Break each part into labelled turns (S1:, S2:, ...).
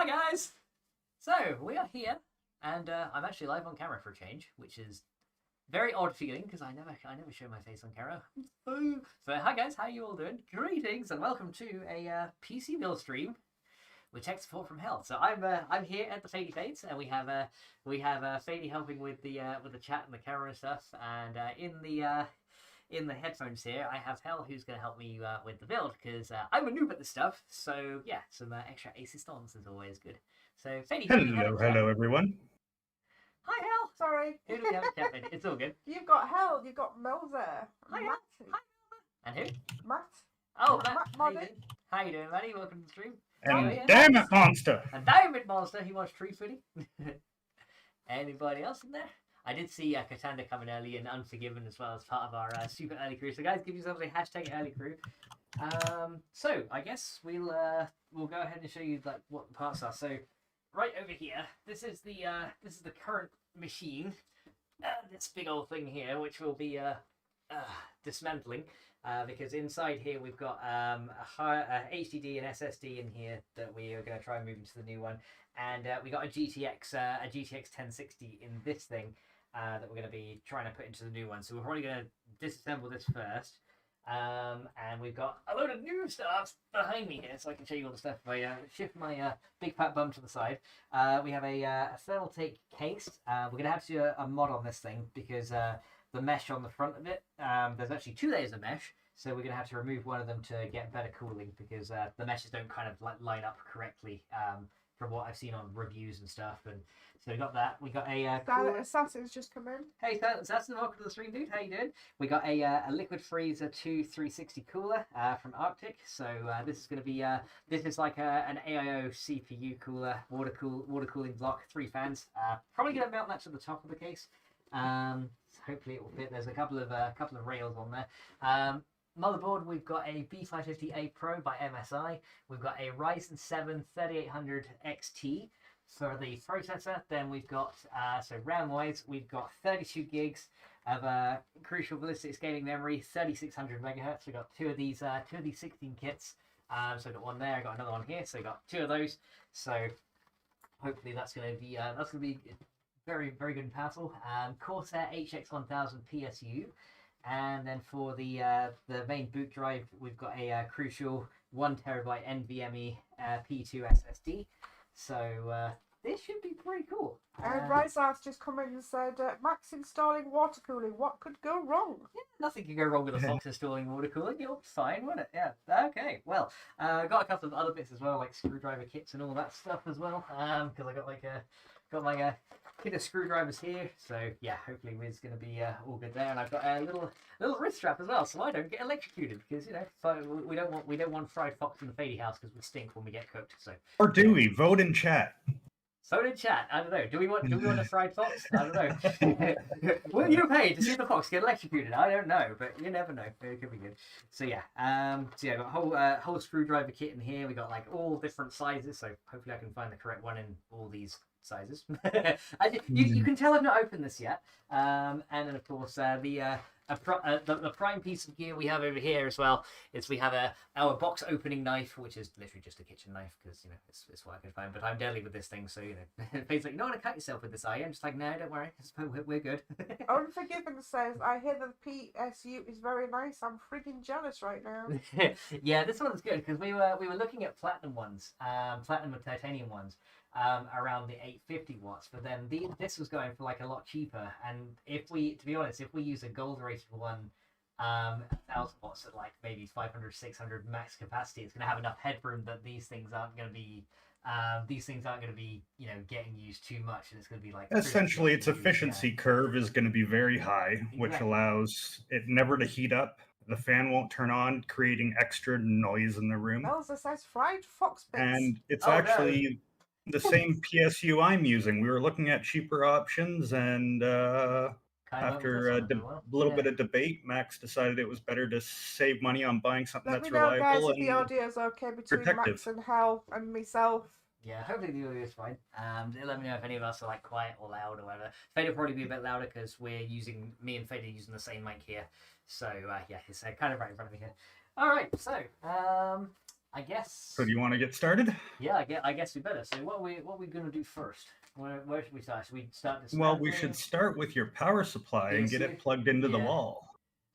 S1: Hi guys! So, we are here, and I'm actually live on camera for a change, which is very odd feeling, because I never show my face on camera. So, hi guys, how are you all doing? Greetings, and welcome to a PC build stream with tech support from hell. So I'm here at the Fady Fates, and we have Fady helping with the chat and the camera and stuff, and in the headphones here, I have Hell, who's going to help me with the build, because I'm a noob at this stuff. So yeah, some extra assistance is always good. So Fady,
S2: hello everyone.
S1: Hi Hell.
S3: Sorry.
S1: Who do we have in chat? It's all good.
S3: You've got Hell, you've got Mel there.
S1: Hi Hell. Hi. And who?
S3: Matt.
S1: Oh, Matt.
S3: Matt
S1: how you doing, Matty? Welcome to the stream.
S2: And damn it, monster!
S1: And damn it, monster! He wants Tree Footy. Anybody else in there? I did see Katanda coming early and Unforgiven as well as part of our super early crew. So guys, give yourselves a hashtag early crew. So I guess we'll go ahead and show you like what the parts are. So right over here, this is the current machine. This big old thing here, which we'll be dismantling. Because inside here we've got a HDD and SSD in here that we are going to try and move into the new one, and we got a GTX 1060 in this thing that we're going to be trying to put into the new one. So we're probably going to disassemble this first, and we've got a load of new stuff behind me here, so I can show you all the stuff. If I shift my big fat bum to the side, we have a thermal take case. We're going to have to do a mod on this thing because the mesh on the front of it, there's actually 2 layers of mesh, so we're going to have to remove one of them to get better cooling because the meshes don't kind of like line up correctly from what I've seen on reviews and stuff. And so we got that. We got a
S3: Assassin's just come in.
S1: Hey Assassin, welcome to the stream, dude. How you doing? We got a Liquid Freezer 2 360 cooler from Arctic. So this is going to be this is like an AIO CPU cooler, water cooling block, 3 fans. Probably going to mount that to the top of the case. Hopefully it will fit. There's a couple of rails on there. Motherboard, we've got a B550A Pro by MSI. We've got a Ryzen 7 3800 XT for the processor. Then we've got, so RAM-wise, we've got 32 gigs of Crucial Ballistic Scaling Memory, 3600 megahertz. We've got two of these 16 kits. So I've got one there, I've got another one here. So I've got 2 of those. So hopefully that's going to be very, very good and powerful. Corsair HX1000 PSU, and then for the main boot drive, we've got a Crucial 1 terabyte NVMe P2 SSD. So this should be pretty cool.
S3: Ryzar's just come in and said, Max installing water cooling. What could go wrong?
S1: Yeah, nothing could go wrong with a Fox installing water cooling. You'll be fine, won't it? Yeah. Okay. Well, got a couple of other bits as well, like screwdriver kits and all that stuff as well. Because I got my kit of screwdrivers here, so yeah, hopefully we're going to be all good there. And I've got a little wrist strap as well, so I don't get electrocuted because we don't want fried fox in the Fady house because we stink when we get cooked. So
S2: or do we vote in chat?
S1: So in chat, I don't know. Do we want a fried fox? I don't know. Will you pay to see the fox get electrocuted? I don't know, but you never know. It could be good. So yeah, so yeah, I've got a whole screwdriver kit in here. We got like all different sizes, so hopefully I can find the correct one in all these sizes. You can tell I've not opened this yet. And then of course the prime piece of gear we have over here as well is we have our box opening knife, which is literally just a kitchen knife because it's what I can find. But I'm deadly with this thing, so it's like, you don't want to cut yourself with this, are you? I'm just like, no, don't worry, we're good.
S3: Unforgiven says, I hear the PSU is very nice. I'm freaking jealous right now.
S1: Yeah, this one's good because we were looking at platinum ones, platinum and titanium ones. Around the 850 watts, but then this was going for like a lot cheaper. And to be honest, if we use a gold rated one, 1000 watts at like maybe 500, 600 max capacity, it's going to have enough headroom that these things aren't going to be getting used too much, and it's going to be like
S2: essentially its efficiency curve is going to be very high, which allows it never to heat up. The fan won't turn on, creating extra noise in the room.
S3: Elsa says fried fox bits.
S2: And it's actually the same PSU I'm using. We were looking at cheaper options, and after a little bit of debate, Max decided it was better to save money on buying something that's reliable
S3: guys,
S2: and
S3: if the audio's okay between Max and Hal and myself.
S1: Yeah, hopefully the audio is fine. Let me know if any of us are like quiet or loud or whatever. Fade will probably be a bit louder because me and Fade are using the same mic here. So yeah, it's kind of right in front of me here. All right, so I guess.
S2: So do you want to get started?
S1: Yeah, I guess we better. So what are we gonna do first? Where should we start? Should we start this?
S2: Well, we should start with your power supply and get it plugged into the wall.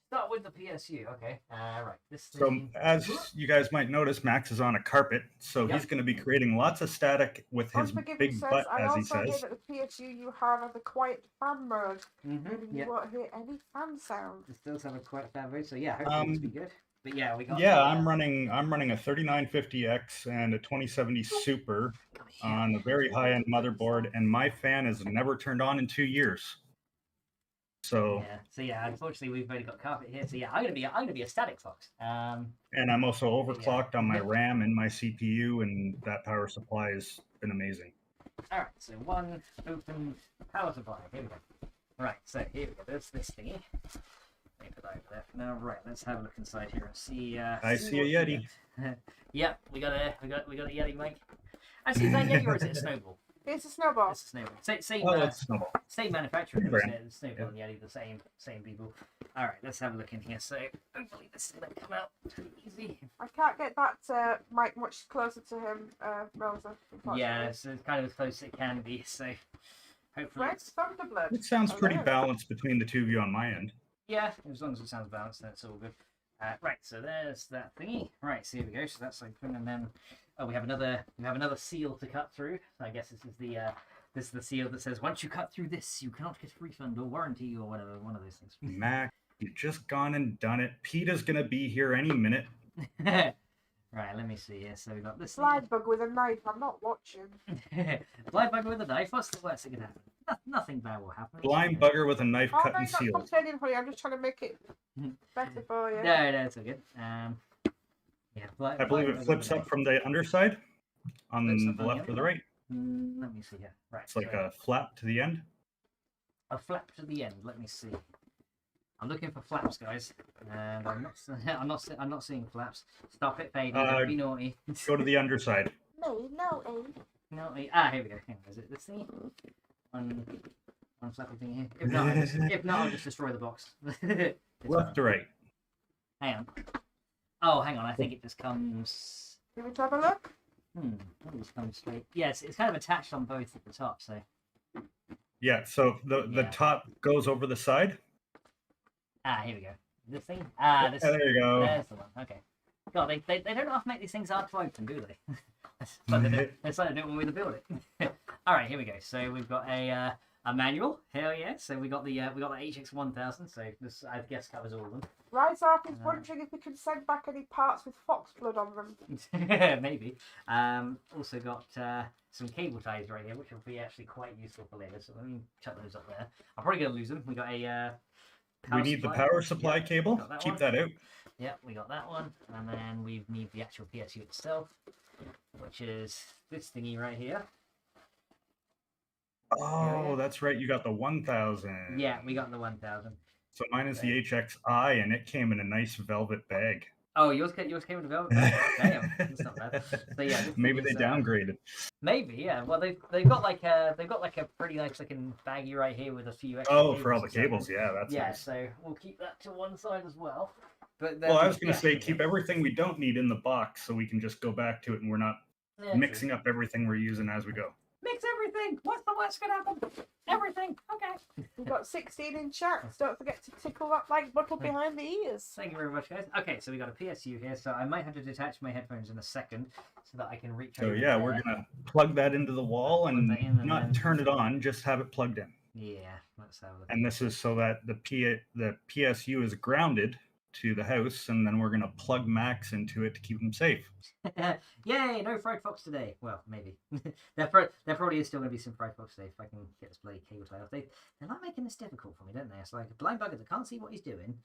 S1: Start with the PSU, okay. Right. This
S2: thing... So as you guys might notice, Max is on a carpet, so he's going to be creating lots of static with his big butt, as he says.
S3: I also hear that the PSU you have a quiet fan mode. You won't hear any fan sound.
S1: It does have a quiet fan mode, so yeah, hopefully it'll be good. But yeah, we got.
S2: Yeah, I'm running a 3950X and a 2070 Super on a very high-end motherboard, and my fan has never turned on in 2 years. So
S1: yeah, unfortunately we've only got carpet here. So yeah, I'm gonna be a static fox.
S2: And I'm also overclocked on my RAM and my CPU, and that power supply has been amazing.
S1: All right, so one open power supply. Here we go. Right, so here we go. There's this thingy. Let me put that over there. Now, right, let's have a look inside here and see.
S2: I see a Yeti.
S1: Yep, we got a Yeti, Mike. Actually, is that Yeti or is it a Snowball?
S3: It's a Snowball.
S1: It's a Snowball. Same
S2: Snowball.
S1: Same manufacturer. The Snowball and Yeti, the same people. All right, let's have a look in here. So hopefully this is gonna come out pretty easy.
S3: I can't get that mic much closer to him, Rosa.
S1: Yeah, it's kind of as close as it can be. So hopefully.
S2: It sounds pretty balanced between the two of you on my end.
S1: Yeah, as long as it sounds balanced, then it's all good. Right, so there's that thingy. Right, so here we go. So that's open, and then we have another seal to cut through. So I guess this is the seal that says once you cut through this, you cannot get a refund or warranty or whatever. One of those things.
S2: Mac, you've just gone and done it. PETA's gonna be here any minute.
S1: Right, let me see here. So we got this
S3: blind bug with a knife. I'm not watching.
S1: Blind bug with a knife. What's the worst that can happen? Nothing bad will happen.
S2: Blind bugger with a knife cutting seal.
S3: I'm just trying to make it better for you.
S1: No, it's all good. Yeah,
S2: I believe it flips up from the underside on the left or the right.
S1: Let me see here. Right,
S2: it's like a flap to the end.
S1: A flap to the end. Let me see. I'm looking for flaps, guys, and I'm not seeing flaps. Stop it, baby. Don't be naughty.
S2: Go to the underside.
S3: No,
S1: Naughty. Here we go. Hang on, is it this thing? One flappy thing here. If not, I'll just destroy the box.
S2: Left to right.
S1: Hang on. Oh, hang on. I think it just comes.
S3: Can we have a look?
S1: It just comes straight. Yes, it's kind of attached on both at the top. So.
S2: Yeah. So the top goes over the side.
S1: Here we go. This thing? This.
S2: There you go.
S1: There's the one. Okay. God, they don't know how to make these things hard to open, do they? It's like they don't want me to build it. All right, here we go. So we've got a manual. Hell yeah! So we got the HX1000. So this, I guess, covers all of them.
S3: Rise Ark is wondering if we can send back any parts with fox blood on them.
S1: Maybe. Also got some cable ties right here, which will be actually quite useful for later. So let me chuck those up there. I'm probably gonna lose them. We got a.
S2: We need the power supply cable. Keep that out.
S1: Yeah, we got that one, and then we need the actual PSU itself, which is this thingy right here.
S2: Oh, that's right. You got the 1000.
S1: Yeah, we got the 1000.
S2: So mine is the HXI, and it came in a nice velvet bag.
S1: Oh, yours came in a velvet bag. Damn, that's not bad. So yeah,
S2: maybe they downgraded.
S1: Maybe, yeah. Well, they've got like a pretty nice looking baggie right here with a few extra.
S2: For all the cables, yeah, that's nice.
S1: So we'll keep that to one side as well. But
S2: then, I was going to say keep everything we don't need in the box, so we can just go back to it, and we're not mixing up everything we're using as we go.
S1: Mix everything. What's the worst gonna happen? Everything. Okay.
S3: We've got 16 in chat. So don't forget to tickle that like button behind the ears.
S1: Thank you very much, guys. Okay, so we got a PSU here, so I might have to detach my headphones in a second so that I can reach.
S2: So yeah, we're gonna plug that into the wall and not turn it on, just have it plugged in.
S1: Yeah, let's have a look.
S2: And this is so that the PSU is grounded to the house, and then we're gonna plug Max into it to keep him safe.
S1: Yay! No fried fox today. Well, maybe there probably is still gonna be some fried fox today if I can get this bloody cable tie off. They like making this difficult for me, don't they? It's like a blind bugger that can't see what he's doing,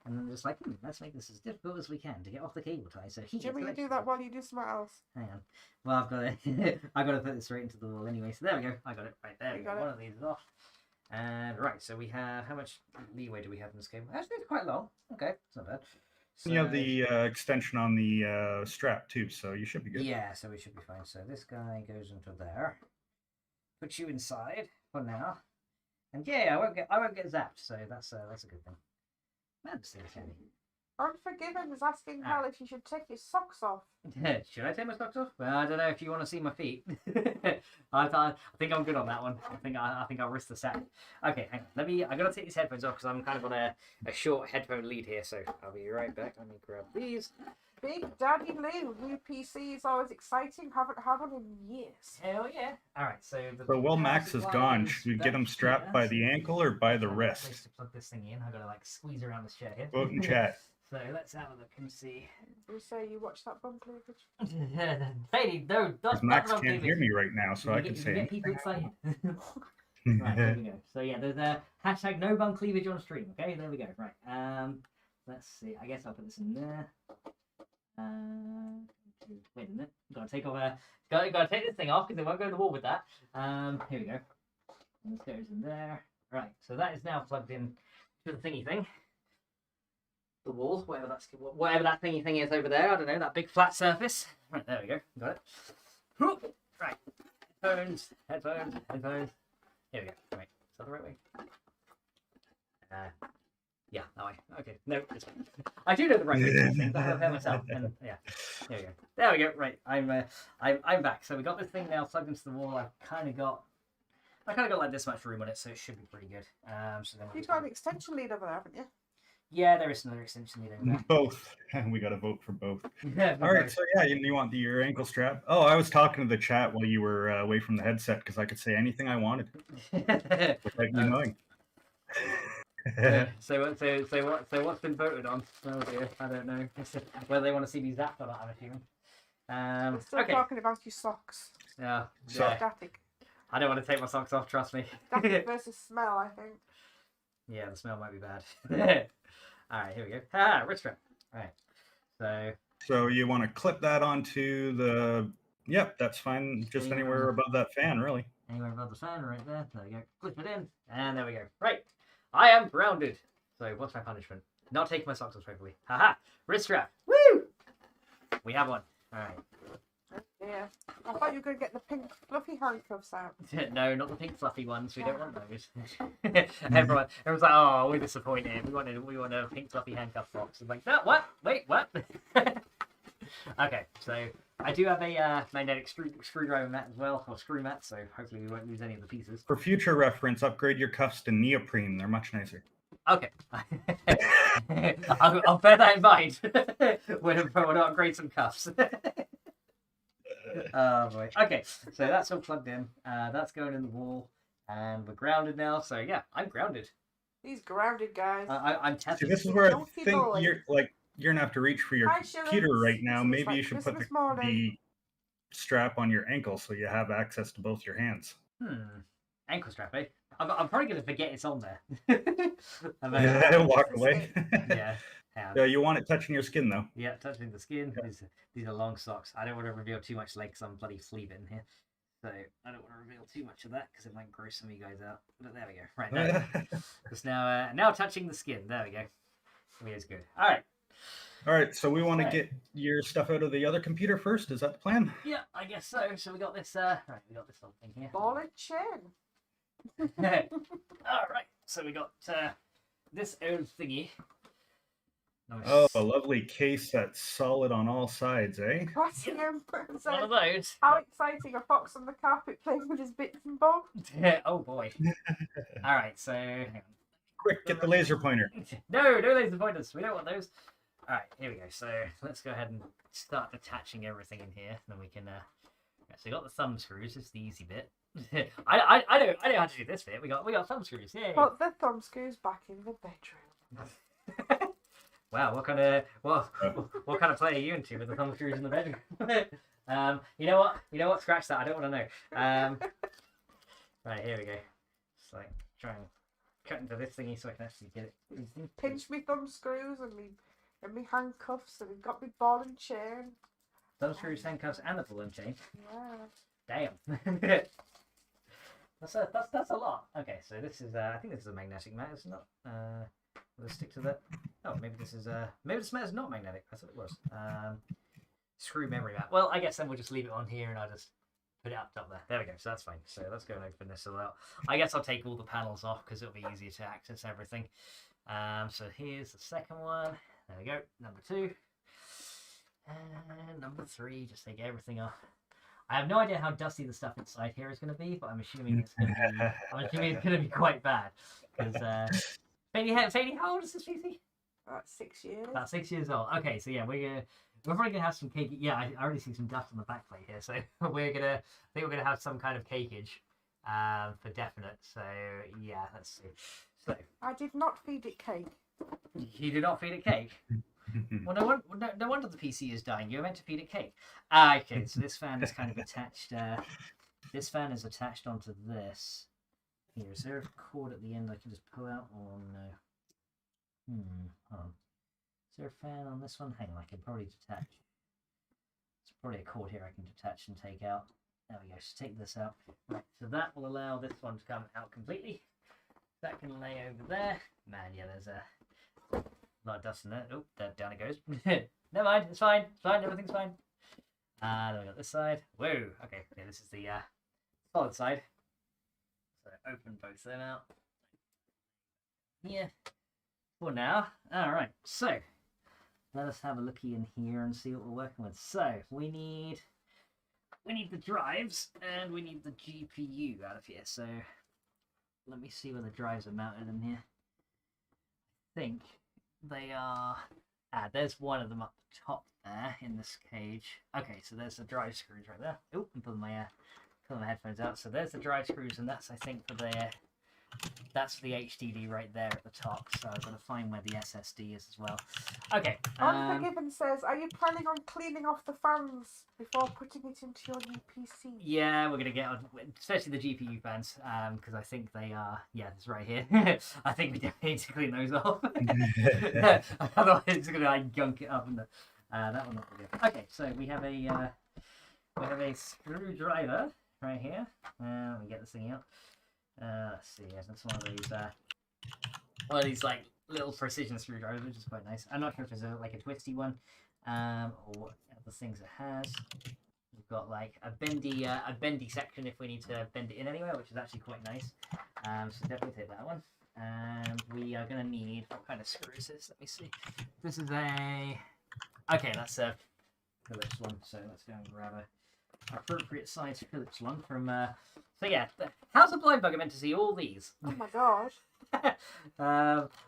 S1: and then they're just like, let's make this as difficult as we can to get off the cable tie. So
S3: Jimmy, you do that while you do something else.
S1: Hang on. Well, I've got to put this straight into the wall anyway. So there we go. I got it right there. We got one of these is off. And right, so we have, how much leeway do we have in this cable? Actually, it's quite long. Okay, it's not bad. So,
S2: you have the extension on the strap too, so you should be good.
S1: Yeah, so we should be fine. So this guy goes into there. Put you inside for now. And yeah, I won't get zapped, so that's a good thing. Man, this thing's heavy.
S3: Unforgiven is asking Hal if you should take your socks off.
S1: Should I take my socks off? Well, I don't know if you want to see my feet. I think I'm good on that one. I think I'll risk the sack. Okay, hang on. I gotta take these headphones off because I'm kind of on a short headphone lead here. So I'll be right back. Let me grab these.
S3: Big Daddy Lou, new PC is always exciting. Haven't had one in years.
S1: Hell yeah! All right, so
S2: while Max is gone, should we get him strapped by the ankle or by the wrist?
S1: To plug this thing in, I gotta like squeeze around this chair here.
S2: Vote in chat.
S1: So let's have a look and see.
S3: You say you watch that bum cleavage?
S1: Lady, no, don't.
S2: Max can't hear me right now, so I can say.
S1: Get people excited. Right, here we go. So yeah, there's a hashtag no bum cleavage on stream. Okay, there we go. Right. Let's see. I guess I'll put this in there. Wait a minute. Gotta take off gotta take this thing off because it won't go to the wall with that. Here we go. This goes in there. Right. So that is now plugged in to the thingy thing. The wall, whatever that thingy thing is over there. I don't know, that big flat surface. Right, there we go. Got it. Right. Headphones. Here we go. Right. Is that the right way? Yeah, that way. Okay. No, this way. I do know the right way to do things. I have myself. And yeah. There we go. There we go. Right. I'm back. So we got this thing now plugged into the wall. I kind of got like this much room on it, so it should be pretty good. So then
S3: You've got an extension lead over there, haven't you?
S1: Yeah, there is another extension lead over there.
S2: Both. We got to vote for both.
S1: Yeah,
S2: all right, so yeah, you want your ankle strap? Oh, I was talking to the chat while you were away from the headset because I could say anything I wanted without you knowing.
S1: So what's been voted on? Oh dear, I don't know. Whether they want to see me zapped or not, I'm assuming.
S3: We're still talking about your socks.
S1: Yeah.
S3: Static.
S1: I don't want to take my socks off. Trust me.
S3: Static versus smell, I think.
S1: Yeah, the smell might be bad. All right, here we go. Wrist strap. All right. So
S2: you want to clip that onto the? Yep, that's fine. Just anywhere above that fan, really.
S1: Anywhere above the fan, right there. There we go. Clip it in, and there we go. Right. I am grounded. So what's my punishment? Not taking my socks off regularly. Haha. Wrist strap. Woo! We have one. All right.
S3: Yeah. I thought you were going to get the pink fluffy handcuffs out.
S1: No, not the pink fluffy ones. We don't want those. Everyone's like, oh, we're disappointed. We want a pink fluffy handcuff box. I'm like, no, what? Wait, what? Okay, so I do have a magnetic screwdriver mat as well, or screw mat, so hopefully we won't lose any of the pieces.
S2: For future reference, upgrade your cuffs to neoprene. They're much nicer.
S1: Okay. I'll bear that in mind when I upgrade some cuffs. Oh boy. Okay, so that's all plugged in. That's going in the wall, and we're grounded now. So yeah, I'm grounded.
S3: These grounded guys.
S1: I'm testing.
S2: See, this is where I think you're gonna have to reach for your computer right now. Maybe you should put the strap on your ankle so you have access to both your hands.
S1: Ankle strap, eh? I'm probably gonna forget it's on there.
S2: Walk away.
S1: Yeah.
S2: Yeah, you want it touching your skin, though.
S1: Yeah, touching the skin. Yeah. These are long socks. I don't want to reveal too much leg because I'm bloody sleeping here. So I don't want to reveal too much of that because it might gross some of you guys out. But there we go. Right, now it's now touching the skin. There we go. It's good. All right.
S2: All right, so we want to get your stuff out of the other computer first. Is that the plan?
S1: Yeah, I guess so. So we got this. Right, we got this little thing here.
S3: Ball and chin.
S1: All right. So we got this old thingy. Nice.
S2: Oh, a lovely case that's solid on all sides, eh?
S3: Platinum.
S1: One of those.
S3: How exciting, a fox on the carpet playing with his bits and bobs.
S1: Oh boy. All right, so hang on.
S2: Quick, get the laser pointer.
S1: No laser pointers. We don't want those. All right, here we go. So let's go ahead and start attaching everything in here. Then we can. So we got the thumb screws. It's the easy bit. I know how to do this bit. We got thumb screws. Yeah.
S3: Put the thumb screws back in the bedroom.
S1: Wow, what kind of play are you into with the thumb screws in the bedroom? You know what? Scratch that. I don't want to know. Right, here we go. Just like try and cut into this thingy so I can actually get it.
S3: Pinch me thumb screws and me handcuffs, and we've got me ball and chain.
S1: Thumb screws, handcuffs, and the ball and chain.
S3: Yeah.
S1: Damn. That's a lot. Okay, so this is I think this is a magnetic mat, isn't it? Let's stick to that. Oh, maybe this mat is not magnetic. That's what it was. Screw memory mat. Well, I guess then we'll just leave it on here and I'll just put it up top there. There we go. So that's fine. So let's go and open this all out. I guess I'll take all the panels off because it'll be easier to access everything. So here's the second one. There we go. Number 2. And number 3. Just take everything off. I have no idea how dusty the stuff inside here is going to be, but I'm assuming it's going to be. I'm assuming it's going to be quite bad. Because Fady, how old is this PC?
S3: About 6 years.
S1: About 6 years old. Okay, so yeah, we're probably gonna have some cake. Yeah, I already see some dust on the back plate here, so I think we're gonna have some kind of cakeage, for definite. So yeah, let's see. So
S3: I did not feed it cake.
S1: you did not feed it cake. Well, no wonder the PC is dying. You're meant to feed it cake. Okay, so this fan is kind of attached. This fan is attached onto this. Here, is there a cord at the end I can just pull out? Or no? Hold on. Is there a fan on this one? Hang on, I can probably detach. There's probably a cord here I can detach and take out. There we go. So take this out. Right, so that will allow this one to come out completely. That can lay over there. Man, yeah, there's a lot of dust in there. Oh, down it goes. Never mind, it's fine. It's fine, everything's fine. Then we got this side. Whoa, okay, yeah, this is the solid side. So open both them out. Here. For now. Alright, so let us have a looky in here and see what we're working with. So we need the drives and we need the GPU out of here. So let me see where the drives are mounted in here. I think they are there's one of them up the top there in this cage. Okay, so there's the drive screws right there. Oh, I'm pulling my headphones out. So there's the drive screws, and that's I think for the HDD right there at the top. So I've got to find where the SSD is as well. Okay.
S3: Unforgiven says, are you planning on cleaning off the fans before putting it into your new PC?
S1: Yeah, we're gonna get on, especially the GPU fans, because I think they are. Yeah, it's right here. I think we definitely need to clean those off. Otherwise, it's gonna like gunk it up. And that one not good. Okay, so we have a screwdriver right here. Let me get this thing out. Let's see. Yeah, that's one of these like little precision screwdrivers, which is quite nice. I'm not sure if there's like a twisty one, or what other things it has. We've got like a bendy section if we need to bend it in anywhere, which is actually quite nice. So definitely take that one. And we are gonna need what kind of screw is this? Let me see. This is that's a Phillips one. So let's go and grab a appropriate size Phillips one from so yeah, how's a blind bugger meant to see all these?
S3: Oh my god.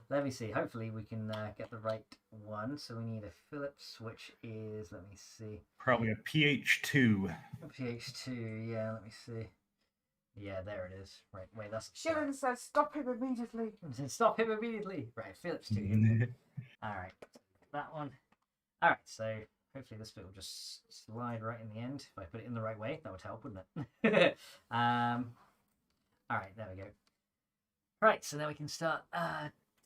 S1: Let me see, hopefully we can get the right one. So we need a Phillips, which is, let me see,
S2: probably a PH2.
S1: Yeah, let me see. Yeah, there it is. Right, wait, that's
S3: Shillen says stop him immediately.
S1: Stop him immediately. Right, Phillips 2. Alright, that one. Alright, so hopefully this bit will just slide right in the end. If I put it in the right way, that would help, wouldn't it? Alright, there we go. Right, so now we can start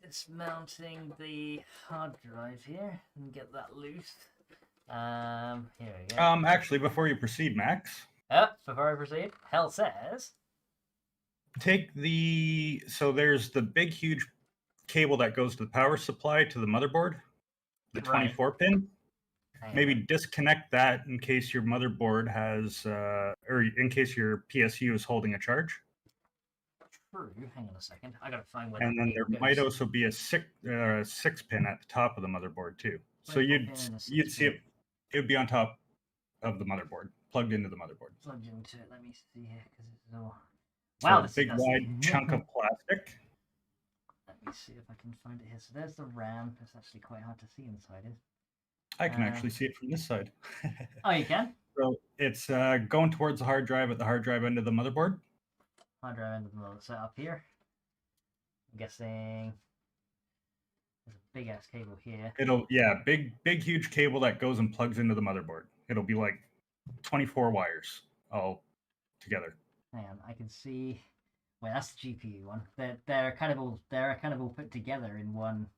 S1: dismounting the hard drive here and get that loose. Here we go.
S2: Actually, before you proceed, Max.
S1: Before I proceed, Hell says...
S2: Take so there's the big, huge cable that goes to the power supply to the motherboard, the 24 pin. Maybe disconnect that in case your motherboard has, or in case your PSU is holding a charge.
S1: True. Hang on a second. I gotta find where.
S2: And then there might also be a 6 pin at the top of the motherboard too. So you'd see it. It would be on top of the motherboard, plugged into the motherboard.
S1: Plugged into it. Let me see here because it's all. Wow,
S2: this big wide chunk of plastic.
S1: Let me see if I can find it here. So there's the RAM. It's actually quite hard to see inside it.
S2: I can actually see it from this side.
S1: Oh, you can?
S2: So it's going towards the hard drive at the hard drive end of the motherboard.
S1: Hard drive end of the motherboard. So up here, I'm guessing there's a big ass cable here. Big huge cable that goes and plugs into the motherboard. It'll be like 24 wires all together. Hang on, I can see. Well, that's the GPU one. They're kind of all put together in one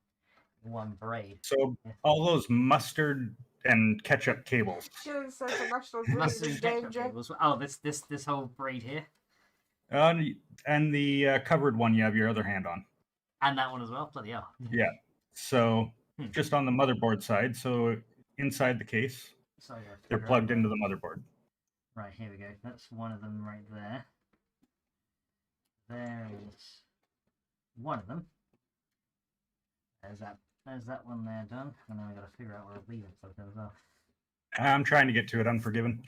S1: braid.
S2: So all those mustard and ketchup cables.
S3: Shillen says the National Grid is in danger.
S1: Oh, this whole braid here.
S2: And the covered one you have your other hand on.
S1: And that one as well. Bloody hell.
S2: Yeah. So just on the motherboard side. So inside the case, they're plugged into the motherboard.
S1: Right, here we go. That's one of them right there. There is one of them. There's that there's that one there done. And then we got to figure out where we're leaving something as well.
S2: I'm trying to get to it, Unforgiven.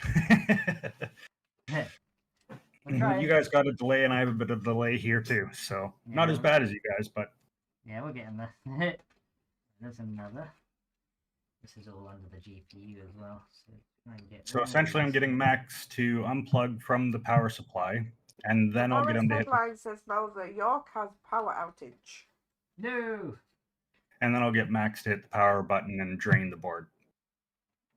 S2: You guys got a delay, and I have a bit of delay here too. So not as bad as you guys, but
S1: yeah, we're getting there. There's another. This is all under the GPU as well.
S2: So essentially, I'm getting Max to unplug from the power supply, and then I'll get him to hit.
S3: Headline says, Melza, York has power outage.
S1: No.
S2: And then I'll get Max to hit the power button and drain the board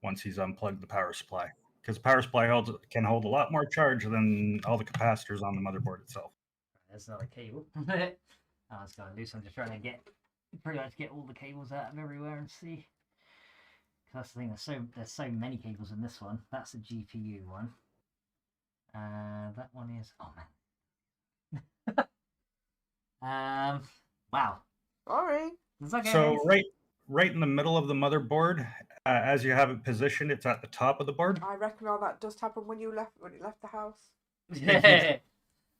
S2: once he's unplugged the power supply. Because the power supply can hold a lot more charge than all the capacitors on the motherboard itself.
S1: There's another cable. I was going to do some, just trying to pretty much get all the cables out of everywhere and see. That's the thing. There's so many cables in this one. That's a GPU one. That one is. Oh man. Wow.
S3: Sorry.
S1: Okay.
S2: So right in the middle of the motherboard, as you have it positioned, it's at the top of the board.
S3: I reckon all that does happen when you left the house.
S1: Hang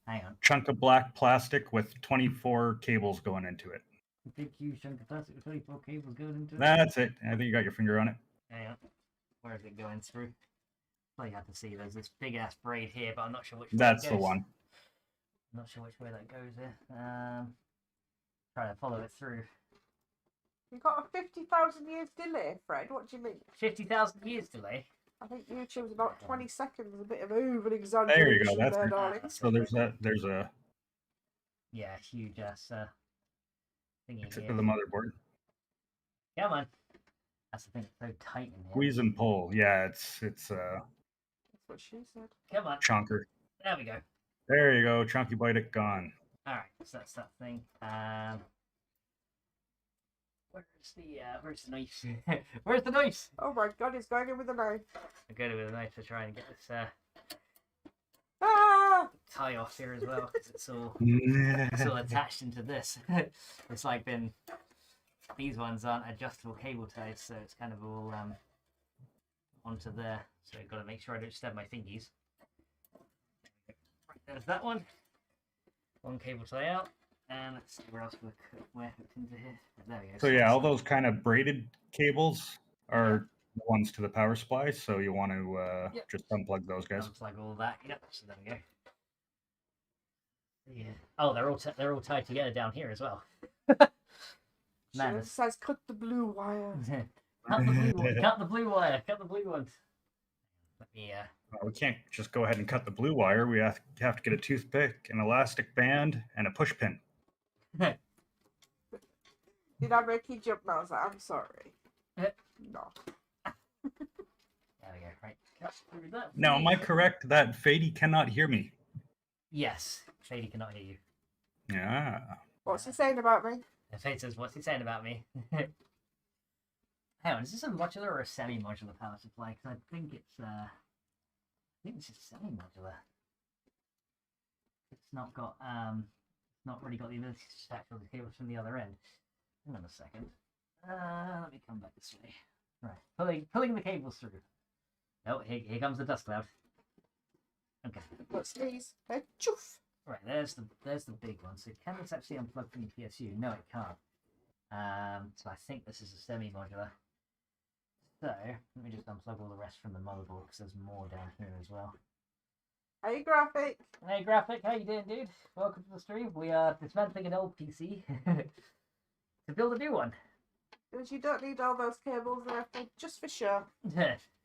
S1: on.
S2: Chunk of black plastic with 24 cables going into it.
S1: A big huge chunk of plastic with 24 cables going into it.
S2: That's it. I think you got your finger on it.
S1: Hang on. Where is it going through? Well, you have to see. There's this big ass braid here, but I'm not sure which way
S2: That's
S1: it goes.
S2: the one.
S1: I'm not sure which way that goes there. Try to follow it through.
S3: You got a 50,000 years delay, Fred. What do you mean?
S1: 50,000 years delay?
S3: I think YouTube's about 20 seconds. A bit of over exaggeration.
S2: There you go. That's
S3: darling.
S2: So there's a
S1: yeah, huge ass thingy
S2: except
S1: here.
S2: for the motherboard.
S1: Come on. That's the thing. It's so tight in here.
S2: Squeeze and pull. Yeah, it's
S3: That's what she said.
S1: Come on.
S2: chonker.
S1: There we go.
S2: There you go. Chunky bite it gone.
S1: All right, so that's that thing. Where's the knife? Where's the knife?
S3: Oh my god, he's going in with a knife.
S1: I go to with a knife to try and get this
S3: Ah!
S1: tie off here as well, because it's all attached into this. It's like these ones aren't adjustable cable ties, so it's kind of all onto there. So I've got to make sure I don't stab my thingies. Right, there's that one. One cable tie out. And let's see where else we're hooked into here. There we go.
S2: So yeah, all those kind of braided cables are the ones to the power supply. So you want to just unplug those guys.
S1: Unplug all that. Yep. So there we go. Yeah. Oh, they're all tied together down here as well. Man,
S3: It says cut the blue wire.
S1: cut the blue one. Cut the blue wire. Cut the blue ones. Let me.
S2: We can't just go ahead and cut the blue wire. We have to get a toothpick, an elastic band, and a push pin.
S3: Did I make you jump, Melza? I'm sorry. No.
S1: There we go. Right. Cut through that.
S2: Now, am I correct that Fady cannot hear me?
S1: Yes. Shady cannot hear you.
S2: Yeah.
S3: What's he saying about me?
S1: And Fade says, "What's he saying about me?" Hang on, is this a modular or a semi-modular power supply? Because I think it's this is semi-modular. It's not got not really got the ability to stack all the cables from the other end. Hang on a second. Let me come back this way. Right, pulling the cables through. Oh, here comes the dust cloud. Okay.
S3: Let's sneeze. Hey, choof.
S1: Right, there's the big one. So can this actually unplug from the PSU? No, it can't. So I think this is a semi-modular. So let me just unplug all the rest from the motherboard because there's more down here as well.
S3: Hey, Graphic.
S1: Hey, Graphic, how you doing, dude? Welcome to the stream. We are dismantling an old PC to build a new one.
S3: Because you don't need all those cables there, just for sure.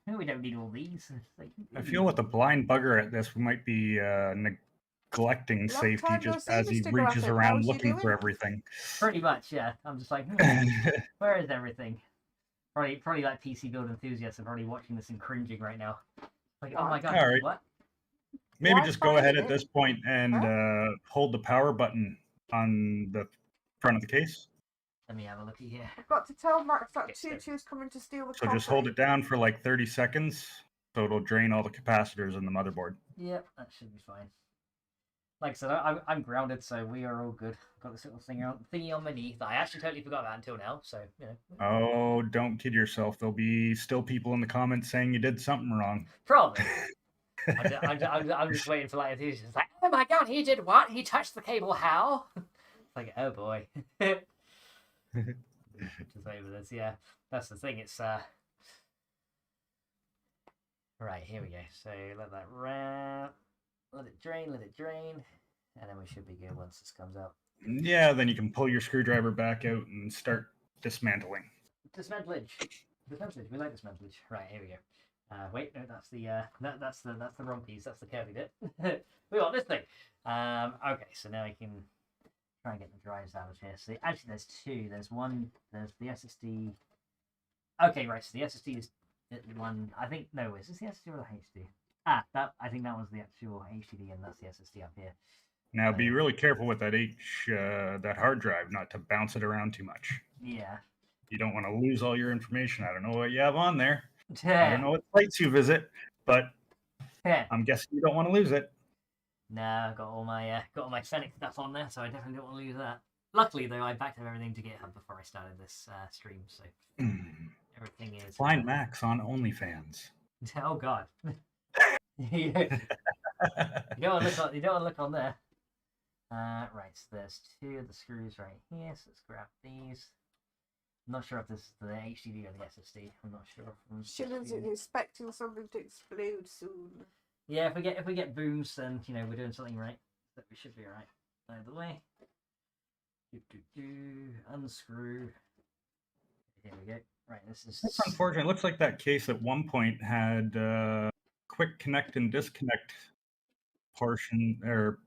S1: We don't need all these. Like,
S2: I feel with the blind bugger at this, we might be neglecting
S3: Long
S2: safety
S3: time no
S2: just
S3: see,
S2: as he
S3: Mr.
S2: reaches
S3: Graphic.
S2: around
S3: How's he
S2: looking for
S3: doing?
S2: everything.
S1: pretty much, yeah. I'm just like, where is everything? Probably like PC build enthusiasts are probably watching this and cringing right now. Like, oh my god,
S2: All right.
S1: what?
S2: Maybe
S3: Why
S2: just go
S3: find
S2: ahead
S3: it?
S2: at this point and hold the power button on the front of the case.
S1: Let me have a looky here.
S3: I've got to tell Max that
S1: Yes, sir.
S3: Tutu's coming to steal the
S2: So just hold it down for like 30 seconds so it'll drain all the capacitors in the motherboard.
S1: Yep, that should be fine. Like I said, I'm grounded, so we are all good. I've got this little thingy on my knee that I actually totally forgot about until now, so, you know.
S2: Oh, don't kid yourself. There'll be still people in the comments saying you did something wrong.
S1: Probably. I'm just waiting for like enthusiasts. It's like, oh my god, he did what? He touched the cable, how? It's like, oh boy. just over this. Yeah, that's the thing. It's right, here we go. So let that wrap, let it drain, and then we should be good once this comes out.
S2: Yeah, then you can pull your screwdriver back out and start dismantling.
S1: Dismantlage. Dismantlage. We like dismantlage. Right, here we go. Wait, no, that's the that's the wrong piece. That's the curvy bit. We want this thing. Okay, so now I can try and get the drives out of here. So actually, there's two. There's one. There's the SSD. Okay, right. So the SSD is one. I think no. Is this the SSD or the HD? Ah, that I think that was the actual HDD, and that's the SSD up here.
S2: Now, be really careful with that that hard drive, not to bounce it around too much.
S1: Yeah.
S2: You don't want to lose all your information. I don't know what you have on there. I don't know what sites you visit, but I'm guessing you don't want to lose it.
S1: No, I've got all my Fennec stuff on there, so I definitely don't want to lose that. Luckily, though, I backed up everything to GitHub before I started this stream, so everything is.
S2: Find Max on OnlyFans.
S1: Oh God. You don't want to look on there. Right, so there's two of the screws right here, so let's grab these. I'm not sure if this is the HDD or the SSD. I'm not sure.
S3: Shillings is expecting something to explode soon.
S1: Yeah, if we get booms, then we're doing something right. But we should be alright. Either way. Unscrew. Here we go. Right, this is.
S2: That's unfortunate. It looks like that case at one point had quick connect and disconnect portion or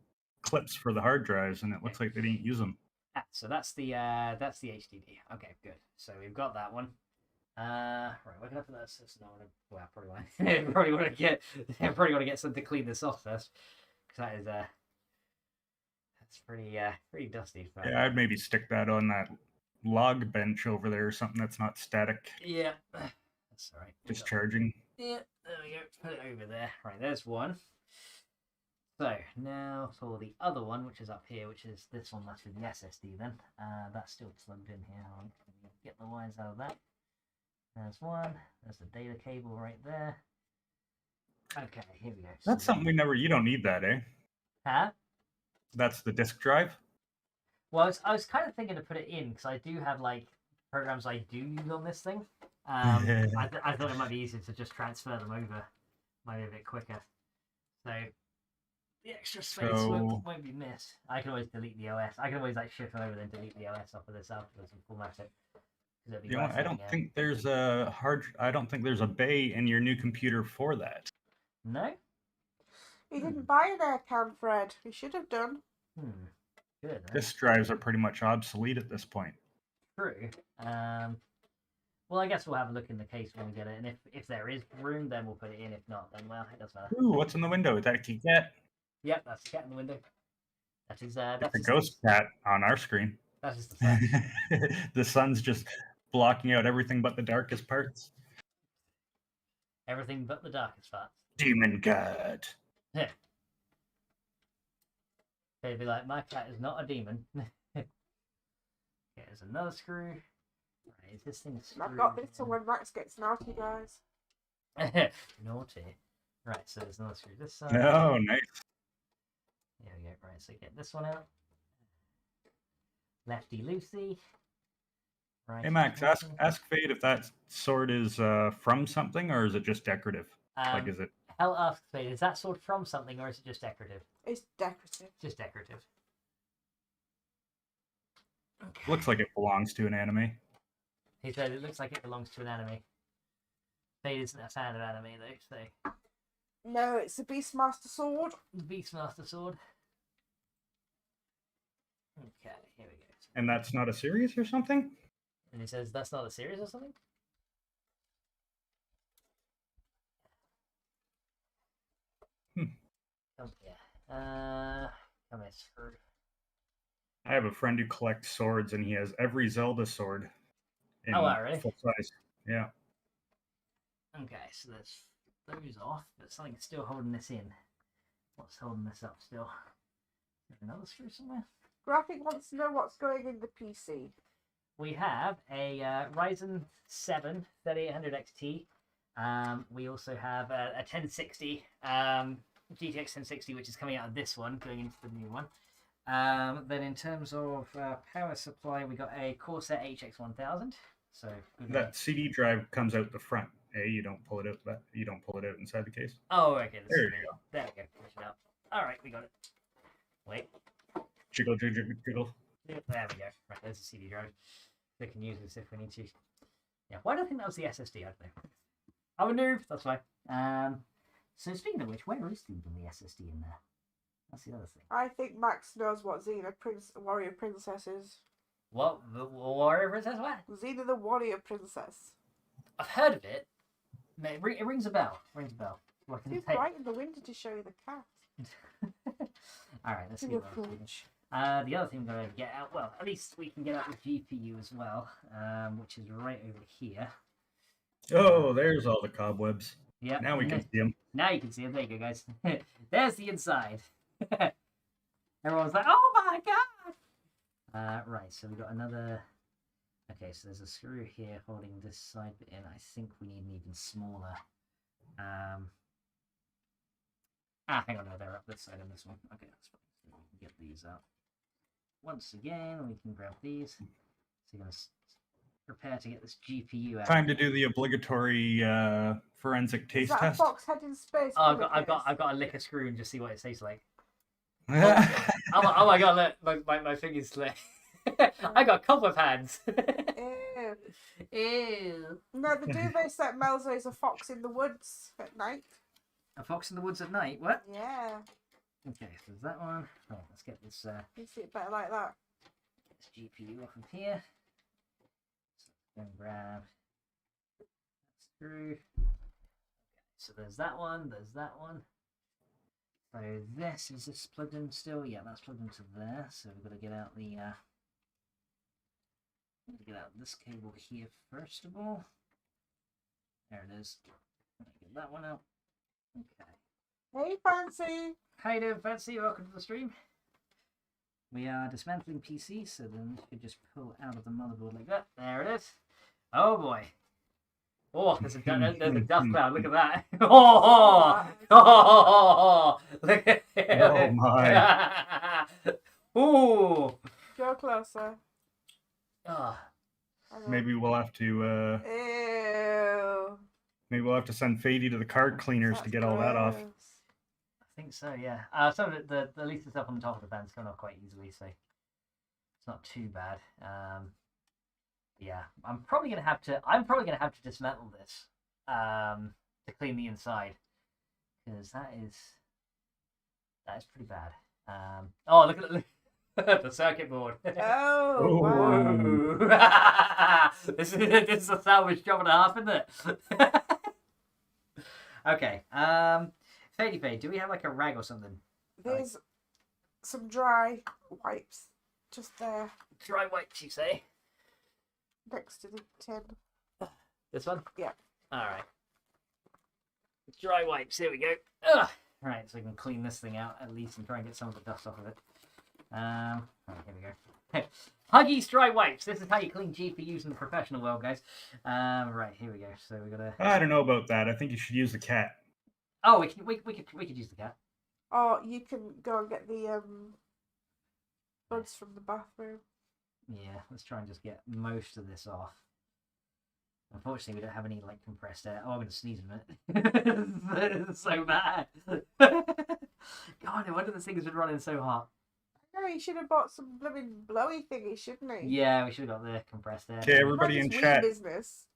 S2: clips for the hard drives, and it looks like they didn't use them.
S1: So that's the HDD. Okay, good. So we've got that one. Right, we're gonna put that. Well, probably want to get something to clean this off first, because that is that's pretty dusty. But...
S2: Yeah, I'd maybe stick that on that log bench over there or something that's not static.
S1: Yeah, that's all right.
S2: Discharging.
S1: Yeah, there we go. Put it over there. Right, there's one. So now for the other one, which is up here, which is this one, that's with the SSD then. That's still plugged in here. I'll get the wires out of that. There's one. There's the data cable right there. Okay, here we go.
S2: That's something you don't need that, eh?
S1: Huh?
S2: That's the disk drive?
S1: Well, I was kind of thinking to put it in, because I do have, like, programs I do use on this thing. I thought it might be easier to just transfer them over. Might be a bit quicker. So... the extra space won't be missed. I can always delete the OS. I can always shift over and delete the OS off of this afterwards and format it.
S2: I don't think there's a bay in your new computer for that.
S1: No?
S3: You didn't buy an air cam, Fred. You should have done.
S1: Good.
S2: Disk drives are pretty much obsolete at this point.
S1: True. Well, I guess we'll have a look in the case when we get it, and if there is room, then we'll put it in. If not, then well, it doesn't matter.
S2: Ooh, what's in the window? Is that a cat?
S1: Yep, that's the cat in the window. That is
S2: that's a ghost cat on our screen.
S1: That is the sun.
S2: The sun's just blocking out everything but the darkest parts.
S1: Everything but the darkest parts.
S2: Demon god.
S1: Yeah. They'd be like, my cat is not a demon. Okay, there's another screw. Right, is this thing screwed?
S3: I've got this so when Max gets naughty, guys.
S1: Naughty. Right, so there's another screw this side.
S2: Oh, nice.
S1: There we go. Right, so get this one out. Lefty loosey. Right.
S2: Hey Max, ask Fade if that sword is from something or is it just decorative? Is it?
S1: Hell, ask Fade, is that sword from something or is it just decorative?
S3: It's decorative.
S1: Just decorative. Okay.
S2: Looks like it belongs to an anime.
S1: He said it looks like it belongs to an anime. Fade isn't a fan of anime though, so.
S3: No, it's a Beastmaster sword.
S1: Beastmaster sword. Okay, here we go.
S2: And that's not a series or something?
S1: And he says that's not a series or something? Oh, yeah. Come here, screw.
S2: I have a friend who collects swords and he has every Zelda sword in
S1: really?
S2: full size. Yeah.
S1: Okay, so there's those off, but something's still holding this in. What's holding this up still? Is there another screw somewhere?
S3: Graphic wants to know what's going in the PC.
S1: We have a Ryzen 7 3800 XT. We also have a 1060 GTX 1060, which is coming out of this one, going into the new one. Then in terms of power supply, we got a Corsair HX1000. So
S2: that CD drive comes out the front. You don't pull it out. You don't pull it out inside the case.
S1: Oh, okay.
S2: There you go.
S1: There we go. Push it out. All right, we got it. Wait.
S2: Jiggle, jiggle, jiggle.
S1: There we go. Right, there's the CD drive. We can use this if we need to. Yeah. Why do I think that was the SSD? I don't know. I'm a noob. That's fine. So speaking of which, where is the SSD in there? That's the other thing.
S3: I think Max knows what Xena Warrior Princess is.
S1: What? The Warrior Princess? What?
S3: Xena the Warrior Princess.
S1: I've heard of it. It rings a bell. Rings a bell. Well,
S3: Too bright in the window to show you the cat.
S1: Alright, let's see what the other thing we're going to get out, well, at least we can get out the GPU as well, which is right over here.
S2: Oh, there's all the cobwebs.
S1: Yeah.
S2: Now we can see them.
S1: Now you can see them. There you go, guys. There's the inside. Everyone's like, oh my god! Right, so we've got another... Okay, so there's a screw here holding this side bit in. I think we need an even smaller... hang on, no, they're up this side and this one. Okay, that's fine. So we can get these out. Once again, we can grab these. So you're going to prepare to get this GPU out.
S2: Time to do the obligatory forensic taste test.
S3: Fox head in space.
S1: Oh, I've got to lick a screw and just see what it tastes like. Oh my god, look, my finger's slick. I got cobweb hands.
S3: Ew.
S1: Ew.
S3: No, the duvet set Melzo is a fox in the woods at night.
S1: A fox in the woods at night? What?
S3: Yeah.
S1: Okay, so there's that one. Right, let's get this.
S3: You see it better like that.
S1: Get this GPU off of here. So grab that screw. Okay, so there's that one. There's that one. So this is this plugged in still? Yeah, that's plugged into there. So we've got to get out the. Get out this cable here first of all. There it is. Get that one out. Okay.
S3: Hey, Fancy!
S1: Hi there, Fancy. Welcome to the stream. We are dismantling PC, so then you could just pull out of the motherboard like that. There it is. Oh boy. Oh, there's a dust cloud. Look at that. Oh, look at it.
S2: Oh my.
S1: Ooh.
S3: Go closer.
S1: Oh.
S2: Maybe we'll have to.
S3: Ew.
S2: Maybe we'll have to send Fady to the card cleaners to get all that off.
S3: gross.
S1: I think so, yeah. Some of the at least the stuff on the top of the fan's coming off quite easily, so it's not too bad. Yeah, I'm probably gonna have to dismantle this to clean the inside, because that is pretty bad. Oh, look at the circuit board.
S3: Oh, wow.
S1: This is a salvage job and a half, isn't it? Okay. Fady, do we have like a rag or something?
S3: There's some dry wipes just there.
S1: Dry wipes, you say?
S3: Next to the tin.
S1: This one?
S3: Yeah.
S1: Alright. Dry wipes, here we go. Ugh. Right, so we can clean this thing out at least and try and get some of the dust off of it. Right, here we go. Huggies dry wipes. This is how you clean GPUs in the professional world, guys. Right, here we go. So we gotta.
S2: I don't know about that. I think you should use the cat.
S1: Oh, we could use the cat.
S3: Oh, you can go and get the buds from the bathroom.
S1: Yeah, let's try and just get most of this off. Unfortunately, we don't have any like compressed air. Oh, I'm gonna sneeze in a minute. It's so bad. God, no wonder this thing has been running so hot.
S3: No, he should have bought some blooming blowy thingy, shouldn't he?
S1: Yeah, we should have got the compressed air.
S2: Okay, everybody in chat.
S3: Business.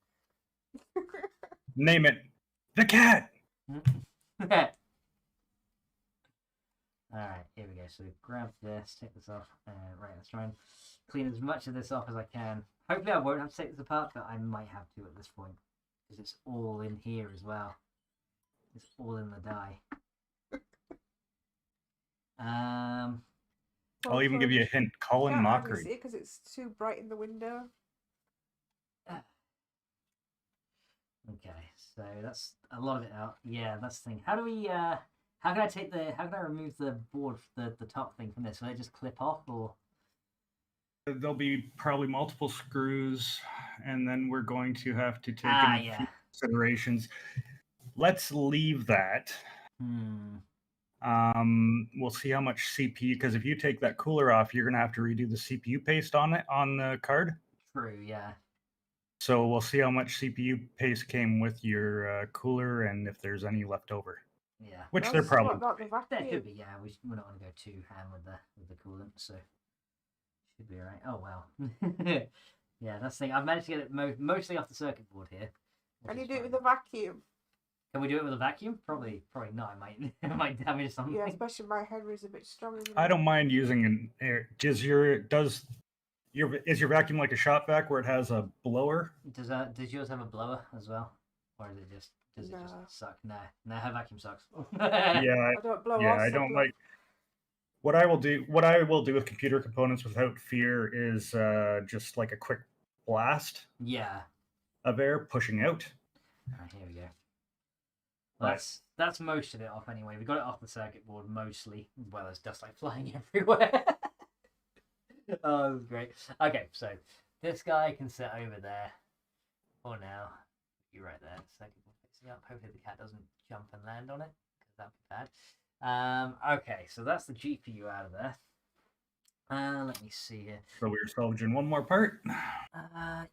S2: Name it. The cat.
S1: Alright, here we go. So grab this, take this off. Right, let's try and clean as much of this off as I can. Hopefully I won't have to take this apart, but I might have to at this point. Because it's all in here as well. It's all in the dye.
S2: I'll even give you a hint. Call in mockery.
S3: See it because it's too bright in the window.
S1: Okay, so that's a lot of it out. Yeah, that's the thing. How do we how can I remove the board, the top thing from this? Will it just clip off, or
S2: There'll be probably multiple screws, and then we're going to have to take into considerations. Let's leave that. We'll see how much CPU, because if you take that cooler off, you're gonna have to redo the CPU paste on it on the card.
S1: True, yeah.
S2: So we'll see how much CPU paste came with your cooler and if there's any left over.
S1: Yeah.
S2: Which there probably
S3: What about the
S1: That
S3: vacuum?
S1: could be, yeah. We're not going to go too ham with the coolant, so should be alright. Oh wow. Yeah, that's the thing. I've managed to get it mostly off the circuit board here.
S3: Can you do it with a vacuum?
S1: Can we do it with a vacuum? Probably not. It might damage something.
S3: Yeah, especially my Henry's a bit strong.
S2: I don't mind using an air. Is your vacuum like a shop vac where it has a blower?
S1: Does yours have a blower as well, or does it just suck? No, her vacuum sucks.
S2: Yeah,
S3: I don't blow.
S2: I don't like. What I will do with computer components without fear is just like a quick blast.
S1: Yeah.
S2: Of air pushing out.
S1: Alright, here we go. Well, that's most of it off anyway. We got it off the circuit board mostly. Well, there's dust like flying everywhere. Oh, that's great. Okay, so this guy can sit over there for now. You right there. Circuit board facing up. Hopefully the cat doesn't jump and land on it, because that'd be bad. Okay, so that's the GPU out of there. Let me see here.
S2: So we're salvaging one more part.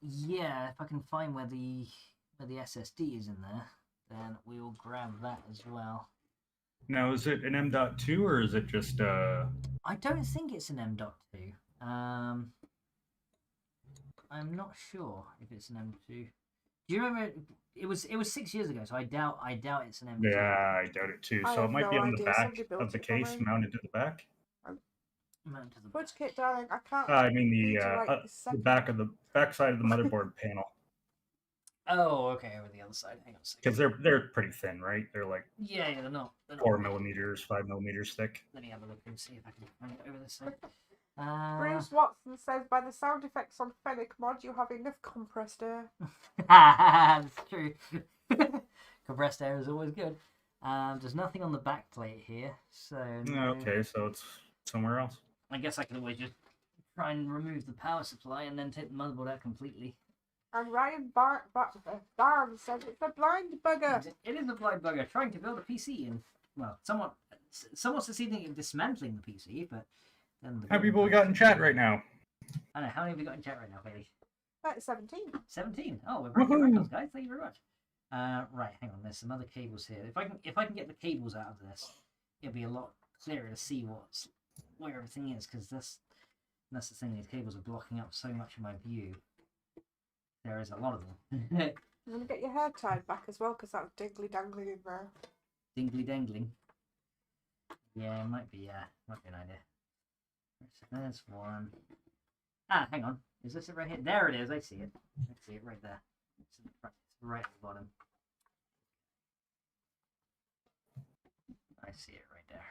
S1: Yeah, if I can find where the SSD is in there, then we'll grab that as well.
S2: Now, is it an M.2 or is it just
S1: I don't think it's an M.2. I'm not sure if it's an M.2. Do you remember? It was 6 years ago, so I doubt it's an M.2.
S2: Yeah, I doubt it too. So it might be on the back of the case, mounted to the back.
S3: Which kit, darling? I can't.
S2: I mean the back side of the motherboard panel.
S1: Oh, okay, over the other side. Hang on a second.
S2: Because they're pretty thin, right? They're like
S1: they're not
S2: 4 millimeters, 5 millimeters thick.
S1: Let me have a look and see if I can find it over this side.
S3: Bruce Watson says, by the sound effects on Fennec mod, you have enough compressed air.
S1: That's true. Compressed air is always good. There's nothing on the back plate here, so no.
S2: Okay, so it's somewhere else.
S1: I guess I can always just try and remove the power supply and then take the motherboard out completely.
S3: And Ryan Barnes says it's a blind bugger.
S1: It is a blind bugger trying to build a PC and, well, somewhat succeeding in dismantling the PC, but then
S2: How many people we got in chat right now?
S1: I don't know, how many have we got in chat right now, Bailey?
S3: 17.
S1: 17. Oh, we're breaking records, guys. Thank you very much. Right, hang on. There's some other cables here. If I can get the cables out of this, it'll be a lot clearer to see where everything is, because that's the thing. These cables are blocking up so much of my view. There is a lot of them.
S3: You're gonna get your hair tied back as well, because that's dingly dangling in there.
S1: Dingly dangling. Yeah, it might be an idea. There's one. Hang on. Is this it right here? There it is. I see it. I see it right there. It's in the front. It's right at the bottom. I see it right there.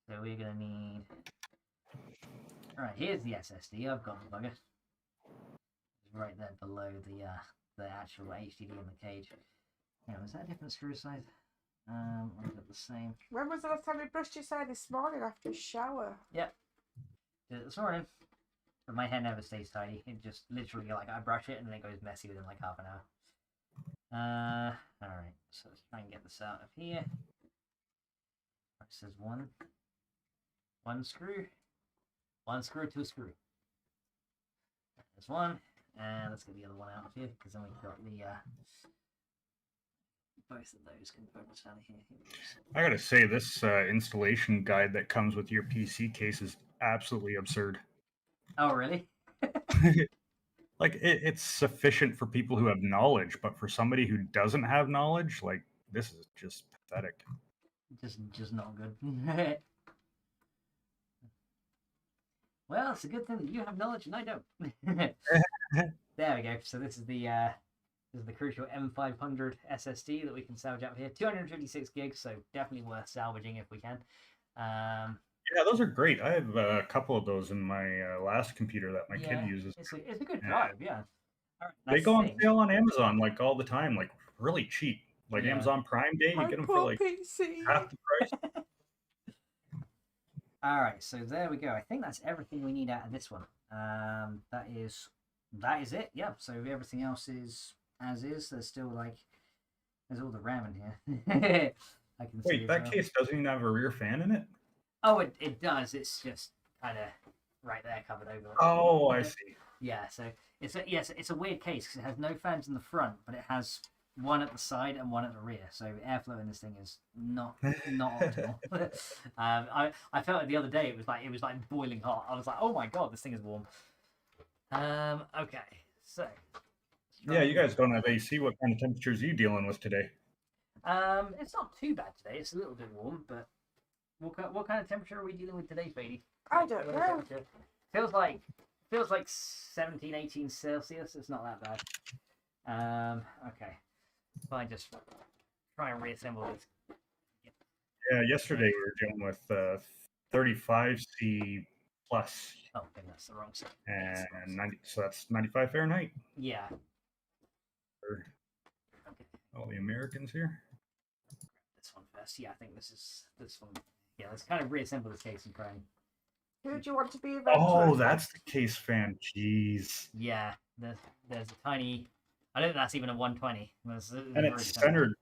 S1: So we're gonna need. Alright, here's the SSD. I've got the bugger. It's right there below the actual HDD in the cage. Hang on, is that a different screw size? Or is it the same?
S3: When was the last time you brushed your hair? This morning after a shower.
S1: Yep. Did it this morning. But my hair never stays tidy. It just literally, like, I brush it and then it goes messy within like half an hour. Alright, so let's try and get this out of here. It says one screw. One screw, two screw. There's one. And let's get the other one out of here, because then we've got the both of those components out of here.
S2: I gotta say, this installation guide that comes with your PC case is absolutely absurd.
S1: Oh, really?
S2: Like, it's sufficient for people who have knowledge, but for somebody who doesn't have knowledge, like, this is just pathetic.
S1: Just not good. Well, it's a good thing that you have knowledge and I don't. There we go. So this is the crucial M500 SSD that we can salvage out here. 256 gigs, so definitely worth salvaging if we can.
S2: Yeah, those are great. I have a couple of those in my last computer that my kid uses.
S1: It's a good drive, yeah. Right,
S2: they go on sale on Amazon like all the time, like really cheap. Like Amazon Prime Day, you get them for like half the price.
S1: All right, so there we go. I think that's everything we need out of this one. That is it. Yeah. So everything else is as is. There's still there's all the RAM in here. I can see.
S2: Wait, that case doesn't even have a rear fan in it?
S1: Oh, it does. It's just kind of right there, covered over.
S2: Oh, I see.
S1: Yeah, so it's a weird case because it has no fans in the front, but it has one at the side and one at the rear. So airflow in this thing is not optimal. I felt it the other day. It was like boiling hot. I was like, oh my god, this thing is warm. Okay, so
S2: yeah, you guys don't have AC. What kind of temperatures are you dealing with today?
S1: It's not too bad today. It's a little bit warm, but what kind of temperature are we dealing with today, Fady?
S3: I don't know.
S1: Feels like 17, 18 Celsius. It's not that bad. Okay. Fine, just try and reassemble this.
S2: Yeah, yesterday we were dealing with 35C plus.
S1: Oh, okay, that's the wrong side.
S2: And 90, so that's 95 Fahrenheit.
S1: Yeah.
S2: For all the Americans here.
S1: This one first. Yeah, I think this one. Yeah, let's kind of reassemble this case and try and.
S3: Who do you want to be?
S2: Oh, that's the case fan. Jeez.
S1: Yeah, there's a tiny. I don't think that's even a 120.
S2: And it's centered,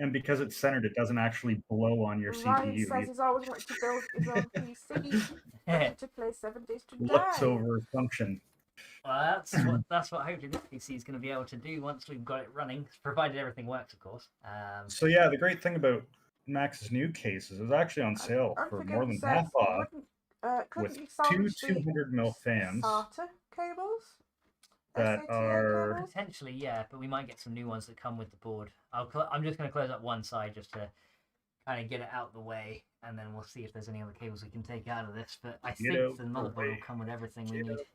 S2: and because it's centered, it doesn't actually blow on your
S3: Ryan
S2: CPU.
S3: says he's always wanted to build his own PC to play 7 Days to Die.
S2: Looks over function.
S1: Well, that's what hopefully this PC is going to be able to do once we've got it running, provided everything works, of course.
S2: So yeah, the great thing about Max's new case is it was actually on sale for more than half off, with two 200mm fans.
S3: SATA cables?
S2: That are
S1: potentially, yeah, but we might get some new ones that come with the board. I'm just going to close up one side just to kind of get it out the way, and then we'll see if there's any other cables we can take out of this. But I think the motherboard will come with everything we need.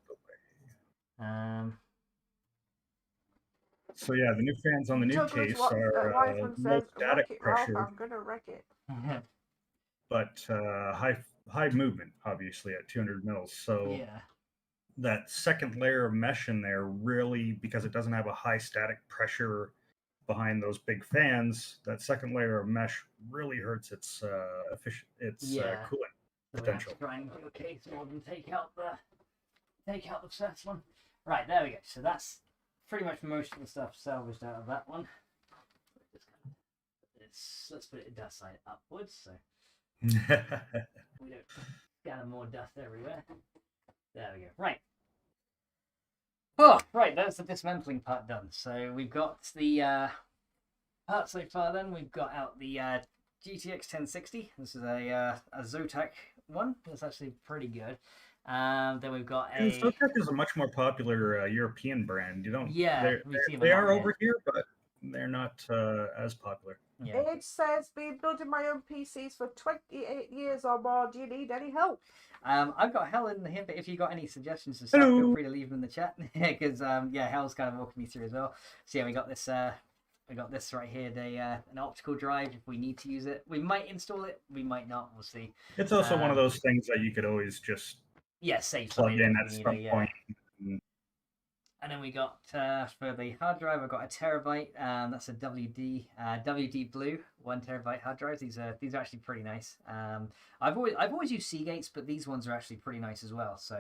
S2: So yeah, the new fans on the new case are low static pressure.
S3: I'm gonna wreck it.
S2: But high movement, obviously at 200 mils. So
S1: yeah.
S2: That second layer of mesh in there really, because it doesn't have a high static pressure behind those big fans, that second layer of mesh really hurts its coolant potential.
S1: Try and do a case more than take out the first one. Right, there we go. So that's pretty much most of the stuff salvaged out of that one. Let's put it dust side upwards so we don't scatter more dust everywhere. There we go. Right. Oh, right, that's the dismantling part done. So we've got the part so far then. We've got out the GTX 1060. This is a Zotac one. That's actually pretty good. Then we've got a...
S2: Zotac is a much more popular European brand. You don't...
S1: Yeah,
S2: they are over here, but they're not as popular.
S3: Yeah. It says, been building my own PCs for 28 years or more. Do you need any help?
S1: I've got Hel in here, but if you got any suggestions and stuff, feel free to leave them in the chat. Because Hel's kind of walking me through as well. So yeah, we got this right here, an optical drive. If we need to use it, we might install it. We might not. We'll see.
S2: It's also one of those things that you could always just
S1: save
S2: plug in at some point.
S1: And then we got for the hard drive, I've got a terabyte. That's a WD Blue 1 terabyte hard drive. These are actually pretty nice. I've always used Seagates, but these ones are actually pretty nice as well. So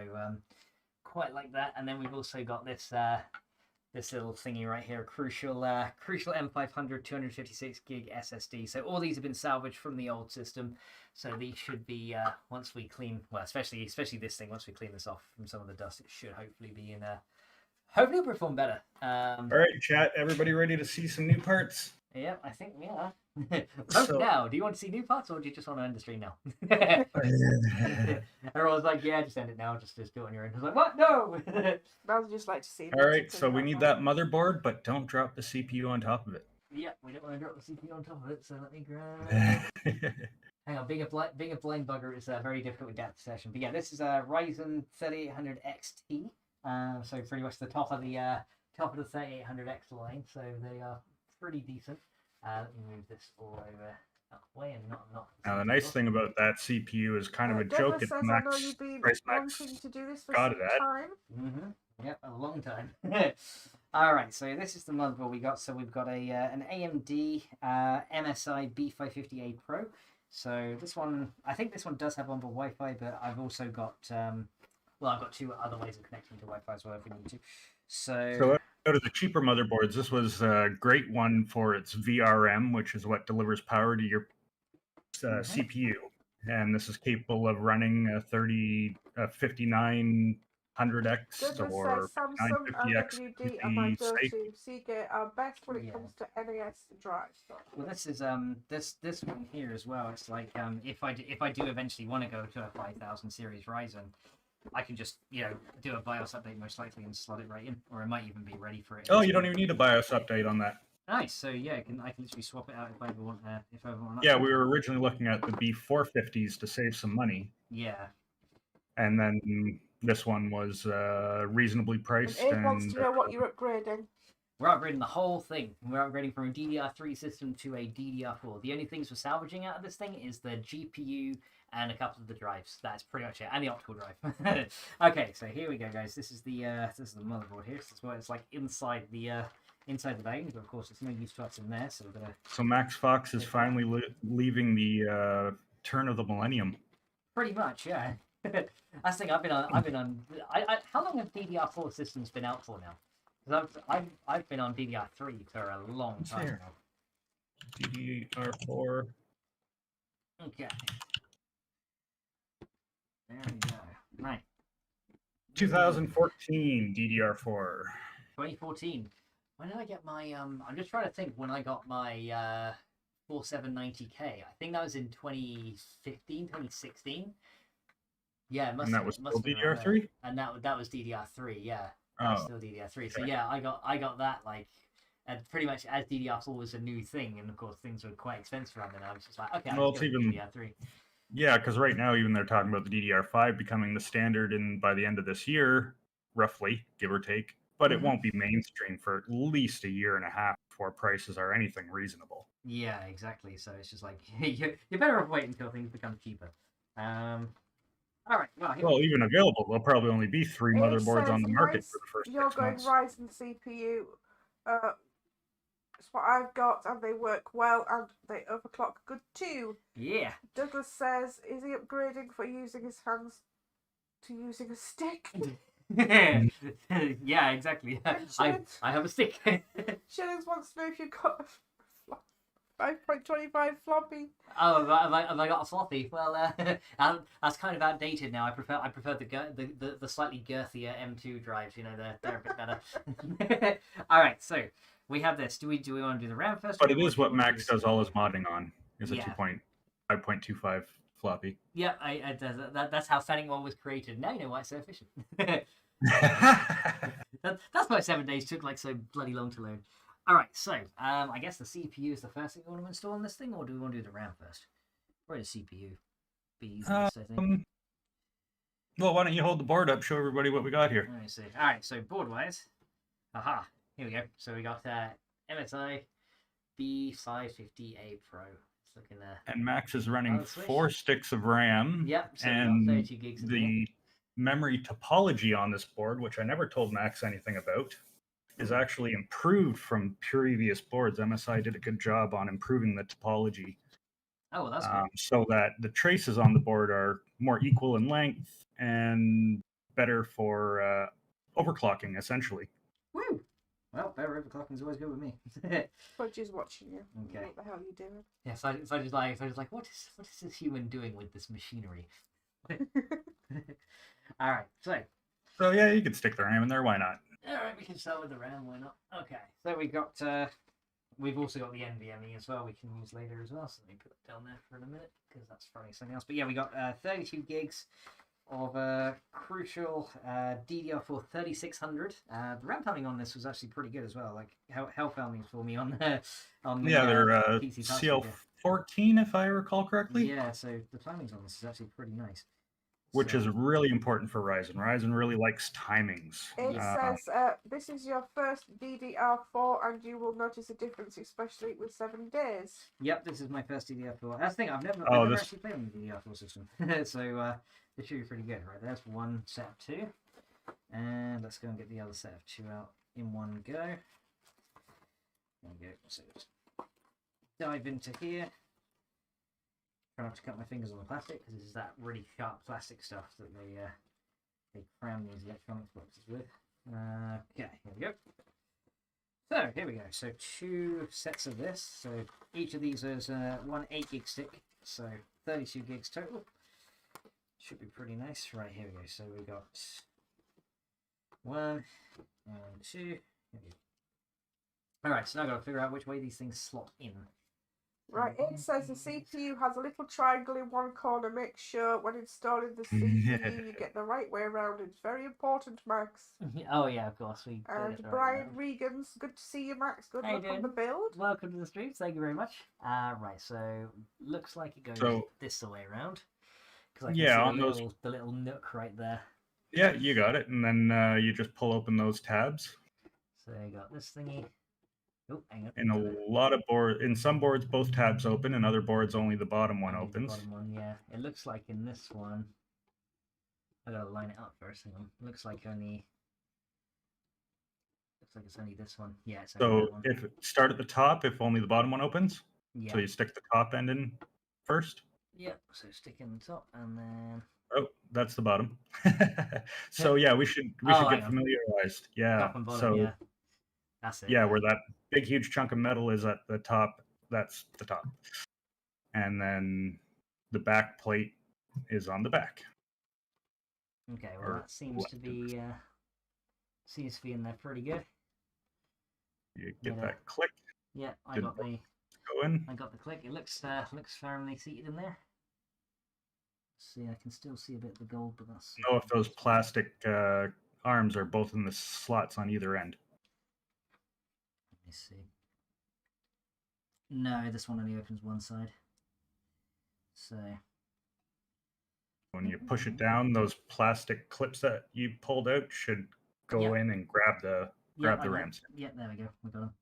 S1: quite like that. And then we've also got this little thingy right here, Crucial M500 256 gig SSD. So all these have been salvaged from the old system. So these should be once we clean, well, especially this thing, once we clean this off from some of the dust, it should hopefully be in a. Hopefully it'll perform better. All
S2: right, chat. Everybody ready to see some new parts?
S1: Yeah, I think we are. Now, do you want to see new parts, or do you just want to end the stream now? Everyone's like, yeah, just end it now. Just do it on your own. I was like, what? No!
S3: I would just like to see.
S2: All right, so we need that motherboard, but don't drop the CPU on top of it.
S1: Yeah, we don't want to drop the CPU on top of it, so let me grab... Hang on, being a blind bugger is very difficult with depth session. But yeah, this is a Ryzen 3800 XT. So pretty much the top of the 3800X line, so they are pretty decent. Let me move this all over that way and not.
S2: Now the nice thing about that CPU is kind of a joke. It's Max price Max
S3: to do this for
S2: got it at.
S1: Yep, a long time. All right, so this is the motherboard we got. So we've got an AMD MSI B550A Pro. So this one, I think this one does have onboard Wi-Fi, but I've also got. I've got two other ways of connecting to Wi-Fi as well if we need to. So
S2: go to the cheaper motherboards. This was a great one for its VRM, which is what delivers power to your CPU, and this is capable of running a 5900X
S3: Douglas
S2: or
S3: says Samsung and
S2: 950X
S3: WD are my
S2: safe.
S3: go-to. Seagate are best when it comes to NAS drives.
S1: Well, this is this one here as well. It's like if I do eventually want to go to a 5000 series Ryzen, I can just do a BIOS update most likely and slot it right in, or it might even be ready for it.
S2: Oh, you don't even need a BIOS update on that.
S1: Nice. So yeah, I can literally swap it out if I ever want.
S2: Yeah, we were originally looking at the B450s to save some money.
S1: Yeah.
S2: And then this one was reasonably priced.
S3: And it wants to know what you're upgrading.
S1: We're upgrading the whole thing. We're upgrading from a DDR3 system to a DDR4. The only things we're salvaging out of this thing is the GPU and a couple of the drives. That's pretty much it, and the optical drive. Okay, so here we go, guys. This is the motherboard here. This is what it's like inside the bag. But of course, it's no use to us in there. So
S2: MaxFox is finally leaving the turn of the millennium.
S1: Pretty much, yeah. That's the thing. I've been on. How long have DDR4 systems been out for now? Because I've been on DDR3 for a long time now.
S2: DDR4.
S1: Okay. There we go. Right.
S2: 2014 DDR4.
S1: 2014. When did I get my I'm just trying to think when I got my 4790K. I think that was in 2015, 2016. Yeah, it must.
S2: And that was still DDR3.
S1: And that was DDR3. Yeah.
S2: Oh.
S1: Still DDR3. So yeah, I got that like, and pretty much as DDR4 was a new thing, and of course things were quite expensive around then. I was just like, okay,
S2: well, it's even
S1: DDR3.
S2: Yeah, because right now even they're talking about the DDR5 becoming the standard by the end of this year, roughly, give or take. But it won't be mainstream for at least a year and a half before prices are anything reasonable.
S1: Yeah, exactly. So it's just like you're better off waiting until things become cheaper. All right. Well,
S2: even available, there'll probably only be 3 motherboards on the market for the first 6 months.
S3: You're going Ryzen CPU. It's what I've got, and they work well, and they overclock good too.
S1: Yeah.
S3: Douglas says, is he upgrading for using his hands to using a stick?
S1: Yeah, exactly. I have a stick.
S3: Shillings wants to know if you've got a 5.25 floppy.
S1: Oh, have I got a floppy? Well, that's kind of outdated now. I prefer the slightly girthier M2 drives. They're a bit better. All right, so we have this. Do we want to do the RAM first?
S2: But it is what Max does all his modding on. Is a 5.25 floppy.
S1: Yeah, that's how Fenningwell was created. Now you know why it's so efficient. That's why 7 days took like so bloody long to load. All right, so I guess the CPU is the first thing we want to install on this thing, or do we want to do the RAM first? Probably the CPU. Be easiest, I think.
S2: Well, why don't you hold the board up, show everybody what we got here.
S1: Let me see. All right, so board-wise, aha, here we go. So we got MSI B550A Pro. It's looking there.
S2: And Max is running 4 sticks of RAM.
S1: Yep. So
S2: and
S1: 32 gigs.
S2: The memory topology on this board, which I never told Max anything about, is actually improved from previous boards. MSI did a good job on improving the topology.
S1: Oh, well, that's good.
S2: So that the traces on the board are more equal in length and better for overclocking, essentially.
S1: Woo! Well, better overclocking is always good with me.
S3: Fudge watching you.
S1: Okay.
S3: What the hell are you doing?
S1: Yeah, so I just like, what is this human doing with this machinery? All right, so
S2: yeah, you could stick the RAM in there. Why not?
S1: All right, we can start with the RAM. Why not? Okay, so we've also got the NVMe as well. We can use later as well. So let me put it down there for a minute because that's probably something else. But yeah, we got 32 gigs of crucial DDR4 3600. The RAM timing on this was actually pretty good as well. Like hell timing for me on the
S2: they're
S1: PC
S2: CL14 if I recall correctly.
S1: Yeah, so the timings on this is actually pretty nice.
S2: Which is really important for Ryzen. Ryzen really likes timings.
S3: It says this is your first DDR4 and you will notice a difference, especially with 7 days.
S1: Yep, this is my first DDR4. That's the thing, I've never actually played on the DDR4 system. So this should be pretty good. Right, there's one set of 2. And let's go and get the other set of 2 out in one go. There we go. So just dive into here. I have to cut my fingers on the plastic because this is that really sharp plastic stuff that they cram these electronics boxes with. Okay, here we go. So here we go. So 2 sets of this. So each of these is one 8 gig stick. so 32 gigs total. Should be pretty nice. Right, here we go. So we got 1 and 2. Alright, so now I've got to figure out which way these things slot in.
S3: Right, it says the CPU has a little triangle in one corner. Make sure when installing the CPU you get the right way around. It's very important, Max.
S1: Oh yeah, of course. We
S3: And
S1: did it
S3: Brian
S1: right
S3: Regan's, good to see you, Max. Good
S1: How you
S3: luck on
S1: doing?
S3: the build.
S1: Welcome to the stream. Thank you very much. Right, so looks like it goes this the way around. Because I can see the little nook right there.
S2: Yeah, you got it. And then you just pull open those tabs.
S1: So you got this thingy. Oh, hang on.
S2: In a lot of in some boards, both tabs open. In other boards, only the bottom one opens.
S1: The bottom one, yeah. It looks like in this one, I gotta line it up first. Hang on. Looks like it's only this one. Yeah. It's only that one.
S2: If start at the top, if only the bottom one opens.
S1: Yeah.
S2: So you stick the top end in first.
S1: Yeah. So stick in the top and then.
S2: Oh, that's the bottom. So yeah, we should get familiarized. Yeah.
S1: Top and bottom,
S2: so
S1: yeah. That's it.
S2: Yeah, where that big huge chunk of metal is at the top, that's the top. And then the back plate is on the back.
S1: Okay, well that seems to be in there pretty good.
S2: You get that click.
S1: Yeah, I got the click. It looks firmly seated in there. See, I can still see a bit of the gold, but that's.
S2: Know if those plastic arms are both in the slots on either end.
S1: Let me see. No, this one only opens one side. So.
S2: When you push it down, those plastic clips that you pulled out should go in and grab the rams.
S1: Yeah, there we go. We got them.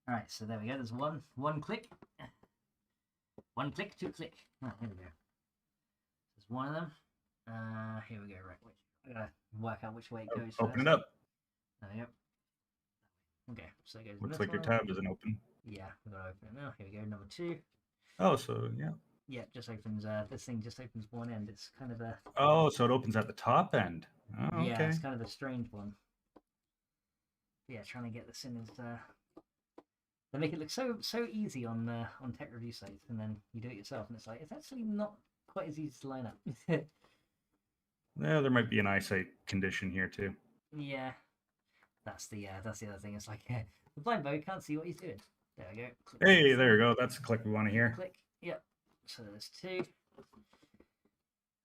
S1: All right, so there we go. There's one click. One click, two click. Oh, here we go. There's one of them. Here we go. Right, I gotta work out which way it goes.
S2: Open it up.
S1: There we go. Okay, so it goes.
S2: Looks like your tab isn't open.
S1: Yeah, we gotta open it now. Here we go. Number 2.
S2: Oh, so yeah.
S1: Yeah, it just opens. This thing just opens one end. It's kind of a.
S2: Oh, so it opens at the top end. Oh, okay.
S1: Yeah, it's kind of a strange one. Yeah, trying to get this in is. They make it look so easy on tech review sites, and then you do it yourself, and it's like it's actually not quite as easy to line up.
S2: Yeah, there might be an eyesight condition here too.
S1: Yeah, that's the other thing. It's like the blind boy can't see what he's doing. There we go. Click
S2: hey, there we go. That's the click we want to hear.
S1: Click. Yep. So there's 2.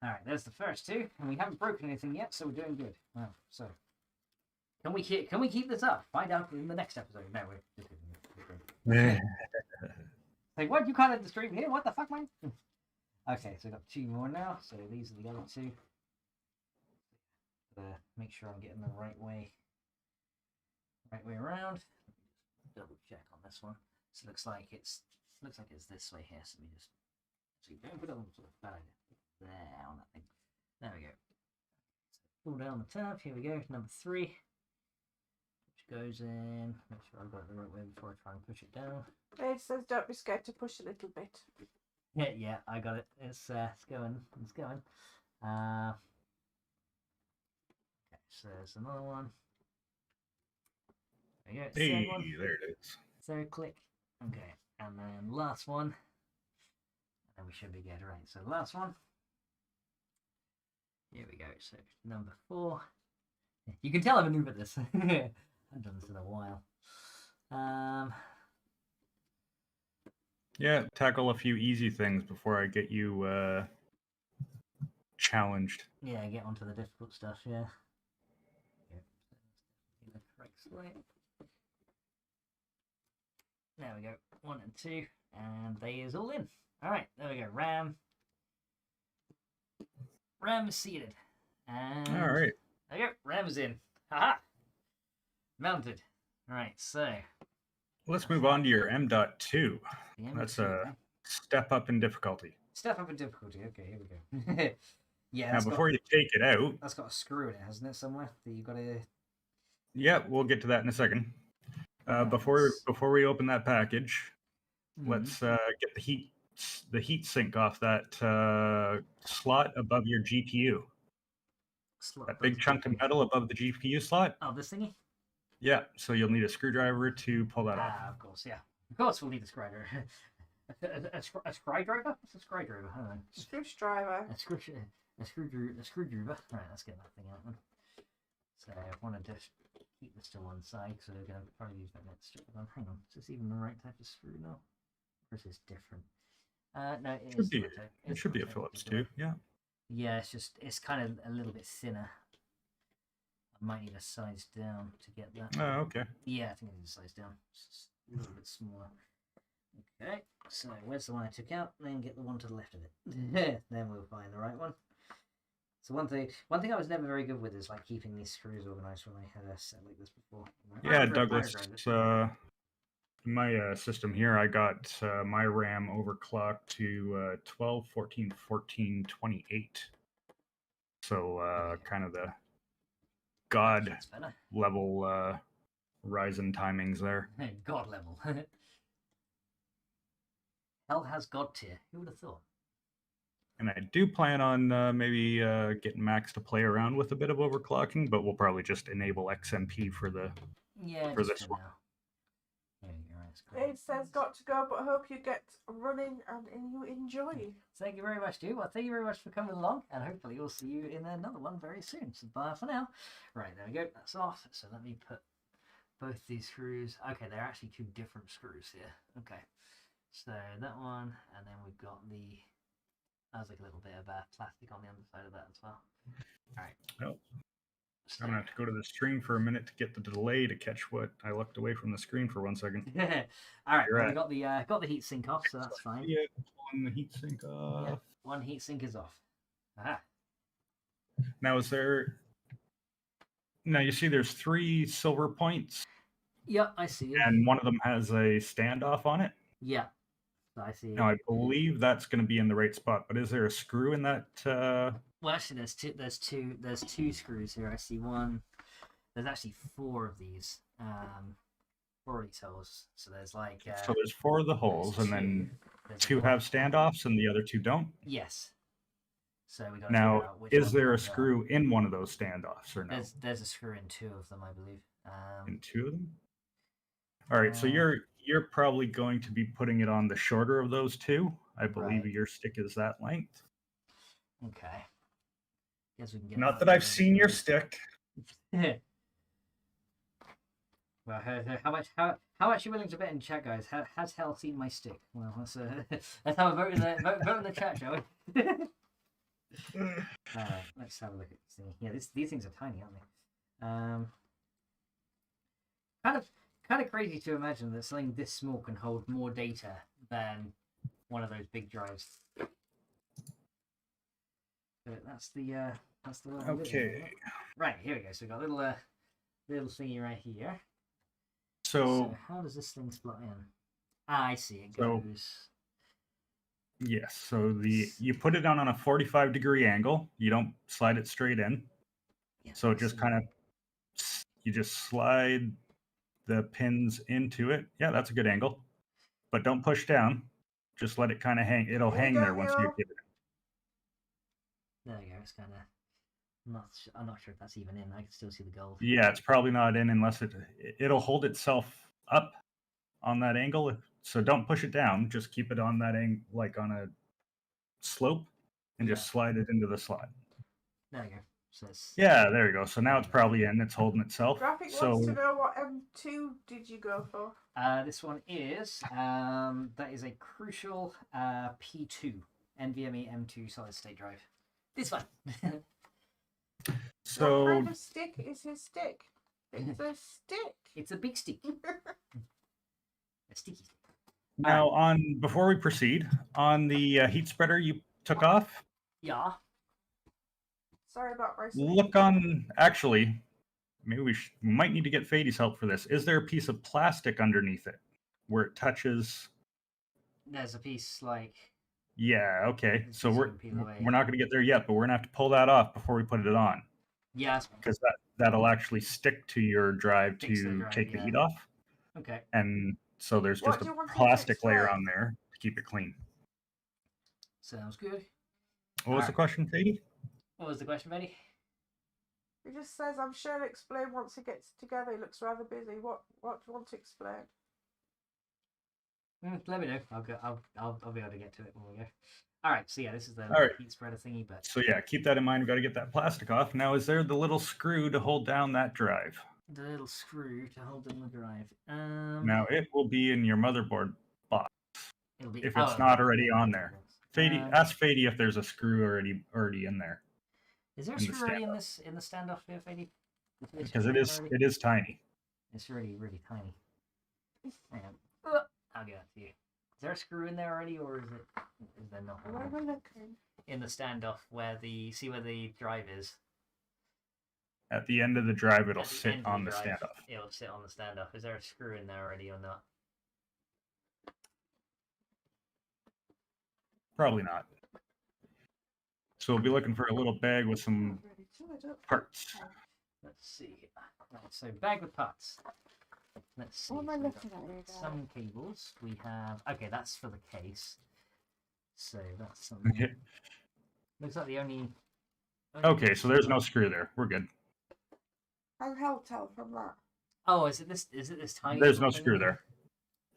S1: All right, there's the first 2, and we haven't broken anything yet, so we're doing good. Wow. So can we keep this up? Find out in the next episode. No, we're like, what? You can't end the stream here? What the fuck, man? Okay, so we've got 2 more now. So these are the other 2. Make sure I'm getting the right way around. Double check on this one. So it looks like it's this way here. So we just don't put it on sort of bad there on that thing. There we go. So pull down the tab. Here we go. Number 3, which goes in. Make sure I've got it the right way before I try and push it down.
S3: It says don't be scared to push a little bit.
S1: Yeah, I got it. It's going. It's going. Okay, so there's another one. There you go.
S2: Hey,
S1: one.
S2: there it is.
S1: Third click. Okay, and then last one. And then we should be good. Right, so last one. Here we go. So number 4. You can tell I'm a noob at this. I've done this in a while.
S2: Yeah, tackle a few easy things before I get you challenged.
S1: Yeah, get onto the difficult stuff. Yeah. The correct slate. There we go. 1 and 2, and they is all in. All right, there we go. RAM is seated. And
S2: all right.
S1: There you go. RAM is in. Haha. Mounted. All right, so
S2: let's move on to your M.2. That's a step up in difficulty.
S1: Step up in difficulty. Okay, here we go. Yeah.
S2: Now, before you take it out,
S1: that's got a screw in it, hasn't it? Somewhere that you got to.
S2: Yeah, we'll get to that in a second. Before we open that package, let's get the heat sink off that slot above your GPU. That big chunk of metal above the GPU slot.
S1: Oh, this thingy?
S2: Yeah, so you'll need a screwdriver to pull that off.
S1: Of course, yeah. Of course we'll need a screwdriver. A screwdriver? What's a screwdriver? I don't know.
S3: Screwdriver.
S1: A screwdriver. Right, let's get that thing out then. So I wanted to keep this to one side, so we're going to probably use that next strip. Hang on, is this even the right type of screw now? Or is this different? No,
S2: it should be a Phillips too, yeah.
S1: Yeah, it's kind of a little bit thinner. I might need a size down to get that.
S2: Oh, okay.
S1: Yeah, I think I need a size down. It's a little bit smaller. Okay, so where's the one I took out? Then get the one to the left of it. Then we'll find the right one. So one thing I was never very good with is like keeping these screws organized when I had a set like this before.
S2: Yeah, Douglas. In my system here, I got my RAM overclocked to 12, 14, 14, 28. So kind of the God level Ryzen timings there.
S1: God level. Hell has God tier. Who would have thought?
S2: And I do plan on maybe getting Max to play around with a bit of overclocking, but we'll probably just enable XMP for the for this one.
S3: It says got to go, but I hope you get running and you enjoy.
S1: Thank you very much, dude. Well, thank you very much for coming along, and hopefully we'll see you in another one very soon. So bye for now. Right, there we go. That's off. So let me put both these screws. Okay, they're actually two different screws here. Okay, so that one, and then we've got the. There's like a little bit of plastic on the underside of that as well. All right.
S2: Oh. I'm gonna have to go to the stream for a minute to get the delay to catch what I looked away from the screen for 1 second.
S1: All right, well, we got the heat sink off, so that's fine.
S2: Yeah, on the heat sink off.
S1: Yeah, one heat sink is off. Aha.
S2: Now is there? Now you see, there's 3 silver points.
S1: Yeah, I see it.
S2: And one of them has a standoff on it.
S1: Yeah, I see.
S2: Now I believe that's going to be in the right spot, but is there a screw in that?
S1: Well, actually, there's two screws here. I see one. There's actually 4 of these. 4 of these holes. So there's like.
S2: So there's 4 of the holes, and then 2 have standoffs, and the other 2 don't.
S1: Yes. So we got.
S2: Now, is there a screw in one of those standoffs or no?
S1: There's a screw in 2 of them, I believe.
S2: In 2 of them. All right, so you're probably going to be putting it on the shorter of those 2. I believe your stick is that length.
S1: Okay. Guess we can get.
S2: Not that I've seen your stick.
S1: Well, how much are you willing to bet in chat, guys? Has Hell seen my stick? Well, let's have a vote in the chat, shall we? Let's have a look at this thing. Yeah, these things are tiny, aren't they? Kind of crazy to imagine that something this small can hold more data than one of those big drives. So that's the
S2: okay.
S1: Right, here we go. So we got a little thingy right here.
S2: So
S1: how does this thing slot in? I see it goes.
S2: Yes, so you put it down on a 45-degree angle. You don't slide it straight in. Yeah, so it just kind of you just slide the pins into it. Yeah, that's a good angle. But don't push down. Just let it kind of hang. It'll hang there once you give it.
S1: There you go. It's kind of. I'm not sure if that's even in. I can still see the gold.
S2: Yeah, it's probably not in unless it'll hold itself up on that angle. So don't push it down. Just keep it on that angle, like on a slope, and just slide it into the slot.
S1: There you go. So
S2: yeah, there you go. So now it's probably in. It's holding itself.
S3: Graphic wants to know what M2 did you go for?
S1: This one is that is a Crucial P2 NVMe M2 solid state drive. This one.
S2: So
S3: what kind of stick is his stick? It's a stick.
S1: It's a big stick. A sticky stick.
S2: Now, before we proceed, on the heat spreader you took off.
S1: Yeah.
S3: Sorry about my.
S2: Look on. Actually, maybe we might need to get Fady's help for this. Is there a piece of plastic underneath it where it touches?
S1: There's a piece like.
S2: Yeah. Okay. So we're not going to get there yet, but we're going to have to pull that off before we put it on.
S1: Yeah.
S2: Because that'll actually stick to your drive to take the heat off.
S1: Okay.
S2: And so there's just a plastic layer on there to keep it clean.
S1: Sounds good.
S2: What was the question, Fady?
S1: What was the question, Betty?
S3: He just says, I'm sure he'll explain once he gets together. He looks rather busy. What do you want to explain?
S1: Let me know. I'll go. I'll be able to get to it when we go. All right. So yeah, this is the heat spreader thingy. But
S2: so yeah, keep that in mind. We've got to get that plastic off. Now, is there the little screw to hold down that drive?
S1: The little screw to hold down the drive.
S2: Now it will be in your motherboard box.
S1: It'll be
S2: if it's not already on there. Fady, ask Fady if there's a screw already in there.
S1: Is there a screw already in the standoff here, Fady?
S2: Because it is tiny.
S1: It's really tiny. I'll give that to you. Is there a screw in there already, or is there not?
S3: Where am I looking?
S1: In the standoff where the drive is.
S2: At the end of the drive, it'll sit on the standoff.
S1: It'll sit on the standoff. Is there a screw in there already or not?
S2: Probably not. So we'll be looking for a little bag with some parts.
S1: Let's see. Right, so bag with parts. Let's see.
S3: What am I looking at?
S1: Some cables. We have. Okay, that's for the case. So that's some. Looks like the only.
S2: Okay, so there's no screw there. We're good.
S3: I'm held tell from that.
S1: Oh, is it this tiny?
S2: There's no screw there.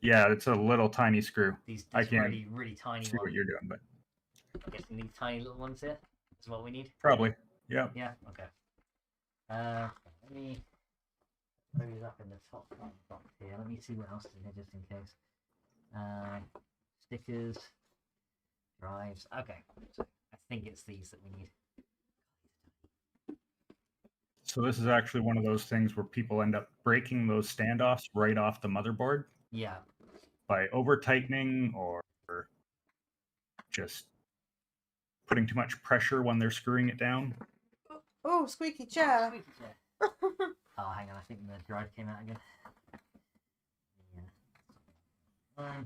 S2: Yeah, it's a little tiny screw.
S1: I can't really tiny.
S2: See what you're doing, but
S1: I'm guessing these tiny little ones here is what we need.
S2: Probably. Yeah.
S1: Yeah. Okay. Let me throw these up in the top box here. Let me see what else is in here just in case. Stickers, drives. Okay. So I think it's these that we need.
S2: So this is actually one of those things where people end up breaking those standoffs right off the motherboard.
S1: Yeah.
S2: By over tightening or just putting too much pressure when they're screwing it down.
S3: Oh, squeaky chair.
S1: Oh, squeaky chair. Oh, hang on. I think the drive came out again. Yeah.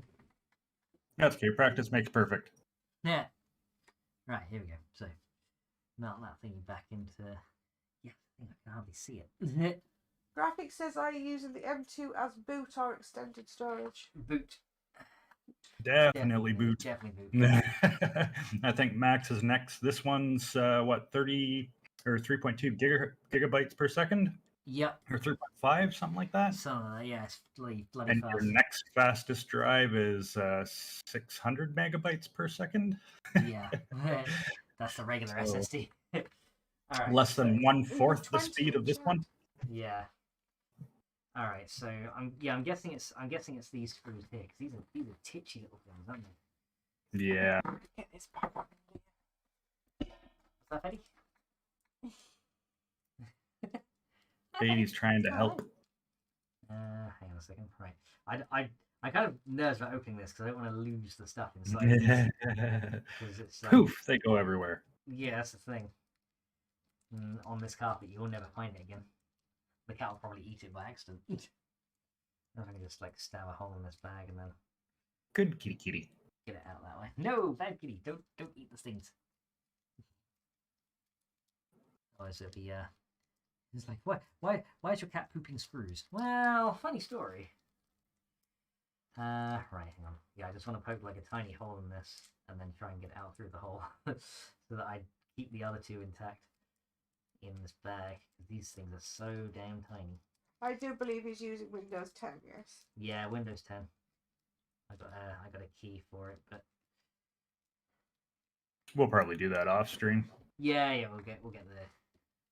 S2: That's okay. Practice makes perfect.
S1: Yeah. Right, here we go. So, melt that thingy back into... Yeah, I think I can hardly see it.
S3: Graphics says, are you using the M2 as boot or extended storage?
S1: Boot.
S2: Definitely boot.
S1: Definitely boot.
S2: I think Max is next. This one's, 30 or 3.2 gigabytes per second?
S1: Yep.
S2: Or 3.5, something like that?
S1: So, yeah, it's bloody
S2: and
S1: fast.
S2: Your next fastest drive is 600 megabytes per second?
S1: Yeah. That's the regular SSD. All right,
S2: less than 1/4 the speed of this one?
S1: Yeah. All right, so I'm guessing it's these screws here because these are titchy little things, aren't they?
S2: Yeah.
S3: Get this back on.
S1: What's that, Eddie?
S2: Baby's trying to help.
S1: Hang on a second. Right, I kind of nervous about opening this because I don't want to lose the stuff inside. It's
S2: poof, they go everywhere.
S1: Yeah, that's the thing. On this carpet, you'll never find it again. The cat will probably eat it by accident. I can just like stab a hole in this bag and then.
S2: Good kitty.
S1: Get it out that way. No, bad kitty. Don't eat the things. Otherwise it'll be it's like why is your cat pooping screws? Well, funny story. Right, hang on. Yeah, I just want to poke like a tiny hole in this and then try and get out through the hole so that I keep the other two intact in this bag. These things are so damn tiny.
S3: I do believe he's using Windows 10, yes.
S1: Yeah, Windows 10. I got a key for it, but
S2: we'll probably do that off stream.
S1: Yeah, we'll get the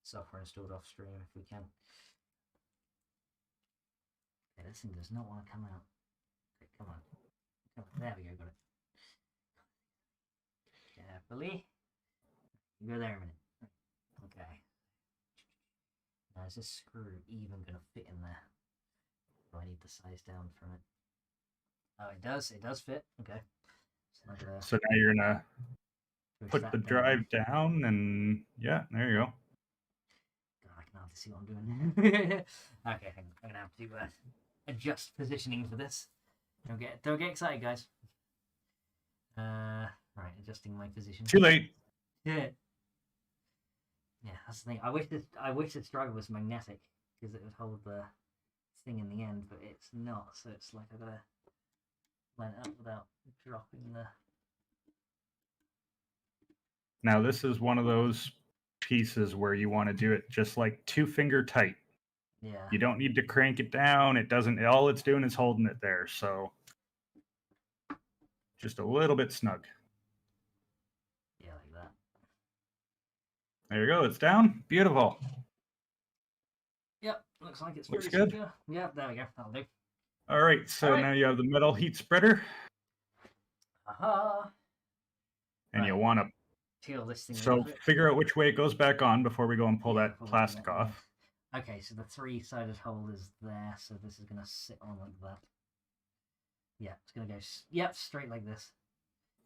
S1: software installed off stream if we can. Yeah, this thing does not want to come out. Okay, come on. There we go, got it. Carefully. You go there a minute. Okay. Now is this screw even going to fit in there? Do I need the size down from it? Oh, it does. It does fit. Okay.
S2: So now you're going to put the drive down and yeah, there you go.
S1: God, I can hardly see what I'm doing. Okay, I'm going to have to adjust positioning for this. Don't get excited, guys. Right, adjusting my position.
S2: Too late.
S1: Yeah. Yeah, that's the thing. I wish this driver was magnetic because it would hold the thing in the end, but it's not. So it's like I gotta line it up without dropping the.
S2: Now this is one of those pieces where you want to do it just like 2-finger tight.
S1: Yeah.
S2: You don't need to crank it down. It doesn't. All it's doing is holding it there. So just a little bit snug.
S1: Yeah, like that.
S2: There you go. It's down. Beautiful.
S1: Yep, looks like it's
S2: Looks
S1: pretty
S2: good.
S1: secure. Yeah, there we go. That'll do.
S2: All right, so now you have the metal heat spreader.
S1: Aha.
S2: And you want to
S1: peel this thing.
S2: So figure out which way it goes back on before we go and pull that
S1: probably
S2: plastic
S1: that,
S2: off.
S1: yeah. Okay, so the 3-sided hole is there, so this is going to sit on like that. Yeah, it's going to go, straight like this.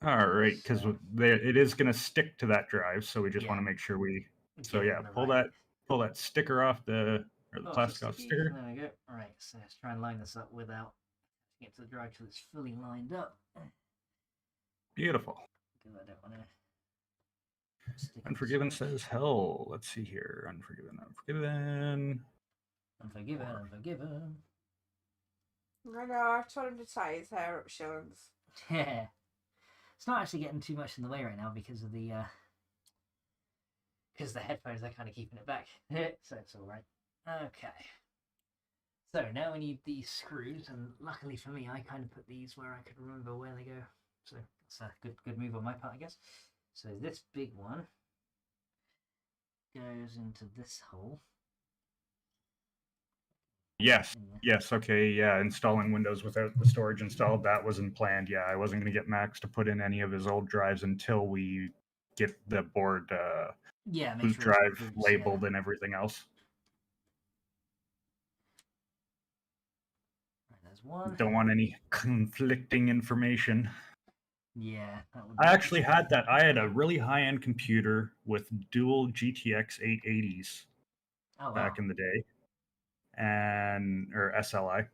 S2: All right, because it is going to stick to that drive, so we just want to make sure we. So yeah, pull that sticker off the plastic off sticker.
S1: There we go. All right, so let's try and line this up without get to the drive till it's fully lined up.
S2: Beautiful.
S1: Because I don't want to.
S2: Unforgiven says hell. Let's see here. Unforgiven.
S3: I know, I've told him to tie his hair up, Shillings.
S1: Yeah. It's not actually getting too much in the way right now because of the headphones are kind of keeping it back. So it's alright. Okay. So now we need these screws, and luckily for me I kind of put these where I could remember where they go. So it's a good move on my part, I guess. So this big one goes into this hole.
S2: Yes. Okay. Yeah. Installing Windows without the storage installed, that wasn't planned. Yeah. I wasn't going to get Max to put in any of his old drives until we get the board boot drive labeled and everything else.
S1: Right, there's one.
S2: Don't want any conflicting information.
S1: Yeah.
S2: I actually had that. I had a really high-end computer with dual GTX 880s back in the day. Or SLI.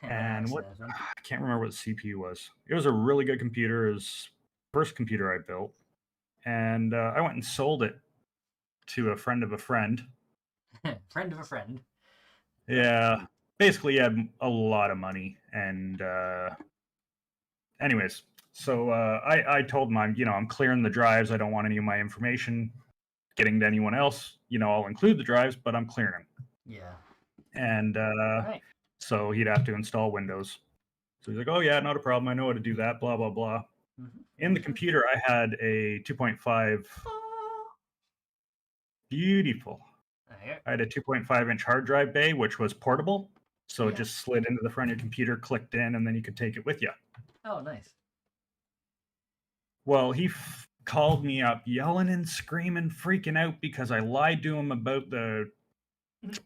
S2: And I can't remember what the CPU was. It was a really good computer. It was the first computer I built. And I went and sold it to a friend of a friend.
S1: Friend of a friend.
S2: Yeah. Basically, he had a lot of money. And anyways, so I told him I'm clearing the drives. I don't want any of my information getting to anyone else. I'll include the drives, but I'm clearing them.
S1: Yeah.
S2: And so he'd have to install Windows. So he's like, oh yeah, not a problem. I know how to do that, blah, blah, blah. Mm-hmm. In the computer, I had a 2.5. Beautiful. I had a 2.5-inch hard drive bay, which was portable. So it just slid into the front of your computer, clicked in, and then you could take it with you.
S1: Oh, nice.
S2: Well, he called me up yelling and screaming, freaking out because I lied to him about the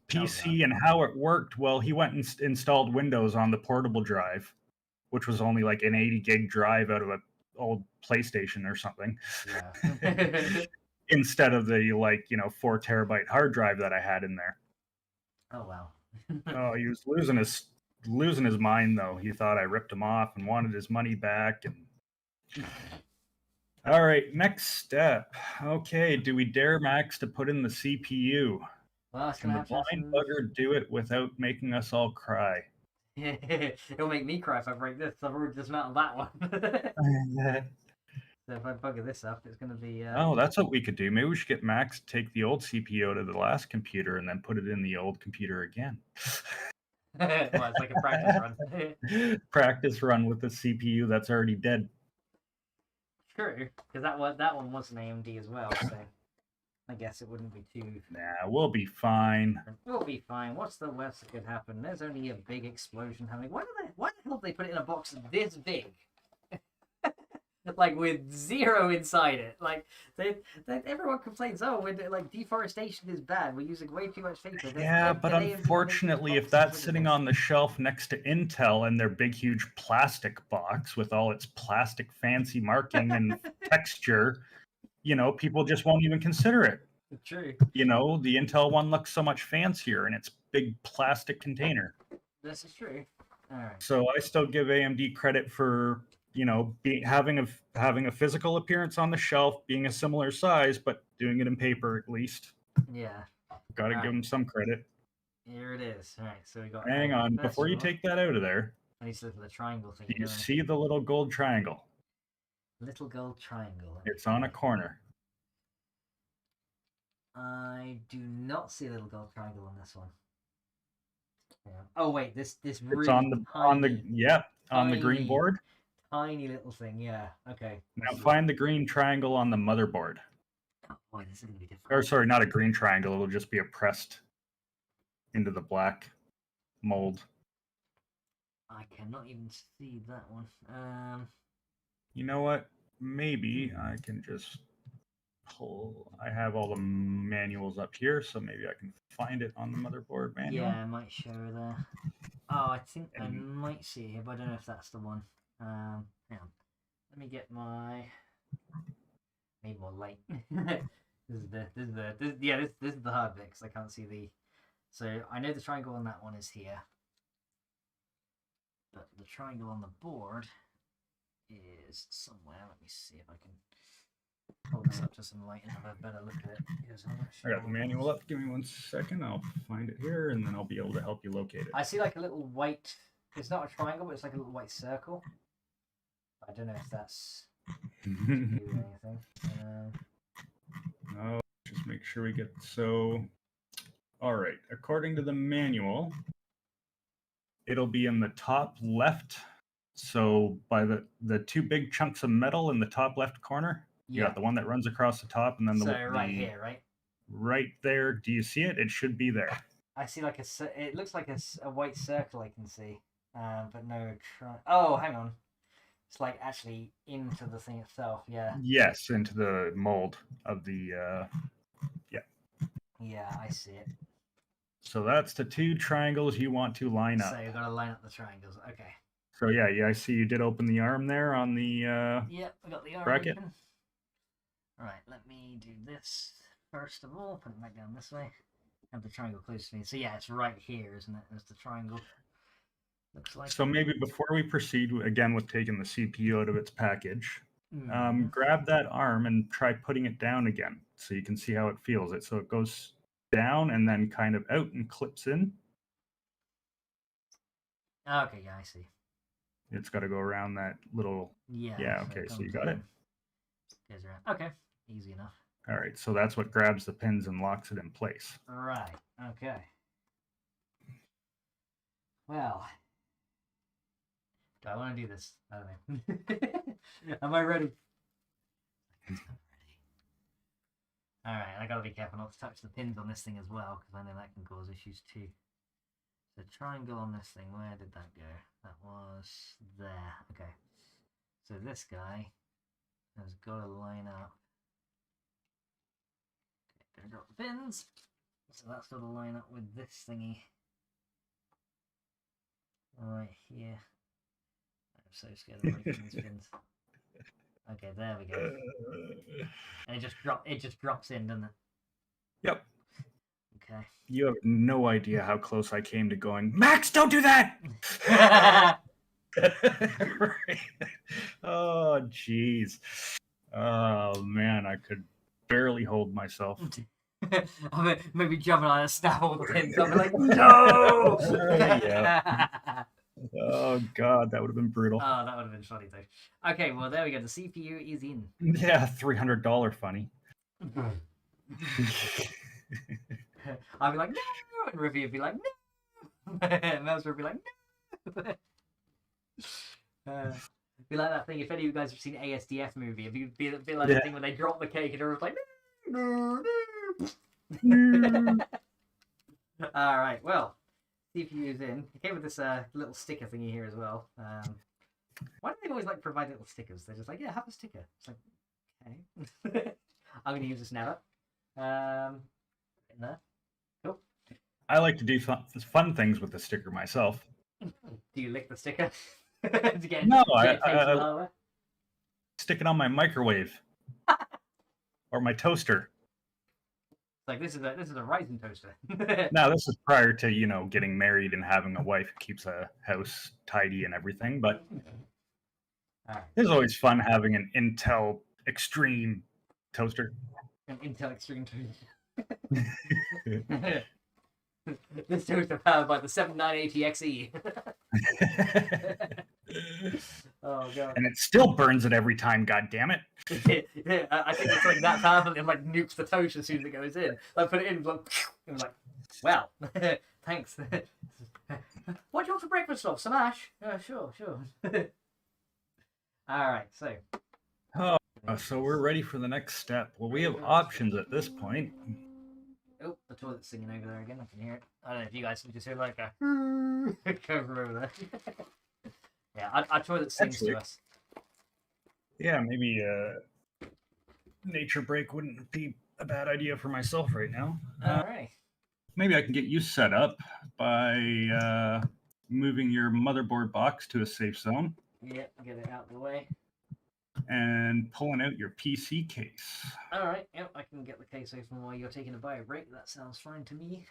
S2: PC and how it worked. Well, he went and installed Windows on the portable drive, which was only like an 80 gig drive out of an old PlayStation or something.
S1: Yeah.
S2: Instead of the 4 terabyte hard drive that I had in there.
S1: Oh wow.
S2: Oh, he was losing his mind though. He thought I ripped him off and wanted his money back. And all right, next step. Okay, do we dare Max to put in the CPU?
S1: Well,
S2: can the blind bugger do it without making us all cry?
S1: It'll make me cry if I break this. I've already dismantled that one. So if I bugger this up, it's going to be...
S2: Oh, that's what we could do. Maybe we should get Max to take the old CPU out of the last computer and then put it in the old computer again.
S1: Well, it's like a practice run.
S2: Practice run with the CPU that's already dead.
S1: True, because that one was an AMD as well, so I guess it wouldn't be too...
S2: Nah, we'll be fine.
S1: We'll be fine. What's the worst that could happen? There's only a big explosion happening. Why the hell did they put it in a box this big? Like with 0 inside it. Like everyone complains, like deforestation is bad. We're using way too much paper.
S2: Yeah, but unfortunately, if that's sitting on the shelf next to Intel and their big, huge plastic box with all its plastic fancy marking and texture, people just won't even consider it.
S1: True.
S2: The Intel one looks so much fancier in its big plastic container.
S1: This is true. All right.
S2: So I still give AMD credit for having a physical appearance on the shelf, being a similar size, but doing it in paper at least.
S1: Yeah.
S2: Got to give them some credit.
S1: Here it is. All right, so we got...
S2: Hang on, before you take that out of there.
S1: I need to look at the triangle thing.
S2: Do you see the little gold triangle?
S1: Little gold triangle.
S2: It's on a corner.
S1: I do not see a little gold triangle on this one. Yeah. Oh wait, this really
S2: it's on the green board.
S1: tiny little thing. Yeah. Okay.
S2: Now find the green triangle on the motherboard.
S1: Oh boy, this is gonna be difficult.
S2: Or sorry, not a green triangle. It'll just be a pressed into the black mold.
S1: I cannot even see that one.
S2: You know what? Maybe I can just pull. I have all the manuals up here, so maybe I can find it on the motherboard manual.
S1: Yeah, it might show there. Oh, I think I might see it here, but I don't know if that's the one. Hang on. Let me get my. Maybe more light. This is the hard bit because I can't see the. So I know the triangle on that one is here, but the triangle on the board is somewhere. Let me see if I can pull this up to some light and have a better look at it.
S2: I got the manual up. Give me 1 second. I'll find it here, and then I'll be able to help you locate it.
S1: I see like a little white. It's not a triangle, but it's like a little white circle. I don't know if that's anything.
S2: No, just make sure we get so. All right. According to the manual, it'll be in the top left. So by the two big chunks of metal in the top left corner, you got the one that runs across the top, and then
S1: right here, right?
S2: Right there. Do you see it? It should be there.
S1: I see like it looks like a white circle I can see, but no. Oh, hang on. It's like actually into the thing itself. Yeah.
S2: Yes, into the mold of the.
S1: Yeah, I see it.
S2: So that's the two triangles you want to line up.
S1: So you've got to line up the triangles. Okay.
S2: So yeah, I see you did open the arm there on the
S1: yeah, I got the arm
S2: bracket.
S1: open. All right, let me do this first of all. Put it back down this way. Have the triangle close to me. So yeah, it's right here, isn't it? There's the triangle. Looks like.
S2: So maybe before we proceed again with taking the CPU out of its package, grab that arm and try putting it down again, so you can see how it feels. So it goes down and then kind of out and clips in.
S1: Okay, yeah, I see.
S2: It's got to go around that little. Yeah. Okay, so you got it.
S1: Goes around. Okay, easy enough.
S2: All right, so that's what grabs the pins and locks it in place.
S1: Right. Okay. Well, do I want to do this? I don't know. Am I ready? All right, I gotta be careful not to touch the pins on this thing as well, because I know that can cause issues too. The triangle on this thing, where did that go? That was there. Okay. So this guy has got to line up. Okay, don't drop the pins. So that's got to line up with this thingy. Right here. I'm so scared of breaking these pins. Okay, there we go. And it just drops in, doesn't it?
S2: Yep.
S1: Okay.
S2: You have no idea how close I came to going, Max, don't do that! Right. Oh, jeez. Oh, man, I could barely hold myself.
S1: I maybe jumping on a snap all the pins. I'll be like, no!
S2: Yeah. Oh, God, that would have been brutal.
S1: Oh, that would have been funny, though. Okay, well, there we go. The CPU is in.
S2: Yeah, $300 funny.
S1: I'd be like, no! And Rivi would be like, no! And Mouse would be like, no! Be like that thing, if any of you guys have seen ASDF movie, it'd be like the thing when they drop the cake and everyone's like, no! Alright, well, CPU is in. It came with this little sticker thingy here as well. Why do they always like provide little stickers? They're just like, yeah, have a sticker. It's like, okay. I'm going to use this now. In there. Cool.
S2: I like to do fun things with the sticker myself.
S1: Do you lick the sticker?
S2: No, I stick it on my microwave or my toaster.
S1: Like this is a Ryzen toaster.
S2: Now this is prior to getting married and having a wife who keeps a house tidy and everything. But it's always fun having an Intel Extreme toaster.
S1: An Intel Extreme toaster. This toaster powered by the 7980XE. Oh god! And
S2: it still burns it every time. God damn it!
S1: I think it's like that powerful. It like nukes the toast as soon as it goes in. I put it in, and like, well, thanks. What do you want for breakfast, love? Some ash? Sure. Alright, so.
S2: Oh, so we're ready for the next step. Well, we have options at this point.
S1: Oh, the toilet's singing over there again. I can hear it. I don't know if you guys can just hear like a come from over there. Yeah, our toilet sings to us.
S2: Yeah, maybe nature break wouldn't be a bad idea for myself right now.
S1: Alright.
S2: Maybe I can get you set up by moving your motherboard box to a safe zone.
S1: Yep, get it out of the way.
S2: And pulling out your PC case.
S1: Alright, yep, I can get the case open while you're taking a bio break. That sounds fine to me.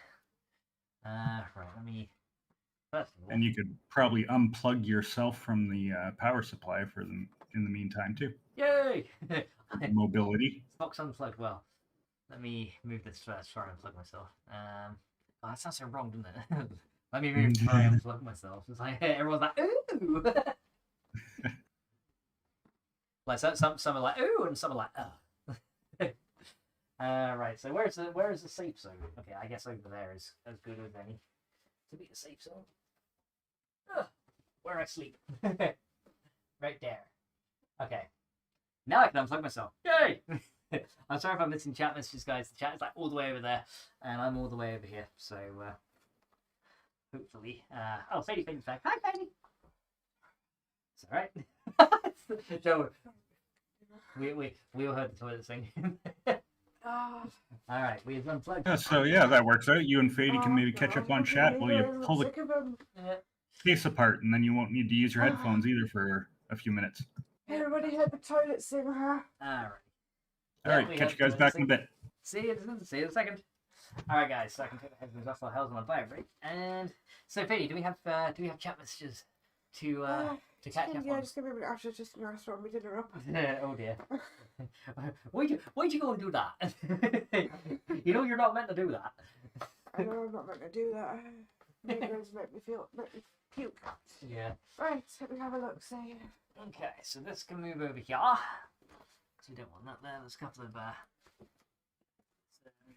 S1: Right, let me... First of all...
S2: And you could probably unplug yourself from the power supply for them in the meantime, too.
S1: Yay!
S2: Mobility.
S1: Fox unplugged well. Let me move this first before I unplug myself. Oh, that sounds so wrong, doesn't it? Let me move before I unplug myself. It's like, everyone's like, ooh! Like some are like ooh, and some are like oh. Right. So where is the safe zone? Okay, I guess over there is as good as any to be a safe zone. Where I sleep, right there. Okay. Now I can unplug myself. Yay! I'm sorry if I'm missing chat messages, guys. The chat is like all the way over there, and I'm all the way over here. So hopefully, oh, Sadie back. Hi, Sadie. It's all right. So we all heard the toilet sing. All right, we've unplugged.
S2: Yeah, so yeah, that works out. You and Fady can maybe catch up on chat while you pull the case apart, and then you won't need to use your headphones either for a few minutes.
S3: Everybody heard the toilet sing, huh?
S1: All
S2: right, catch you guys back in a bit.
S1: See you in a second. All right, guys, so I can take the headphones off while Hell's on my bio break. And so, Fady, do we have chat messages to catch up on?
S3: Yeah, just give me a minute after just throw my dinner up.
S1: Oh dear. Why'd you go and do that? You know you're not meant to do that.
S3: I know I'm not meant to do that. Make me puke.
S1: Yeah.
S3: Right, let me have a look, see.
S1: Okay, so this can move over here. So we don't want that there. There's a couple of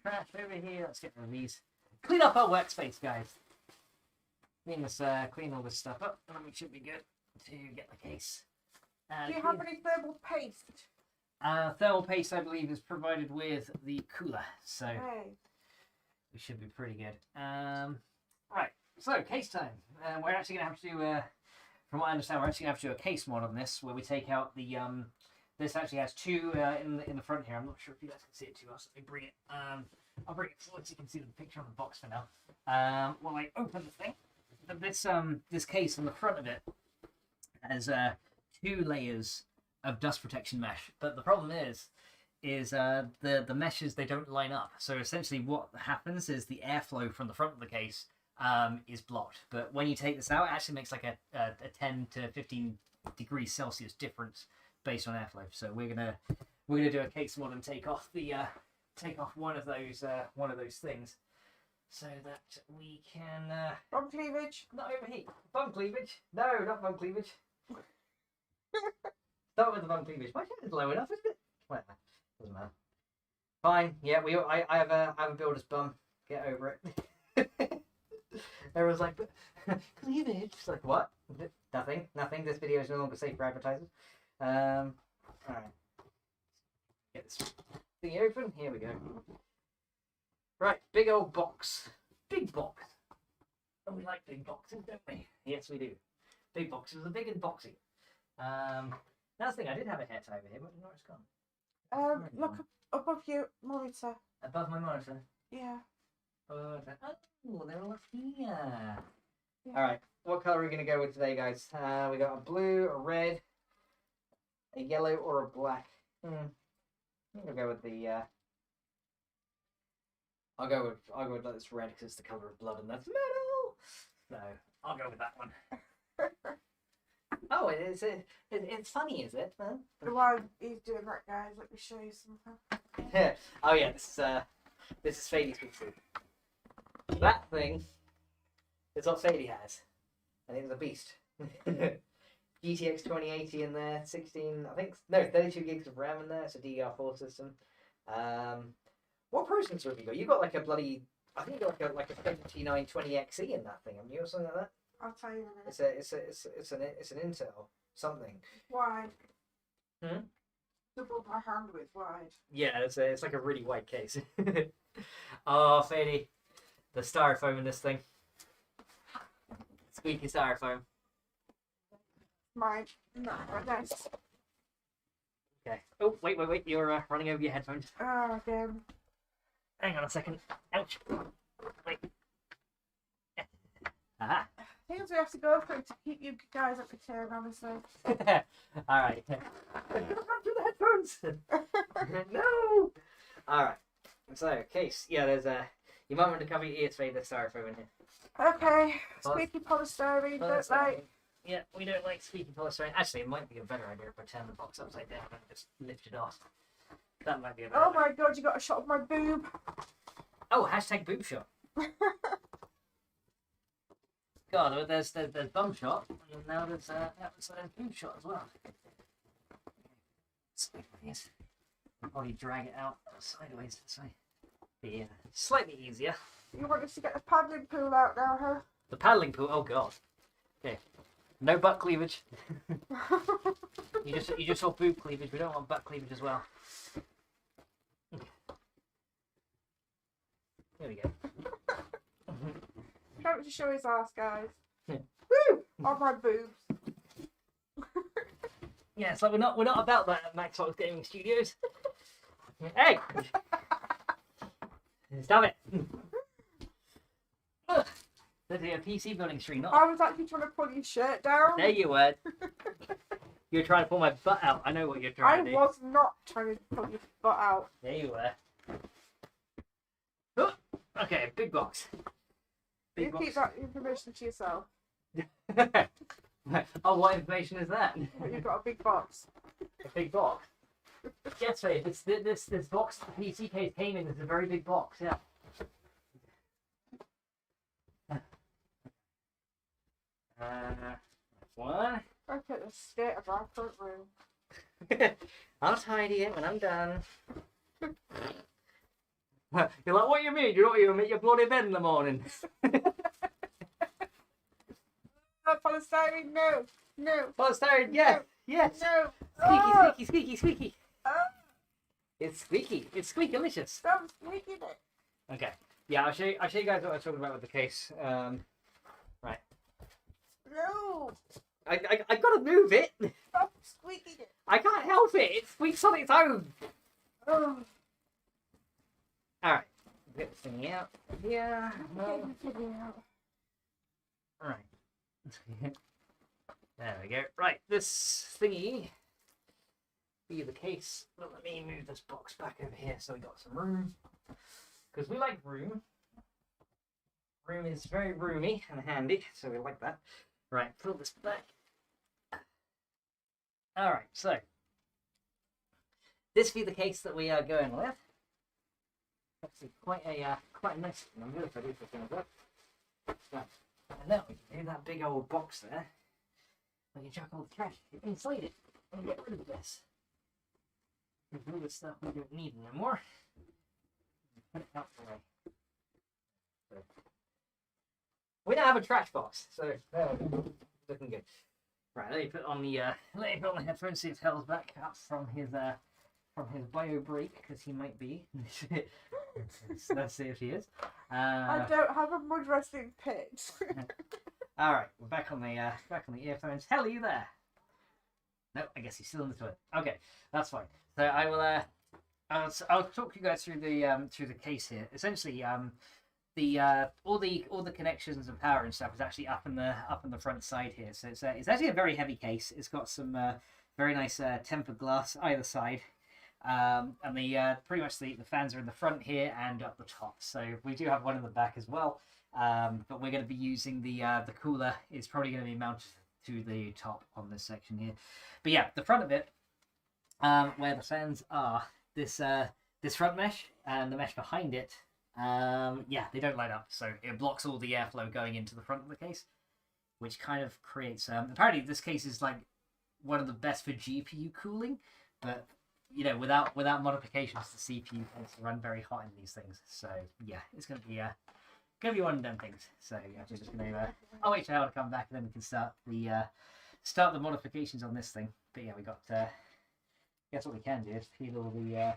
S1: trash over here. Let's get rid of these. Clean up our workspace, guys. Clean all this stuff up, and we should be good to get the case.
S3: Do you have any thermal paste?
S1: Thermal paste, I believe, is provided with the cooler, so we should be pretty good. Right, so case time. We're actually going to have to do, from what I understand, we're actually going to have to do a case mod on this, where we take out the, this actually has two in the front here. I'm not sure if you guys can see it too well, so let me bring it, I'll bring it forward so you can see the picture on the box for now. While I open the thing, this case on the front of it has 2 layers of dust protection mesh, but the problem is the meshes, they don't line up. So essentially what happens is the airflow from the front of the case is blocked, but when you take this out, it actually makes like a 10 to 15 degrees Celsius difference based on airflow. So we're gonna do a case mod and take off one of those things so that we can
S3: bum cleavage.
S1: Not overheat. Bum cleavage. No, not bum cleavage. Start with the bum cleavage. My head is low enough, isn't it? Whatever. Doesn't matter. Fine. Yeah, I have a builder's bum. Get over it. Everyone's like, but cleavage. It's like, what? Nothing. This video is no longer safe for advertisers. Alright. Get this thing open. Here we go. Right, big old box. Big box. And we like big boxes, don't we? Yes, we do. Big boxes are big and boxy. That's the thing, I did have a hair tie over here, but now it's gone.
S3: Look above your monitor.
S1: Above my monitor?
S3: Yeah.
S1: Oh, they're all up here.
S3: Yeah.
S1: Alright, what colour are we going to go with today, guys? We got a blue, a red, a yellow, or a black. I'm going to go with the... I'll go with this red because it's the colour of blood and that's metal. So I'll go with that one. Oh, it's funny, is it? Huh?
S3: While he's doing that, guys, let me show you something.
S1: Yeah. Oh yeah, this is Fady's pixel. That thing is what Fady has, and it's a beast. GTX 2080 in there, 32 gigs of RAM in there. It's a DDR4 system. What processor have you got? You got like a bloody, I think you got like a 5920XE in that thing, haven't you, or something like that?
S3: I'll tell you in a minute.
S1: It's an Intel. something.
S3: Wide.
S1: Hmm?
S3: Double my hand width wide.
S1: Yeah, it's like a really wide case. Oh, Fady. The styrofoam in this thing. Squeaky styrofoam.
S3: Mine. No, nice.
S1: Okay. Oh, wait. You're running over your headphones.
S3: Ah, again.
S1: Hang on a second. Ouch. Wait. Aha.
S3: Things we have to go through to keep you guys entertained, honestly.
S1: Alright. Run through the headphones! No! Alright. So, case. Yeah, there's a... You might want to cover your ears, Faye. There's styrofoam in here.
S3: Okay. Squeaky polystyrene, don't like.
S1: Yeah, we don't like squeaky polystyrene. Actually, it might be a better idea if I turn the box upside down and just lift it off. That might be a better
S3: Oh my god, you got a shot of my boob.
S1: Oh, hashtag boob shot. God, there's bum shot, and now there's boob shot as well. Yes. Probably drag it out sideways this way. Be slightly easier.
S3: You want us to get the paddling pool out now, huh?
S1: The paddling pool. Oh god. Okay. No butt cleavage. you just saw boob cleavage. We don't want butt cleavage as well. There we go.
S3: Trying to show his ass, guys.
S1: Yeah.
S3: Woo! On my boobs.
S1: Yeah, it's like we're not about that at MaxFox Gaming Studios. Hey! Stop it! This is a PC building stream, not.
S3: I was actually trying to pull your shirt down.
S1: There you were. You're trying to pull my butt out. I know what you're trying to do.
S3: I was not trying to pull your butt out.
S1: There you were. Oh, okay, big box.
S3: You keep that information to yourself.
S1: Oh, what information is that?
S3: You've got a big box.
S1: A big box. Yes, Faye. This box the PC case came in is a very big box. Yeah. One.
S3: Look at the state of our front room.
S1: I'll tidy it when I'm done. You're like, what do you mean? You don't even make your bloody bed in the morning.
S3: Polystyrene, no. No.
S1: Polystyrene, yes.
S3: No.
S1: Yes.
S3: No.
S1: Squeaky. It's squeaky. It's squeaky-licious.
S3: Stop squeaking it.
S1: Okay. Yeah, I'll show you guys what I was talking about with the case. Right.
S3: No.
S1: I gotta move it.
S3: Stop squeaking it.
S1: I can't help it. It squeaks on its own.
S3: Oh.
S1: Alright. Get this thingy out. Yeah.
S3: No.
S1: Alright. There we go. Right, this thingy be the case. Well, let me move this box back over here so we got some room. Because we like room. Room is very roomy and handy, so we like that. Right, pull this back. Alright, so this be the case that we are going with. That's quite a nice thing. I'm really ready for things up. Right. And now we can do that big old box there. We can chuck all the trash inside it and get rid of this. And all the stuff we don't need anymore. Put it out the way. So, we don't have a trash box, so looking good. Right, let me put on the headphones, see if Hell's back up from his bio break, because he might be. Let's see if he is.
S3: I don't have a mud wrestling pit.
S1: All right, we're back on the earphones. Hell, are you there? No, I guess he's still in the toilet. Okay, that's fine. So I'll talk you guys through the case here. Essentially, all the connections and power and stuff is actually up in the front side here. So it's actually a very heavy case. It's got some very nice tempered glass either side. And pretty much the fans are in the front here and up the top. So we do have one in the back as well. But we're going to be using the cooler is probably going to be mounted to the top on this section here. But yeah, the front of it, where the fans are, this front mesh and the mesh behind it, yeah, they don't light up. So it blocks all the airflow going into the front of the case, which kind of creates. Apparently, this case is like one of the best for GPU cooling, but you know, without modifications, the CPU tends to run very hot in these things. So yeah, it's gonna be one of them things. So yeah, we're just gonna. I'll wait for Hal to come back, and then we can start the start the modifications on this thing. But yeah, we got. Guess what we can do is peel all the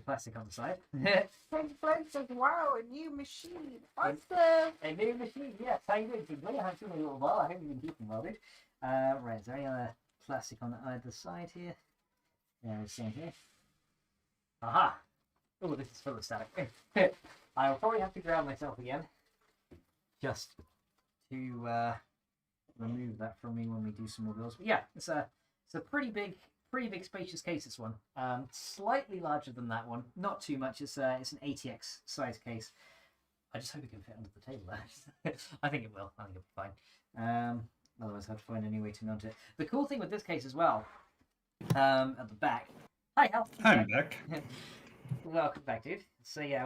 S1: plastic on the side.
S3: Ken Flynn says, wow, a new machine. Awesome.
S1: A new machine, yes. How you doing, Tingley? I haven't seen you in a little while. I hope you've been keeping well, dude. Right, is there any other plastic on either side here? Yeah, we're seeing here. Aha! Oh, this is full of static. I will probably have to grab myself again, just to remove that from me when we do some more builds. But yeah, it's a pretty big spacious case, this one. Slightly larger than that one, not too much. It's an ATX size case. I just hope it can fit under the table there. I think it will. I think it'll be fine. Otherwise I have to find a new way to mount it. The cool thing with this case as well, at the back. Hi, Hal.
S2: I'm back.
S1: Welcome back, dude. So yeah,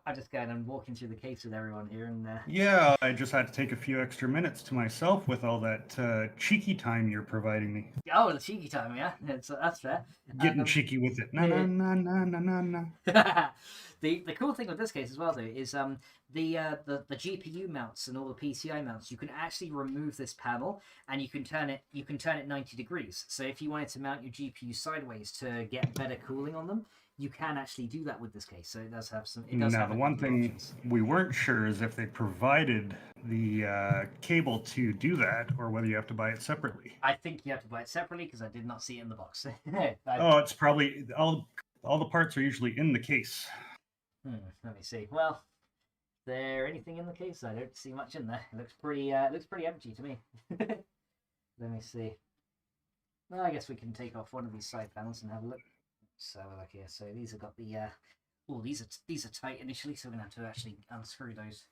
S1: I'm just going and walking through the case with everyone here, and
S2: yeah, I just had to take a few extra minutes to myself with all that cheeky time you're providing me.
S1: Oh, the cheeky time, yeah, that's fair.
S2: Getting cheeky with it. Na.
S1: The cool thing with this case as well, though, is the GPU mounts and all the PCI mounts. You can actually remove this panel, and you can turn it 90 degrees. So if you wanted to mount your GPU sideways to get better cooling on them, you can actually do that with this case. So it does have some.
S2: Now, the one thing we weren't sure is if they provided the cable to do that, or whether you have to buy it separately.
S1: I think you have to buy it separately because I did not see it in the box.
S2: Oh, it's probably all the parts are usually in the case.
S1: Let me see. Well, is there anything in the case? I don't see much in there. It looks pretty empty to me. Let me see. Well, I guess we can take off one of these side panels and have a look. So look here. So these have got the these are tight initially, so we're gonna have to actually unscrew those.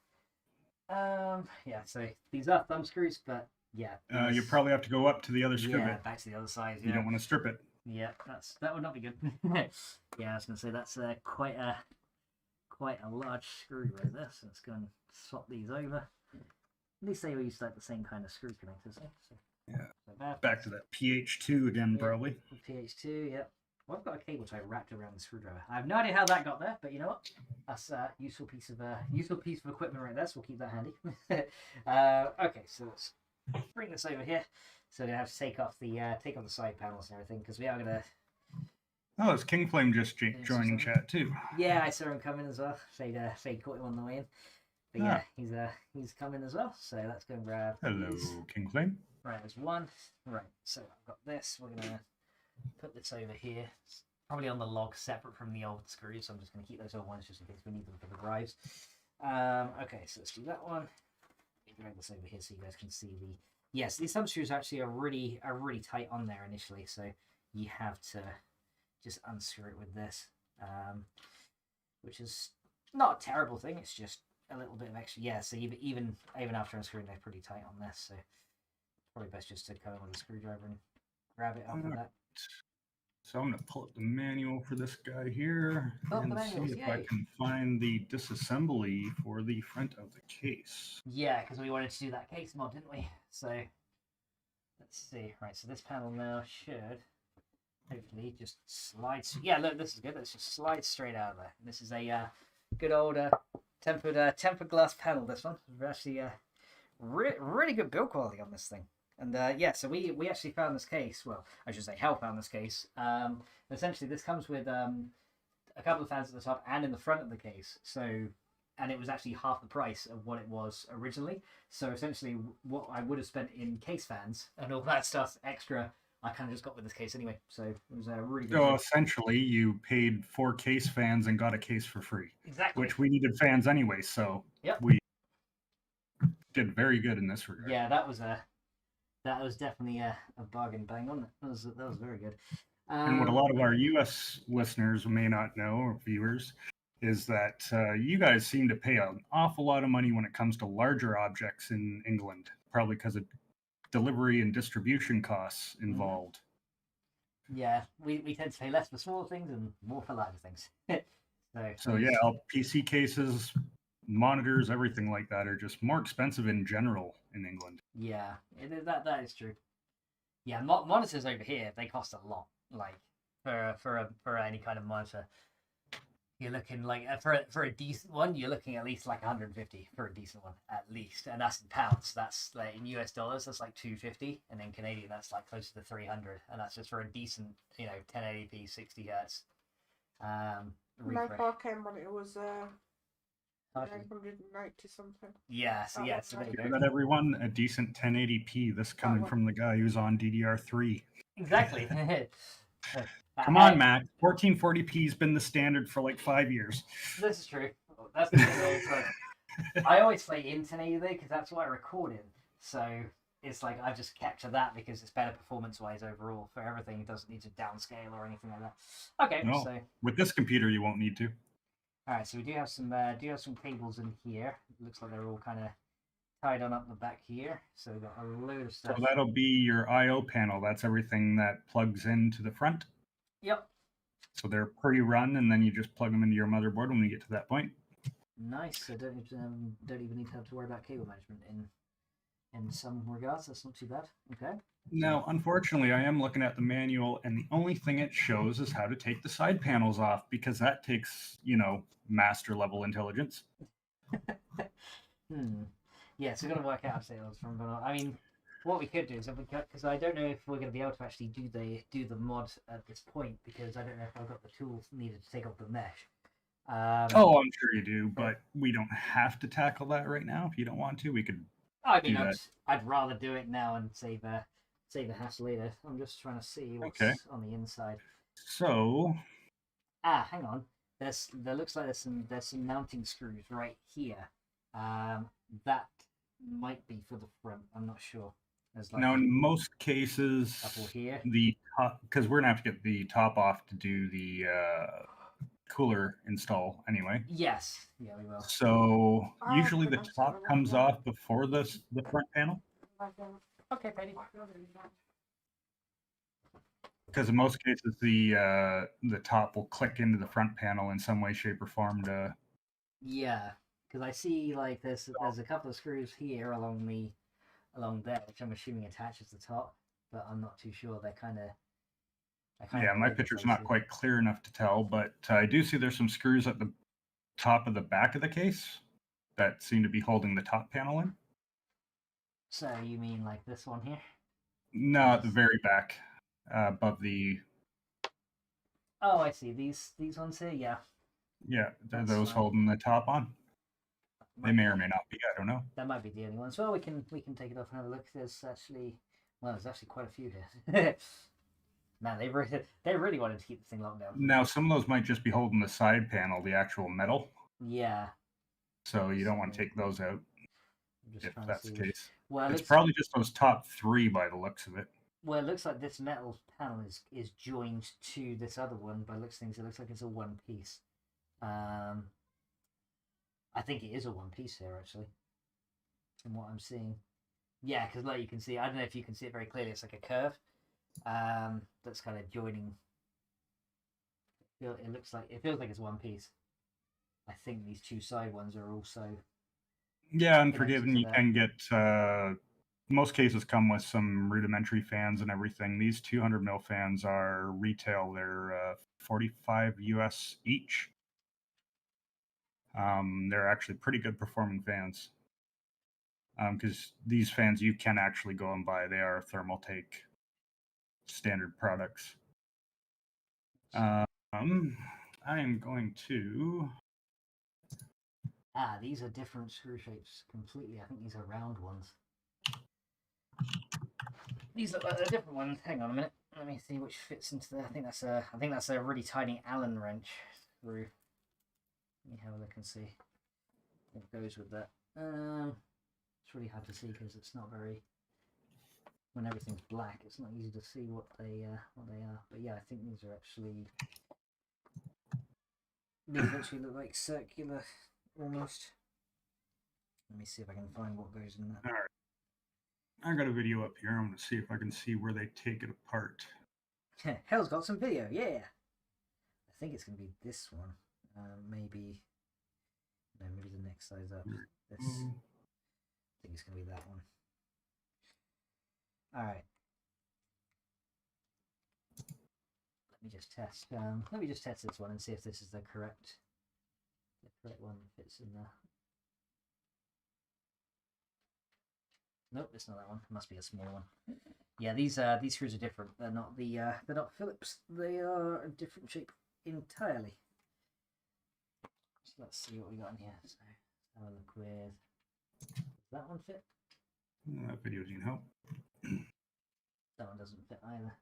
S1: Yeah. So these are thumb screws, but yeah.
S2: You probably have to go up to the other screw bit.
S1: Back to the other side.
S2: You don't want to strip it.
S1: Yeah, that would not be good. Yeah, I was gonna say that's quite a large screw right there. So let's go and swap these over. At least they all use like the same kind of screw connectors. So,
S2: yeah. Back to that PH2 again, probably.
S1: PH2, yeah. Well, I've got a cable tie wrapped around the screwdriver. I have no idea how that got there, but you know what? That's a useful piece of equipment right there. So we'll keep that handy. Okay, so let's bring this over here. So we have to take off the side panels and everything because we are gonna.
S2: Oh, it's King Flame just joining chat too.
S1: Yeah, I saw him come in as well. Fade caught him on the way in. But yeah, he's coming as well. So let's go and grab.
S2: Hello,
S1: these.
S2: King Flame.
S1: Right, there's one. Right, so I've got this. We're gonna put this over here. It's probably on the log separate from the old screws, so I'm just going to keep those old ones just in case we need them for the drives. Okay, so let's do that one. Drag this over here so you guys can see the... Yes, these thumb screws actually are really tight on there initially, so you have to just unscrew it with this, which is not a terrible thing. It's just a little bit of extra. Yeah, so even after unscrewing, they're pretty tight on this, so it's probably best just to come in with a screwdriver and grab it off of that.
S2: So I'm going to pull up the manual for this guy here and see if I can find the disassembly for the front of the case.
S1: Yeah, because we wanted to do that case mod, didn't we? So let's see. Right, so this panel now should hopefully just slide. Yeah, look, this is good. Let's just slide straight out of there. This is a good old tempered glass panel. This one, we're actually really good build quality on this thing. And yeah, so we actually found this case. Well, I should say Hal found this case. Essentially, this comes with a couple of fans at the top and in the front of the case. So, and it was actually half the price of what it was originally. So essentially, what I would have spent in case fans and all that stuff extra, I kind of just got with this case anyway. So it was a really good.
S2: So essentially, you paid 4 case fans and got a case for free.
S1: Exactly.
S2: Which we needed fans anyway, so
S1: yep.
S2: We did very listeners in this regard.
S1: Yeah, that was definitely a bargain bang on it. That was very good.
S2: And what a lot of our U.S. listeners may not know, or viewers, is that you guys seem to pay an awful lot of money when it comes to larger objects in England, probably because of delivery and distribution costs involved.
S1: Yeah, we tend to pay less for smaller things and more for larger things.
S2: So yeah, PC cases, monitors, everything like that are just more expensive in general in England.
S1: Yeah, that is true. Yeah, monitors over here, they cost a lot. Like for any kind of monitor, you're looking like for a decent one, you're looking at least like 150 for a decent one at least, and that's in pounds. That's like in US dollars, that's like 250, and then Canadian, that's like closer to 300, and that's just for a decent, 1080p 60 hertz
S3: My
S1: refresh.
S3: car came on it was 990 something.
S1: Yeah, so there you go.
S2: That everyone a decent 1080p. This coming from the guy who's on DDR3.
S1: Exactly.
S2: Come on, Mac. 1440p's been the standard for like 5 years.
S1: This is true. That's the thing. It's like, I always play in 1080 because that's what I record in. So it's like I just capture that because it's better performance-wise overall for everything. It doesn't need to downscale or anything like that. Okay,
S2: no,
S1: so
S2: with this computer you won't need to.
S1: All right, so we do have some cables in here. It looks like they're all kind of tied on up the back here. So we've got a load of stuff.
S2: So that'll be your I/O panel. That's everything that plugs into the front.
S1: Yep.
S2: So they're pre-run, and then you just plug them into your motherboard when we get to that point.
S1: Nice. So don't even need to have to worry about cable management in some regards. That's not too bad. Okay.
S2: Now, unfortunately, I am looking at the manual, and the only thing it shows is how to take the side panels off, because that takes, master level intelligence.
S1: Yeah, so we're going to work out how to say those from. I mean, what we could do is, because I don't know if we're going to be able to actually do the mod at this point, because I don't know if I've got the tools needed to take off the mesh.
S2: I'm sure you do, but we don't have to tackle that right now. If you don't want to, we could.
S1: I mean, I'd rather do it now and save a hassle later. I'm just trying to see what's on the inside.
S2: So,
S1: hang on. There looks like there's some mounting screws right here. That might be for the front. I'm not sure. Like
S2: now, in most cases,
S1: here,
S2: the top, because we're gonna have to get the top off to do the cooler install anyway.
S1: Yes, yeah, we will.
S2: So usually the top comes off before the front panel.
S1: Okay, Penny.
S2: Because in most cases the top will click into the front panel in some way, shape, or form to.
S1: Yeah, because I see like there's a couple of screws here along there, which I'm assuming attaches the top, but I'm not too sure. They're kind of.
S2: Yeah, my picture's not quite clear enough to tell, but I do see there's some screws at the top of the back of the case that seem to be holding the top panel in.
S1: So you mean like this one here?
S2: No, at the very back, above the.
S1: Oh, I see. These ones here, yeah.
S2: Yeah, those holding the top on. They may or may not be. I don't know.
S1: That might be the only ones. Well, we can take it off and have a look. There's actually quite a few here. Man, they really wanted to keep the thing locked down.
S2: Now, some of those might just be holding the side panel, the actual metal.
S1: Yeah.
S2: So you don't want to take those out. If that's the case.
S1: Well,
S2: it's probably just those top three by the looks of it.
S1: Well, it looks like this metal panel is joined to this other one. By the looks of things, it looks like it's a one piece. I think it is a one piece here, actually, from what I'm seeing. Yeah, because like you can see, I don't know if you can see it very clearly. It's like a curve. That's kind of joining. It feels like it's one piece. I think these two side ones are also.
S2: Yeah, Unforgiven, you can get. Most cases come with some rudimentary fans and everything. These 200 mil fans are retail. They're 45 US each. They're actually pretty good performing fans. Because these fans you can actually go and buy. They are Thermaltake standard products. I am going to.
S1: These are different screw shapes completely. I think these are round ones. These look like they're different ones. Hang on a minute. Let me see which fits into there. I think that's a really tiny Allen wrench through. Let me have a look and see what goes with that. It's really hard to see because it's not very. When everything's black, it's not easy to see what they are. But yeah, I think these are actually. These actually look like circular, almost. Let me see if I can find what goes in that.
S2: All right. I got a video up here. I'm going to see if I can see where they take it apart.
S1: Hell's got some video, yeah. I think it's going to be this one. Maybe the next size up. This. I think it's going to be that one. All right. Let me just test. Let me just test this one and see if this is the correct correct one that fits in there. Nope, it's not that one. It must be a small one. Yeah, these screws are different. They're not they're not Phillips. They are a different shape entirely. So let's see what we got in here. So have a look with. Does that one fit?
S2: That video didn't help.
S1: That one doesn't fit either.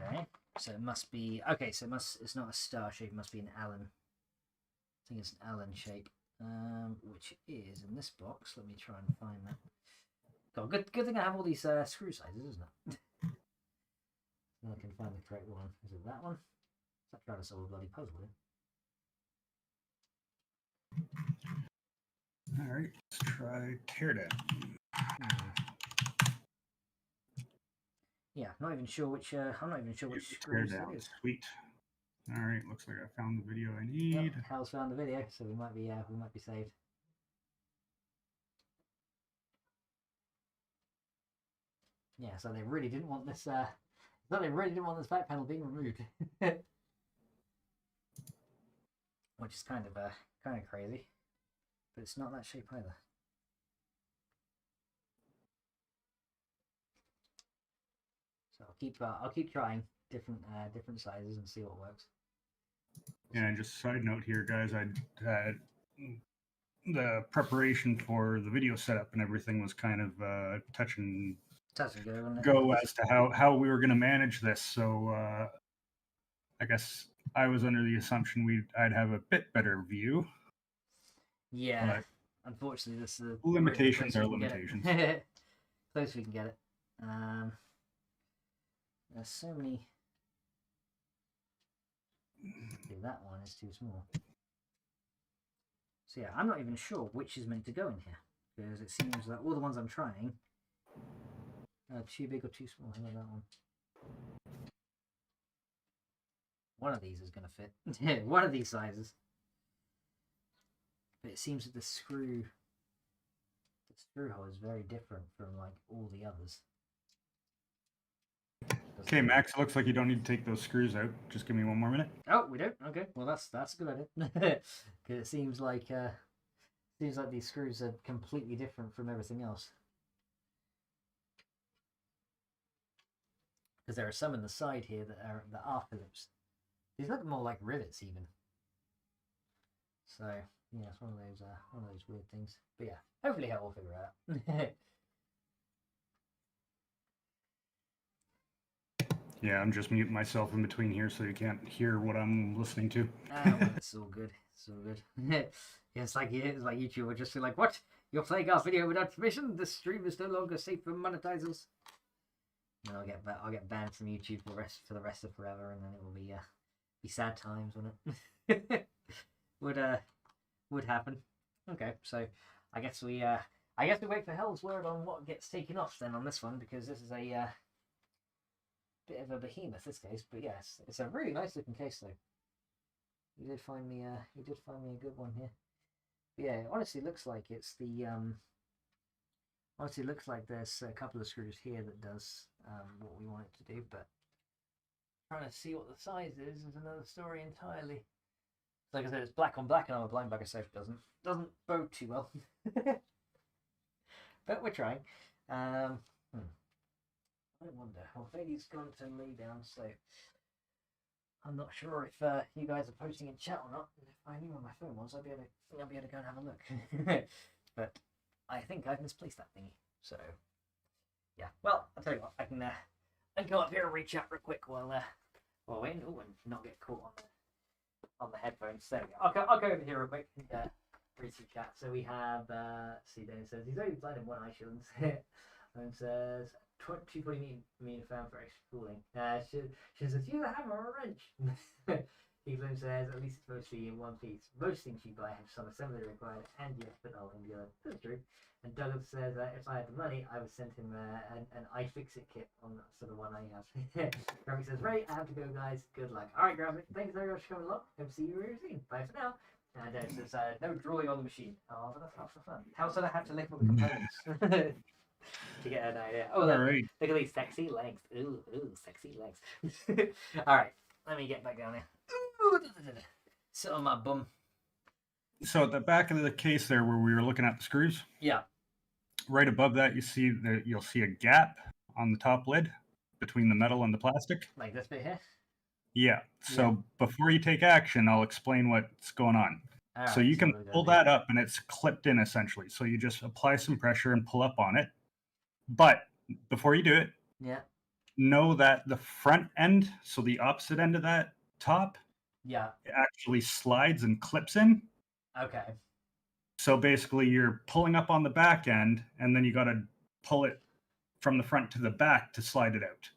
S1: Okay, so it must be So it's not a star shape. It must be an Allen. I think it's an Allen shape, which is in this box. Let me try and find that. God, good thing I have all these screw sizes, isn't it? I can find the correct one. Is it that one? Let's try to solve a bloody puzzle here.
S2: All right, let's try teardown.
S1: Yeah, not even sure which. I'm not even sure which screws it is.
S2: Sweet. All right, looks like I found the video I need.
S1: Yep, Hal's found the video, so we might be saved. Yeah, so they really didn't want this. Back panel being removed, which is kind of crazy. But it's not that shape either. So I'll keep trying different sizes and see what works.
S2: Yeah, and just a side note here, guys, I had the preparation for the video setup and everything was kind of touch and go as to how we were going to manage this. So I guess I was under the assumption I'd have a bit better view.
S1: Yeah, but unfortunately, this is
S2: limitations are limitations.
S1: Close we can get it. There's so many. That one is too small. So yeah, I'm not even sure which is meant to go in here because it seems that all the ones I'm trying are too big or too small. How about that one? One of these is going to fit. One of these sizes. But it seems that the screw hole is very different from like all the others.
S2: Okay, Max, it looks like you don't need to take those screws out. Just give me one more minute.
S1: Oh, we don't? Okay. Well, that's a good idea. Because it seems like these screws are completely different from everything else. Because there are some in the side here that are Phillips. These look more like rivets even. So yeah, it's one of those weird things. But yeah, hopefully we'll figure it out.
S2: Yeah, I'm just muting myself in between here so you can't hear what I'm listening to.
S1: Well, it's all good. It's all good. Yeah, it's like YouTube would just be like, "What? You're playing our video without permission? This stream is no longer safe for monetizers." And I'll get banned from YouTube for the rest of forever, and then it will be sad times, won't it? would happen. Okay, so I guess we wait for Hell's word on what gets taken off then on this one, because this is a bit of a behemoth this case. But yes, it's a really nice looking case though. You did find me a good one here. But yeah, it honestly looks like it's the honestly looks like there's a couple of screws here that does what we want it to do, but trying to see what the size is another story entirely. Like I said, it's black on black, and I'm a blind bag of soap doesn't bode too well. But we're trying. I wonder. Well, Bailey's gone to lay down, so I'm not sure if you guys are posting in chat or not. If I knew where my phone was, I'd be able to go and have a look. But I think I've misplaced that thingy. So yeah. Well, I'll tell you what. I can go up here and reach out real quick while waiting. Oh, and not get caught on the headphones. So I'll go over here real quick and read some chat. So we have see, Dana says he's only blind in one eye, shillings. And says 240 mean fan for extra cooling. She says use a hammer or a wrench. Evelyn says at least it's mostly in one piece. Most things you buy have some assembly required, and you have to put all in the other. That's true. And Douglas says if I had the money, I would send him an iFixit kit on the one I have. Grammy says, right, I have to go, guys. Good luck. All right, Grammy, thanks very much for coming along. Hope to see you very soon. Bye for now. And it says, no drawing on the machine. Oh, but that's half the fun. How else would I have to lick up the components? To get an idea. Oh, look,
S2: right.
S1: Look at these sexy legs. Ooh, sexy legs. All right, let me get back down here. Sit on my bum.
S2: So at the back of the case there where we were looking at the screws,
S1: Yeah.
S2: right above that you'll see a gap on the top lid between the metal and the plastic.
S1: Like this bit here?
S2: Yeah. So before you take action, I'll explain what's going on.
S1: All
S2: so
S1: right,
S2: you can pull that up and it's clipped in essentially. So you just apply some pressure and pull up on it. But before you do it, know that the front end, so the opposite end of that top, it actually slides and clips in.
S1: Okay.
S2: So basically you're pulling up on the back end and then you got to pull it from the front to the back to slide it out.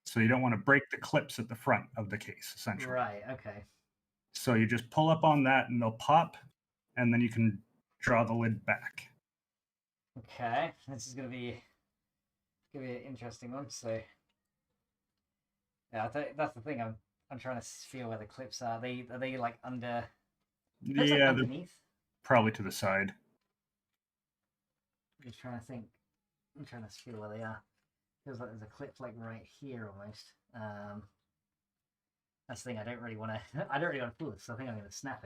S2: So you don't want to break the clips at the front of the case, essentially.
S1: Right, okay.
S2: So you just pull up on that and they'll pop, and then you can draw the lid back.
S1: Okay, this is gonna be an interesting one. So yeah, that's the thing. I'm trying to feel where the clips are. Are they like under?
S2: Yeah,
S1: like underneath.
S2: Probably to the side.
S1: I'm just trying to think. I'm trying to feel where they are. Feels like there's a clip like right here almost. That's the thing. I don't really want to pull this. So I think I'm going to snap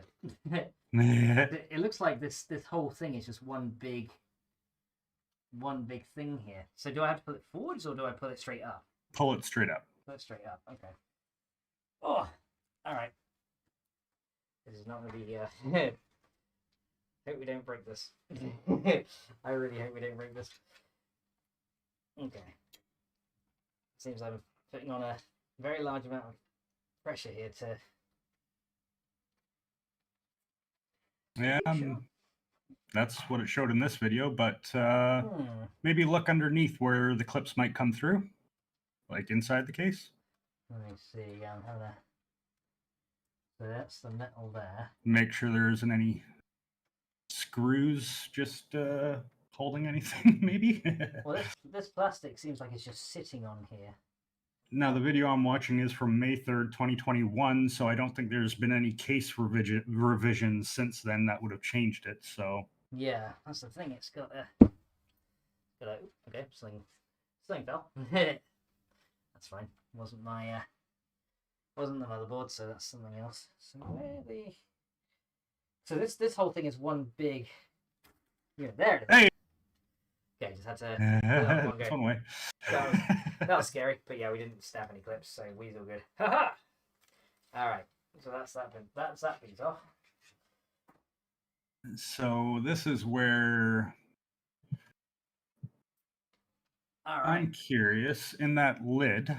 S1: it. It looks like this whole thing is just one big thing here. So do I have to pull it forwards or do I pull it straight up?
S2: Pull it straight up.
S1: Pull it straight up. Okay. Oh, all right. This is not going to be. Hope we don't break this. I really hope we don't break this. Okay. Seems I'm putting on a very large amount of pressure here to.
S2: Yeah, that's what it showed in this video, but maybe look underneath where the clips might come through, like inside the case.
S1: Let me see. So that's the metal there.
S2: Make sure there isn't any screws just holding anything, maybe.
S1: Well, this plastic seems like it's just sitting on here.
S2: Now, the video I'm watching is from May 3rd, 2021, so I don't think there's been any case revisions since then that would have changed it, so...
S1: Yeah, that's the thing, it's got a... Okay, sling fell. That's fine. Wasn't the motherboard, so that's something else. So where the... So this whole thing is one big... Yeah, there it is.
S2: Hey!
S1: Okay, just had to...
S2: It's one way.
S1: That was scary, but yeah, we didn't snap any clips, so we's all good. Haha! Alright, so that's that piece off.
S2: So this is where I'm curious, in that lid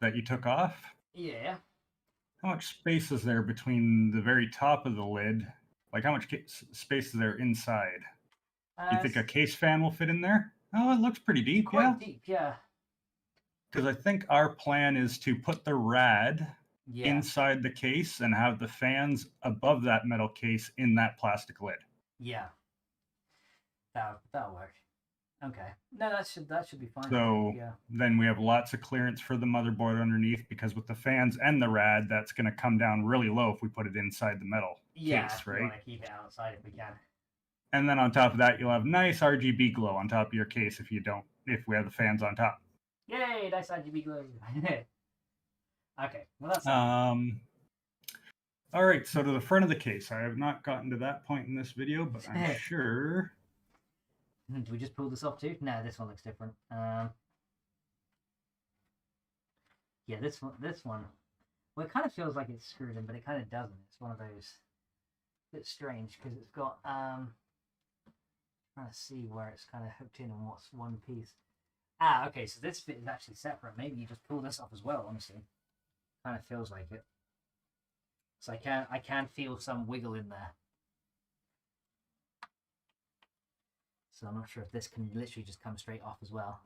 S2: that you took off, how much space is there between the very top of the lid? Like how much space is there inside? You think a case fan will fit in there? Oh, it looks pretty deep.
S1: Quite deep, yeah.
S2: Because I think our plan is to put the rad inside the case and have the fans above that metal case in that plastic lid.
S1: Yeah. That'll work. Okay. No, that should be fine.
S2: So then we have lots of clearance for the motherboard underneath, because with the fans and the rad, that's going to come down really low if we put it inside the metal case, right?
S1: We want to keep it outside if we can.
S2: And then on top of that, you'll have nice RGB glow on top of your case if we have the fans on top.
S1: Yay, nice RGB glow. Okay, well that's
S2: all right, so to the front of the case. I have not gotten to that point in this video, but I'm sure.
S1: Do we just pull this off too? No, this one looks different. Yeah, this one. Well, it kind of feels like it's screwed in, but it kind of doesn't. It's one of those. Bit strange because it's got trying to see where it's kind of hooked in and what's one piece. Okay, so this bit is actually separate. Maybe you just pull this off as well, honestly. Kind of feels like it. So I can feel some wiggle in there. So I'm not sure if this can literally just come straight off as well.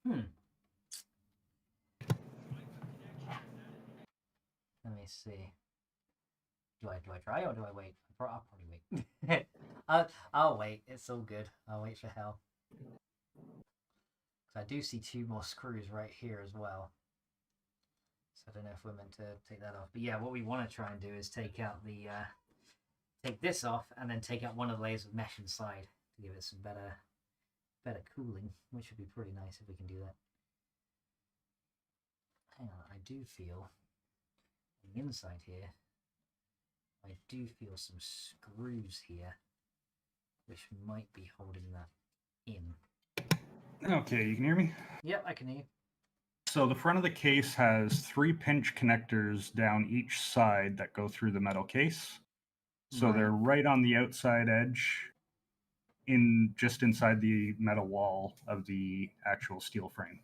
S1: Let me see. Do I try or do I wait? I'll probably wait. I'll wait. It's all good. I'll wait for hell. I do see two more screws right here as well. So I don't know if we're meant to take that off. But yeah, what we want to try and do is take out the take this off and then take out one of the layers of mesh inside to give it some better cooling, which would be pretty nice if we can do that. Hang on, I do feel on the inside here do feel some screws here, which might be holding that in.
S2: Okay, you can hear me?
S1: Yep, I can hear you.
S2: So the front of the case has 3 pinch connectors down each side that go through the metal case. So they're right on the outside edge, just inside the metal wall of the actual steel frame.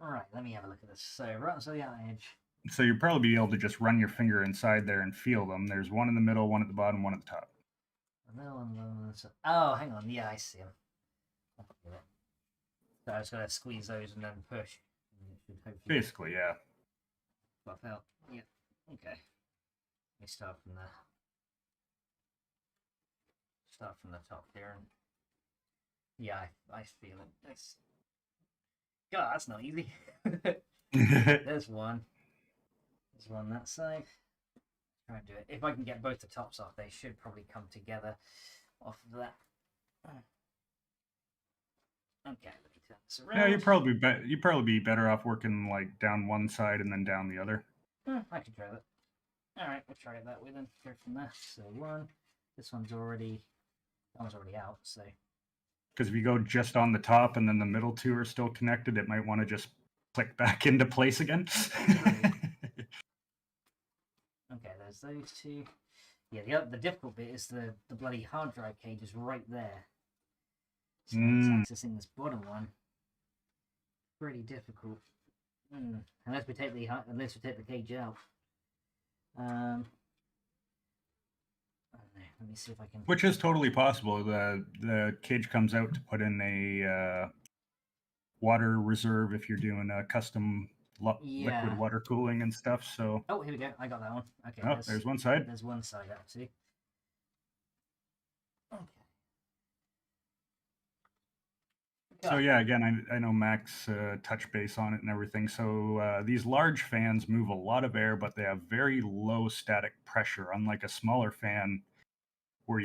S1: All right, let me have a look at this. So right on the edge.
S2: So you'll probably be able to just run your finger inside there and feel them. There's one in the middle, one at the bottom, one at the top.
S1: Oh, hang on. Yeah, I see them. So I just gotta squeeze those and then push.
S2: Basically, yeah.
S1: Pop out. Yeah. Okay. Let me start from the top here, and yeah, I feel it. God, that's not easy. There's one. There's one that side. Try and do it. If I can get both the tops off, they should probably come together off of that. Okay, let me turn this around.
S2: Yeah, you'd probably be better off working like down one side and then down the other.
S1: I can try that. All right, we'll try it that way then. Go from there. So this one's already out. So
S2: because if you go just on the top and then the middle 2 are still connected, it might want to just click back into place again.
S1: Okay, there's those 2. Yeah, the difficult bit is the bloody hard drive cage is right there. So accessing this bottom one, pretty difficult. Unless we take the cage out. Let me see if I can.
S2: Which is totally possible. The cage comes out to put in a water reserve if you're doing a custom liquid water cooling and stuff. So.
S1: Oh, here we go. I got that one. Okay.
S2: Oh, there's one side.
S1: There's one side actually. Okay.
S2: So yeah, again, I know Max touched base on it and everything. So these large fans move a lot of air, but they have very low static pressure, unlike a smaller fan where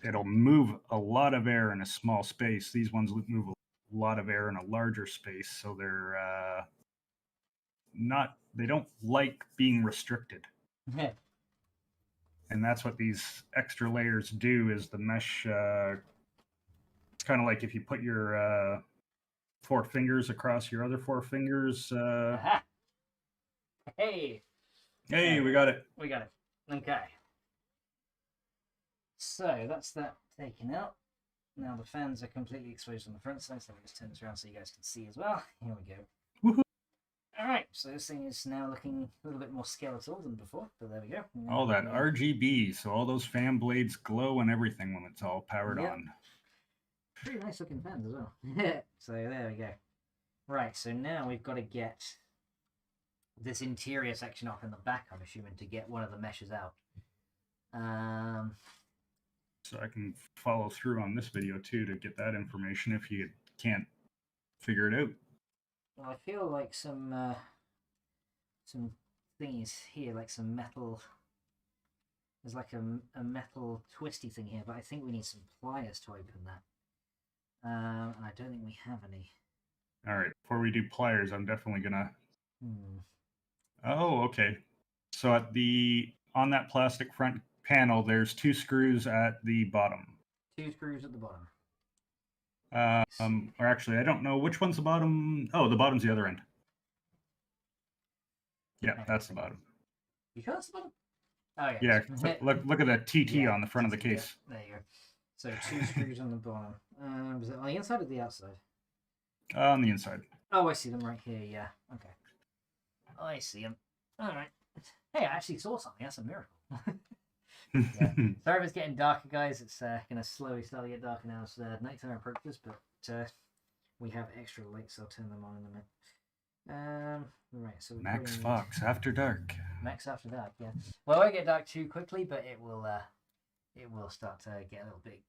S2: it'll move a lot of air in a small space. These ones move a lot of air in a larger space, so they're they don't like being restricted. And that's what these extra layers do, is the mesh. It's kind of like if you put your 4 fingers across your other 4 fingers.
S1: Hey,
S2: we got it.
S1: We got it. Okay. So that's that taken out. Now the fans are completely exposed on the front side, so let me just turn this around so you guys can see as well. Here we go.
S2: Woohoo.
S1: Alright, so this thing is now looking a little bit more skeletal than before, but there we go.
S2: All that RGB, so all those fan blades glow and everything when it's all powered on.
S1: Pretty nice looking fans as well. So there we go. Right, so now we've got to get this interior section off in the back, I'm assuming, to get one of the meshes out.
S2: So I can follow through on this video too to get that information if you can't figure it out.
S1: Well, I feel like some thingies here, like some metal. There's like a metal twisty thing here, but I think we need some pliers to open that. And I don't think we have any.
S2: All right, before we do pliers, I'm definitely gonna. Oh, okay. So on that plastic front panel, there's 2 screws at the bottom.
S1: 2 screws at the bottom.
S2: Or actually, I don't know which one's the bottom. Oh, the bottom's the other end. Yeah, that's the bottom.
S1: You sure that's the bottom? Oh yeah.
S2: Yeah, look at that TT on the front of the case.
S1: Yeah, there you go. So 2 screws on the bottom. Was it on the inside or the outside?
S2: On the inside.
S1: Oh, I see them right here. Yeah. Okay. I see them. All right. Hey, I actually saw something. That's a miracle. Yeah. Sorry if it's getting darker, guys. It's gonna slowly start to get darker now as nighttime approaches, but we have extra lights. I'll turn them on in a minute. Right. So
S2: MaxFox After Dark.
S1: Max After Dark. Yeah. Well, it won't get dark too quickly, but it will start to get a little bit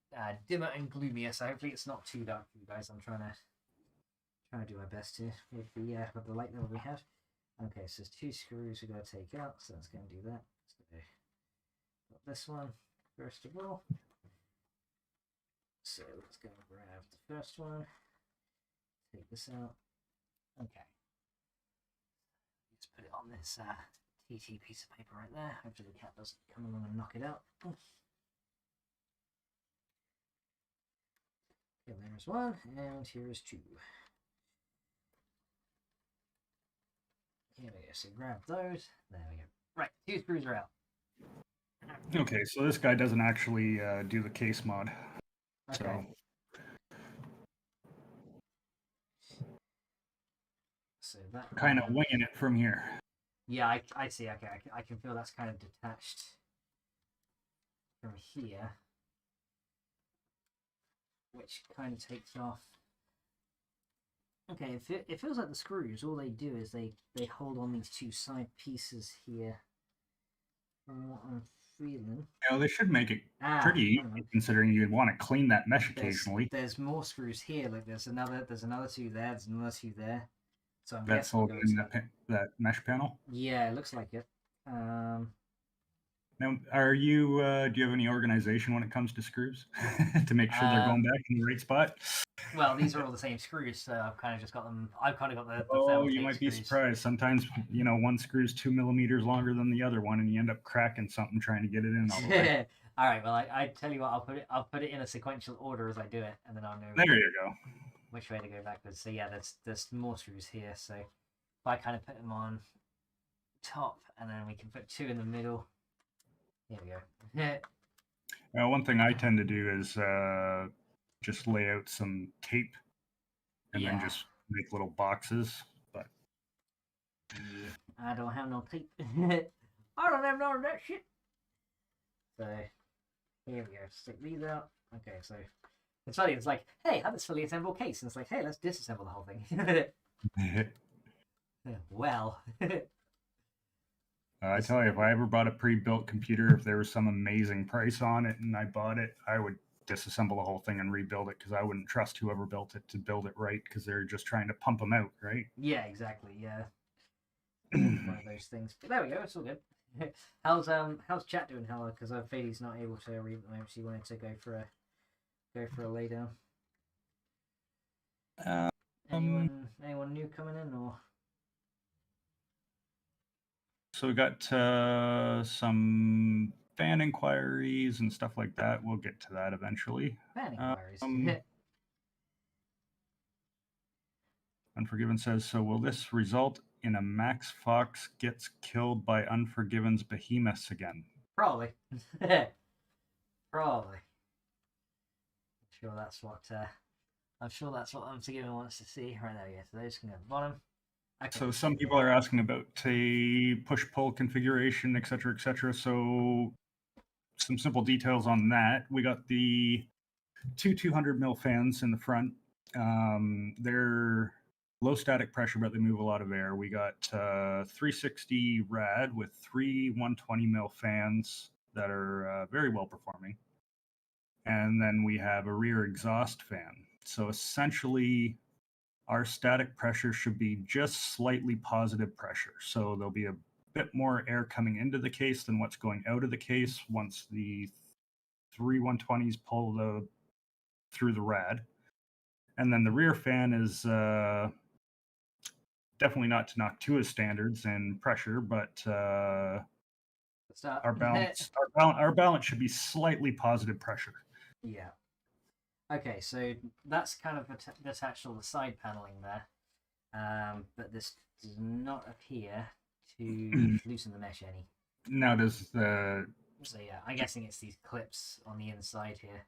S1: dimmer and gloomier. So hopefully it's not too dark for you guys. I'm trying to do my best here with the light level we have. Okay, so there's 2 screws we've got to take out. So let's go and do that. So, got this one first of all. So let's go and grab the first one. Take this out. Okay. Let's put it on this TT piece of paper right there. Hopefully the cat doesn't come along and knock it out. Okay, there's one, and here is two. Here we go. So grab those. There we go. Right, 2 screws are out.
S2: Okay, so this guy doesn't actually do the case mod.
S1: Okay. So that
S2: kind of winging it from here.
S1: Yeah, I see. Okay, I can feel that's kind of detached from here, which kind of takes off. Okay, it feels like the screws, all they do is they hold on these 2 side pieces here. From what I'm feeling.
S2: They should make it pretty easy, considering you'd want to clean that mesh occasionally.
S1: There's more screws here. Like there's another 2 there. There's another 2 there. So I'm
S2: that's all in that mesh panel.
S1: Yeah, it looks like it.
S2: Now, are you? Do you have any organization when it comes to screws to make sure they're going back in the right spot?
S1: Well, these are all the same screws, so I've kind of just got them. I've kind of got the
S2: oh, you might be surprised. Sometimes, one screw's 2 millimeters longer than the other one, and you end up cracking something trying to get it in all the way.
S1: All right. Well, I tell you what, I'll put it in a sequential order as I do it, and then I'll know.
S2: There you go.
S1: Which way to go backwards. So yeah, there's more screws here. So if I kind of put them on top, and then we can put 2 in the middle. Here we go.
S2: Now, one thing I tend to do is just lay out some tape and then just make little boxes. But
S1: I don't have no tape. I don't have none of that shit. So here we go. Stick these out. Okay, so it's funny. It's like, hey, have this fully assembled case, and it's like, hey, let's disassemble the whole thing. Well.
S2: I tell you, if I ever bought a pre-built computer, if there was some amazing price on it and I bought it, I would disassemble the whole thing and rebuild it because I wouldn't trust whoever built it to build it right because they're just trying to pump them out, right?
S1: Yeah, exactly. Yeah, one of those things. But there we go. It's all good. How's chat doing, Hella? Because Fadey's not able to read at the moment. She wanted to go for a lay down. Anyone new coming in or?
S2: So we got some fan inquiries and stuff like that. We'll get to that eventually.
S1: Fan inquiries.
S2: Unforgiven says, so will this result in a MaxFox gets killed by Unforgiven's behemoths again?
S1: Probably. Probably. I'm sure that's what Unforgiven wants to see. Right there, yeah. So those can go at the bottom. Okay.
S2: So some people are asking about a push-pull configuration, etc., etc. So some simple details on that. We got the 2 200 mil fans in the front. They're low static pressure, but they move a lot of air. We got 360 rad with 3 120 mil fans that are very well performing. And then we have a rear exhaust fan. So essentially, our static pressure should be just slightly positive pressure. So there'll be a bit more air coming into the case than what's going out of the case once the 3 120s pull through the rad. And then the rear fan is definitely not to knock to his standards and pressure, but our balance should be slightly positive pressure.
S1: Yeah. Okay, so that's kind of attached all the side paneling there, but this does not appear to loosen the mesh any.
S2: Now does the...
S1: So yeah, I'm guessing it's these clips on the inside here.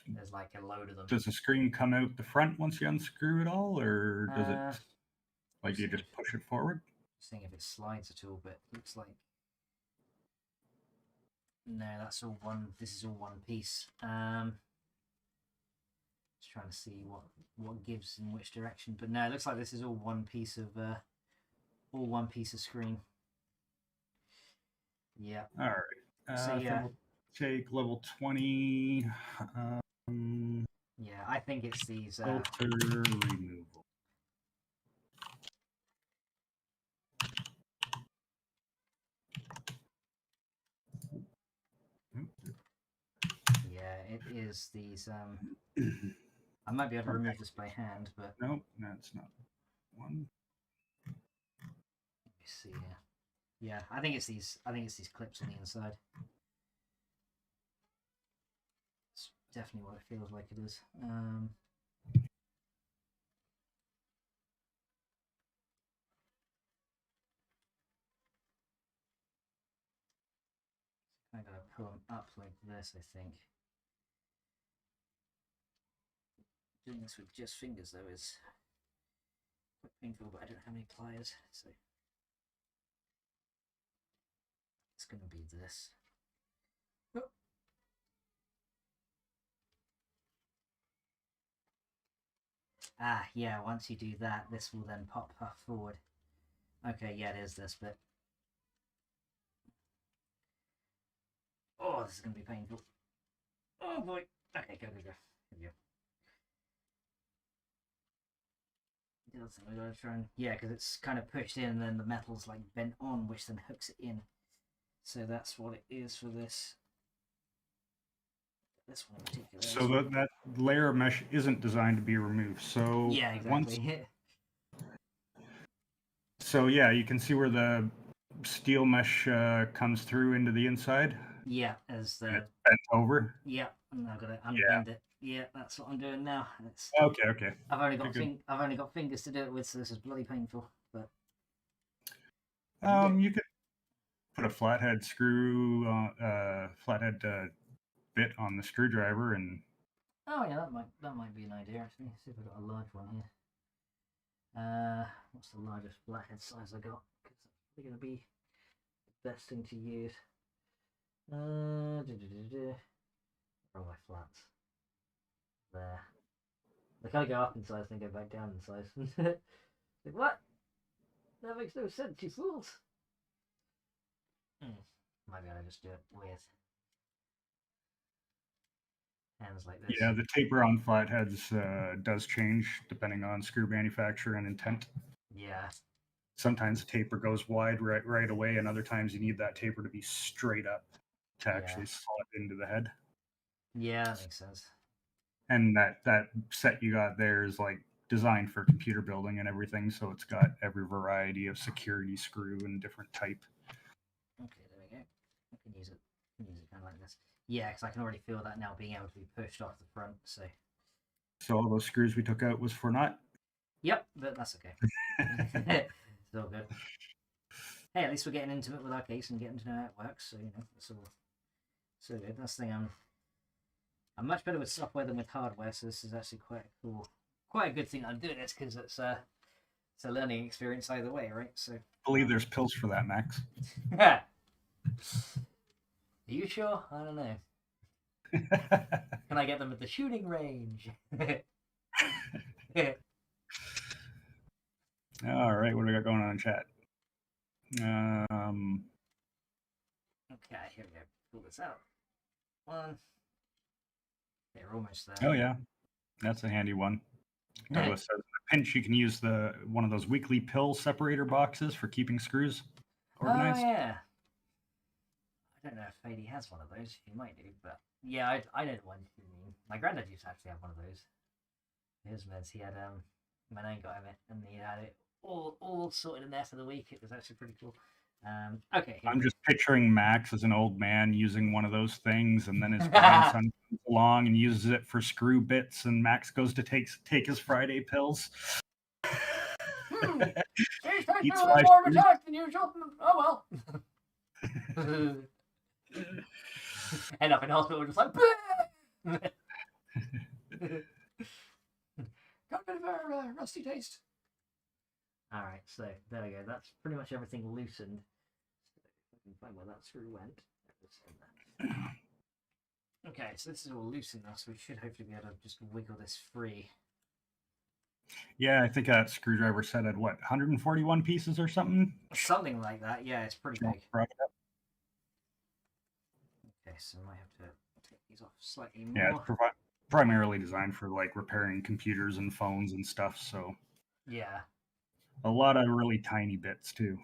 S1: There's like a load of them.
S2: Does the screen come out the front once you unscrew it all, or does it, like you just push it forward?
S1: Seeing if it slides at all, but looks like... No, that's all one, this is all one piece. Just trying to see what gives in which direction, but no, it looks like this is all one piece of screen. Yeah.
S2: All right.
S1: So yeah,
S2: take level 20.
S1: Yeah, I think it's these.
S2: Filter removal.
S1: Yeah, it is these. I might be able to remove this by hand, but
S2: nope, that's not one.
S1: Let me see here. Yeah, I think it's these clips on the inside. It's definitely what it feels like it is. I gotta pull them up like this, I think. Doing this with just fingers though is quite painful, but I don't have any pliers, so it's gonna be this. Oh. Ah, yeah, once you do that, this will then pop forward. Okay, yeah, it is this bit. Oh, this is gonna be painful. Oh boy. Okay, go. Here we go. The other thing we gotta try and, yeah, because it's kind of pushed in and then the metal's like bent on, which then hooks it in. So that's what it is for this. This one in particular.
S2: So that layer of mesh isn't designed to be removed. So
S1: yeah, exactly.
S2: So yeah, you can see where the steel mesh comes through into the inside.
S1: Yeah, as the
S2: it's bent over.
S1: Yeah, and I've got to unbend it. Yeah, that's what I'm doing now. It's,
S2: okay.
S1: I've only got fingers to do it with, so this is bloody painful. But
S2: you could put a flathead screw, flathead bit on the screwdriver, and
S1: oh yeah, that might be an idea actually. Let's see if I've got a large one here. What's the largest flathead size I got? Because that's probably going to be the best thing to use. Where are my flats? There. They kind of go up in size and then go back down in size. Like, what? That makes no sense, you fools. Maybe I'll just do it with hands like this.
S2: Yeah, the taper on flatheads does change depending on screw manufacturer and intent.
S1: Yeah.
S2: Sometimes the taper goes wide right away, and other times you need that taper to be straight up to actually slot into the head.
S1: Yeah, that makes sense.
S2: And that set you got there is like designed for computer building and everything, so it's got every variety of security screw and different type.
S1: Okay, there we go. I can use it kind of like this. Yeah, because I can already feel that now being able to be pushed off the front. So
S2: all those screws we took out was for naught?
S1: Yep, but that's okay. It's all good. Hey, at least we're getting intimate with our case and getting to know how it works. So it's all so good. That's the thing. I'm much better with software than with hardware, so this is actually quite a good thing I'm doing this because it's a learning experience either way, right? So I
S2: believe there's pills for that, Max.
S1: Are you sure? I don't know. Can I get them at the shooting range?
S2: All right, what do we got going on in chat?
S1: Okay, here we go. Pull this out. One. Okay, we're almost there.
S2: Oh yeah, that's a handy one. Douglas says, in a pinch, you can use one of those weekly pill separator boxes for keeping screws organized.
S1: Oh yeah. I don't know if Fady has one of those. He might do, but yeah, I know the one you mean. My granddad used to actually have one of those. His meds, he had my nan got him it, and he had it all sorted in there for the week. It was actually pretty cool. Okay.
S2: I'm just picturing Max as an old man using one of those things, and then his grandson comes along and uses it for screw bits, and Max goes to take his Friday pills.
S1: Eats more attack than usual. Oh well. End up in hospital just like got a bit of a rusty taste. Alright, so there we go. That's pretty much everything loosened. So I can find where that screw went. Okay, so this is all loosened now, so we should hopefully be able to just wiggle this free.
S2: Yeah, I think that screwdriver set at what, 141 pieces or something?
S1: Something like that, yeah, it's pretty big. Okay, so I might have to take these off slightly more.
S2: Yeah, it's primarily designed for like repairing computers and phones and stuff, so.
S1: Yeah.
S2: A lot of really tiny bits too.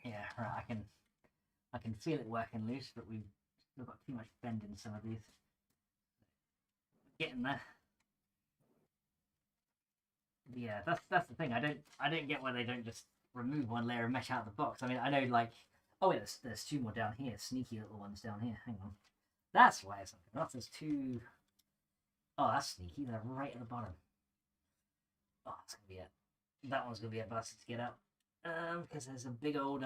S1: Yeah, right. I can feel it working loose, but we've still got too much bend in some of these. Getting there. Yeah, that's the thing. I don't get why they don't just remove one layer of mesh out of the box. I mean, I know like Oh wait, there's two more down here. Sneaky little ones down here. Hang on. That's why it's not. There's two. Oh, that's sneaky. They're right at the bottom. Oh, that's gonna be it. That one's gonna be a bastard to get out. Because there's a big old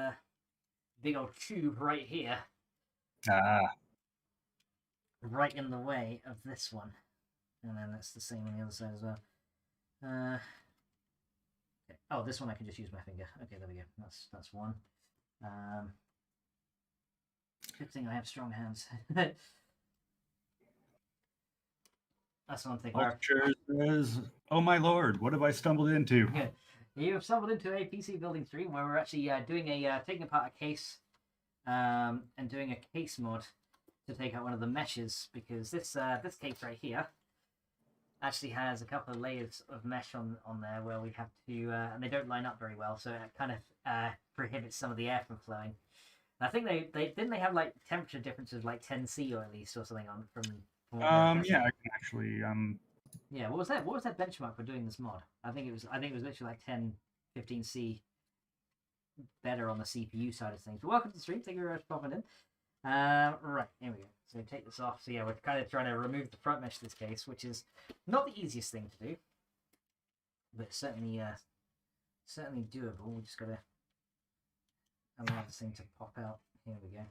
S1: tube right here. Right in the way of this one. And then that's the same on the other side as well. Okay. Oh, this one I can just use my finger. Okay, there we go. That's one. Good thing I have strong hands. That's one thing.
S2: Vulture says, "Oh my lord, what have I stumbled into?"
S1: Yeah, you have stumbled into a PC building stream where we're actually doing taking apart a case, and doing a case mod to take out one of the meshes, because this case right here actually has a couple of layers of mesh on there where we have to, and they don't line up very well, so it kind of prohibits some of the air from flowing. And I think they have like temperature differences like 10C or at least or something on from
S2: yeah, I can actually
S1: yeah, what was that benchmark for doing this mod? I think it was literally like 10-15C better on the CPU side of things. But welcome to the stream. Thank you very much for popping in. Right, here we go. So take this off. So yeah, we're kind of trying to remove the front mesh of this case, which is not the easiest thing to do, but certainly doable. We just gotta allow this thing to pop out. Here we go.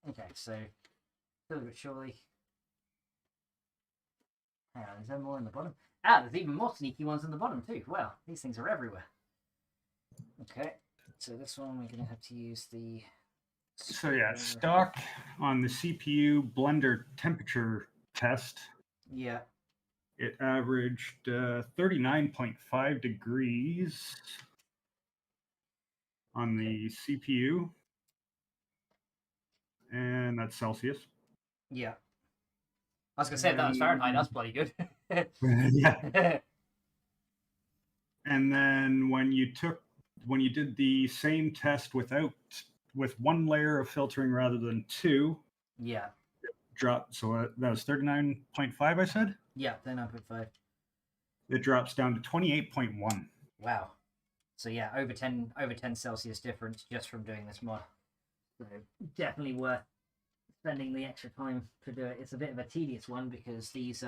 S1: Okay, so slowly but surely. Hang on, is there more in the bottom? Ah, there's even more sneaky ones in the bottom too. Wow, these things are everywhere. Okay, so this one we're gonna have to use the.
S2: So yeah, stock on the CPU blender temperature test.
S1: Yeah.
S2: It averaged 39.5 degrees on the CPU, and that's Celsius.
S1: Yeah. I was gonna say if that was Fahrenheit, that's bloody good.
S2: Yeah. And then when you did the same test with one layer of filtering rather than two,
S1: yeah,
S2: it dropped. So that was 39.5, I said.
S1: Yeah, 39.5.
S2: It drops down to 28.1.
S1: Wow. So yeah, over 10 Celsius difference just from doing this mod. So definitely worth spending the extra time to do it. It's a bit of a tedious one because these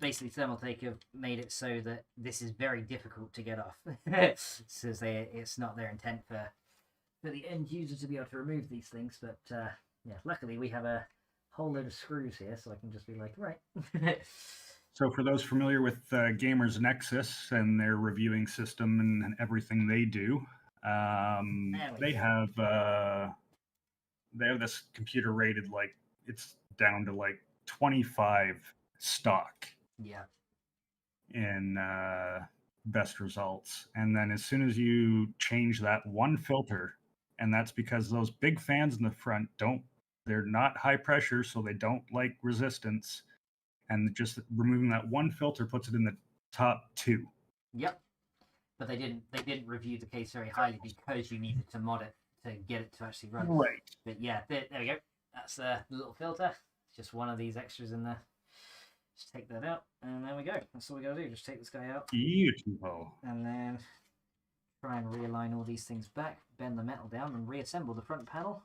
S1: basically Thermaltake have made it so that this is very difficult to get off. Says it's not their intent for the end user to be able to remove these things, but yeah, luckily we have a whole load of screws here, so I can just be like, right.
S2: So for those familiar with Gamers Nexus and their reviewing system and everything they do, they have this computer rated like it's down to like 25 stock.
S1: Yeah.
S2: In best results, and then as soon as you change that one filter, and that's because those big fans in the front they're not high pressure, so they don't like resistance, and just removing that one filter puts it in the top two.
S1: Yep. But they didn't review the case very highly because you needed to mod it to get it to actually run.
S2: Right.
S1: But yeah, there we go. That's the little filter. It's just one of these extras in there. Just take that out, and there we go. That's all we gotta do. Just take this guy out.
S2: Beautiful.
S1: And then try and realign all these things back, bend the metal down, and reassemble the front panel.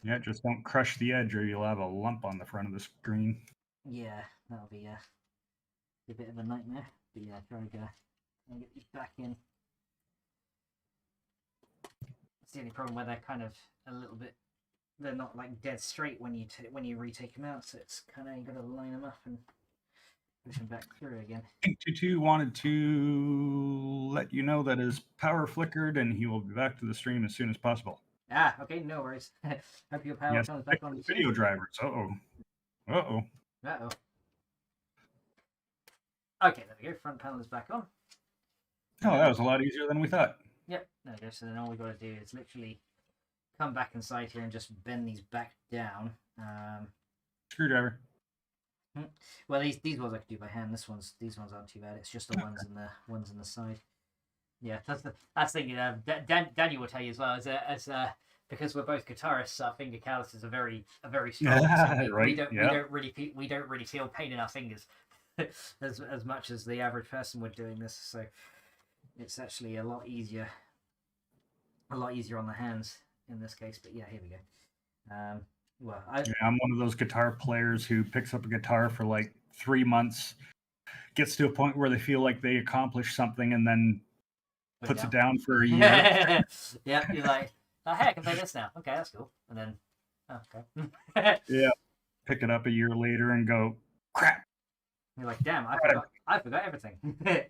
S2: Yeah, just don't crush the edge or you'll have a lump on the front of the screen.
S1: Yeah, that'll be a bit of a nightmare. But yeah, try and get these back in. It's the only problem where they're kind of a little bit. They're not like dead straight when you retake them out, so it's kind of you got to line them up and push them back through again.
S2: 22 wanted to let you know that his power flickered and he will be back to the stream as soon as possible.
S1: Ah, okay, no worries. Hope your power comes back on the
S2: video drivers. Uh-oh.
S1: Uh-oh. Okay, there we go. Front panel is back on.
S2: Oh, that was a lot easier than we thought.
S1: Yep, there we go. So then all we've got to do is literally come back inside here and just bend these back down.
S2: Screwdriver.
S1: Well, these ones I could do by hand. These ones aren't too bad. It's just the ones in the side. Yeah, that's the thing. Daniel will tell you as well. Because we're both guitarists, our finger calluses are very strong. So we don't really feel pain in our fingers as much as the average person would doing this. So it's actually a lot easier a lot easier on the hands in this case. But yeah, here we go. Well,
S2: I'm one of those guitar players who picks up a guitar for like 3 months, gets to a point where they feel like they accomplished something, and then puts it down for a year.
S1: Yeah, you're like, oh, hey, I can play this now. Okay, that's cool. And then, okay.
S2: Yeah, pick it up a year later and go, crap.
S1: You're like, damn, I forgot everything. Okay,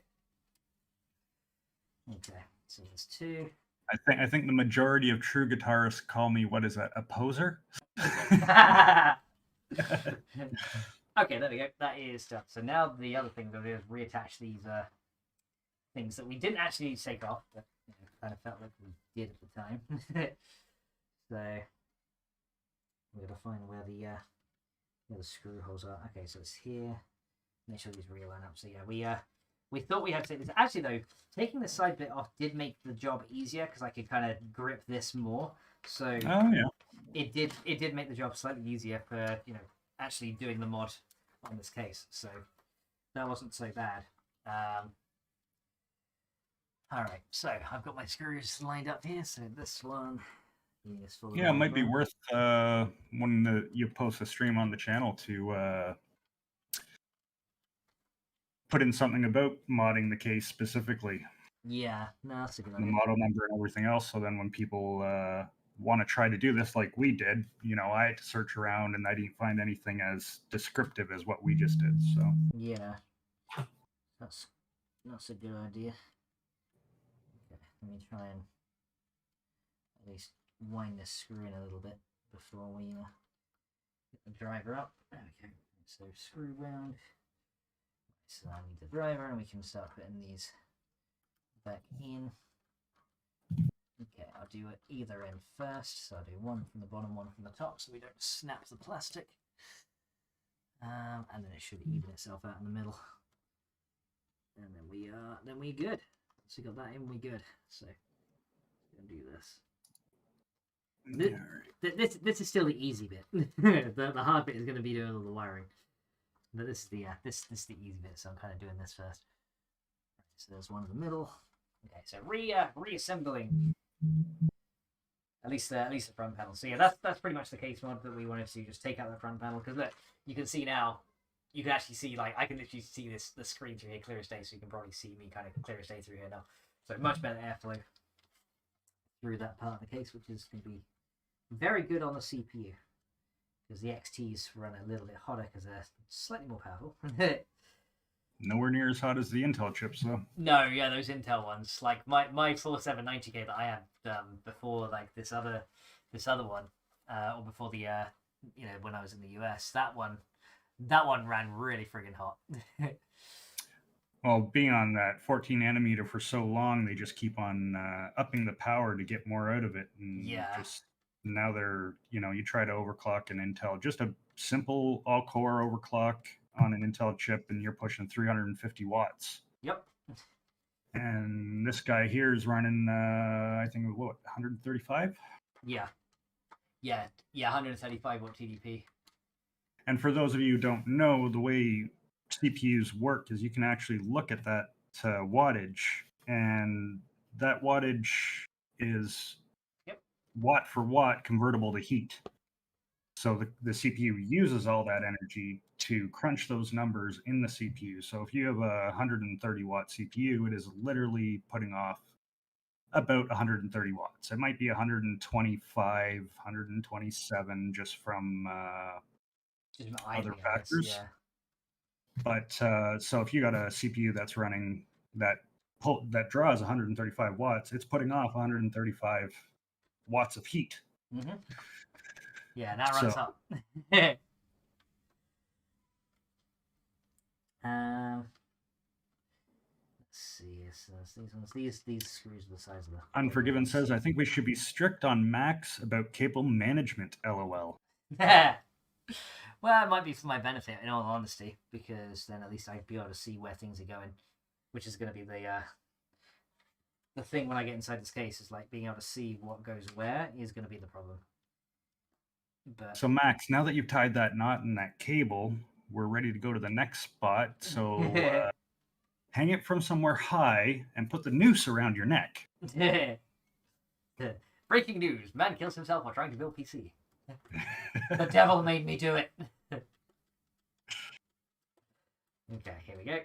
S1: so there's 2.
S2: I think the majority of true guitarists call me, what is that, a poser?
S1: Okay, there we go. That is stuff. So now the other thing we're going to do is reattach these things that we didn't actually take off, but kind of felt like we did at the time. So we're going to find where the screw holes are. Okay, so it's here. Make sure these realign up. So yeah, we thought we had to take this. Actually, though, taking the side bit off did make the job easier because I could kind of grip this more. So it did make the job slightly easier for actually doing the mod on this case. So that wasn't so bad. All right, so I've got my screws lined up here. So this one is full.
S2: Yeah, it might be worth when you post a stream on the channel to put in something about modding the case specifically.
S1: Yeah, no, that's a good
S2: the
S1: idea.
S2: model number and everything else. So then when people want to try to do this like we did, I had to search around and I didn't find anything as descriptive as what we just did. So
S1: yeah, that's a good idea. Okay, let me try and at least wind this screw in a little bit before we get the driver up. Okay, so screw round. So I need the driver, and we can start putting these back in. Okay, I'll do it either end first. So I'll do one from the bottom, one from the top, so we don't snap the plastic. And then it should even itself out in the middle. And then we're good. So we got that in, we're good. So I'm gonna do this. This is still the easy bit. the hard bit is going to be doing all the wiring. But this is the this is the easy bit, so I'm kind of doing this first. So there's one in the middle. Okay, so reassembling at least the front panel. So yeah, that's pretty much the case mod that we wanted to just take out the front panel, because look, you can see now. You can actually see, like, I can literally see the screen through here clear as day, so you can probably see me kind of clear as day through here now. So much better airflow through that part of the case, which is going to be very good on the CPU. Because the XTs run a little bit hotter because they're slightly more powerful.
S2: Nowhere near as hot as the Intel chips, though.
S1: No, yeah, those Intel ones. Like my 4790K that I had before, like this other one, or before the when I was in the US, that one ran really friggin' hot.
S2: Well, being on that 14 nanometer for so long, they just keep on upping the power to get more out of it. And just now they're, you try to overclock an Intel, just a simple all-core overclock on an Intel chip, and you're pushing 350 watts.
S1: Yep.
S2: And this guy here is running, I think, what, 135?
S1: Yeah, 135 watt TDP.
S2: And for those of you who don't know, the way CPUs work is you can actually look at that wattage, and that wattage is watt for watt convertible to heat. So the CPU uses all that energy to crunch those numbers in the CPU. So if you have a 130 watt CPU, it is literally putting off about 130 watts. It might be 125, 127 just from other factors.
S1: Yeah.
S2: But so if you got a CPU that's running that draws 135 watts, it's putting off 135 watts of heat.
S1: Mm-hmm. Yeah, and that runs up. Let's see. So these ones. These screws are the size of the.
S2: Unforgiven says, I think we should be strict on Max about cable management. LOL.
S1: Well, it might be for my benefit, in all honesty, because then at least I'd be able to see where things are going, which is going to be the thing when I get inside this case, is like being able to see what goes where is going to be the problem. But
S2: so Max, now that you've tied that knot in that cable, we're ready to go to the next spot. So hang it from somewhere high and put the noose around your neck.
S1: Breaking news: man kills himself while trying to build PC. The devil made me do it. Okay, here we go.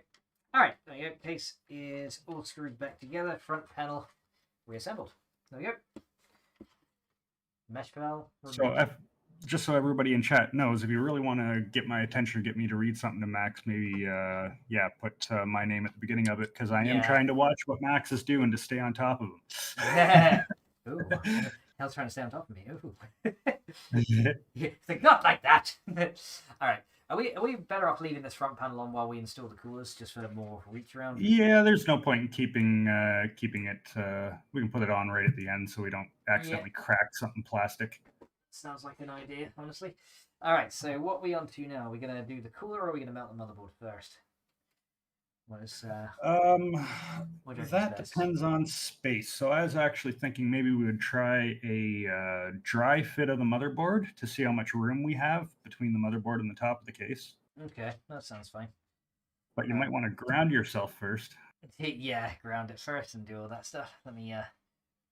S1: Alright, there we go. Case is all screwed back together. Front panel reassembled. There we go. Mesh panel.
S2: So, just so everybody in chat knows, if you really want to get my attention or get me to read something to Max, maybe, put my name at the beginning of it, because I am trying to watch what Max is doing to stay on top of him.
S1: Ooh, hell's trying to stay on top of me. Ooh. It's like, not like that. Alright. Are we better off leaving this front panel on while we install the coolers, just for more reach around?
S2: Yeah, there's no point in keeping it. We can put it on right at the end so we don't accidentally crack something plastic.
S1: Sounds like an idea, honestly. All right, so what are we on to now? Are we going to do the cooler, or are we going to melt the motherboard first? What is
S2: that depends on space. So I was actually thinking maybe we would try a dry fit of the motherboard to see how much room we have between the motherboard and the top of the case.
S1: Okay, that sounds fine.
S2: But you might want to ground yourself first.
S1: Yeah, ground it first and do all that stuff. Let me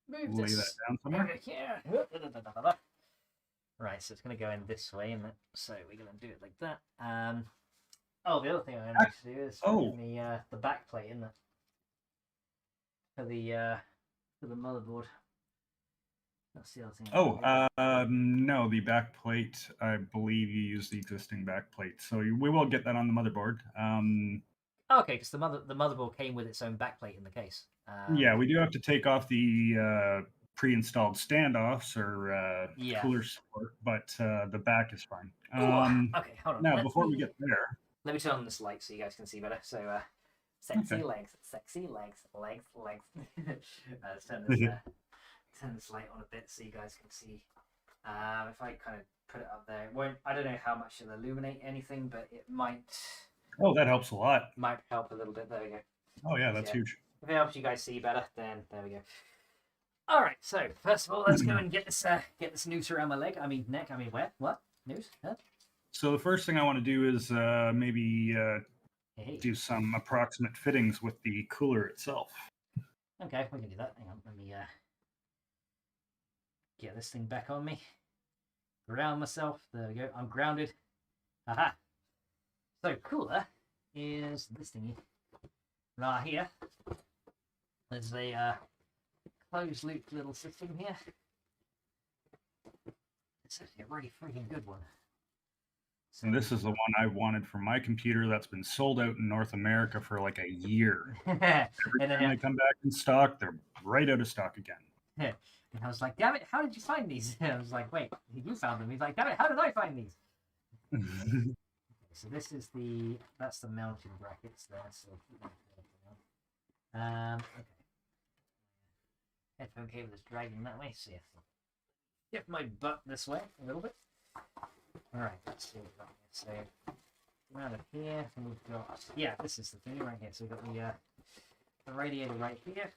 S1: move
S2: lay that down somewhere.
S1: Here. Right, so it's going to go in this way, and so we're going to do it like that. Oh, the other thing I'm going to do is the back plate, isn't it? For the motherboard. That's the other thing.
S2: No, the back plate. I believe you use the existing back plate, so we will get that on the motherboard.
S1: Okay, because the motherboard came with its own back plate in the case.
S2: Yeah, we do have to take off the pre-installed standoffs or cooler support, but the back is fine.
S1: Okay, hold on.
S2: Now, before we get there,
S1: let me turn on this light so you guys can see better. So, sexy legs. Let's turn this light on a bit so you guys can see. If I kind of put it up there, it won't. I don't know how much it'll illuminate anything, but it might.
S2: Oh, that helps a lot.
S1: Might help a little bit. There we go.
S2: Oh yeah, that's huge.
S1: If it helps you guys see better, then there we go. All right. So first of all, let's go and get this noose around my leg. I mean neck. I mean where? What noose? Huh?
S2: So the first thing I want to do is maybe do some approximate fittings with the cooler itself.
S1: Okay, we can do that. Hang on, let me get this thing back on me. Ground myself. There we go. I'm grounded. Aha. So cooler is this thingy right here. There's a closed loop little system here. It's actually a really freaking good one. So,
S2: and this is the one I wanted for my computer that's been sold out in North America for like a year. Every time they come back in stock, they're right out of stock again.
S1: And I was like, damn it, how did you find these? I was like, wait, you found them. He's like, damn it, how did I find these? So this is that's the mounting brackets there. So okay. Headphone cable is dragging that way, so get my butt this way a little bit. Alright, let's see what we've got here. So around up here, and we've got this is the thing right here. So we've got the radiator right here.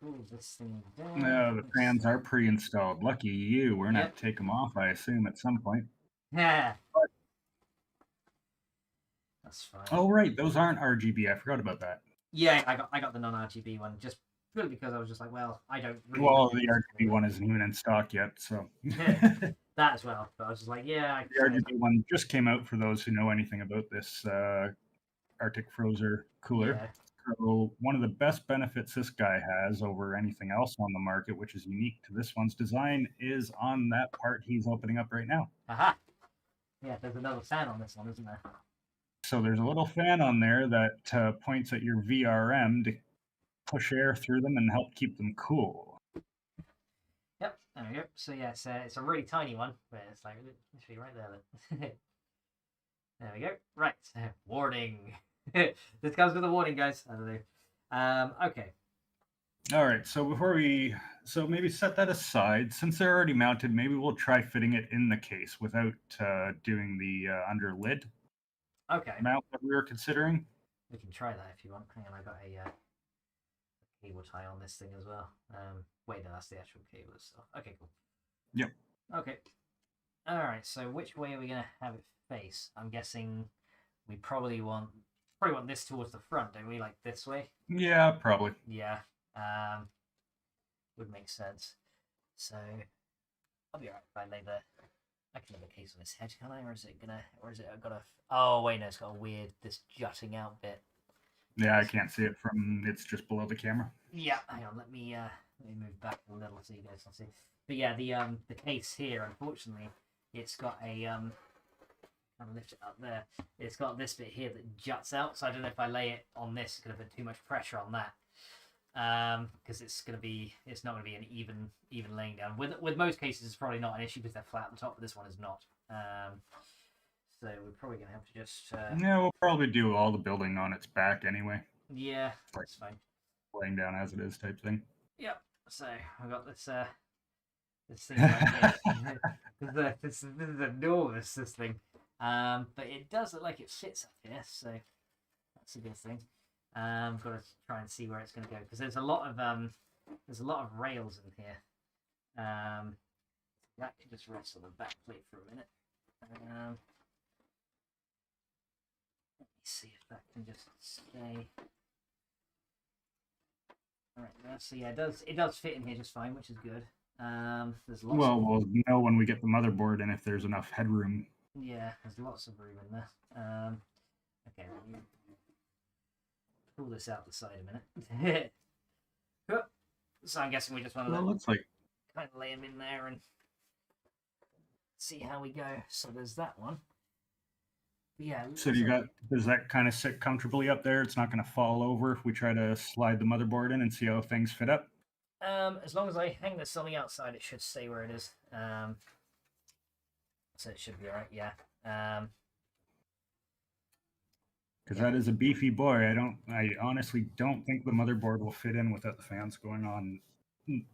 S1: Cool this thing down.
S2: No, the fans are pre-installed. Lucky you. We're gonna have to take them off, I assume, at some point.
S1: Yeah. That's fine.
S2: Oh right, those aren't RGB. I forgot about that.
S1: Yeah, I got the non-RGB one just purely because I was just like, well, I don't really.
S2: Well, the RGB one isn't even in stock yet, so.
S1: That as well. But I was just like, yeah.
S2: The RGB one just came out for those who know anything about this Arctic Frozer cooler.
S1: Yeah.
S2: So one of the best benefits this guy has over anything else on the market, which is unique to this one's design, is on that part he's opening up right now.
S1: Aha. Yeah, there's another fan on this one, isn't there?
S2: So there's a little fan on there that points at your VRM to push air through them and help keep them cool.
S1: Yep, there we go. So yeah, it's a really tiny one, but it's like literally right there. Then. There we go. Right, warning. This comes with a warning, guys. I don't know. Okay.
S2: All right. So so maybe set that aside. Since they're already mounted, maybe we'll try fitting it in the case without doing the under lid mount that we were considering.
S1: We can try that if you want. Hang on, I got a cable tie on this thing as well. Wait, no, that's the actual cable itself. Okay, cool.
S2: Yep.
S1: Okay. All right. So which way are we gonna have it face? I'm guessing we probably want probably want this towards the front, don't we? Like this way.
S2: Yeah, probably.
S1: Yeah. Would make sense. So I'll be alright if I lay the. I can lay the case on his head, can I? Or is it gonna? Or is it got a? Oh wait, no, it's got a weird this jutting out bit.
S2: Yeah, I can't see it from. It's just below the camera.
S1: Yeah, hang on. Let me move back a little so you guys can see. But yeah, the case here, unfortunately, it's got a I'll lift it up there. It's got this bit here that juts out, so I don't know if I lay it on this, it's gonna put too much pressure on that. Because it's not gonna be an even laying down. With most cases, it's probably not an issue because they're flat on top, but this one is not. So we're probably gonna have to just.
S2: Yeah, we'll probably do all the building on its back anyway.
S1: Yeah, that's fine.
S2: Laying down as it is type thing.
S1: Yep. So I've got this thing right here. This is enormous, this thing. But it does look like it fits up here, so that's a good thing. Got to try and see where it's going to go because there's a lot of rails in here. That could just rest on the back plate for a minute. Let me see if that can just stay. All right, so yeah, it does fit in here just fine, which is good. There's lots.
S2: Well, we'll know when we get the motherboard and if there's enough headroom.
S1: Yeah, there's lots of room in there. Okay, let me pull this out the side a minute. So I'm guessing we just want to
S2: looks like
S1: kind of lay them in there and see how we go. So there's that one. But yeah.
S2: So does that kind of sit comfortably up there? It's not going to fall over if we try to slide the motherboard in and see how things fit up?
S1: As long as I hang this on the outside, it should stay where it is. So it should be alright, yeah.
S2: Because that is a beefy boy. I honestly don't think the motherboard will fit in without the fans going on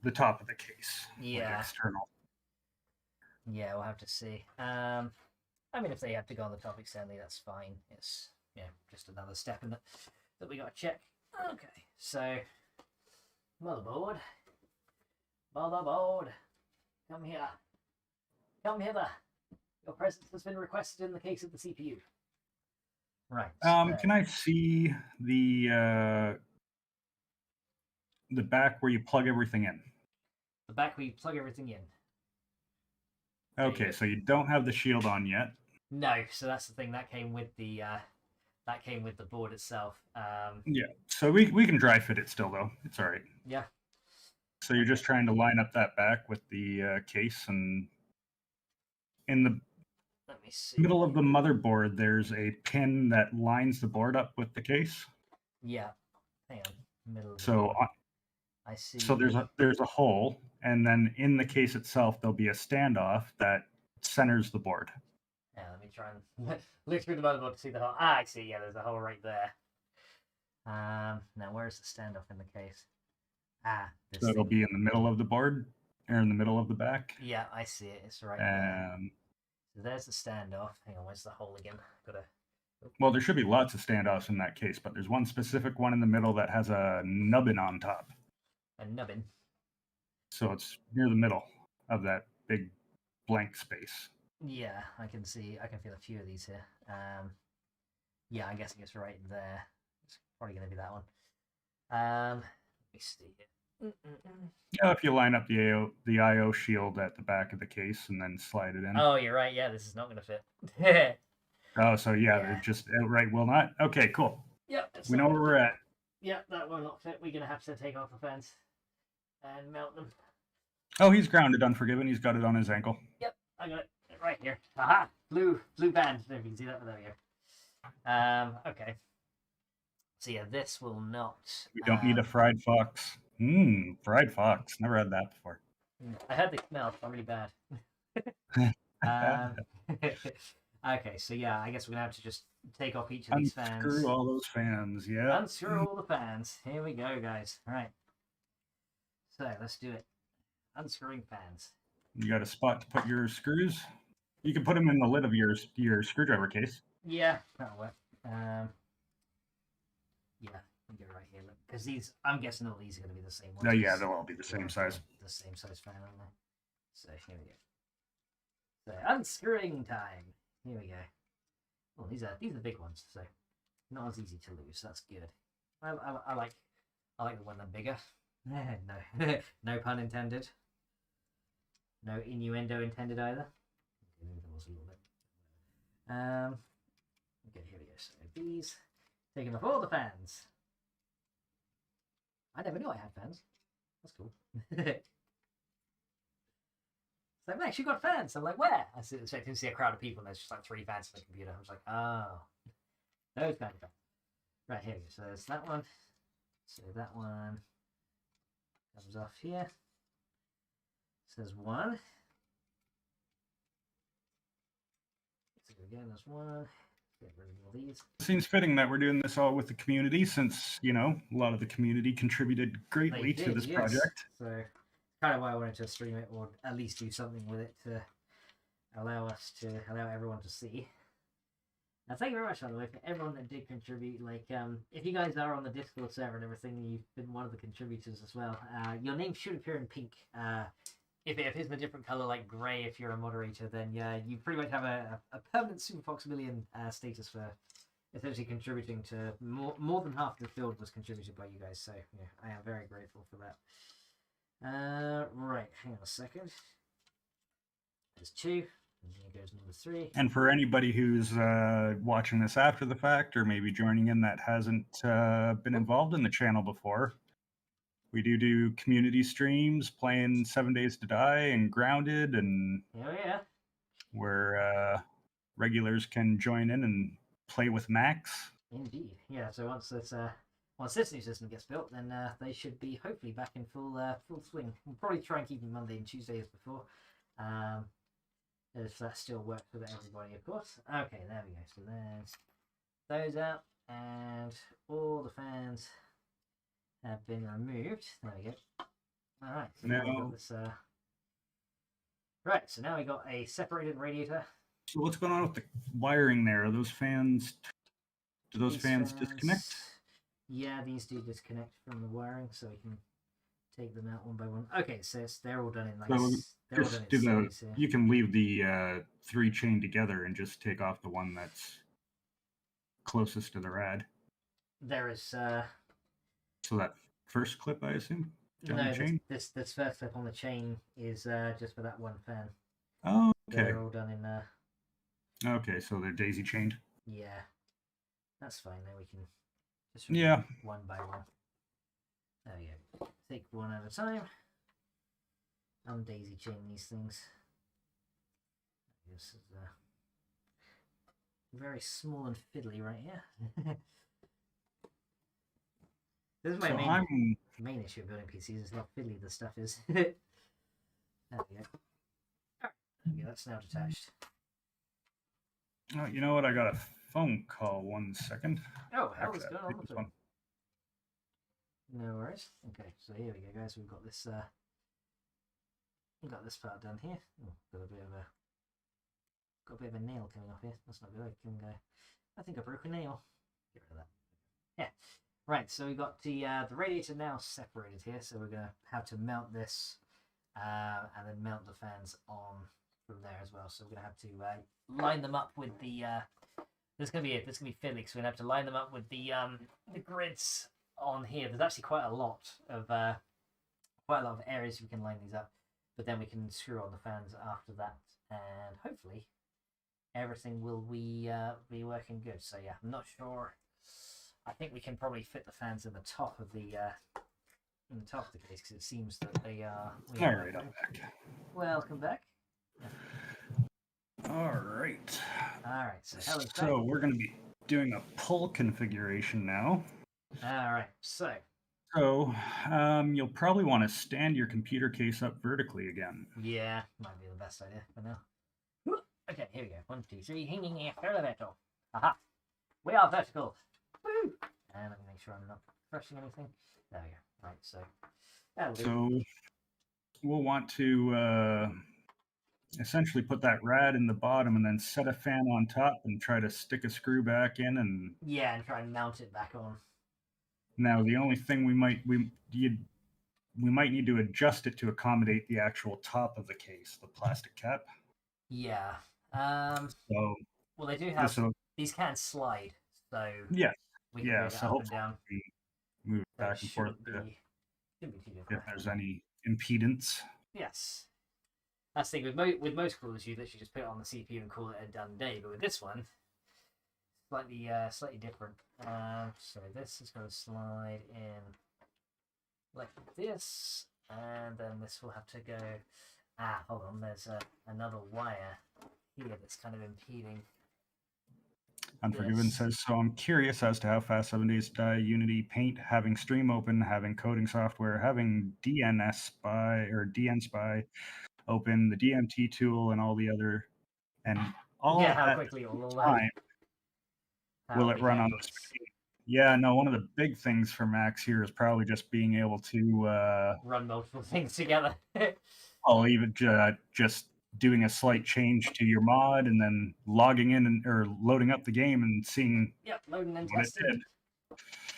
S2: the top of the case.
S1: Yeah.
S2: Like external.
S1: Yeah, we'll have to see. I mean, if they have to go on the top externally, that's fine. It's just another step in that we got to check. Okay, so motherboard, come here, come hither. Your presence has been requested in the case of the CPU. Right.
S2: Can I see the back where you plug everything in?
S1: The back where you plug everything in.
S2: Okay, so you don't have the shield on yet.
S1: No, so that's the thing that came with the board itself.
S2: Yeah, so we can dry fit it still though. It's all right.
S1: Yeah.
S2: So you're just trying to line up that back with the case, and in the
S1: Let me see.
S2: middle of the motherboard, there's a pin that lines the board up with the case.
S1: Yeah. Hang on. Middle. Of
S2: so
S1: I see.
S2: So there's a hole, and then in the case itself, there'll be a standoff that centers the board.
S1: Yeah, let me try and look through the motherboard to see the hole. Ah, I see. Yeah, there's a hole right there. Now where's the standoff in the case?
S2: So it'll be in the middle of the board, or in the middle of the back.
S1: Yeah, I see it. It's right there. So there's the standoff. Hang on, where's the hole again?
S2: Well, there should be lots of standoffs in that case, but there's one specific one in the middle that has a nubbin on top.
S1: A nubbin.
S2: So it's near the middle of that big blank space.
S1: Yeah, I can see. I can feel a few of these here. Yeah, I'm guessing it's right there. It's probably going to be that one. Let me see here.
S2: Yeah, if you line up the IO shield at the back of the case and then slide it in.
S1: Oh, you're right. Yeah, this is not going to fit.
S2: Oh, so yeah, it just outright will not. Okay, cool.
S1: Yep.
S2: We know where we're at.
S1: Yep, that will not fit. We're going to have to take off the fence and mount them.
S2: Oh, he's grounded, Unforgiven. He's got it on his ankle.
S1: Yep, I got it right here. Aha! Blue band. There, you can see that. There we go. Okay. So yeah, this will not.
S2: We don't need a fried fox. Fried fox. Never had that before.
S1: I heard the smell. It's really bad. Okay, so yeah, I guess we're gonna have to just take off each of these fans.
S2: Unscrew all those fans. Yeah.
S1: Unscrew all the fans. Here we go, guys. All right. So let's do it. Unscrewing fans.
S2: You got a spot to put your screws? You can put them in the lid of your screwdriver case.
S1: Yeah, that'll work. Yeah, we go right here. Because these, I'm guessing all these are going to be the same ones.
S2: No, yeah, they'll all be the same size.
S1: The same size fan, aren't they? So here we go. So unscrewing time. Here we go. Oh, these are big ones. So not as easy to lose. That's good. I like the one that's bigger. No, no pun intended. No innuendo intended either. Okay, there was a little bit. Okay, here we go. So these, taking off all the fans. I never knew I had fans. That's cool. It's like, Max, you got fans. I'm like, where? I was expecting to see a crowd of people, and there's just like 3 fans on the computer. I was like, oh, those kind of fans. Right, here we go. So there's that one. So that one comes off here. Says 1. So again, there's 1. Get rid of all these.
S2: Seems fitting that we're doing this all with the community, since a lot of the community contributed greatly to this project.
S1: So kind of why I wanted to stream it, or at least do something with it to allow everyone to see. Now, thank you very much, by the way, for everyone that did contribute. Like, if you guys are on the Discord server and everything, you've been one of the contributors as well. Your name should appear in pink. If it appears in a different color, like gray, if you're a moderator, then yeah, you pretty much have a permanent Super Foxmillion status for essentially contributing to more than half the field was contributed by you guys. So yeah, I am very grateful for that. Right, hang on a second. There's 2. And here goes number 3.
S2: And for anybody who's watching this after the fact, or maybe joining in that hasn't been involved in the channel before, we do community streams playing 7 Days to Die and Grounded, and where regulars can join in and play with Max.
S1: Indeed, yeah. So once this new system gets built, then they should be hopefully back in full swing. We'll probably try and keep them Monday and Tuesday as before. If that still works for everybody, of course. Okay, there we go. So there's those out, and all the fans have been removed. There we go. All right. So now we got this. Right. So now we got a separated radiator.
S2: So what's going on with the wiring there? Are those fans? Do those fans disconnect?
S1: Yeah, these do disconnect from the wiring, so we can take them out one by one. Okay, so they're all done in like.
S2: So you can leave the 3 chained together and just take off the one that's closest to the rad.
S1: There is.
S2: So that first clip, I assume.
S1: No, this first clip on the chain is just for that one fan.
S2: Oh, okay.
S1: They're all done in.
S2: Okay, so they're daisy chained.
S1: Yeah, that's fine. Then we can just one by one. There we go. Take one at a time. Daisy chain these things. This is very small and fiddly right here. This is my main issue of building PCs, is how fiddly the stuff is. There we go. Okay, that's now detached.
S2: Oh, you know what? I got a phone call. 1 second.
S1: Oh, hell is going on with it? No worries. Okay, so here we go, guys. We've got this part done here. Oh, got a bit of a nail coming off here. That's not good. I think I broke a nail. Get rid of that. Yeah. Right, so we got the radiator now separated here, so we're gonna have to mount this and then mount the fans on from there as well. So we're gonna have to line them up with the this is gonna be fiddly, because we're gonna have to line them up with the grids on here. There's actually quite a lot of areas we can line these up, but then we can screw on the fans after that, and hopefully everything will be working good. So yeah, I'm not sure. I think we can probably fit the fans in the top of the case, because it seems that they are.
S2: All right, I'm back.
S1: Welcome back.
S2: All right.
S1: All right.
S2: So we're going to be doing a pull configuration now.
S1: All right. So
S2: you'll probably want to stand your computer case up vertically again.
S1: Yeah, might be the best idea for now. Okay, here we go. 1, 2, 3. Hanging elevator. Aha. We are vertical. Woo! And let me make sure I'm not crushing anything. There we go. Right, so
S2: we'll want to essentially put that rad in the bottom and then set a fan on top and try to stick a screw back in, and
S1: and try and mount it back on.
S2: Now the only thing we might need to adjust it to accommodate the actual top of the case, the plastic cap.
S1: Yeah. Well, they do have these can slide. So
S2: yeah,
S1: we can
S2: yeah.
S1: move it
S2: So
S1: up and
S2: hopefully
S1: down.
S2: we can move
S1: So it
S2: back and forth
S1: shouldn't be too
S2: if
S1: difficult.
S2: there's any impedance.
S1: Yes. That's the thing with most coolers, you literally just put it on the CPU and call it a done day. But with this one, slightly different. So this is going to slide in like this, and then this will have to go. Hold on. There's another wire here that's kind of impeding.
S2: Unforgiven
S1: This.
S2: says, so I'm curious as to how fast 7 days die Unity Paint, having Stream open, having coding software, having DN Spy open, the DMT tool, and all the other, and all
S1: Yeah, how
S2: at
S1: quickly it will
S2: time will it run on this machine? Yeah, no, one of the big things for Max here is probably just being able to
S1: run multiple things together.
S2: even just doing a slight change to your mod and then logging in or loading up the game and seeing
S1: loading and
S2: what
S1: testing.
S2: it did.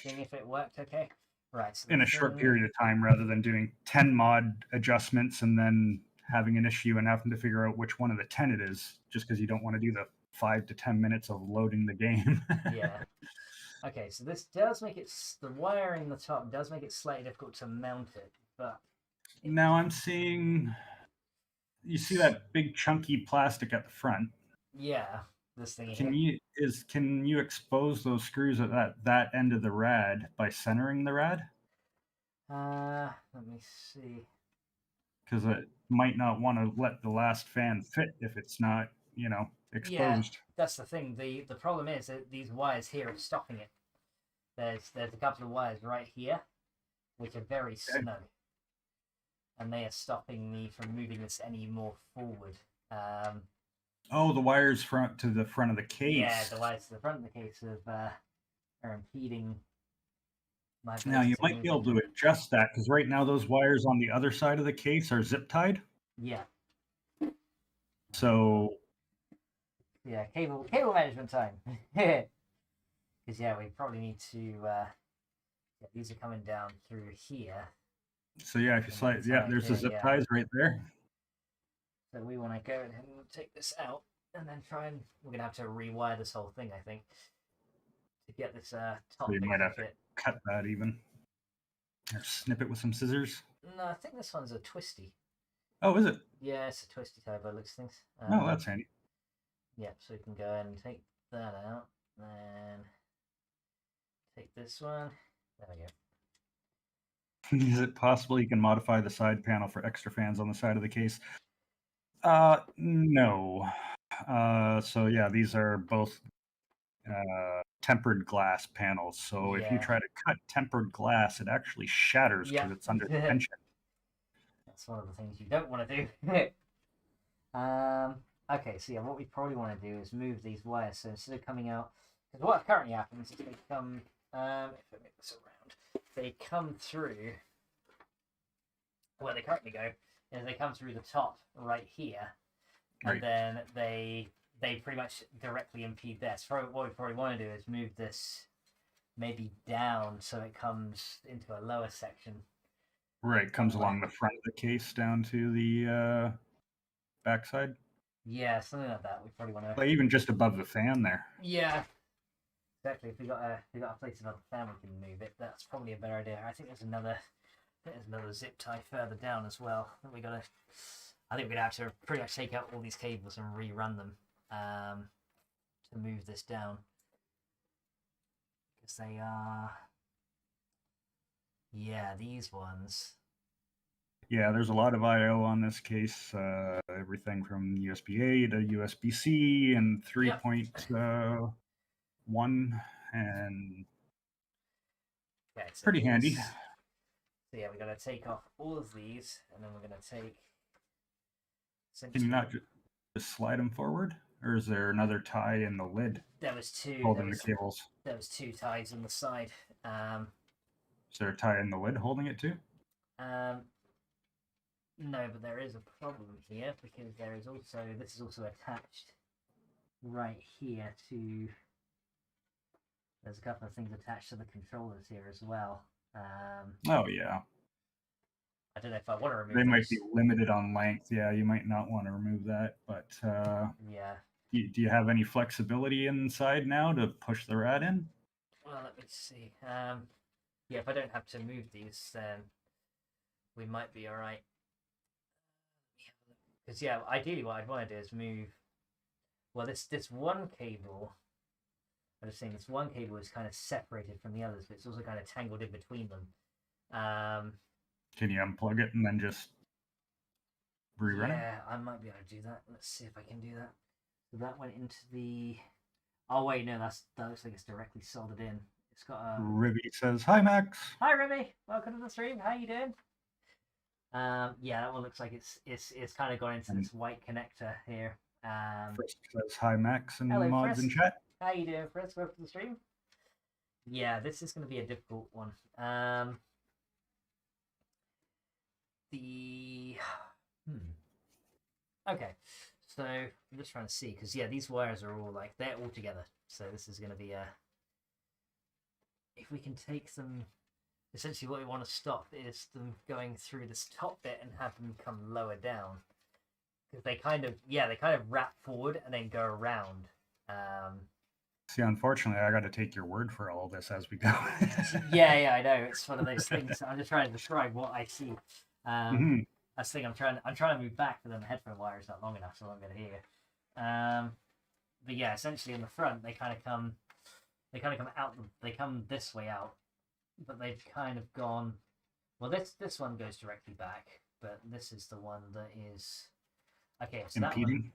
S1: Seeing if it worked okay. Right. So
S2: in a short period of time rather than doing 10 mod adjustments and then having an issue and having to figure out which one of the 10 it is just because you don't want to do the 5 to 10 minutes of loading the game.
S1: Yeah. Okay, so this does make it, the wire in the top does make it slightly difficult to mount it, but...
S2: Now I'm seeing, you see that big chunky plastic at the front.
S1: Yeah, this thing
S2: Can you expose those screws at that end of the rad by centering the rad?
S1: Let me see.
S2: Because it might not want to let the last fan fit if it's not, exposed.
S1: Yeah, that's the thing. The problem is that these wires here are stopping it. There's a couple of wires right here, which are very snug, and they are stopping me from moving this any more forward.
S2: Oh, the wires to the front of the case.
S1: Yeah, the wires to the front of the case are impeding my.
S2: Now you might be able to adjust that because right now those wires on the other side of the case are zip tied.
S1: Yeah.
S2: So.
S1: Yeah, cable management time. Because we probably need to. These are coming down through here.
S2: So if you slide, there's the zip ties right there.
S1: So we want to go ahead and take this out, and then we're gonna have to rewire this whole thing, I think, to get this top.
S2: So you might have to cut that even, or snip it with some scissors.
S1: No, I think this one's a twisty.
S2: Oh, is it?
S1: Yeah, it's a twisty tie by the looks of things.
S2: Oh, that's handy.
S1: Yeah, so we can go ahead and take that out, and take this one. There we go.
S2: Is it possible you can modify the side panel for extra fans on the side of the case? No. So these are both tempered glass panels. So if you try to cut tempered glass, it actually shatters because it's under tension.
S1: That's one of the things you don't want to do. Okay, so what we probably want to do is move these wires. So instead of coming out, because what currently happens is they come, if I make this around, they come through, where they currently go, is they come through the top right here, and then they pretty much directly impede this. What we probably want to do is move this maybe down so it comes into a lower section.
S2: Right, comes along the front of the case down to the backside.
S1: Yeah, something like that. We probably want to.
S2: Like even just above the fan there.
S1: Yeah, exactly. If we got a place above the fan, we can move it. That's probably a better idea. I think there's another zip tie further down as well. I think we're gonna have to pretty much take out all these cables and rerun them to move this down, because they are. Yeah, these ones.
S2: Yeah, there's a lot of I/O on this case. Everything from USB-A to USB-C and 3.1, and pretty handy.
S1: So we're gonna take off all of these, and then we're gonna take.
S2: Can you not just slide them forward, or is there another tie in the lid?
S1: There was two
S2: holding the cables.
S1: There was two ties on the side.
S2: Is there a tie in the lid holding it too?
S1: No, but there is a problem here because this is also attached right here to. There's a couple of things attached to the controllers here as well.
S2: Oh yeah.
S1: I don't know if I want to remove.
S2: They might be limited on length. Yeah, you might not want to remove that, but.
S1: Yeah.
S2: Do you have any flexibility inside now to push the rad in?
S1: Well, let me see. Yeah, if I don't have to move these, then we might be all right. Because yeah, ideally what I'd want to do is move. Well, this one cable. I'm just saying this one cable is kind of separated from the others, but it's also kind of tangled in between them.
S2: Can you unplug it and then just rerun it?
S1: Yeah, I might be able to do that. Let's see if I can do that. So that went into the. Oh wait, no, that looks like it's directly soldered in. It's got a.
S2: Ribby says, "Hi, Max."
S1: Hi, Ribby. Welcome to the stream. How you doing? Yeah, that one looks like it's kind of gone into this white connector here.
S2: Frisk says, "Hi, Max," and
S1: hello,
S2: mods
S1: Frisk.
S2: in chat.
S1: How you doing, Frisk? Welcome to the stream. Yeah, this is going to be a difficult one. Okay, so I'm just trying to see because yeah, these wires are all like they're all together. So this is going to be a. If we can take them, essentially what we want to stop is them going through this top bit and have them come lower down because they kind of wrap forward and then go around.
S2: See, unfortunately, I got to take your word for all this as we go.
S1: yeah, I know. It's one of those things. I'm just trying to describe what I see. I think I'm trying to move back, but then the headphone wire is not long enough, so I won't be able to hear. But yeah, essentially in the front, they kind of come out. They come this way out, but they've kind of gone. Well, this one goes directly back, but this is the one that is okay. So
S2: impeding.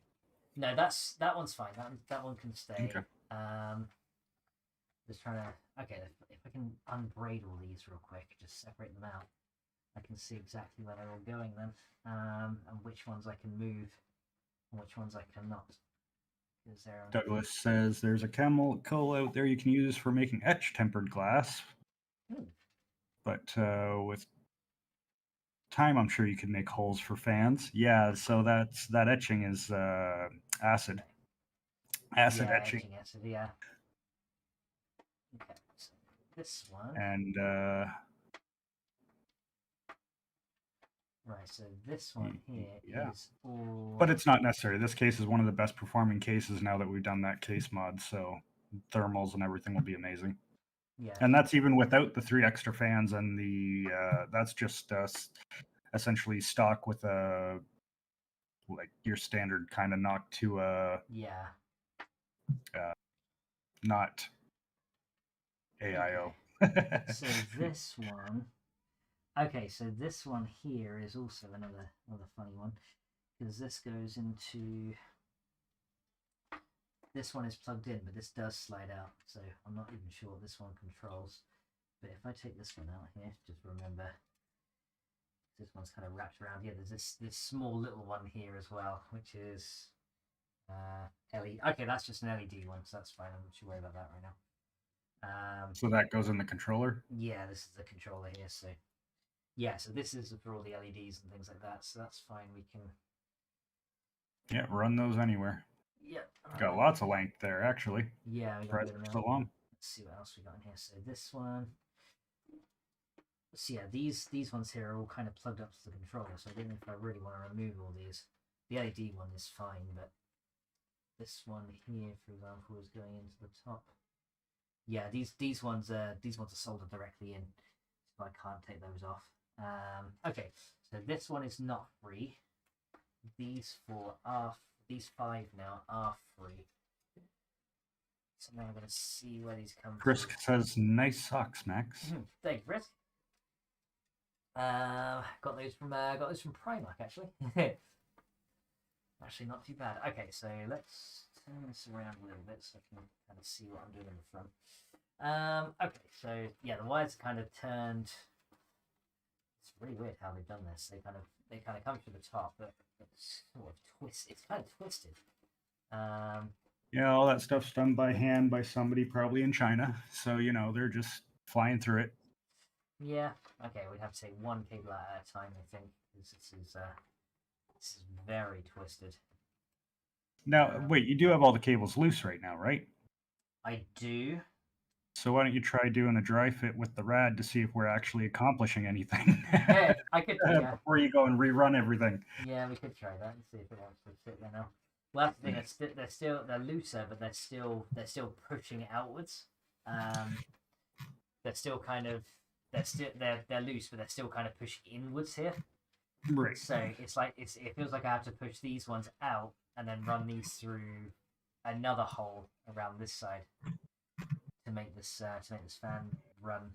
S1: That one, no, that one's fine. That one can stay.
S2: Okay.
S1: Just trying to. Okay, if I can unbraid all these real quick, just separate them out. I can see exactly where they're all going then, and which ones I can move, and which ones I cannot.
S2: Douglas says there's a chemical out there you can use for making etch tempered glass, but with time, I'm sure you can make holes for fans. Yeah, so that etching is acid etching.
S1: Acid, yeah. Okay, so this one.
S2: And
S1: right, so this one here is all.
S2: But it's not necessary. This case is one of the best performing cases now that we've done that case mod. So thermals and everything will be amazing.
S1: Yeah.
S2: And that's even without the 3 extra fans and the that's just essentially stock with a like your standard kind of knock to a not AIO.
S1: So this one. Okay, so this one here is also another funny one because this goes into. This one is plugged in, but this does slide out, so I'm not even sure what this one controls. But if I take this one out here, just remember this one's kind of wrapped around here. There's this small little one here as well, which is LED. Okay, that's just an LED one, so that's fine. I'm not too worried about that right now.
S2: So that goes in the controller?
S1: Yeah, this is the controller here, so. Yeah, so this is for all the LEDs and things like that, so that's fine. We can.
S2: Yeah, run those anywhere.
S1: Yeah.
S2: Got lots of length there, actually.
S1: Yeah, we got
S2: so long.
S1: Let's see what else we got in here. So this one. So yeah, these ones here are all kind of plugged up to the controller, so I don't know if I really want to remove all these. The LED one is fine, but this one here, for example, is going into the top. Yeah, these ones are soldered directly in, so I can't take those off. Okay, so this one is not free. These 5 now are free. So now I'm going to see where these come from.
S2: Frisk says, "Nice socks, Max."
S1: Thank you, Frisk. Got those from Primark actually. Actually, not too bad. Okay, so let's turn this around a little bit so I can kind of see what I'm doing in the front. Okay, so yeah, the wires are kind of turned. It's really weird how they've done this. They kind of come to the top, but it's sort of twisted. It's kind of twisted.
S2: Yeah, all that stuff's done by hand by somebody probably in China. So they're just flying through it.
S1: Yeah. Okay, we'd have to take one cable at a time, I think, because this is very twisted.
S2: Now, wait, you do have all the cables loose right now, right?
S1: I do.
S2: So why don't you try doing a dry fit with the rad to see if we're actually accomplishing anything?
S1: Yeah, I could.
S2: Before you go and rerun everything.
S1: Yeah, we could try that and see if it actually fit there now. Well, that's the thing. They're looser, but they're still pushing it outwards. They're still kind of they're loose, but they're still kind of pushing inwards here.
S2: Right.
S1: So it's like it feels like I have to push these ones out and then run these through another hole around this side to make this fan run.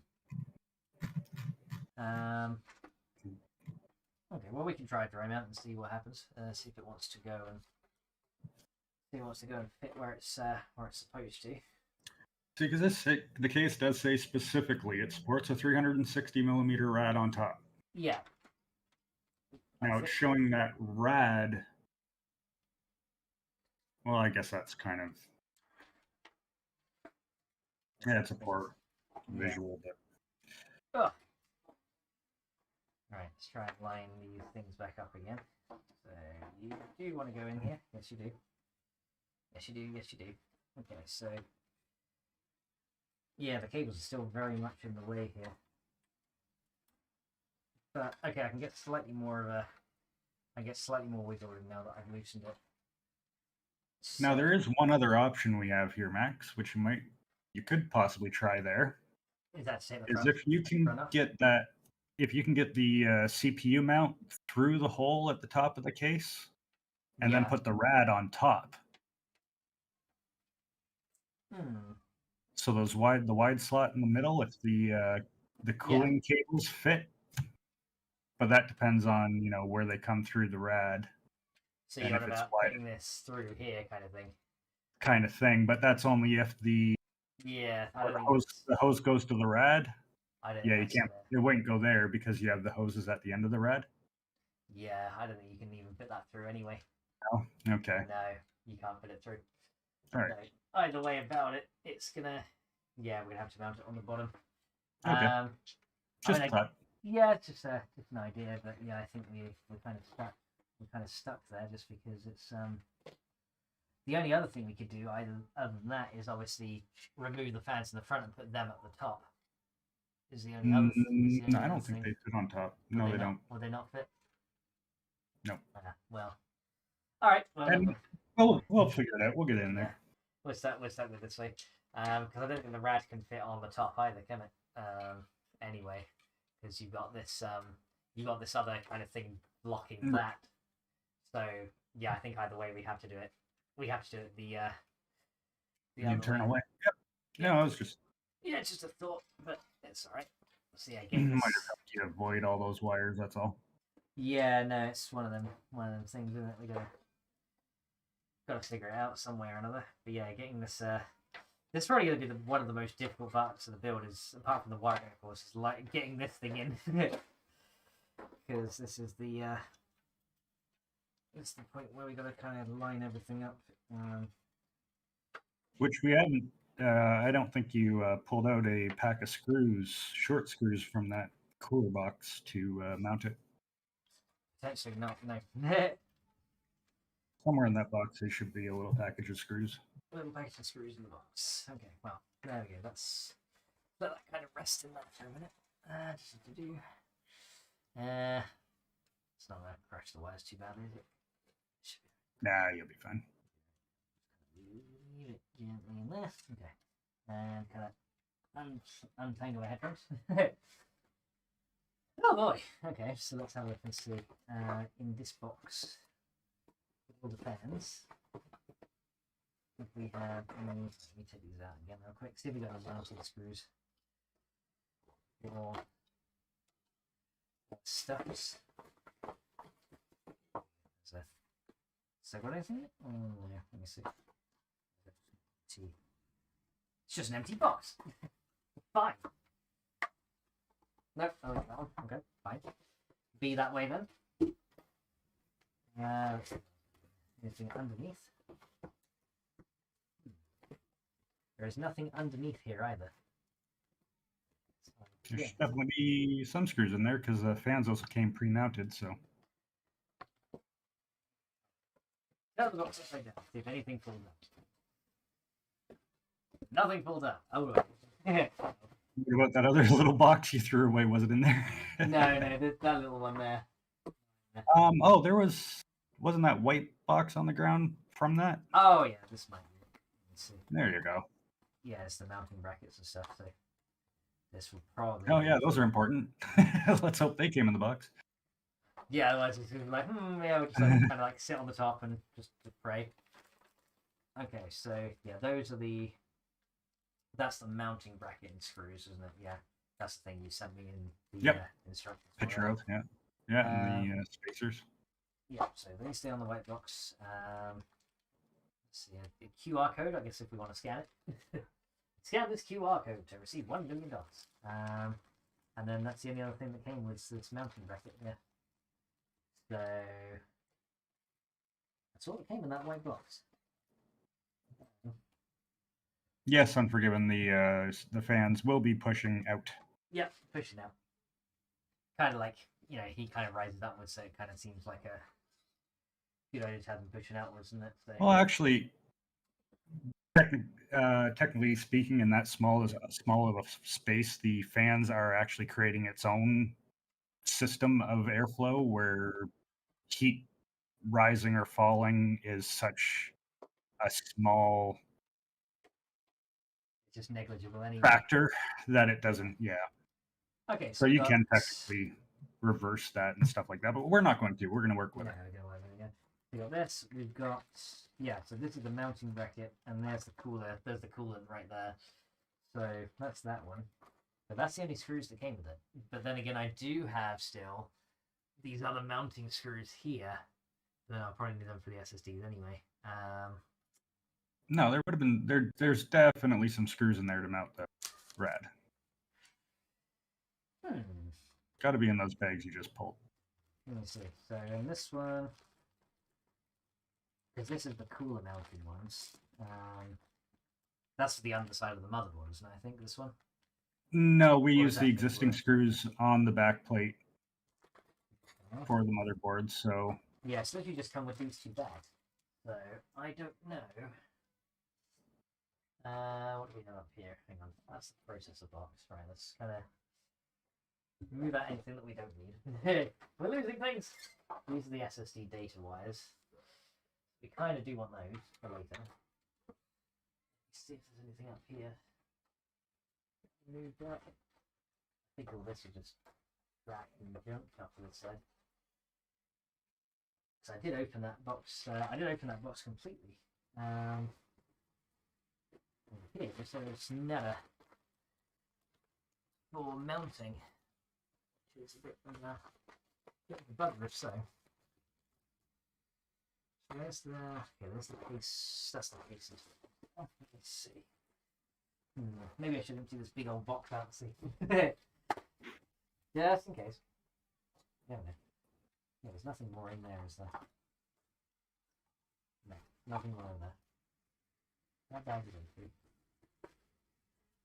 S1: Okay, well we can try a dry mount and see what happens. See if it wants to go and fit where it's supposed to.
S2: See, because the case does say specifically it sports a 360 millimeter rad on top.
S1: Yeah.
S2: Now it's showing that rad. Well, I guess that's kind of it's a poor visual, but.
S1: Oh. All right, let's try and line these things back up again. So you do want to go in here? Yes, you do. Yes, you do. Yes, you do. Okay, so yeah, the cables are still very much in the way here. But okay, I can get slightly more wiggle room now that I've loosened it. So,
S2: now there is one other option we have here, Max, which you could possibly try there.
S1: Is that
S2: if you can get that. If you can get the CPU mount through the hole at the top of the case, and then put the rad on top. So the wide slot in the middle, if the cooling cables fit, but that depends on where they come through the rad.
S1: So you're about putting this through here, kind of thing.
S2: Kind of thing, but that's only if the hose goes to the rad. You can't. It won't go there because you have the hoses at the end of the rad.
S1: Yeah, I don't think you can even put that through anyway.
S2: Oh, okay.
S1: No, you can't put it through.
S2: All right.
S1: So, either way about it, it's gonna. Yeah, we're gonna have to mount it on the bottom.
S2: Okay. Just thought.
S1: Yeah, it's just an idea, but yeah, I think we're kind of stuck. We're kind of stuck there just because it's The only other thing we could do, other than that, is obviously remove the fans in the front and put them at the top. Is the only other thing.
S2: I don't think they fit on top. No, they don't.
S1: Will they not fit?
S2: No.
S1: Well. All right. Well,
S2: we'll figure it out. We'll get in there.
S1: We'll start with this way, because I don't think the rad can fit on the top either, can it? Anyway, because you've got this other kind of thing blocking that. So yeah, I think either way we have to do it. We have to do it the
S2: internal way. Yep. No, it's just.
S1: Yeah, it's just a thought, but it's all right. So yeah,
S2: might just have to avoid all those wires. That's all.
S1: Yeah, no, it's one of them things, isn't it? We gotta figure it out some way or another. But yeah, getting this this is probably gonna be one of the most difficult parts of the build, is apart from the wiring, of course, is like getting this thing in, because this is the point where we gotta kind of line everything up.
S2: Which we haven't. I don't think you pulled out a pack of screws, short screws from that cooler box to mount it.
S1: Potentially not, no.
S2: Somewhere in that box there should be a little package of screws.
S1: A little package of screws in the box. Okay, well, there we go. Let's let that kind of rest in that for a minute. Just to do. It's not going to crush the wires too badly, is it?
S2: Nah, you'll be fine.
S1: Leave it gently in there. Okay. And kind of untangle the headphones. Oh boy. Okay, so let's have a look and see. In this box, all the fans. If we have, let me take these out again real quick. See if we got a bunch of the screws. Or stuffs. So got anything in it? Oh yeah, let me see. It's just an empty box. Fine. Nope, oh, that one. Okay, fine. Be that way then. Anything underneath? There is nothing underneath here either.
S2: There should definitely be some screws in there because the fans also came pre-mounted, so.
S1: The box upside down. See if anything falls out. Nothing falls out. Oh,
S2: what about that other little box you threw away? Was it in there?
S1: No, that little one there.
S2: Oh, wasn't that white box on the ground from that?
S1: Oh yeah, this might be it. Let's see.
S2: There you go.
S1: Yeah, it's the mounting brackets and stuff. So this will probably.
S2: Oh yeah, those are important. Let's hope they came in the box.
S1: Yeah, otherwise it's gonna be like, yeah, we'll just like, kind of like sit on the top and just pray. Okay, so yeah, those are the. That's the mounting bracket and screws, isn't it? Yeah, that's the thing you sent me in the instructions.
S2: Picture of, yeah. And the spacers.
S1: Yeah, so they stay on the white box. Let's see, a QR code, I guess, if we want to scan it. Scan this QR code to receive $1 million. And then that's the only other thing that came with this mounting bracket, yeah. So that's all that came in that white box.
S2: Yes, Unforgiven. The fans will be pushing out.
S1: Yep, pushing out. Kind of like, you know, he kind of rises upwards, so it kind of seems like a good idea to have him pushing outwards, isn't it? So,
S2: Well, actually, technically speaking, in that small of a space, the fans are actually creating its own system of airflow where heat rising or falling is such a small
S1: just negligible anyway.
S2: factor that it doesn't. Yeah.
S1: Okay.
S2: So you can technically reverse that and stuff like that, but we're not going to. We're going to work with it.
S1: We got this. We've got So this is the mounting bracket, and there's the cooler. There's the coolant right there. So that's that one. But that's the only screws that came with it. But then again, I do have still these other mounting screws here. Then I'll probably need them for the SSDs anyway.
S2: No, there would have been there's definitely some screws in there to mount the rad. Got to be in those bags you just pulled.
S1: Let me see. So in this one, because this is the cooler mounting ones. That's the underside of the motherboard, isn't it? I think this one.
S2: No, we use the existing screws on the back plate for the motherboard. So
S1: yeah, so you just come with these two bags. So I don't know. What do we have up here? Hang on, that's the processor box. Right, let's kind of move out anything that we don't need. We're losing things. These are the SSD data wires. We kind of do want those for later. Let's see if there's anything up here. Move that. I think all this is just rack and junk up to this side. So I did open that box. I did open that box completely. Here, so it's never for mounting, which is a bit of a bugger if so. There's there's the case. That's the cases. Let's see. Maybe I should empty this big old box out and see. Just in case. Yeah, there's nothing more in there, is there? No, nothing more in there. That bag's empty.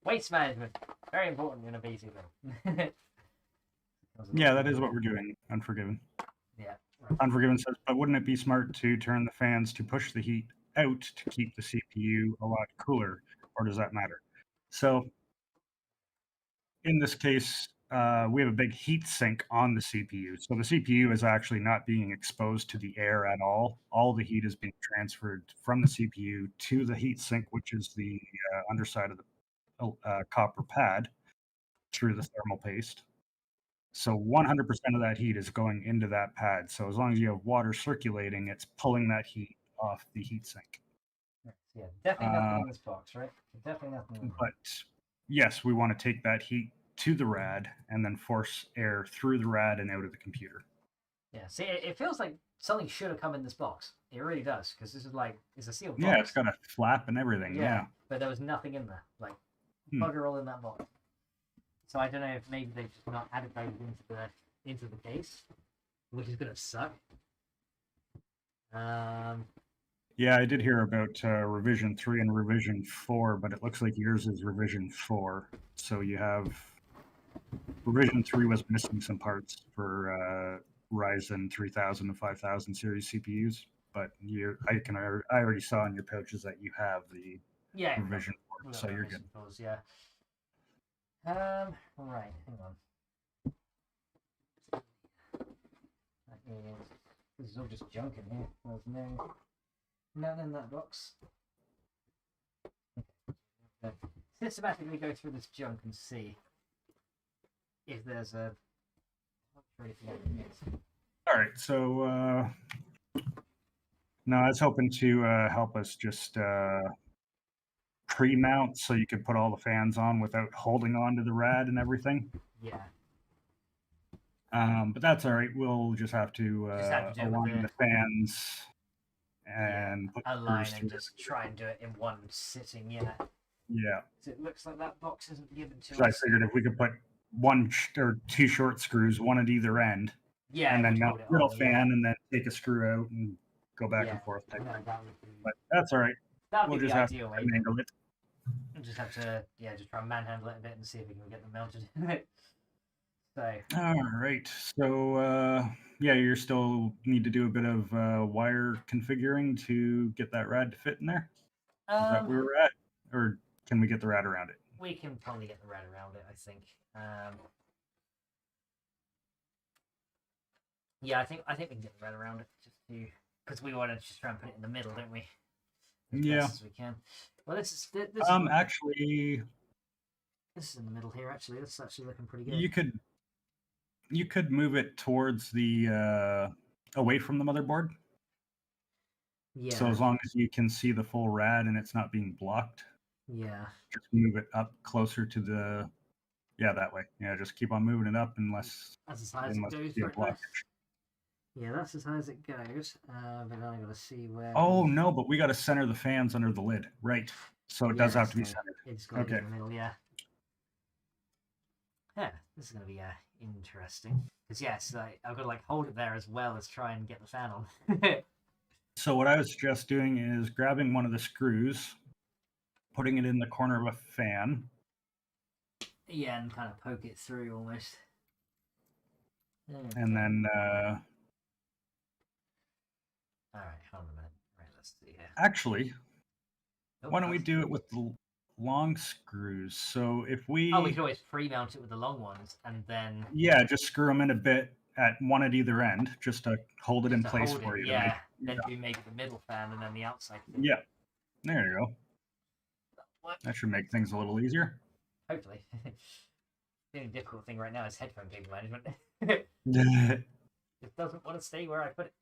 S1: Waste management, very important in a BC thing.
S2: Yeah, that is what we're doing. Unforgiven.
S1: Yeah. Right.
S2: Unforgiven says, but wouldn't it be smart to turn the fans to push the heat out to keep the CPU a lot cooler, or does that matter? So, in this case, we have a big heat sink on the CPU. So the CPU is actually not being exposed to the air at all. All the heat is being transferred from the CPU to the heat sink, which is the underside of the copper pad through the thermal paste. So 100% of that heat is going into that pad. So as long as you have water circulating, it's pulling that heat off the heat sink.
S1: Yeah, definitely nothing in this box, right? Definitely nothing.
S2: But yes, we want to take that heat to the rad and then force air through the rad and out of the computer.
S1: Yeah, see, it feels like something should have come in this box. It really does, because this is like, it's a sealed box.
S2: Yeah, it's got a flap and everything, yeah.
S1: But there was nothing in there. Like, bugger all in that box. So I don't know if maybe they've just not added those into the case, which is gonna suck.
S2: Yeah, I did hear about revision 3 and revision 4, but it looks like yours is revision 4. So you have revision 3 was missing some parts for Ryzen 3000 and 5000 series CPUs, but I already saw in your pouches that you have the revision 4, so you're good.
S1: Yeah. Right, hang on. This is all just junk in here. There's None in that box. Systematically go through this junk and see if there's a.
S2: All right, so no, I was hoping to help us just pre-mount so you could put all the fans on without holding on to the rad and everything.
S1: Yeah.
S2: But that's all right. We'll just have to align the fans and put
S1: align and just try and do it in one sitting. Yeah.
S2: Yeah.
S1: So it looks like that box isn't given to us.
S2: So I figured if we could put one or two short screws, one at either end,
S1: yeah,
S2: and then mount the middle fan, and then take a screw out and go back and forth. But that's all right.
S1: We'll
S2: just have to manhandle it.
S1: We'll just have to just try and manhandle it a bit and see if we can get them mounted. So.
S2: All right. So you still need to do a bit of wire configuring to get that rad to fit in there. Is that where we're at, or can we get the rad around it?
S1: We can probably get the rad around it, I think. Yeah, I think we can get the rad around it because we want to just try and put it in the middle, don't we? As best as we can. Well, this is
S2: actually.
S1: This is in the middle here. Actually, this is actually looking pretty good.
S2: You could move it towards the away from the motherboard.
S1: Yeah.
S2: So as long as you can see the full rad and it's not being blocked.
S1: Yeah.
S2: Just move it up closer to the. Yeah, that way. Yeah, just keep on moving it up unless.
S1: That's as high as it goes. Yeah, that's as high as it goes. But now I got to see where.
S2: Oh no! But we got to center the fans under the lid, right? So it does have to be centered.
S1: It's got to be in the middle, yeah. Yeah, this is going to be interesting. Because yes, I've got to hold it there as well as try and get the fan on.
S2: So what I was just doing is grabbing one of the screws, putting it in the corner of a fan.
S1: Yeah, and kind of poke it through almost.
S2: And then.
S1: All right, hold on a minute. Right, let's see here.
S2: Actually, why don't we do it with the long screws? So if we.
S1: Oh, we can always pre-mount it with the long ones, and then.
S2: Yeah, just screw them in a bit at one at either end, just to hold it in place for you.
S1: Yeah, then we make the middle fan and then the outside fan.
S2: Yeah, there you go. That should make things a little easier.
S1: Hopefully. The only difficult thing right now is headphone cable management. It doesn't want to stay where I put it.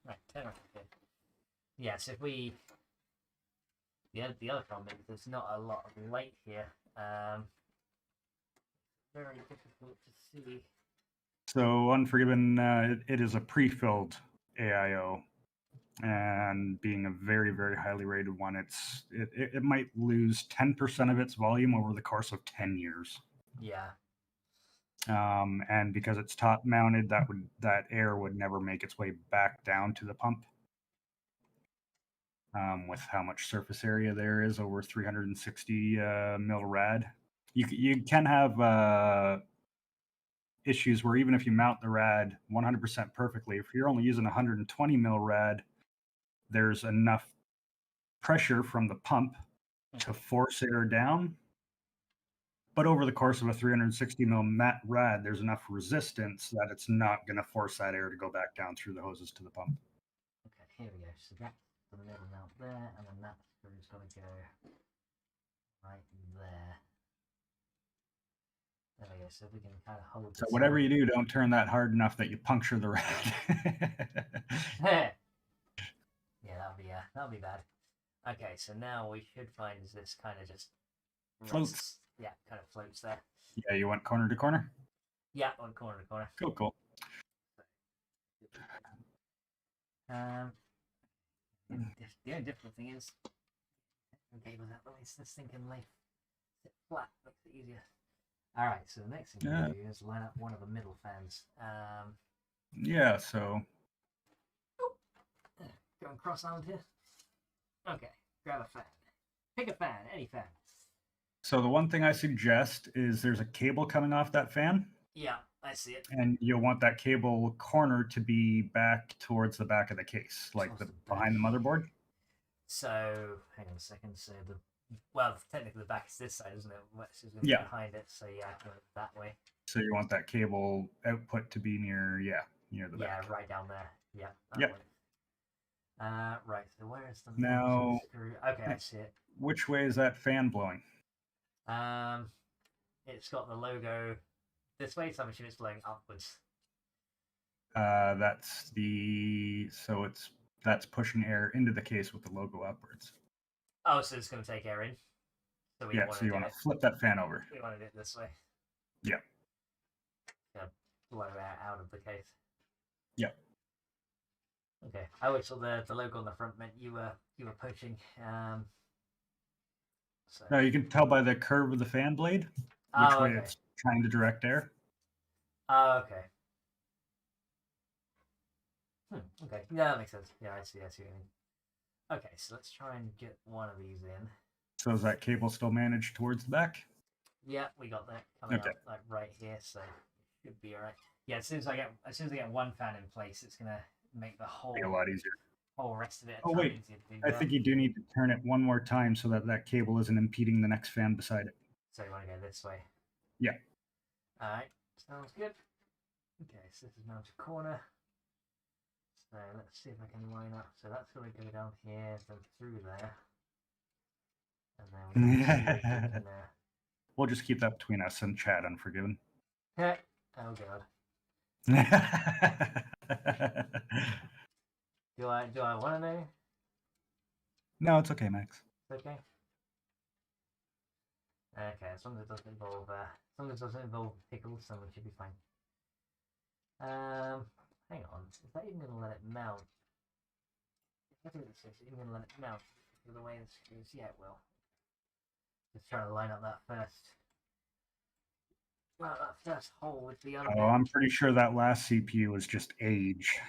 S1: Right, turn around here. Yeah, so if we... The other problem is there's not a lot of light here. Very difficult to see.
S2: So Unforgiven, it is a pre-filled AIO, and being a very, very highly rated one, it might lose 10% of its volume over the course of 10 years.
S1: Yeah.
S2: And because it's top mounted, that air would never make its way back down to the pump. With how much surface area there is over 360 mil rad, you can have issues where even if you mount the rad 100% perfectly, if you're only using 120 mil rad, there's enough pressure from the pump to force air down. But over the course of a 360 mil rad, there's enough resistance that it's not going to force that air to go back down through the hoses to the pump.
S1: Okay, here we go. So that's the middle mount there, and then that screw's got to go right there. There we go. So we can kind of hold.
S2: So whatever you do, don't turn that hard enough that you puncture the rad.
S1: Yeah, that'll be bad. Okay, so now we should find this kind of just
S2: floats.
S1: Yeah, kind of floats there.
S2: Yeah, you went corner to corner?
S1: Yeah, on corner to corner.
S2: Cool.
S1: The only difficult thing is, okay, with that, this thing can lay sit flat, makes it easier. All right, so the next thing we do is line up one of the middle fans.
S2: Yeah, so.
S1: Going cross-armed here. Okay, grab a fan. Pick a fan, any fan.
S2: So the one thing I suggest is there's a cable coming off that fan.
S1: Yeah, I see it.
S2: And you'll want that cable corner to be back towards the back of the case, like behind the motherboard.
S1: So, hang on a second. So technically the back is this side, isn't it? It's going to be behind it. So yeah, go that way.
S2: So you want that cable output to be near the back.
S1: Yeah, right down there. Yeah.
S2: Yep.
S1: Way. Right. So where is the
S2: Now,
S1: screw? Okay, I see it.
S2: Which way is that fan blowing?
S1: It's got the logo this way, so I'm assuming it's blowing upwards.
S2: That's pushing air into the case with the logo upwards.
S1: Oh, so it's going to take air in. So we
S2: so you want to flip that fan over.
S1: We want to do it this way.
S2: Yeah.
S1: Yeah, blow air out of the case.
S2: Yeah.
S1: Okay. I always thought the logo on the front meant you were pushing. So.
S2: No, you can tell by the curve of the fan blade which way it's trying to direct air.
S1: Oh, okay. Okay. Yeah, that makes sense. Yeah, I see what you mean. Okay, so let's try and get one of these in.
S2: So is that cable still managed towards the back?
S1: Yeah, we got that coming up like right here, so it should be alright. Yeah, as soon as I get one fan in place, it's gonna make the whole
S2: a lot easier.
S1: Whole rest of it.
S2: Oh wait, I think you do need to turn it one more time so that cable isn't impeding the next fan beside it.
S1: So you want to go this way?
S2: Yeah.
S1: All right, sounds good. Okay, so this is now to corner. So let's see if I can line up. So that's going to go down here, then through there, and then we can in there.
S2: We'll just keep that between us and Chad Unforgiven.
S1: Oh god. Do I want to know?
S2: No, it's okay, Max.
S1: It's okay. Okay, as long as it doesn't involve pickles, then we should be fine. Hang on. Is that even going to let it mount? I think it's even going to let it mount because of the way this screws. Yeah, it will. Just trying to line up that first. Well, that first hole with the other.
S2: Oh, I'm pretty sure that last CPU was just age.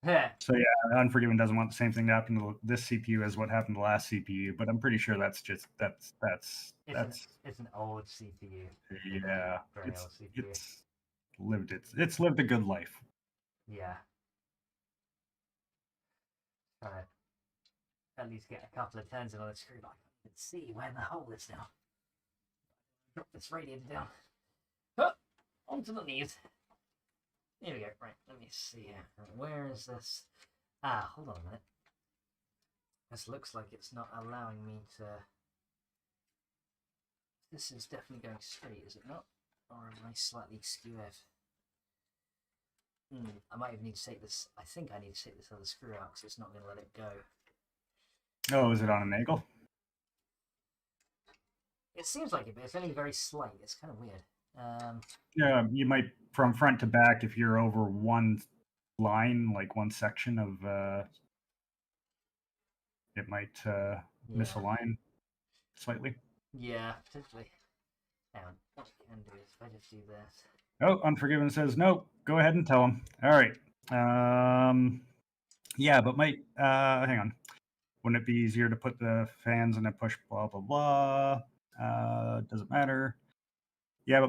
S1: Yeah.
S2: So yeah, Unforgiven doesn't want the same thing to happen to this CPU as what happened to the last CPU, but I'm pretty sure that's
S1: It's an old CPU.
S2: Yeah,
S1: Very old CPU.
S2: It's lived a good life.
S1: Yeah. Trying to at least get a couple of turns in on the screw, like I can see where the hole is now. Drop this radiator down. Onto the knees. Here we go. Right, let me see here. Where is this? Hold on a minute. This looks like it's not allowing me to. This is definitely going straight, is it not? Or am I slightly skewed? I might even need to take this. I think I need to take this other screw out because it's not going to let it go.
S2: Oh, is it on an angle?
S1: It seems like it, but it's only very slight. It's kind of weird.
S2: Yeah, you might from front to back if you're over one line, like one section of it might misalign slightly.
S1: Yeah, potentially. Hang on. What I can do is if I just do this.
S2: Oh, Unforgiven says no. Go ahead and tell him. All right. Yeah, but might hang on. Wouldn't it be easier to put the fans in a push? Blah blah blah. Doesn't matter. Yeah,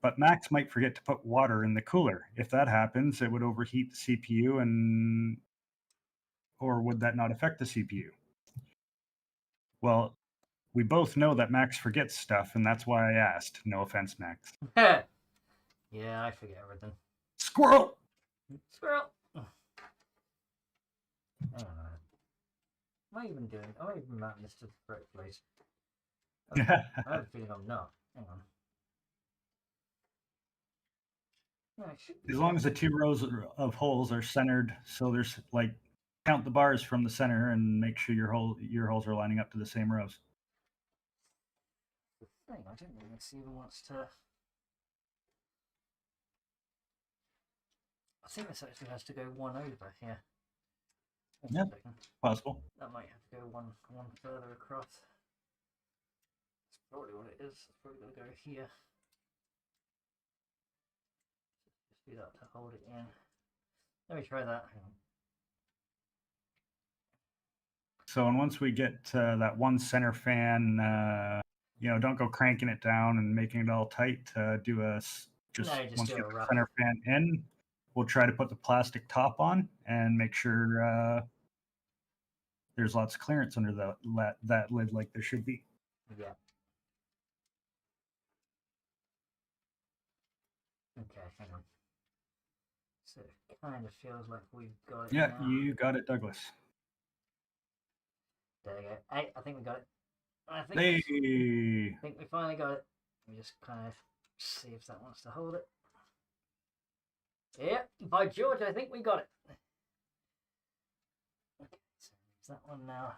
S2: but Max might forget to put water in the cooler. If that happens, it would overheat the CPU, or would that not affect the CPU? Well, we both know that Max forgets stuff, and that's why I asked. No offense, Max.
S1: Yeah, I forget everything.
S2: Squirrel!
S1: Squirrel! Hang on a minute. What am I even doing? Am I even mounting this to the correct place? I have a feeling I'm not. Hang on.
S2: As long as the 2 rows of holes are centered, so there's like count the bars from the center and make sure your holes are lining up to the same rows.
S1: The thing, I don't think this even wants to. I think this actually has to go one over here.
S2: Yeah, possible.
S1: That might have to go one further across. That's probably what it is. It's probably going to go here. Just do that to hold it in. Let me try that. Hang on.
S2: So, and once we get that one center fan, don't go cranking it down and making it all tight. Once you get the center fan in, we'll try to put the plastic top on and make sure there's lots of clearance under that lid like there should be.
S1: Yeah. Okay, hang on. So it kind of feels like we've got it.
S2: Yeah,
S1: now.
S2: you got it, Douglas.
S1: There we go. Hey, I think we got it. I think we finally got it. Let me just kind of see if that wants to hold it. Yeah, by George, I think we got it. Okay, so there's that one now.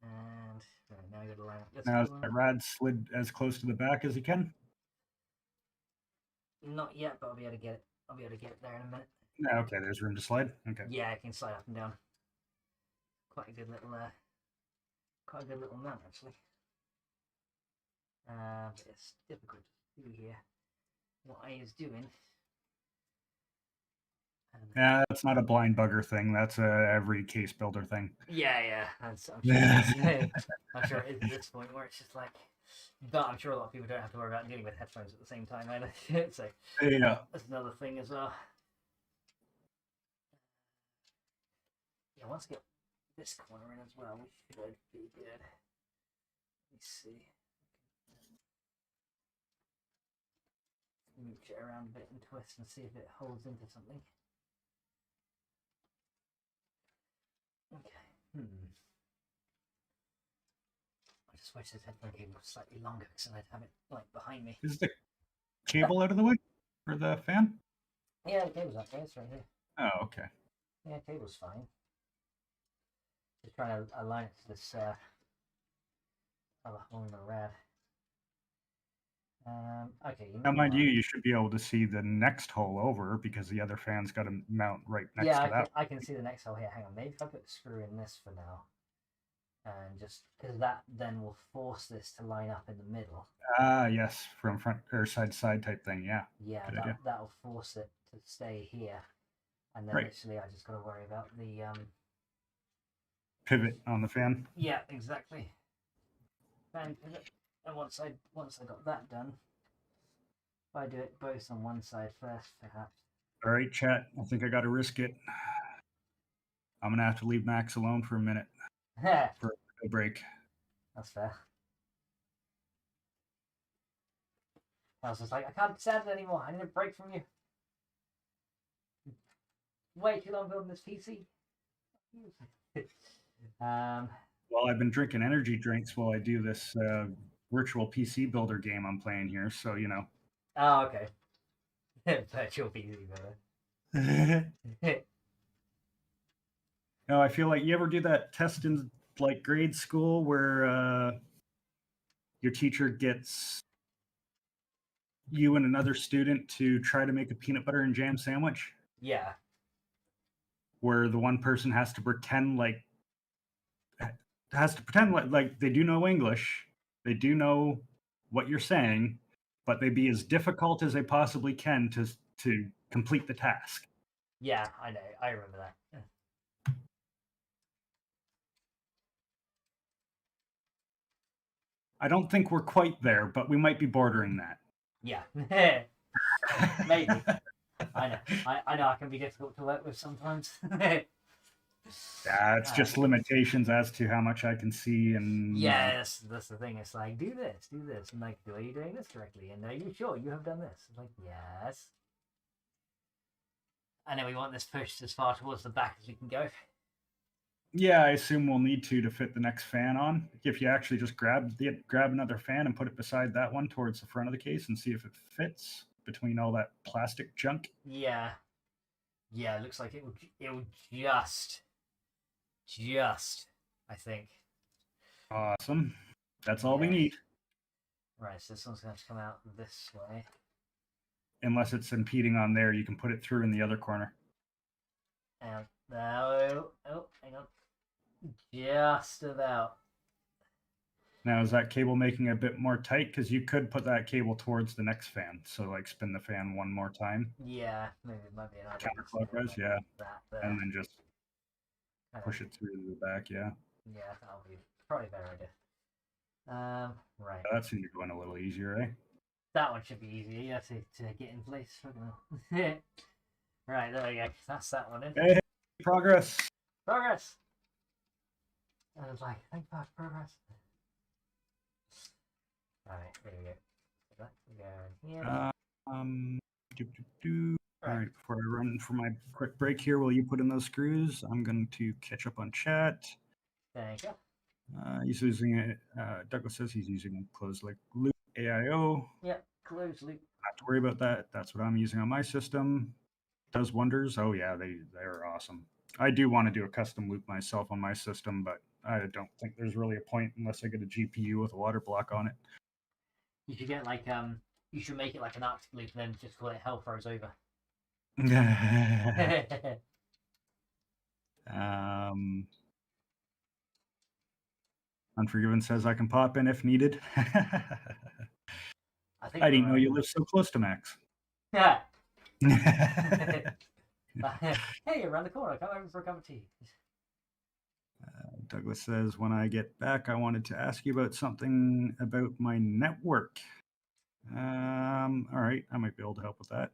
S1: And now you got to line up this
S2: now,
S1: one.
S2: Rad slid as close to the back as he can?
S1: Not yet, but I'll be able to get it. I'll be able to get it there in a minute.
S2: No, okay, there's room to slide. Okay.
S1: Yeah, I can slide up and down. Quite a good little mount actually. But it's difficult to do here. What I is doing.
S2: Yeah, that's not a blind bugger thing. That's a every case builder thing.
S1: Yeah. I'm sure I'm sure it is at this point where it's just like, but I'm sure a lot of people don't have to worry about dealing with headphones at the same time either. So
S2: yeah,
S1: that's another thing as well. Yeah, once I get this corner in as well, we should be good. Let me see. Move it around a bit and twist and see if it holds into something. Okay. I just wish this headphone cable was slightly longer because I'd have it like behind me.
S2: Is the cable out of the way for the fan?
S1: Yeah, the cable's up there. It's right here.
S2: Oh, okay.
S1: Yeah, the cable's fine. Just trying to align it to this other hole in the rad. Okay.
S2: Now, mind you, you should be able to see the next hole over because the other fan's got a mount right next to that.
S1: I can see the next hole here. Hang on, maybe if I put a screw in this for now, and just because that then will force this to line up in the middle.
S2: Ah, yes, from front or side to side type thing. Yeah.
S1: Yeah, that'll force it to stay here, and then literally I just got to worry about the
S2: pivot on the fan.
S1: Yeah, exactly. Fan pivot. And once I got that done, if I do it both on one side first, perhaps.
S2: All right, chat. I think I got to risk it. I'm gonna have to leave Max alone for a minute for a break.
S1: That's fair. I was just like, I can't stand it anymore. I need a break from you. Way too long building this PC.
S2: Well, I've been drinking energy drinks while I do this virtual PC builder game I'm playing here, so you know.
S1: Oh, okay. Virtual PC builder.
S2: No, I feel like you ever do that test in like grade school where your teacher gets you and another student to try to make a peanut butter and jam sandwich?
S1: Yeah.
S2: Where the one person has to pretend like they do know English, they do know what you're saying, but they be as difficult as they possibly can to complete the task.
S1: Yeah, I know. I remember that.
S2: I don't think we're quite there, but we might be bordering that.
S1: Yeah. Maybe. I know. I know I can be difficult to work with sometimes.
S2: Yeah, it's just limitations as to how much I can see and.
S1: Yes, that's the thing. It's like, do this, and like, are you doing this correctly? And are you sure you have done this? It's like, yes. I know we want this pushed as far towards the back as we can go.
S2: Yeah, I assume we'll need to fit the next fan on. If you actually just grab another fan and put it beside that one towards the front of the case and see if it fits between all that plastic junk.
S1: Yeah. Yeah, it looks like it would just, I think.
S2: Awesome. That's all we need.
S1: Right, so this one's going to have to come out this way.
S2: Unless it's impeding on there, you can put it through in the other corner.
S1: And oh, hang on. Just about.
S2: Now, is that cable making it a bit more tight? Because you could put that cable towards the next fan. So, like, spin the fan one more time.
S1: Yeah, maybe it might be an idea.
S2: Counterclockwise, yeah. And then just push it through the back, yeah.
S1: Yeah, that'll be probably a better idea. Right.
S2: That seemed to go in a little easier, eh?
S1: That one should be easier, yeah, to get in place. Right, there we go. That's that one in.
S2: Hey, progress.
S1: Progress. I was like, thank God, progress. Alright, there we go. So that can go in here.
S2: All right, before I run for my quick break here, will you put in those screws? I'm going to catch up on chat.
S1: Thank you.
S2: He's using it. Douglas says he's using closed loop AIO.
S1: Yep, closed loop.
S2: Not have to worry about that. That's what I'm using on my system. Does wonders. Oh yeah, they're awesome. I do want to do a custom loop myself on my system, but I don't think there's really a point unless I get a GPU with a water block on it.
S1: You should get like you should make it like an Arctic loop and then just call it Hell Froze Over.
S2: Unforgiven says I can pop in if needed.
S1: I
S2: didn't know you lived so close to Max.
S1: Yeah. Hey, around the corner. Come over for a cup of tea.
S2: Douglas says, when I get back, I wanted to ask you about something about my network. All right, I might be able to help with that.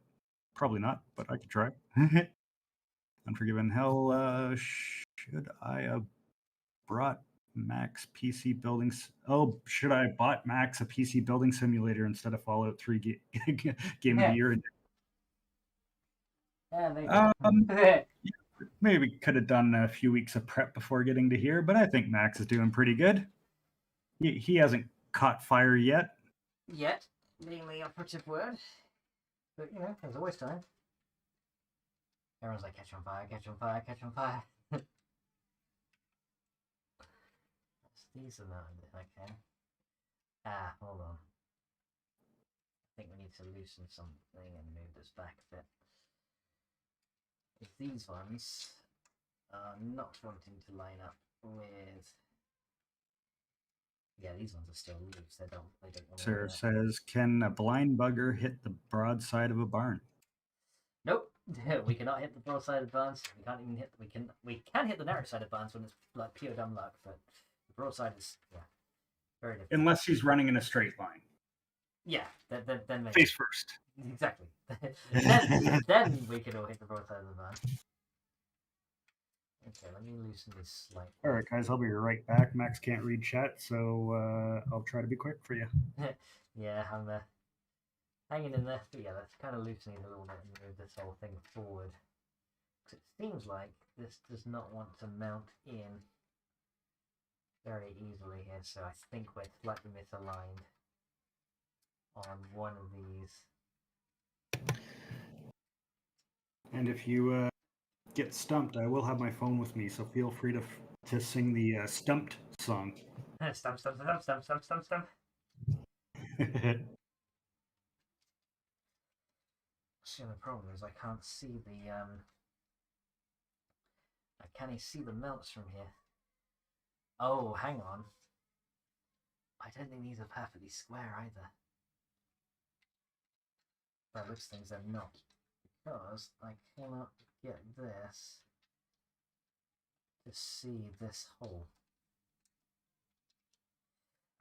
S2: Probably not, but I could try. Unforgiven hell, should I have brought Max PC buildings? Oh, should I have bought Max a PC building simulator instead of Fallout 3 game of the year? Maybe could have done a few weeks of prep before getting to here, but I think Max is doing pretty good. He hasn't caught fire yet.
S1: Yet, being the operative word. But, you know, there's always time. Everyone's like, catch on fire, catch on fire, catch on fire. These are not, okay. Hold on. I think we need to loosen something and move this back a bit. If these ones are not wanting to line up with, yeah, these ones are still loose. They don't want to.
S2: Sarah says, "Can a blind bugger hit the broadside of a barn?"
S1: Nope, we cannot hit the broadside of barns. We can't even hit. We can hit the narrow side of barns when it's like pure dumb luck, but the broadside is very different.
S2: Unless he's running in a straight line.
S1: Yeah, then maybe.
S2: Face first.
S1: Exactly. then we can all hit the broadside of the barn. Okay, let me loosen this slightly.
S2: All right, guys, I'll be right back. Max can't read chat, so I'll try to be quick for you.
S1: Yeah, I'm hanging in there. But yeah, that's kind of loosening a little bit and move this whole thing forward. Because it seems like this does not want to mount in very easily here, so I think we're slightly misaligned on one of these.
S2: And if you get stumped, I will have my phone with me, so feel free to sing the Stumped song.
S1: Stump, stump, stump, stump, stump, stump, stump. So the problem is I can't see the I can't see the melts from here. Oh, hang on. I don't think these are perfectly square either. That looks things they're not. Because I cannot get this to see this hole.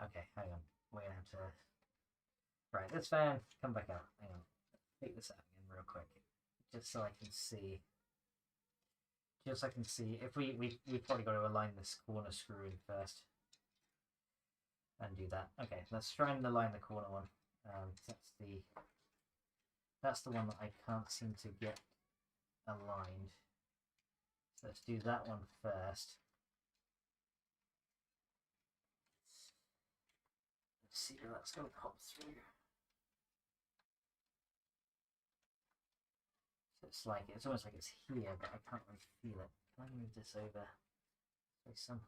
S1: Okay, hang on. We're gonna have to. Right, this fan, come back out. Hang on. Take this out again real quick. Just so I can see. Just so I can see. If we've probably got to align this corner screw in first. And do that. Okay, let's try and align the corner one. That's the one that I can't seem to get aligned. So let's do that one first. Let's see if that's going to pop through. So it's almost like it's here, but I can't really feel it. Can I move this over? Like some.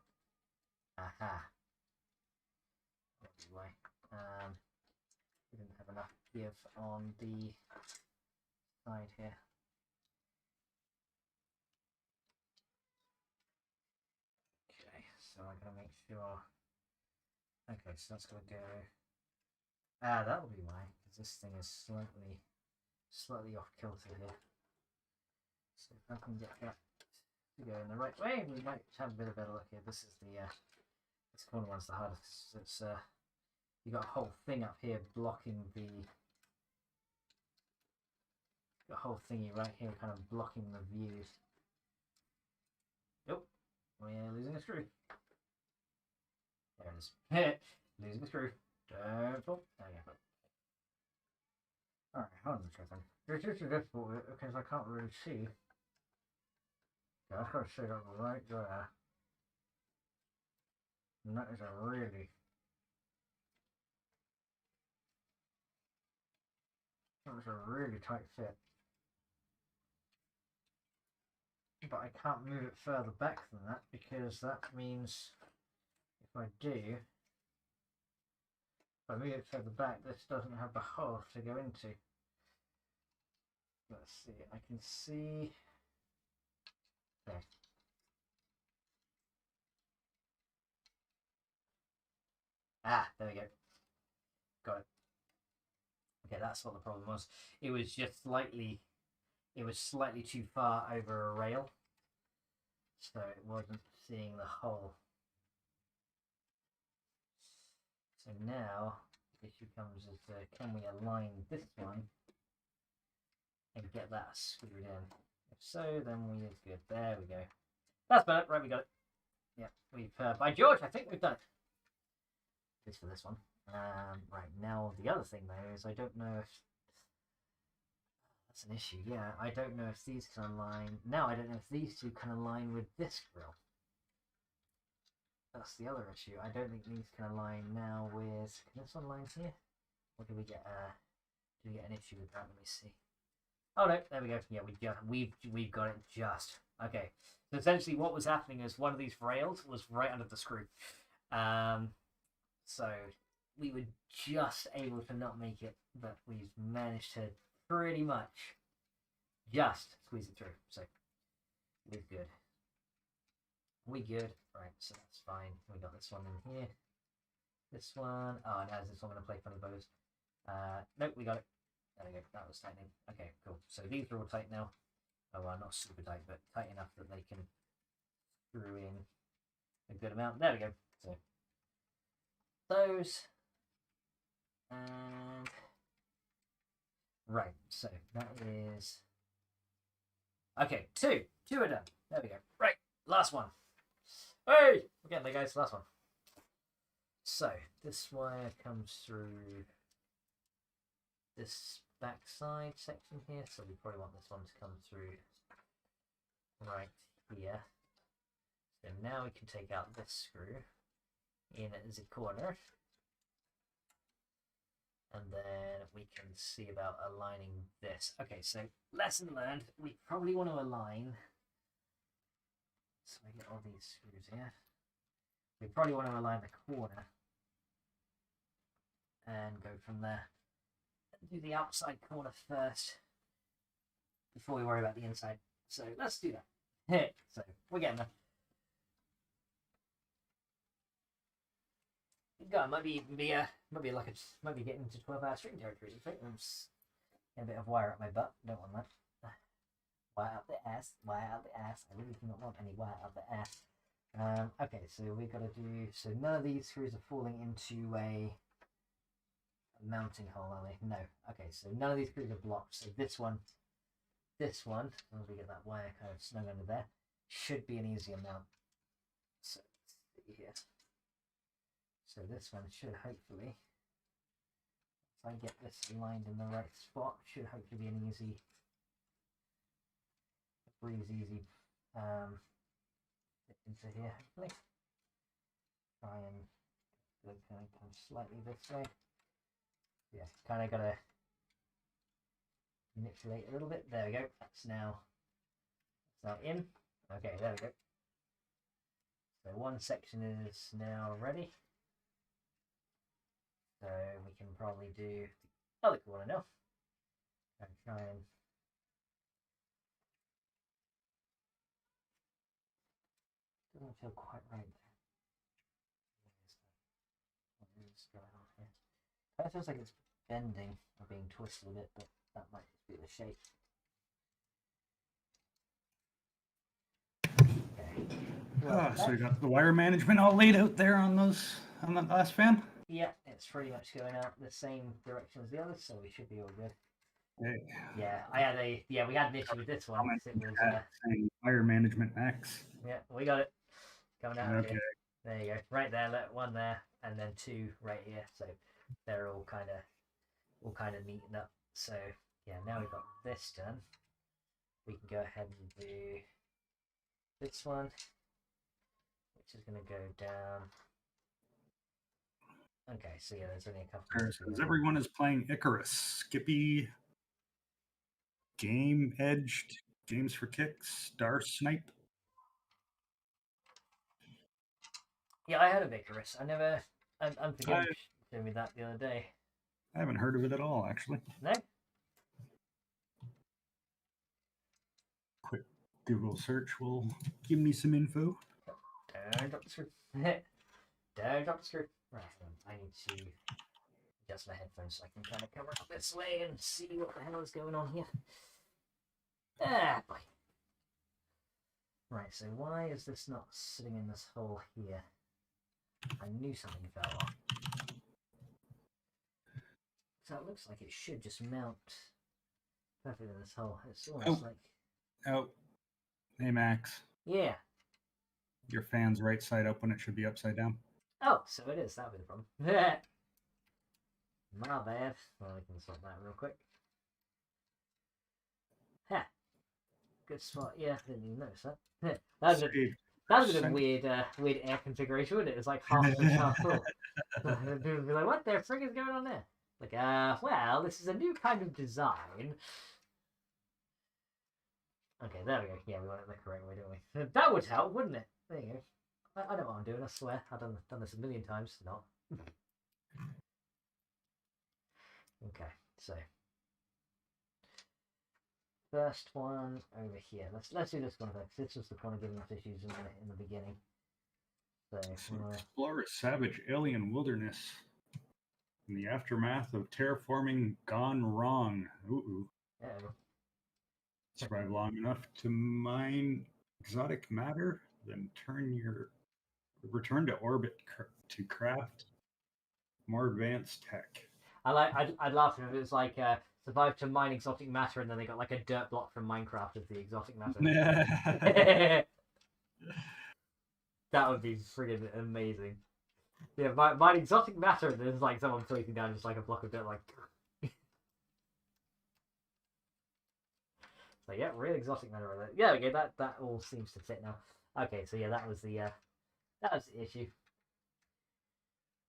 S1: Aha. Why? We didn't have enough give on the side here. Okay, so I'm gonna make sure. Okay, so that's gonna go. That will be why, because this thing is slightly off kilter here. So if I can get that to go in the right way, we might have a bit of better luck here. This is the this corner one's the hardest. It's you got a whole thing up here blocking the whole thingy right here, kind of blocking the views. Nope, we're losing a screw. There it is. Losing a screw. Don't fall. There you go. Alright, hold on a second. This is a difficult bit because I can't really see. Yeah, I've got to sit up right there. And that is a really... That was a really tight fit. But I can't move it further back than that because that means if I do, if I move it further back, this doesn't have the hole to go into. Let's see, I can see there. Ah, there we go. Got it. Okay, that's what the problem was. It was just slightly, it was slightly too far over a rail, so it wasn't seeing the hole. So now the issue comes as can we align this one and get that screwed in? If so, then we is good. There we go. That's better. Right, we got it. Yeah, we've by George, I think we've done it. At least for this one. Right, now the other thing though is I don't know if that's an issue. Yeah, I don't know if these can align. Now I don't know if these two can align with this grill. That's the other issue. I don't think these can align now with. Can this one align here? Or do we get an issue with that? Let me see. Oh no, there we go. Yeah, we've got it just. Okay. So essentially what was happening is one of these rails was right under the screw. So we were just able to not make it, but we've managed to pretty much just squeeze it through. So we're good. We good. Right, so that's fine. We got this one in here. This one. Oh, and how's this one going to play funny bows? Nope, we got it. There we go. That was tightening. Okay, cool. So these are all tight now. Oh, well, not super tight, but tight enough that they can screw in a good amount. There we go. So those. And right, so that is okay. Two are done. There we go. Right, last one. Hey, we're getting there, guys. Last one. So this wire comes through this backside section here, so we probably want this one to come through right here. So now we can take out this screw in at the corner. And then we can see about aligning this. Okay, so lesson learned. We probably want to align. So I get all these screws here. We probably want to align the corner. And go from there. Do the outside corner first. Before we worry about the inside. So let's do that. So we're getting there. God, might be getting into 12-hour string territory. A bit of wire up my butt. Don't want that. Wire up the ass. Wire up the ass. I really do not want any wire up the ass. Okay, so we got to do. So none of these screws are falling into a mounting hole, are they? No. Okay, so none of these screws are blocked. So this one, as long as we get that wire kind of snug under there, should be an easier mount. So let's see here. So this one should hopefully, if I get this aligned in the right spot, should hopefully be an easy, easy fit into here. Hopefully, try and kind of come slightly this way. Yeah, kind of gotta manipulate a little bit. There we go. That's now in. Okay, there we go. So one section is now ready. So we can probably do the other corner now. And try and doesn't feel quite right there. What is going on here? Kind of feels like it's bending or being twisted a bit, but that might just be the shape. Okay.
S2: So you got the wire management all laid out there on that last fan?
S1: Yeah, it's pretty much going out the same direction as the others, so we should be all good.
S2: Okay.
S1: Yeah, we had an issue with this one. It was,
S2: saying wire management max.
S1: Yeah, we got it. Coming out
S2: Okay.
S1: here. There you go. Right there, one there, and then two right here. So they're all kind of neatened up. So Yeah, now we've got this done. We can go ahead and do this one, which is going to go down. Okay, so yeah, there's only a couple.
S2: Because everyone is playing Icarus, Skippy, Game Edged, Games for Kicks, Star Snipe.
S1: Yeah, I heard of Icarus. I never. Unforgiven showed me that the other day.
S2: I haven't heard of it at all, actually.
S1: No?
S2: Quick Google search will give me some info.
S1: Don't drop the screw. Don't drop the screw. Right, I need to adjust my headphones so I can kind of cover up this way and see what the hell is going on here. Ah, boy. Right, so why is this not sitting in this hole here? I knew something fell off. So it looks like it should just mount perfectly in this hole. It's almost like...
S2: Oh. Hey, Max.
S1: Yeah.
S2: Your fan's right side up when it should be upside down.
S1: Oh, so it is. That'll be the problem. My bad. Well, we can sort that real quick. Ha. Good spot. Yeah, I didn't even notice that. That was a weird air configuration, wouldn't it? It was like half full, half full. People would be like, what the frig is going on there? Like, well, this is a new kind of design. Okay, there we go. Yeah, we want it the correct way, don't we? That would help, wouldn't it? There you go. I know what I'm doing, I swear. I've done this a million times. Not. Okay, so first one over here. Let's do this one first. This was the one giving us issues in the beginning. So
S2: explore a savage alien wilderness in the aftermath of terraforming gone wrong. Ooh.
S1: Yeah.
S2: Survive long enough to mine exotic matter, then return to orbit to craft more advanced tech.
S1: I'd laugh if it was like survive to mine exotic matter, and then they got like a dirt block from Minecraft of the exotic matter. That would be friggin' amazing. Yeah, mine exotic matter, and there's like someone placing down just like a block of dirt, like. So yeah, real exotic matter right there. Yeah, okay, that all seems to fit now. Okay, so yeah, that was the issue.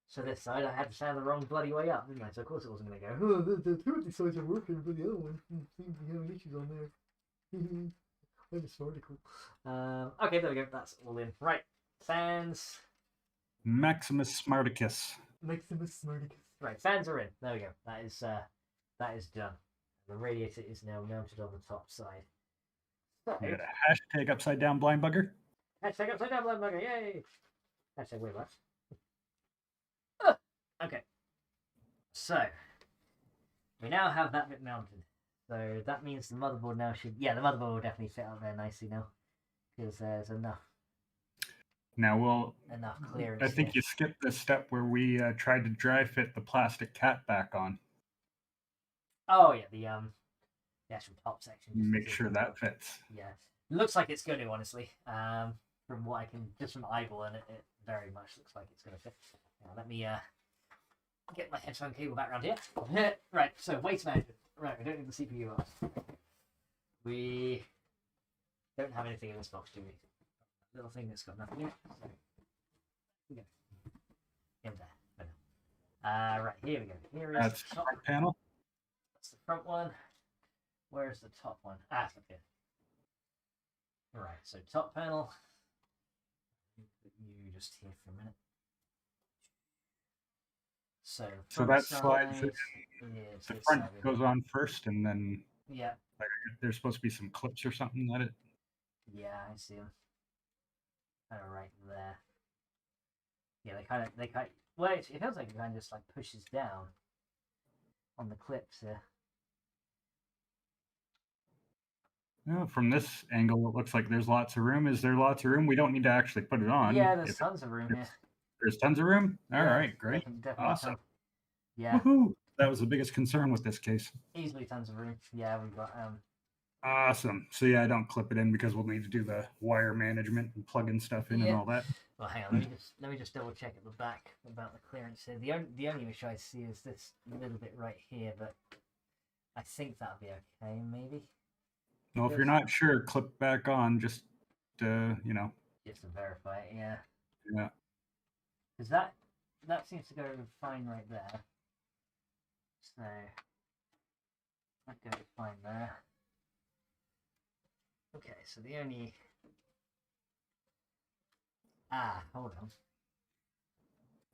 S1: So this side, I had to stand the wrong bloody way up, didn't I? So of course it wasn't going to go, oh, the two of these sides are working, but the other one seems to be having issues on there. That is so cool. Okay, there we go. That's all in. Right, fans.
S2: Maximus Smarticus.
S1: Maximus Smarticus. Right, fans are in. There we go. That is done. The radiator is now mounted on the top side. So,
S2: hashtag upside down blind bugger.
S1: Hashtag upside down blind bugger. Yay! Hashtag wait what? Okay. So we now have that bit mounted. So that means the motherboard now should... Yeah, the motherboard will definitely fit out there nicely now. Because there's enough.
S2: Now
S1: enough clearance.
S2: I think you skipped the step where we tried to dry fit the plastic cat back on.
S1: Oh yeah, the actual top section.
S2: Make sure that fits.
S1: Yeah, it looks like it's going to, honestly. From what I can, just from eyeballing it, it very much looks like it's going to fit. Now, let me get my headphone cable back around here. Right, so waste management. Right, we don't need the CPU up. We don't have anything in this box, do we? Little thing that's got nothing in it. So, we go. In there. Right, here we go. Here is
S2: that's
S1: the top
S2: panel.
S1: That's the front one. Where's the top one? Ah, it's up here. Right, so top panel. Put you just here for a minute. So
S2: that slides. The front goes on first, and then
S1: yeah,
S2: like, there's supposed to be some clips or something that it.
S1: Yeah, I see them. Kind of right there. Yeah, they kind of. Well, it feels like it kind of just like pushes down on the clips here.
S2: No, from this angle, it looks like there's lots of room. Is there lots of room? We don't need to actually put it on.
S1: Yeah, there's tons of room here.
S2: There's tons of room? All right, great.
S1: Definitely
S2: awesome.
S1: Yeah.
S2: Woohoo! That was the biggest concern with this case.
S1: Easily tons of room. Yeah, we've got...
S2: Awesome. So yeah, I don't clip it in because we'll need to do the wire management and plugging stuff in and all that.
S1: Well, hang on. Let me just double check at the back about the clearance here. The only issue I see is this little bit right here, but I think that'll be okay, maybe.
S2: Well, if you're not sure, clip back on, just,
S1: Just to verify it, yeah.
S2: Yeah.
S1: Because that seems to go fine right there. So, that goes fine there. Okay, so the only... hold on.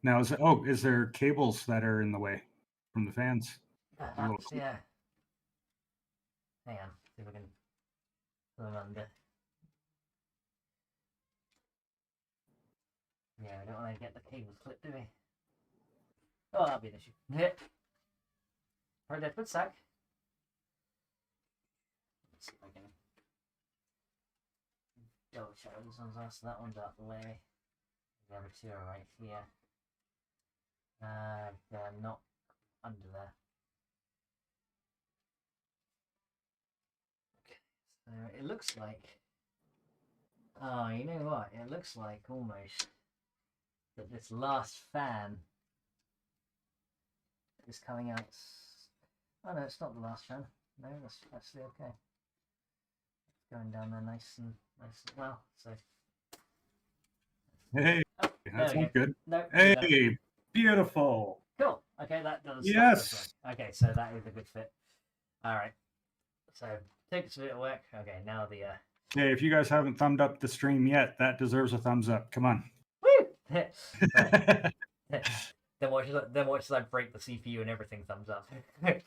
S2: Now, is there cables that are in the way from the fans?
S1: Yeah. Hang on, see if I can put them under. Yeah, we don't want to get the cables clipped, do we? Oh, that'll be an issue. Yeah. Alright, that foot sack. Let's see if I can double check this one's off, so that one's out the way. The other two are right here. They're not under there. Okay, so it looks like... Oh, you know what? It looks like almost that this last fan is coming out. Oh no, it's not the last fan. No, that's actually okay. It's going down there nice and well. So.
S2: Hey,
S1: Oh,
S2: that's not good.
S1: No.
S2: Hey, beautiful.
S1: Cool. Okay, that does.
S2: Yes.
S1: Okay, so that is a good fit. All right. So take a bit of work. Okay, now the.
S2: Hey, if you guys haven't thumbed up the stream yet, that deserves a thumbs up. Come on.
S1: Woo! Then watch as I break the CPU and everything thumbs up. Okay.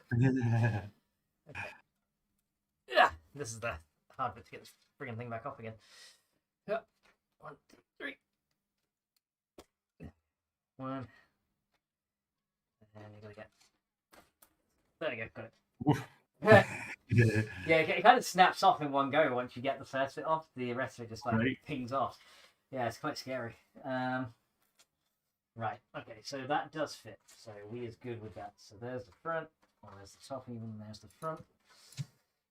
S1: Yeah, this is the hard bit to get this friggin' thing back off again. Yep. 1, 2, 3. 1. And you gotta get. There you go, got it. Yeah, it kind of snaps off in one go once you get the first bit off. The rest of it just like pings off. Yeah, it's quite scary. Right, okay, so that does fit. So we is good with that. So there's the front. Well, there's the top even, there's the front.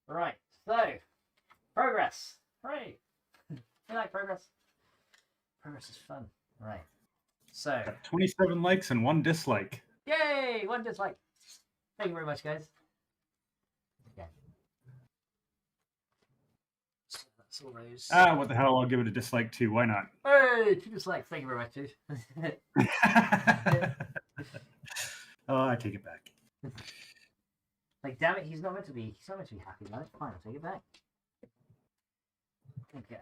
S1: Right, so progress. Hooray! You like progress? Progress is fun. Right. So
S2: 27 likes and 1 dislike.
S1: Yay! 1 dislike. Thank you very much, guys. Okay. So that's all those.
S2: What the hell? I'll give it a dislike too. Why not?
S1: Hey, 2 dislikes. Thank you very much, dude.
S2: Oh, I take it back.
S1: Like, damn it, he's not meant to be happy about it. Fine, I'll take it back. Okay.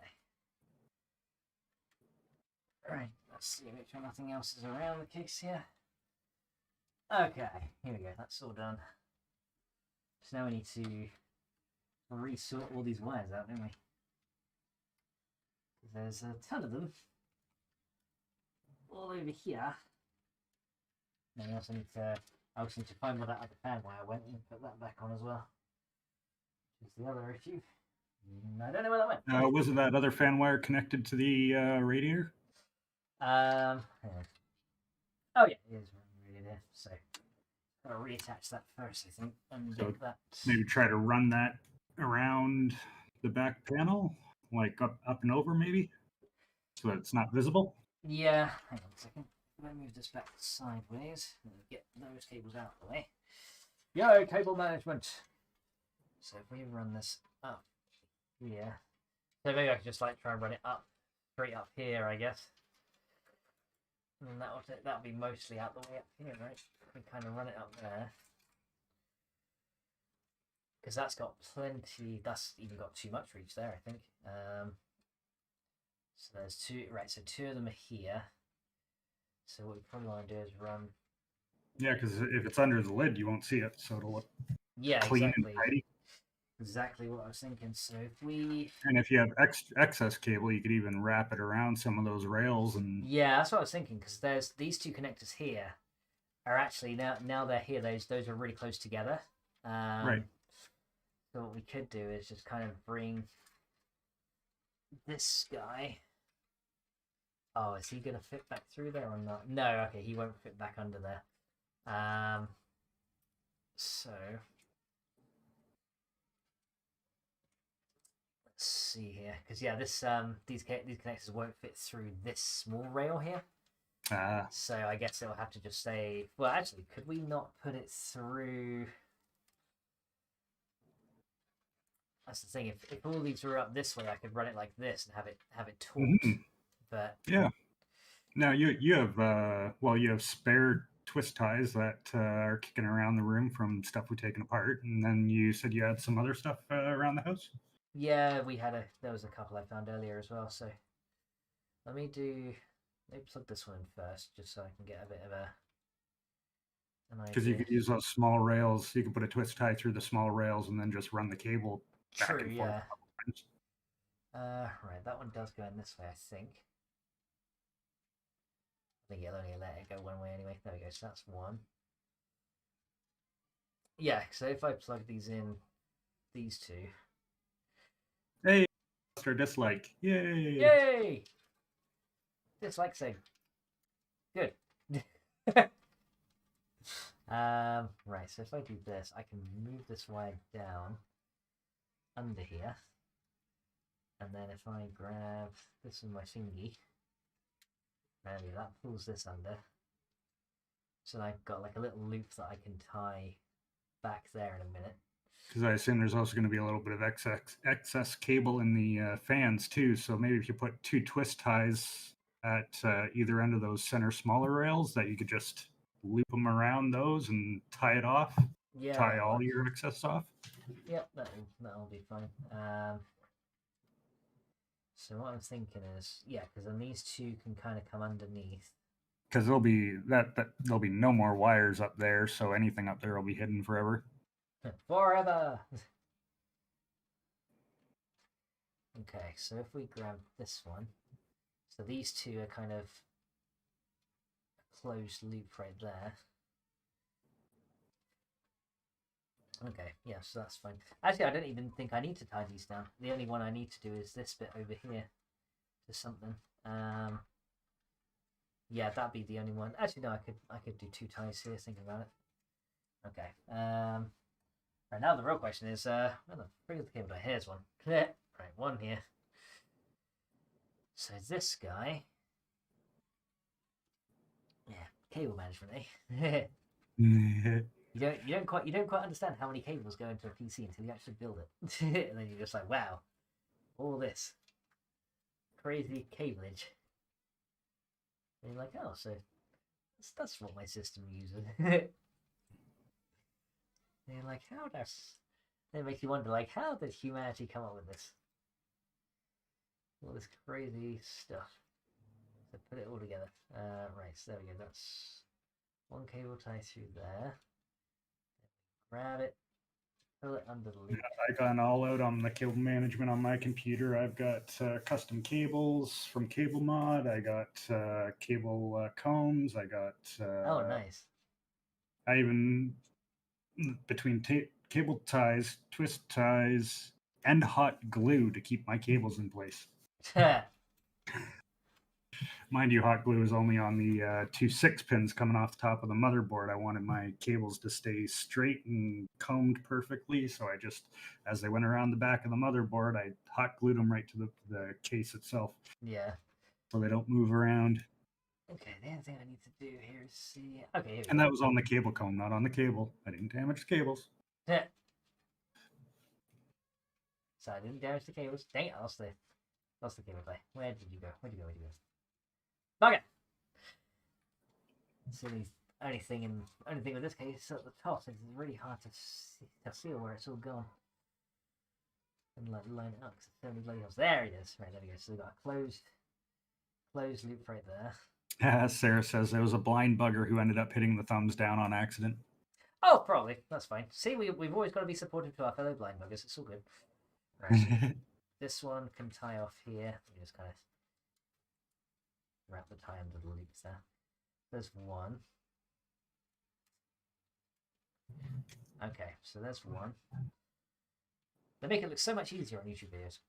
S1: Alright, let's see, make sure nothing else is around the case here. Okay, here we go, that's all done. So now we need to resort all these wires out, don't we? There's a ton of them all over here. And I also need to find where that other fan wire went and put that back on as well. Which is the other issue. I don't know where that went.
S2: Wasn't that other fan wire connected to the radiator?
S1: Yeah. Oh yeah, it is really there. So gotta reattach that first, I think, and
S2: So
S1: get that.
S2: Maybe try to run that around the back panel, like up and over, maybe, so that it's not visible.
S1: Yeah. Hang on a second. Let me move this back sideways and get those cables out of the way. Yo, cable management. So if we run this up here, so maybe I could just like try and run it up, straight up here, I guess. And that'll be mostly out the way up here, right? We kind of run it up there. Because that's got plenty, that's even got too much reach there, I think. So there's 2, right, so 2 of them are here. So what we probably want to do is run...
S2: Yeah, because if it's under the lid, you won't see it, so it'll look clean
S1: exactly.
S2: and tidy.
S1: Exactly what I was thinking. So if we...
S2: And if you have excess cable, you could even wrap it around some of those rails. And
S1: yeah, that's what I was thinking, because there's these 2 connectors here are actually, now they're here, those are really close together.
S2: Right.
S1: So what we could do is just kind of bring this guy... Oh, is he going to fit back through there or not? No, okay, he won't fit back under there. So... Let's see here, because yeah, these connectors won't fit through this small rail here. So I guess it'll have to just say... Well, actually, could we not put it through... That's the thing. If all these were up this way, I could run it like this and have it taut. But
S2: yeah. Now you have you have spare twist ties that are kicking around the room from stuff we've taken apart, and then you said you had some other stuff around the house.
S1: Yeah, there was a couple I found earlier as well. So let me plug this one in first, just so I can get a bit of an idea.
S2: Because you could use those small rails. You could put a twist tie through the small rails and then just run the cable back and forth.
S1: Right, that one does go in this way, I think. I think it'll only let it go one way anyway. There we go. So that's one. Yeah. So if I plug these in, these two.
S2: Hey, or dislike. Yay!
S1: Yay! Dislike thing. Good. Right. So if I do this, I can move this wire down under here, and then if I grab this with my thingy. Maybe that pulls this under. So I've got like a little loop that I can tie back there in a minute.
S2: Because I assume there's also going to be a little bit of excess cable in the fans too. So maybe if you put 2 twist ties at either end of those center smaller rails, that you could just loop them around those and tie it off.
S1: Yeah.
S2: Tie all your excess off.
S1: Yep, that'll be fine. So what I'm thinking is, yeah, because then these two can kind of come underneath.
S2: Because there'll be no more wires up there, so anything up there will be hidden forever.
S1: Forever. Okay, so if we grab this one, so these two are kind of a closed loop right there. Okay, yeah, so that's fine. Actually, I don't even think I need to tie these down. The only one I need to do is this bit over here to something. Yeah, that'd be the only one. Actually, no, I could do 2 ties here, thinking about it. Okay. Right, now the real question is, where the frick is the cable? Here's one. Right, one here. So this guy... Yeah, cable management, eh? You don't quite understand how many cables go into a PC until you actually build it. And then you're just like, wow, all this crazy cableage. And you're like, oh, so that's what my system uses. And you're like, how does... It makes you wonder, like, how did humanity come up with this? All this crazy stuff. So put it all together. Right, so there we go. That's one cable tie through there. Grab it, pull it under the loop.
S2: I got all out on the cable management on my computer. I've got custom cables from Cable Mod. I got cable combs. I got.
S1: Oh, nice.
S2: I even between cable ties, twist ties, and hot glue to keep my cables in place. Mind you, hot glue is only on the 2 6-pins coming off the top of the motherboard. I wanted my cables to stay straight and combed perfectly, so I just, as they went around the back of the motherboard, I hot glued them right to the case itself.
S1: Yeah.
S2: So they don't move around.
S1: Okay, the other thing I need to do here is see... Okay, here we
S2: And
S1: go.
S2: that was on the cable comb, not on the cable. I didn't damage the cables.
S1: So I didn't damage the cables. Dang it, I lost the cable tie. Where did you go? Where'd you go? Okay. So the only thing with this case is at the top, so it's really hard to see where it's all gone. And like line it up because it's so many bloody holes. There it is. Right, there we go. So we've got a closed loop right there.
S2: Sarah says there was a blind bugger who ended up hitting the thumbs down on accident.
S1: Oh, probably. That's fine. See, we've always got to be supportive to our fellow blind buggers. It's all good. Right, so this one can tie off here. Let me just kind of wrap the tie under the loops there. There's one. Okay, so there's one. They make it look so much easier on YouTube videos.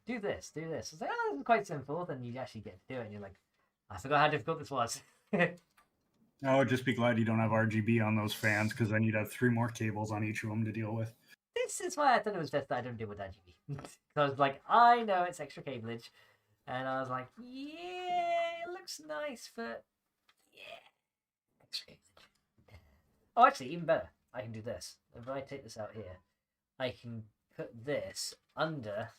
S1: do this. It's like, oh, this is quite simple. Then you actually get to do it, and you're like, I forgot how difficult this was.
S2: Oh, just be glad you don't have RGB on those fans, because then you'd have 3 more cables on each of them to deal with.
S1: This is why I thought it was best that I don't deal with RGB. Because I was like, I know it's extra cableage. And I was like, yeah, it looks nice, but yeah, extra cableage. Oh, actually, even better. I can do this. If I take this out here, I can put this under,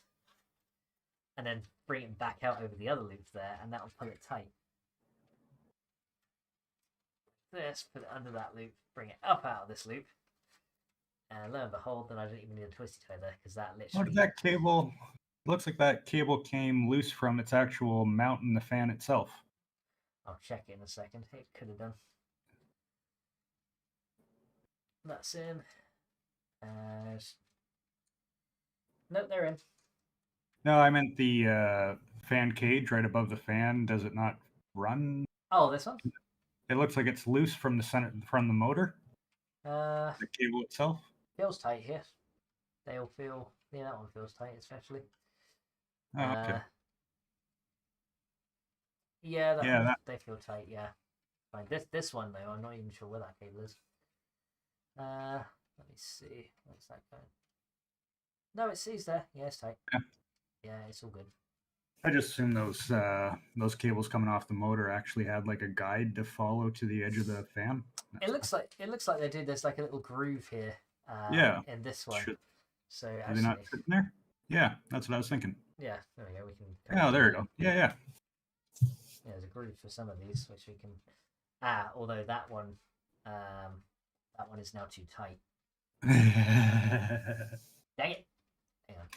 S1: and then bring it back out over the other loop there, and that will pull it tight. This, put it under that loop, bring it up out of this loop, and lo and behold, then I don't even need a twisty tie there, because that literally...
S2: What did that cable... Looks like that cable came loose from its actual mount in the fan itself.
S1: I'll check it in a second. It could have done. That's in. Nope, they're in.
S2: No, I meant the fan cage right above the fan. Does it not run?
S1: Oh, this one?
S2: It looks like it's loose from the center, from the motor.
S1: The
S2: cable itself
S1: feels tight here. They all feel. Yeah, that one feels tight, especially.
S2: Oh, okay.
S1: Yeah, they feel tight. Yeah. Fine. This one though, I'm not even sure where that cable is. Let me see. What's that going? No, it sees there. Yeah, it's tight. Yeah, it's all good.
S2: I just assume those cables coming off the motor actually had like a guide to follow to the edge of the fan.
S1: It looks like they did. There's like a little groove here. In this one. So
S2: are
S1: actually,
S2: they not sitting there? Yeah, that's what I was thinking.
S1: Yeah, there we go. We can.
S2: Oh, there we go. Yeah.
S1: Yeah, there's a groove for some of these, which we can. Although that one is now too tight. Dang it! Hang on.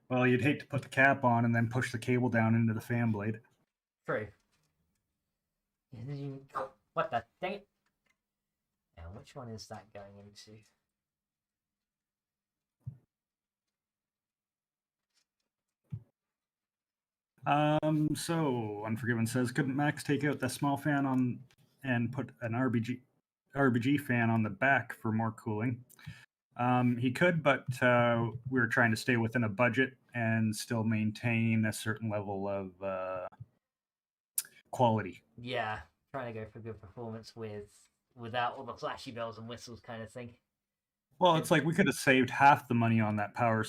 S2: Well, you'd hate to put the cap on and then push the cable down into the fan blade.
S1: True. What the? Dang it! Now, which one is that going into?
S2: So Unforgiven says, couldn't Max take out the small fan on and put an RBG fan on the back for more cooling? He could, but we were trying to stay within a budget and still maintain a certain level of quality.
S1: Yeah, trying to go for good performance without all the flashy bells and whistles kind of thing.
S2: Well, it's like we could have saved half the money on that power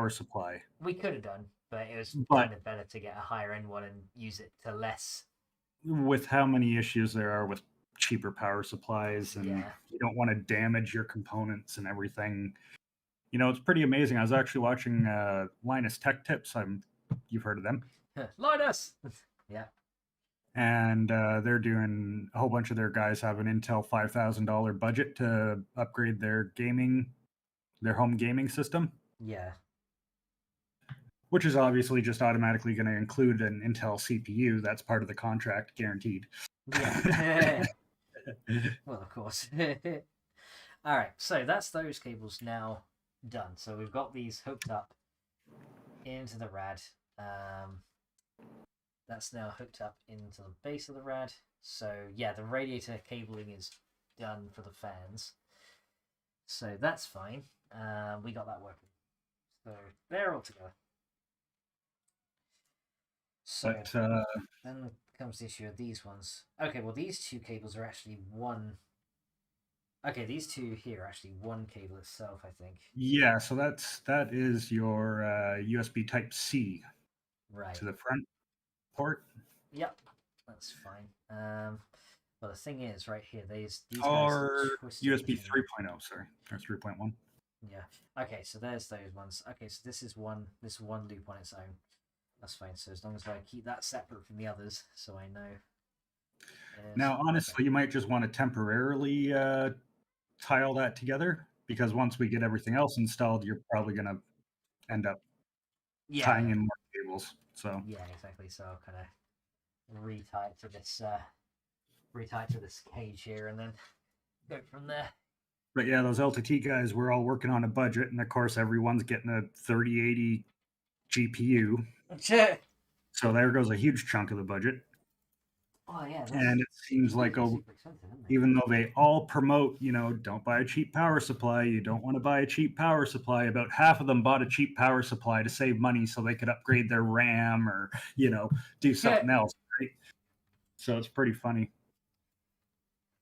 S2: supply.
S1: We could have done, but it was kind of better to get a higher end one and use it to less.
S2: With how many issues there are with cheaper power supplies, and you don't want to damage your components and everything. You know, it's pretty amazing. I was actually watching Linus Tech Tips. You've heard of them.
S1: Linus! Yeah.
S2: And they're doing a whole bunch of their guys have an Intel $5,000 budget to upgrade their home gaming system.
S1: Yeah.
S2: Which is obviously just automatically going to include an Intel CPU. That's part of the contract, guaranteed.
S1: Yeah. Well, of course. All right, so that's those cables now done. So we've got these hooked up into the rad. That's now hooked up into the base of the rad. So yeah, the radiator cabling is done for the fans. So that's fine. We got that working. So they're all together. So then comes the issue of these ones. Okay, well these two cables are actually one. Okay, these two here are actually one cable itself, I think.
S2: Yeah, so that is your USB Type C.
S1: Right.
S2: To the front port.
S1: Yep, that's fine. Well, the thing is, right here, these
S2: or USB 3.0, sorry, or 3.1.
S1: Yeah. Okay, so there's those ones. Okay, so this is one loop on its own. That's fine. So as long as I keep that separate from the others, so I know.
S2: Now, honestly, you might just want to temporarily tie all that together, because once we get everything else installed, you're probably going to end up tying in more cables. So
S1: yeah, exactly. So I'll kind of retie it to this cage here, and then go from there.
S2: But yeah, those LTT guys, we're all working on a budget, and of course, everyone's getting a 3080 GPU. So there goes a huge chunk of the budget.
S1: Oh yeah.
S2: And it seems like even though they all promote, don't buy a cheap power supply, you don't want to buy a cheap power supply, about half of them bought a cheap power supply to save money so they could upgrade their RAM or, do something else, right? So it's pretty funny.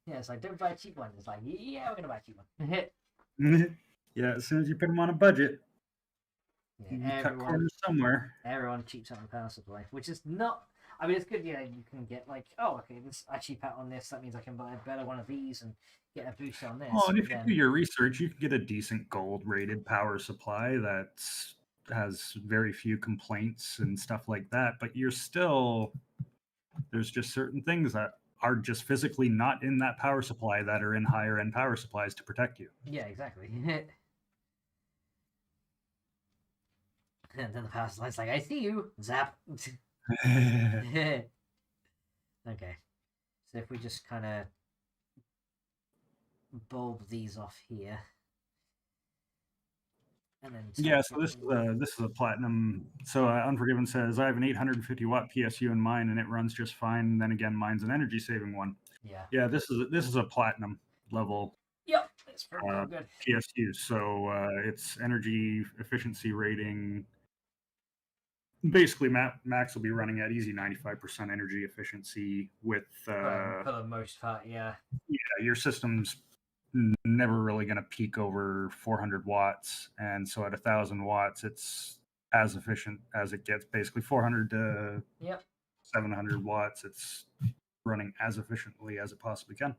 S1: Yeah, it's like, don't buy a cheap one. It's like, yeah, we're going to buy a cheap one.
S2: Yeah, as soon as you put them on a budget,
S1: yeah,
S2: you cut corners somewhere.
S1: Everyone cheaps out on power supply, which is not... I mean, it's good. Yeah, you can get like, oh, okay, this I cheap out on this. That means I can buy a better one of these and get a boost on this.
S2: Well, and if
S1: then...
S2: you do your research, you can get a decent gold-rated power supply that has very few complaints and stuff like that. But there's just certain things that are just physically not in that power supply that are in higher-end power supplies to protect you.
S1: Yeah, exactly. And then the power supply's like, I see you. Zap. Okay. So if we just kind of bulb these off here. And then
S2: yeah, so this is a platinum. So Unforgiven says, I have an 850 watt PSU in mine and it runs just fine. And then again, mine's an energy saving one.
S1: Yeah.
S2: Yeah, this is a platinum level.
S1: Yep, it's pretty good.
S2: PSU. So its energy efficiency rating. Basically, Max will be running at easy 95% energy efficiency with.
S1: For the most part, yeah.
S2: Yeah, your system's never really going to peak over 400 watts, and so at 1,000 watts, it's as efficient as it gets. Basically, 400 to 700 watts, it's running as efficiently as it possibly can.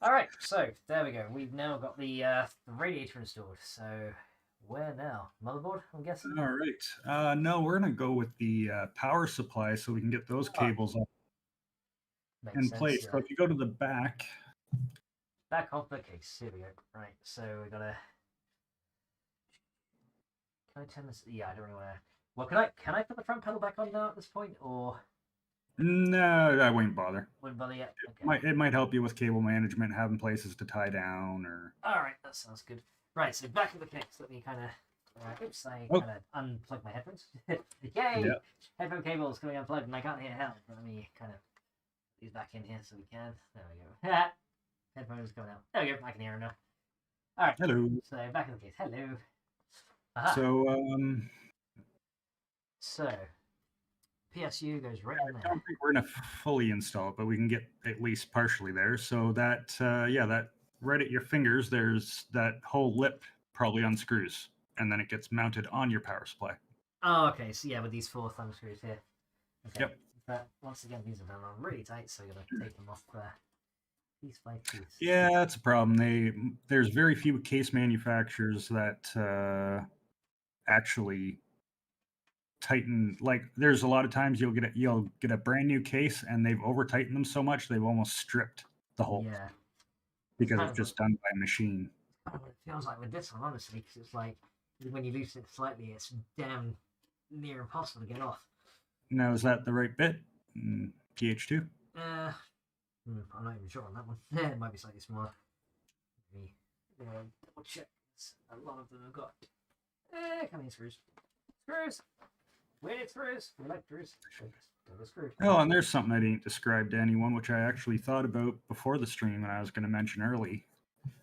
S1: All right, so there we go. We've now got the radiator installed. So. Where now? Motherboard, I'm guessing?
S2: All right. No, we're going to go with the power supply so we can get those cables up in place. Yeah. So if you go to the back
S1: of the case, here we go. Right, so we got to... Can I turn this? Yeah, I don't really want to... Well, can I put the front pedal back on now at this point, or...
S2: No, I wouldn't bother.
S1: Wouldn't bother yet? Okay.
S2: It might help you with cable management, having places to tie down, or...
S1: All right, that sounds good. Right, so back of the case. Let me kind of... oops, I kind of unplug my headphones. Yay! Yeah. Headphone cables coming unplugged, and I can't hear hell. Let me kind of put these back in here so we can. There we go. Headphones going out. There we go. I can hear them now. All right.
S2: Hello.
S1: So back of the case. Hello. So PSU goes right in there.
S2: I don't think we're going to fully install it, but we can get at least partially there. So that that right at your fingers, there's that whole lip probably unscrews, and then it gets mounted on your power supply.
S1: Oh, okay. So yeah, with these 4 thumb screws here. Okay.
S2: Yep.
S1: But once again, these are done on really tight, so I'm gonna take them off piece by piece.
S2: Yeah, that's a problem. There's very few case manufacturers that actually tighten. Like, there's a lot of times you'll get a brand new case, and they've over tightened them so much they've almost stripped the hole.
S1: Yeah.
S2: Because it's just done by a machine.
S1: What it feels like with this one, honestly, because it's like when you loosen it slightly, it's damn near impossible to get off.
S2: Now, is that the right bit? PH2?
S1: I'm not even sure on that one. It might be slightly smaller. Maybe double check. A lot of them have got. Come here, screws. Screws. We need screws. We like screws.
S2: Oh, and there's something I didn't describe to anyone, which I actually thought about before the stream, and I was going to mention early.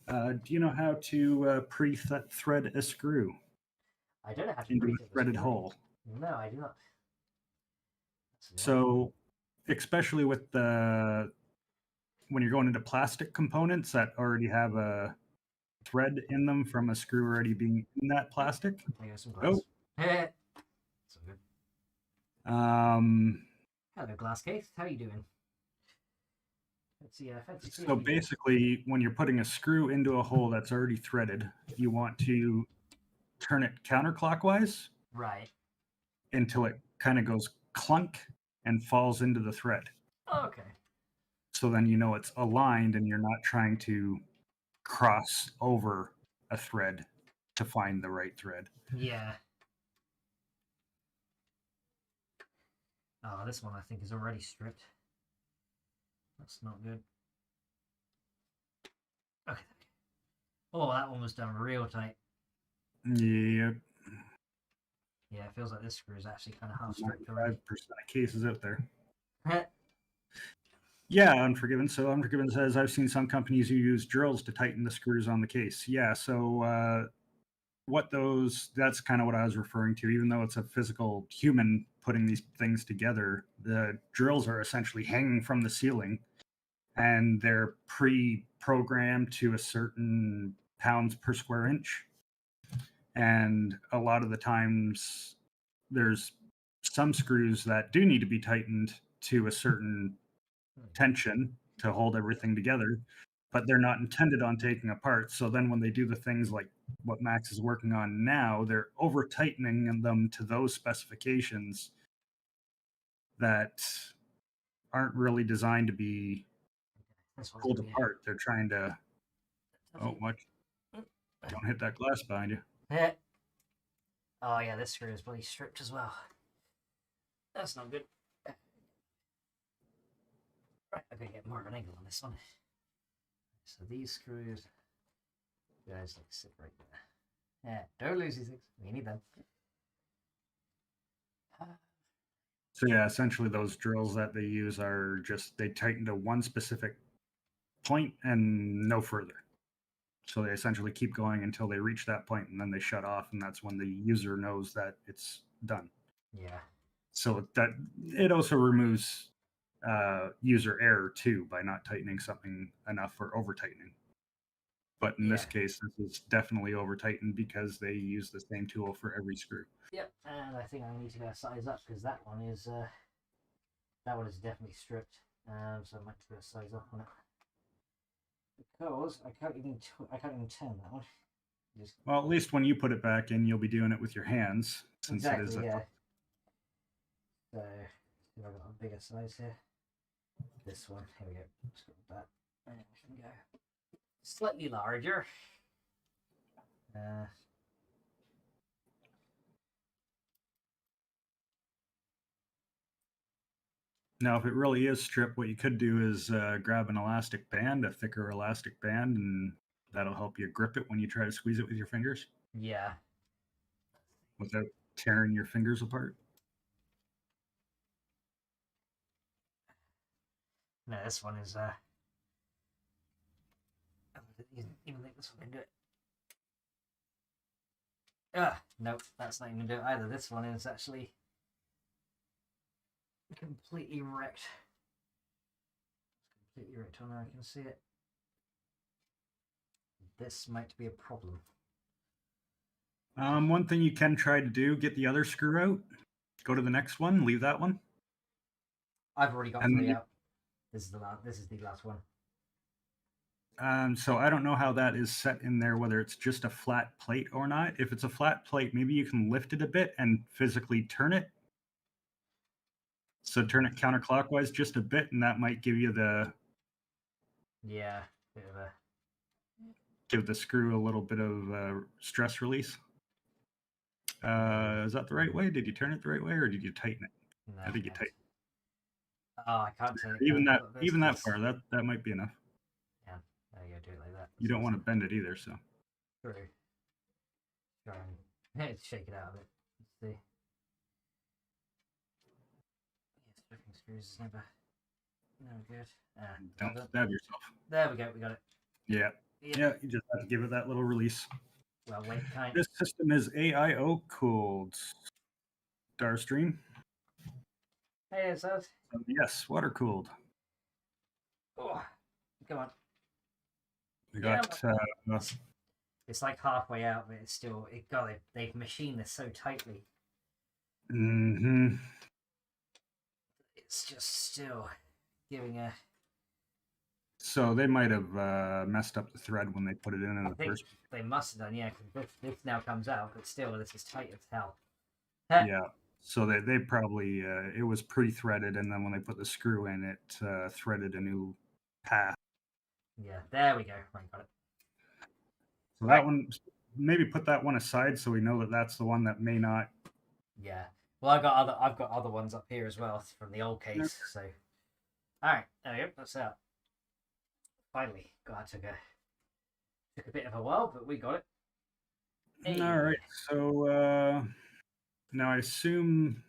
S2: Do you know how to pre-thread a screw?
S1: I don't know how to
S2: into a threaded hole.
S1: No, I do not.
S2: So, especially with when you're going into plastic components that already have a thread in them from a screw already being in that plastic.
S1: I got some glass. So good. Hello, glass case. How are you doing? Let's see.
S2: So basically, when you're putting a screw into a hole that's already threaded, you want to turn it counterclockwise,
S1: right,
S2: until it kind of goes clunk and falls into the thread.
S1: Oh, okay.
S2: So then you know it's aligned, and you're not trying to cross over a thread to find the right thread.
S1: Yeah. Oh, this one I think is already stripped. That's not good. Okay. Oh, that one was done real tight.
S2: Yep.
S1: Yeah, it feels like this screw is actually kind of half stripped already.
S2: 5% of cases out there. Yeah, Unforgiven. So Unforgiven says, I've seen some companies who use drills to tighten the screws on the case. Yeah, so that's kind of what I was referring to. Even though it's a physical human putting these things together, the drills are essentially hanging from the ceiling, and they're pre-programmed to a certain pounds per square inch. And a lot of the times there's some screws that do need to be tightened to a certain tension to hold everything together, but they're not intended on taking apart. So then when they do the things like what Max is working on now, they're over tightening them to those specifications that aren't really designed to be pulled apart. They're trying to watch. Don't hit that glass behind you.
S1: Oh yeah, this screw is bloody stripped as well. That's not good. Right, I'm gonna get more of an angle on this one. So these screws, guys, like sit right there. Yeah, don't lose these things. We need them.
S2: So yeah, essentially those drills that they use are just they tighten to one specific point and no further. So they essentially keep going until they reach that point, and then they shut off, and that's when the user knows that it's done.
S1: Yeah.
S2: So that it also removes user error too by not tightening something enough or over tightening. But in this case, this is definitely over tightened because they use the same tool for every screw.
S1: Yep, and I think I need to go size up because that one is definitely stripped. So I might go size up on it. Because I can't even turn that one.
S2: Well, at least when you put it back in, you'll be doing it with your hands. Since
S1: exactly,
S2: it is
S1: yeah. So, I've got a bigger size here. This one, here we go. Let's go with that. And we can go slightly larger.
S2: Now, if it really is stripped, what you could do is grab an elastic band, a thicker elastic band, and that'll help you grip it when you try to squeeze it with your fingers.
S1: Yeah.
S2: Without tearing your fingers apart.
S1: No, this one is I don't even think this one can do it. Nope, that's not even do it either. This one is actually completely wrecked. It's completely wrecked on there, I can see it. This might be a problem.
S2: One thing you can try to do, get the other screw out. Go to the next one, leave that one.
S1: I've already got 3 out. This is the last one.
S2: So I don't know how that is set in there, whether it's just a flat plate or not. If it's a flat plate, maybe you can lift it a bit and physically turn it. So turn it counterclockwise just a bit, and that might give you the give the screw a little bit of stress release. Is that the right way? Did you turn it the right way, or did you tighten it?
S1: No,
S2: I think you tighten.
S1: Oh, I can't turn it.
S2: Even that far, that might be enough.
S1: Yeah, there you go. Do it like that.
S2: You don't want to bend it either, so.
S1: True. Try and shake it out a bit. Let's see. Stripping screws is never good.
S2: Don't stab yourself.
S1: There we go. We got it.
S2: Yeah. Yeah, you just have to give it that little release.
S1: Well, wait, kind.
S2: This system is AIO cooled. Starstream.
S1: Hey, it's us.
S2: Yes, water cooled.
S1: Oh, come on.
S2: We got.
S1: It's like halfway out, but it's still. They've machined this so tightly.
S2: Mm-hmm.
S1: It's just still giving a.
S2: So they might have messed up the thread when they put it in the first.
S1: They must have done, yeah. Because this now comes out, but still, this is tight as hell.
S2: Yeah. So they probably it was pre-threaded, and then when they put the screw in, it threaded a new path.
S1: Yeah, there we go. Right, got it.
S2: So that one, maybe put that one aside, so we know that that's the one that may not.
S1: Yeah. Well, I've got other ones up here as well from the old case. So, all right, there we go. That's out. Finally, God, took a bit of a while, but we got it.
S2: Hey. All right. So now I assume.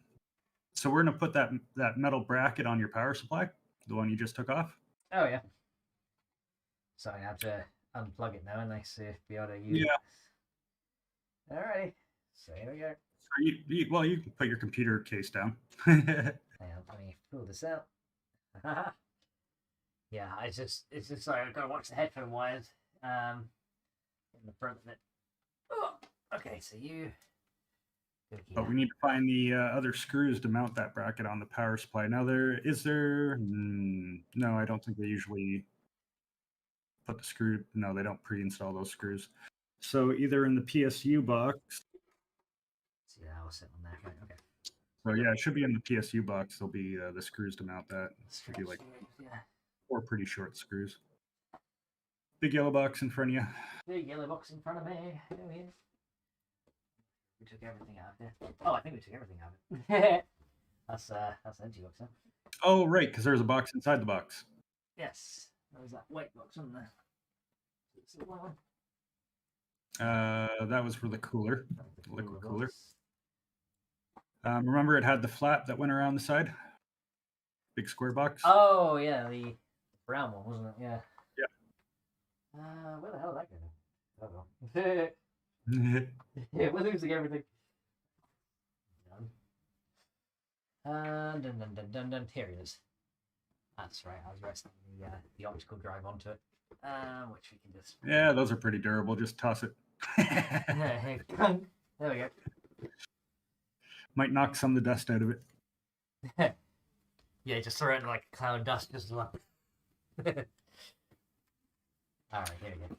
S2: So we're gonna put that metal bracket on your power supply, the one you just took off.
S1: Oh yeah. So I have to unplug it now, and I see if be able to use. Yeah. Alrighty. So here we go.
S2: So you can put your computer case down.
S1: Hang on, let me pull this out. Yeah, it's just like I've got to watch the headphone wires in the front of it. Oh, okay, so you
S2: But we need to find the other screws to mount that bracket on the power supply. Now, no, I don't think they usually put the screw. No, they don't pre-install those screws. So either in the PSU box.
S1: See, that was sitting on there. Right, okay.
S2: So yeah, it should be in the PSU box. There'll be the screws to mount that. Should be like 4 pretty short screws. Big yellow box in front of you.
S1: Big yellow box in front of me. We took everything out of there. Oh, I think we took everything out of it. That's empty box, huh?
S2: Oh, right, because there's a box inside the box.
S1: Yes. There was that white box on there.
S2: That was for the cooler, the liquid cooler. Remember it had the flap that went around the side? Big square box?
S1: Oh, yeah, the brown one, wasn't it? Yeah.
S2: Yeah.
S1: Where the hell is that going? I don't know. Yeah, we're losing everything. Dun. Here it is. That's right. I was resting the optical drive onto it, which we can just.
S2: Yeah, those are pretty durable. Just toss it.
S1: There we go.
S2: Might knock some of the dust out of it.
S1: Yeah, just throw it in like a cloud of dust as well. All right, here we go.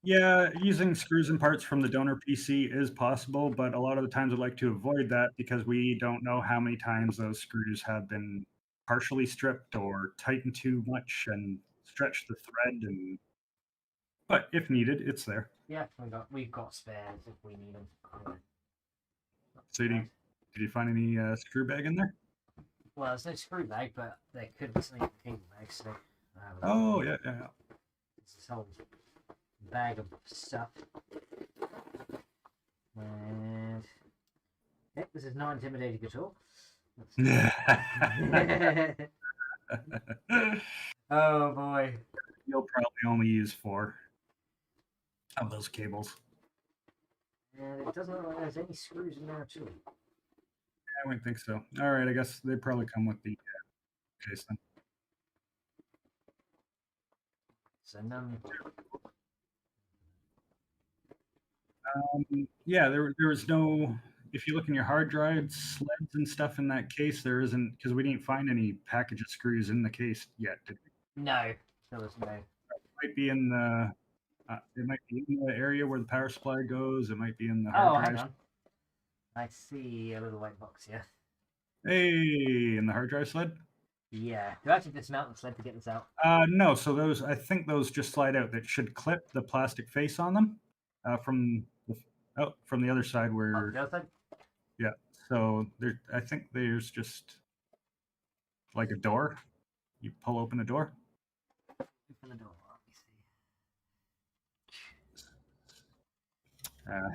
S2: Yeah, using screws and parts from the donor PC is possible, but a lot of the times I'd like to avoid that because we don't know how many times those screws have been partially stripped or tightened too much and stretched the thread. But if needed, it's there.
S1: Yeah, we've got spares if we need them.
S2: So did you find any screw bag in there?
S1: Well, there's no screw bag, but there could be something in the cable bag. So.
S2: Oh yeah.
S1: It's this whole bag of stuff. And this is not intimidating at all. Oh boy.
S2: You'll probably only use 4 of those cables.
S1: And it doesn't look like there's any screws in there too.
S2: I wouldn't think so. All right, I guess they probably come with the case then.
S1: So none.
S2: Yeah, there was no. If you look in your hard drive, sleds and stuff in that case, there isn't, because we didn't find any package of screws in the case yet, did we?
S1: No, there was no.
S2: It might be in the. It might be in the area where the power supply goes. It might be in the hard drive.
S1: Hang on. I see a little white box here.
S2: Hey, in the hard drive sled?
S1: Yeah. Do I actually dismount the sled to get this out?
S2: No. So those, I think those just slide out. That should clip the plastic face on them from the other side where.
S1: The other side?
S2: Yeah. So there, I think there's just like a door. You pull open a door.
S1: Open the door. Let me see.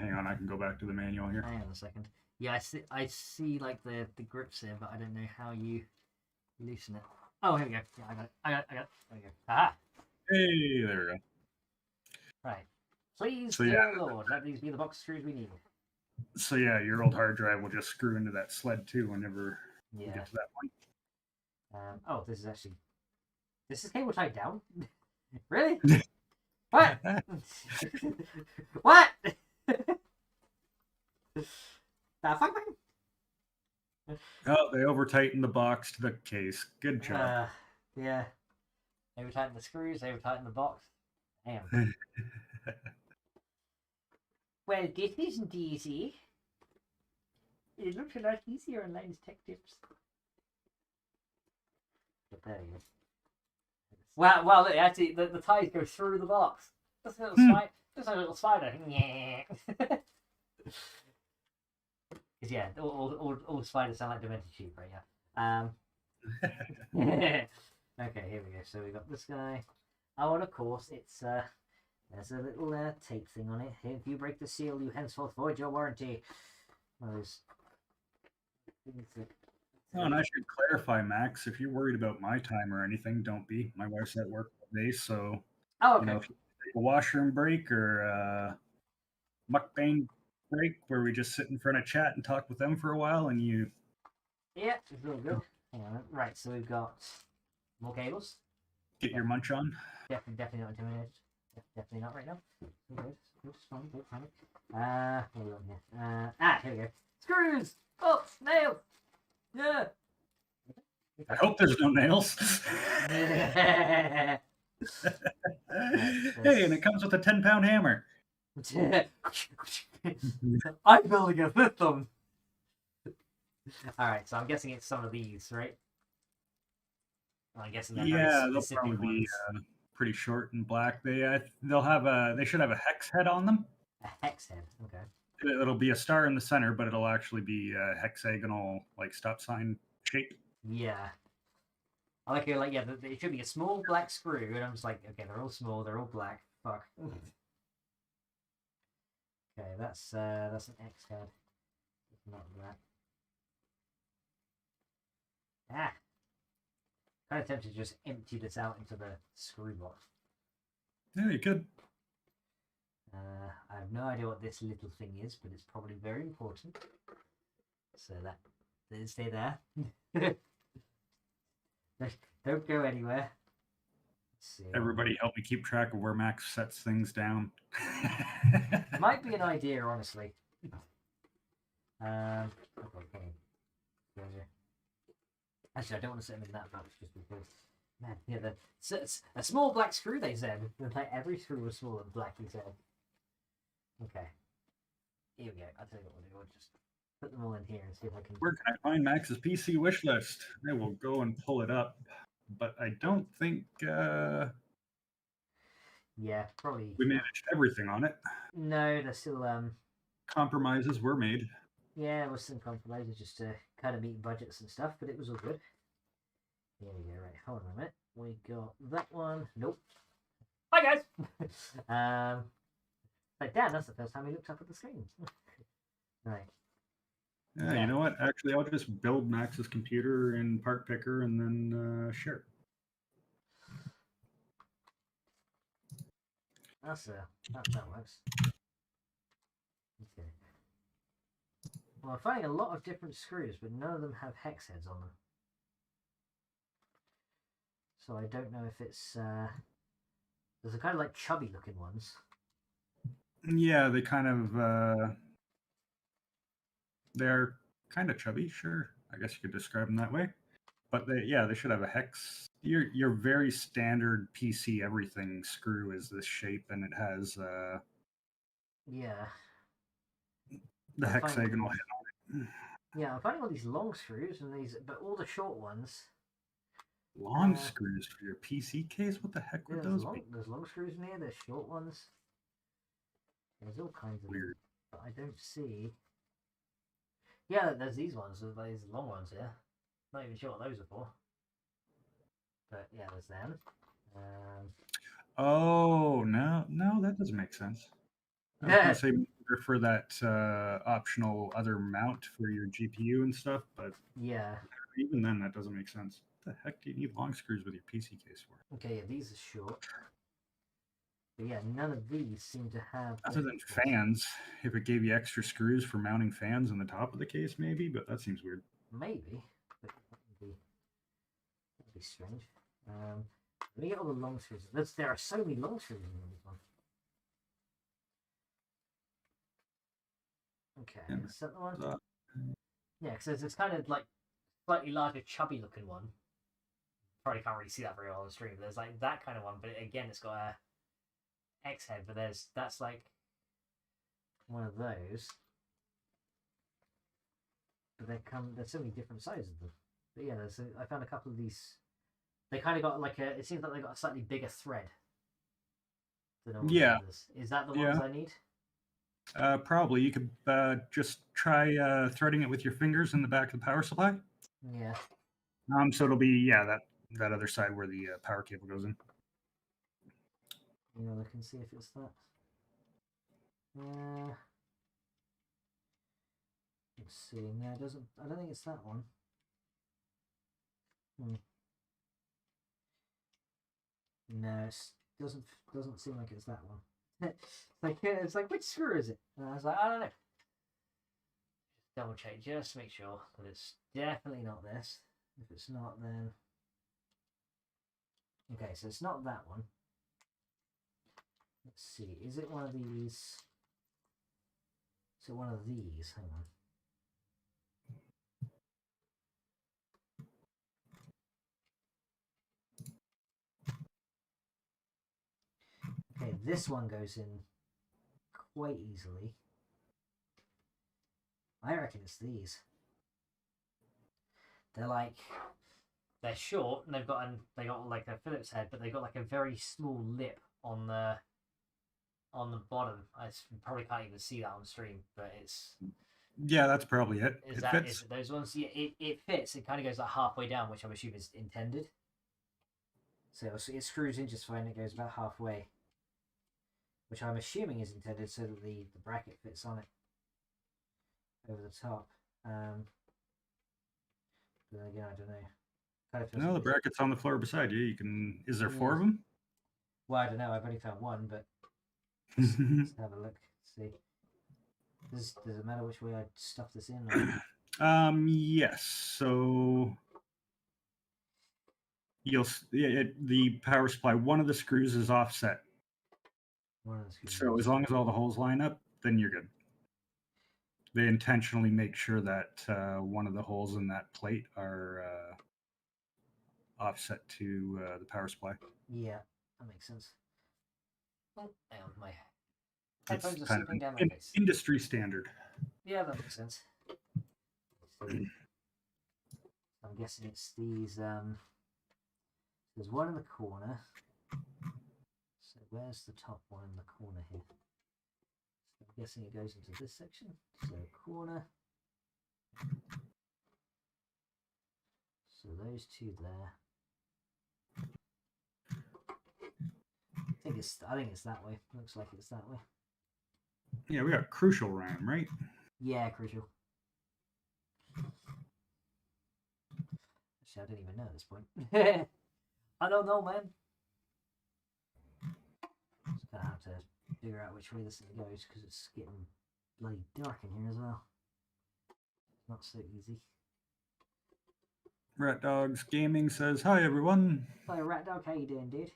S2: Hang on, I can go back to the manual here.
S1: Hang on a second. Yeah, I see like the grips here, but I don't know how you loosen it. Oh, here we go. Yeah, I got it. There we go. Aha!
S2: Hey, there we go.
S1: Right. Please,
S2: So,
S1: dear Lord, let these be the box screws we need.
S2: So yeah, your old hard drive will just screw into that sled too whenever you get to that point.
S1: Oh, this is cable tied down? Really? What? What? Fuck me.
S2: Oh, they over tightened the box to the case. Good job.
S1: Yeah. They were tightening the screws, they were tightening the box. Damn. Well, this isn't easy. It looks a lot easier on Line's Tech Tips. But there you go. Well, look, actually, the ties go through the box. Just a little spider. Yeah. Because yeah, all spiders sound like demented sheep, right? Yeah. Okay, here we go. So we got this guy. Oh, and of course, it's there's a little tape thing on it. If you break the seal, you henceforth void your warranty. Those things that.
S2: Oh, and I should clarify, Max, if you're worried about my time or anything, don't be. My wife's at work all day, so
S1: Oh, okay.
S2: if you take a washroom break or a mukbang break where we just sit in front of chat and talk with them for a while, and you.
S1: Yeah, it's real good. Hang on. Right, so we've got more cables.
S2: Get your munch on.
S1: Definitely not intimidated. Definitely not right now. Good, fine. Hold on here. Here we go. Screws! Bolts! Nails! Yeah!
S2: I hope there's no nails.
S1: Hey,
S2: Hey, and it comes with a 10-pound hammer.
S1: I'm building a system! Alright, so I'm guessing it's some of these, right? Well, I'm guessing they're
S2: Yeah,
S1: very
S2: they'll
S1: specific
S2: probably be
S1: ones.
S2: pretty short and black. They they should have a hex head on them.
S1: A hex head, okay.
S2: It'll be a star in the center, but it'll actually be a hexagonal, like stop sign shape.
S1: Yeah. I like it, like, yeah, it should be a small black screw, and I'm just like, okay, they're all small, they're all black. Fuck. Okay, that's an X head. Not that. Ah! Kind of tempted to just empty this out into the screw box.
S2: Yeah, you could.
S1: I have no idea what this little thing is, but it's probably very important. So that they stay there. Don't go anywhere. Let's see.
S2: Everybody help me keep track of where Max sets things down.
S1: Might be an idea, honestly. Okay. Actually, I don't want to set them in that much just because, man, yeah, a small black screw, they said. Like, every screw was small and black, he said. Okay. Here we go. I'll tell you what we'll do. We'll just put them all in here and see if I can...
S2: Where can I find Max's PC wish list? I will go and pull it up, but I don't think
S1: Yeah, probably...
S2: we managed everything on it.
S1: No, there's still...
S2: Compromises were made.
S1: Yeah, there was some compromises just to kind of meet budgets and stuff, but it was all good. Here we go. Right, hold on a minute. We got that one. Nope. Hi, guys! Like, damn, that's the first time we looked up at the screen. Right.
S2: Yeah, you know what? Actually, I'll just build Max's computer in Part Picker and then share.
S1: That works. Okay. Well, I'm finding a lot of different screws, but none of them have hex heads on them. So I don't know if it's... There's a kind of like chubby looking ones.
S2: Yeah, they kind of... they're kind of chubby, sure. I guess you could describe them that way. But they should have a hex. Your very standard PC everything screw is this shape, and it has
S1: Yeah.
S2: the hexagonal head on it.
S1: Yeah, I'm finding all these long screws and these, but all the short ones.
S2: Long screws for your PC case? What the heck would those be?
S1: There's long screws in here. There's short ones. There's all kinds of
S2: weird.
S1: But I don't see. Yeah, there's these ones. There's these long ones here. Not even sure what those are for. But yeah, there's them.
S2: Oh no, that doesn't make sense. I was gonna say for that optional other mount for your GPU and stuff, but
S1: yeah,
S2: even then that doesn't make sense. What the heck do you need long screws with your PC case for?
S1: Okay, yeah, these are short. But yeah, none of these seem to have...
S2: Other than fans, if it gave you extra screws for mounting fans on the top of the case, maybe, but that seems weird.
S1: Maybe, but that'd be strange. Let me get all the long screws. There are so many long screws in this one. Okay, is that the one? Yeah, because it's kind of like slightly larger, chubby looking one. Probably can't really see that very well on the stream. There's like that kind of one, but again, it's got a X head. But that's like one of those. But there's so many different sizes of them. But yeah, I found a couple of these. They kind of got like it seems like they got a slightly bigger thread.
S2: Yeah.
S1: Is that the ones I need?
S2: Probably. You could just try threading it with your fingers in the back of the power supply.
S1: Yeah.
S2: So it'll be that other side where the power cable goes in.
S1: Yeah, I can see if it's that. Let's see. No, it doesn't. I don't think it's that one. No, it doesn't seem like it's that one. It's like which screw is it? And I was like, I don't know. Just double check, just to make sure that it's definitely not this. If it's not, then okay. So it's not that one. Let's see. Is it one of these? So one of these. Hang on. Okay, this one goes in quite easily. I reckon it's these. They're short and they got like a Phillips head, but they got like a very small lip on the bottom. I probably can't even see that on stream, but it's
S2: yeah, that's probably it.
S1: Is it those ones? Yeah, it fits. It kind of goes like halfway down, which I'm assuming is intended. So it screws in just fine. It goes about halfway, which I'm assuming is intended so that the bracket fits on it over the top. But then again, I don't know.
S2: No, the bracket's on the floor beside you. You can. Is there 4 of them?
S1: Well, I don't know. I've only found one, but let's have a look. See, does it matter which way I stuff this in? Or...
S2: Yes. So the power supply. One of the screws is offset. So as long as all the holes line up, then you're good. They intentionally make sure that one of the holes in that plate are offset to the power supply.
S1: Yeah, that makes sense. Oh, my headphones are
S2: kind
S1: slipping
S2: of
S1: down my face.
S2: Industry standard.
S1: Yeah, that makes sense. So, I'm guessing it's these. There's one in the corner. So where's the top one in the corner here? So I'm guessing it goes into this section. So corner. So those two there. I think it's that way. Looks like it's that way.
S2: Yeah, we got crucial RAM, right?
S1: Yeah, crucial. Actually, I don't even know at this point. I don't know, man. Just gonna have to figure out which way this thing goes because it's getting bloody dark in here as well. Not so easy.
S2: Rat Dogs Gaming says, "Hi everyone."
S1: Hi, Rat Dog. How you doing, dude?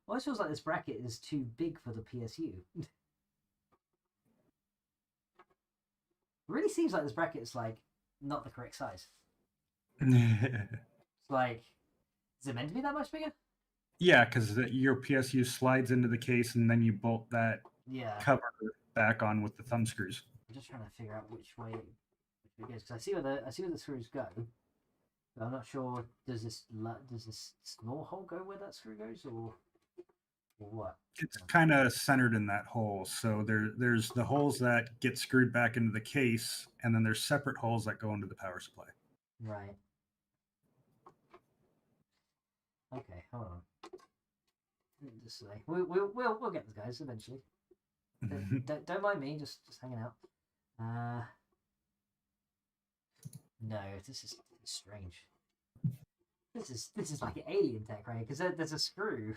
S1: Always feels like this bracket is too big for the PSU. It really seems like this bracket is like not the correct size. It's like, is it meant to be that much bigger?
S2: Yeah, because your PSU slides into the case and then you bolt that cover back on with the thumb screws.
S1: I'm just trying to figure out which way it goes because I see where the screws go, but I'm not sure. Does this small hole go where that screw goes, or what?
S2: It's kind of centered in that hole. So there's the holes that get screwed back into the case, and then there's separate holes that go into the power supply.
S1: Right. Okay, hold on. This way. We'll get this, guys, eventually. Don't mind me, just hanging out. No, this is strange. This is like alien tech, right? Because there's a screw.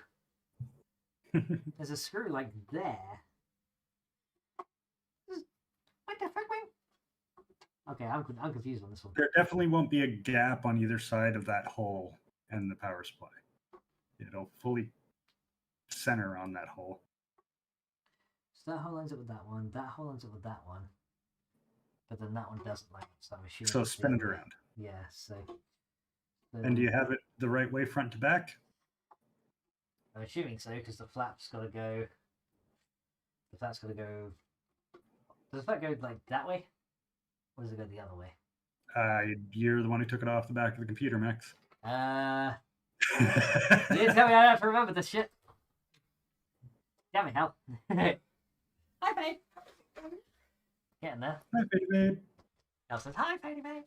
S1: There's a screw like there. What the fuck, man? Okay, I'm confused on this one.
S2: There definitely won't be a gap on either side of that hole and the power supply. It'll fully center on that hole.
S1: So that hole lines up with that one. That hole lines up with that one. But then that one doesn't line up. So I'm assuming.
S2: So spin it around.
S1: Yeah. So.
S2: And do you have it the right way, front to back?
S1: I'm assuming so because the flap's got to go. The flap's got to go. Does the flap go like that way, or does it go the other way?
S2: You're the one who took it off the back of the computer, Max.
S1: You didn't tell me I have to remember this shit. Damn it, hell. Hi, babe. Getting there.
S2: Hi, baby.
S1: Elle says, hi, baby, babe.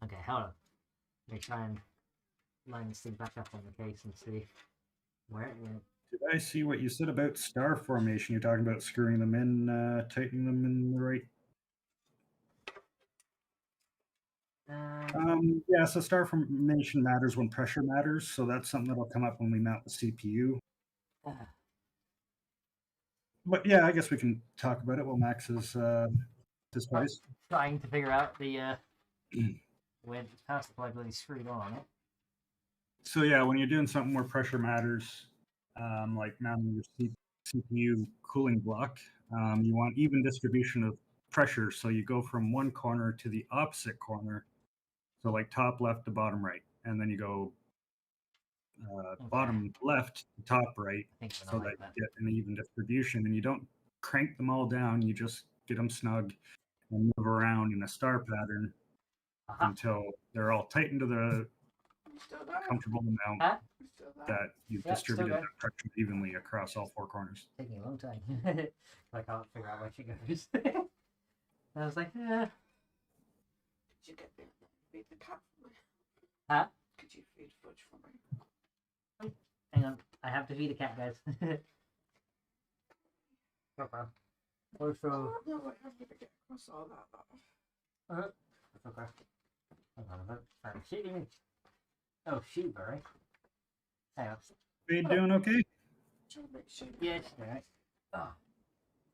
S1: Okay, hold on. Let me try and line this thing back up on the case and see where it went.
S2: Did I see what you said about star formation? You're talking about screwing them in, tightening them in the right. Yeah, so star formation matters when pressure matters. So that's something that'll come up when we mount the CPU. But yeah, I guess we can talk about it while Max is displays.
S1: Trying to figure out the when the power supply bloody screwed on it.
S2: So yeah, when you're doing something where pressure matters, like mounting your CPU cooling block, you want even distribution of pressure. So you go from one corner to the opposite corner. So like top left to bottom right. And then you go bottom left to top right, so that you get an even distribution. And you don't crank them all down. You just get them snug and move around in a star pattern until they're all tightened to the comfortable amount that you've distributed that pressure evenly across all four corners.
S1: Taking a long time. I can't figure out where she goes. I was like,
S3: Could you get me feed the cat for me?
S1: Huh?
S3: Could you feed Fudge for me?
S1: Hang on, I have to feed the cat, guys. Okay. Also,
S3: No, I'm going to get across all that.
S1: that's okay. Hang on a minute. I'm shooting. Oh, shoot, Burry. Hang on.
S2: Are you doing okay?
S3: Trying to make sure.
S1: Yes, alright. Oh.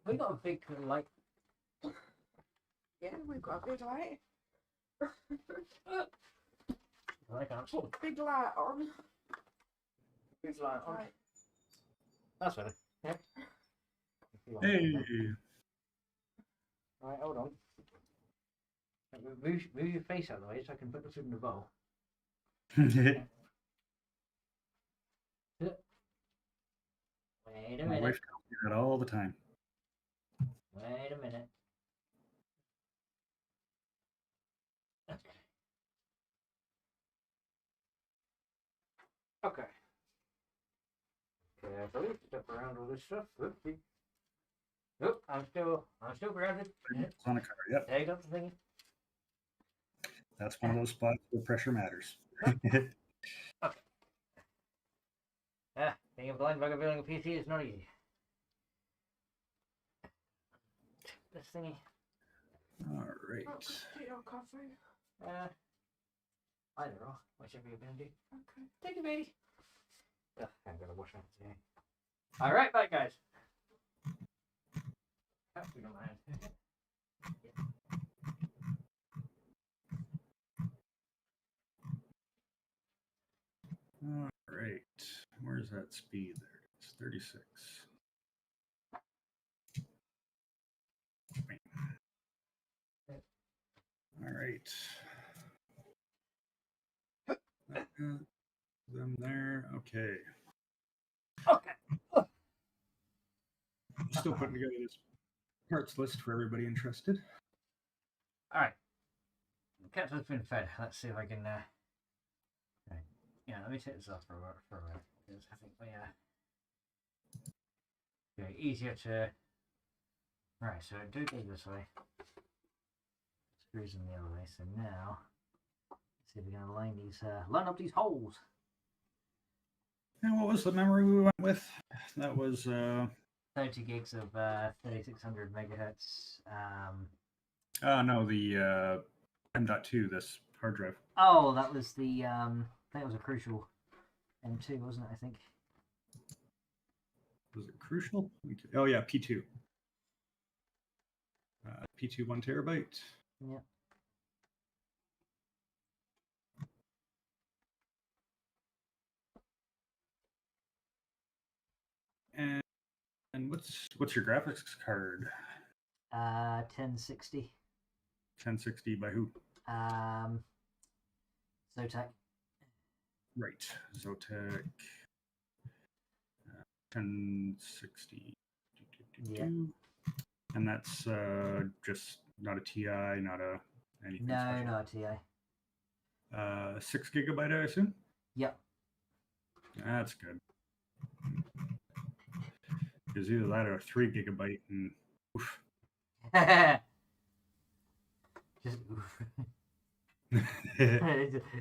S1: We got a big light.
S3: Yeah, we've got a big light.
S1: I can't see.
S3: Put big light on.
S1: Big light on.
S3: Right.
S1: That's better. Yeah.
S2: Hey.
S1: Alright, hold on. Move your face out of the way so I can put this in the bowl. Wait a
S2: My
S1: minute.
S2: wife tells me that all the time.
S1: Wait a minute. Okay. Okay. Carefully step around all this stuff. Whoopsie. Nope, I'm still grounded.
S2: It's on a car, yep.
S1: There you go, the thingy.
S2: That's one of those spots where pressure matters.
S1: Okay. Being a blind bugger building a PC is not easy. This thingy.
S2: All right.
S3: Tea or coffee?
S1: Either or, whichever you're gonna do.
S3: Okay.
S1: Take it, baby. Ugh, I'm gonna wash my hands today. Alright, bye guys. Hope we don't mind.
S2: All right. Where's that speed there? It's 36. All right. Them there. Okay.
S1: Okay.
S2: I'm still putting together this parts list for everybody interested.
S1: Alright. The cat has been fed. Let's see if I can right. Yeah, let me take this off for a minute. Because I think we okay, easier to right, so do it this way. Screws in the other way. So now let's see if we're gonna line up these holes.
S2: And what was the memory we went with? That was
S1: 30 gigs of 3600 megahertz.
S2: no, the M.2, this hard drive.
S1: Oh, that was the that was a Crucial M2, wasn't it? I think.
S2: Was it Crucial? Oh yeah, P2. P2 1 terabyte.
S1: Yeah.
S2: And what's your graphics card?
S1: 1060.
S2: 1060 by who?
S1: Zotac.
S2: Right, Zotac. 1060.
S1: Yeah.
S2: And that's just not a TI, not a anything.
S1: No,
S2: special.
S1: not a TI.
S2: 6 gigabyte, I assume.
S1: Yep.
S2: That's good. Because either that or 3 gigabyte, and oof.
S1: Just oof.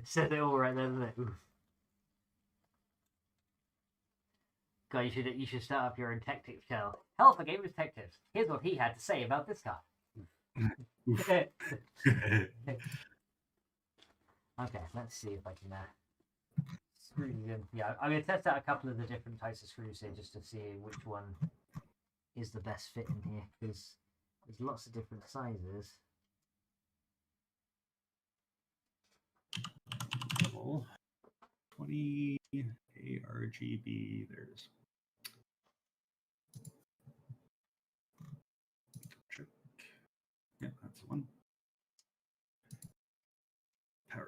S1: Said it all right there, didn't it? Oof. God, you should start up your own tech tips channel. Hell for Gamers Tech Tips. Here's what he had to say about this car. Okay, let's see if I can screw these in. Yeah, I'm going to test out a couple of the different types of screws here just to see which one is the best fit in here, because there's lots of different sizes.
S2: 20 ARGB. There's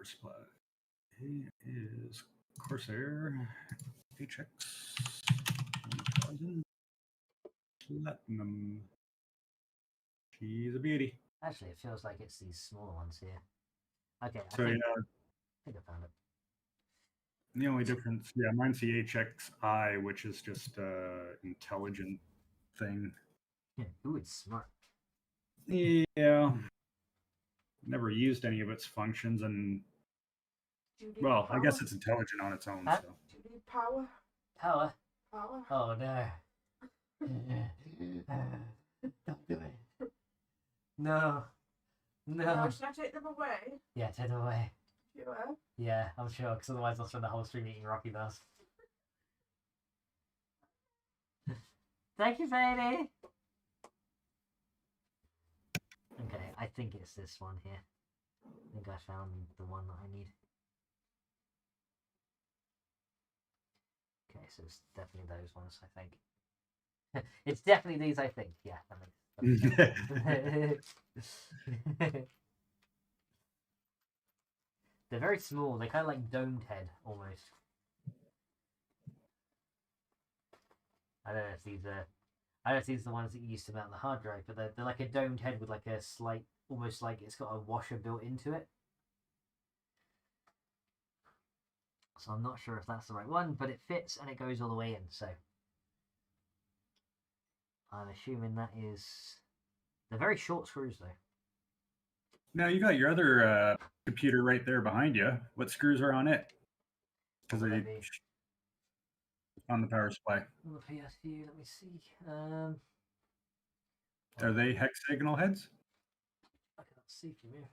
S2: supply. He is Corsair HX 1000 Platinum. She's a beauty.
S1: Actually, it feels like it's these smaller ones here. Okay, I
S2: So
S1: think I found it.
S2: the only difference, yeah, mine's the HXI, which is just intelligent thing.
S1: Yeah. Ooh, it's smart.
S2: Yeah. Never used any of its functions, and well, I guess it's intelligent on its own.
S1: Huh?
S2: So.
S3: Do you need power?
S1: Power?
S3: Power?
S1: Oh no. Don't do it. No. No.
S3: Should I take them away?
S1: Yeah, take them away.
S3: Sure.
S1: Yeah, I'm sure, because otherwise I'll spend the whole stream eating Rocky Bars. Thank you, Sadie! Okay, I think it's this one here. I think I found the one that I need. Okay, so it's definitely those ones, I think. It's definitely these, I think. Yeah, that makes sense. They're very small. They're kind of like domed head, almost. I don't know if these are... I don't know if these are the ones that you used to mount on the hard drive, but they're like a domed head with like a slight... Almost like it's got a washer built into it. So I'm not sure if that's the right one, but it fits and it goes all the way in, so... I'm assuming that is... They're very short screws, though.
S2: Now you got your other computer right there behind you. What screws are on it? Because they on the power supply.
S1: On the PSU, let me see.
S2: Are they hexagonal heads?
S1: I can't see from here.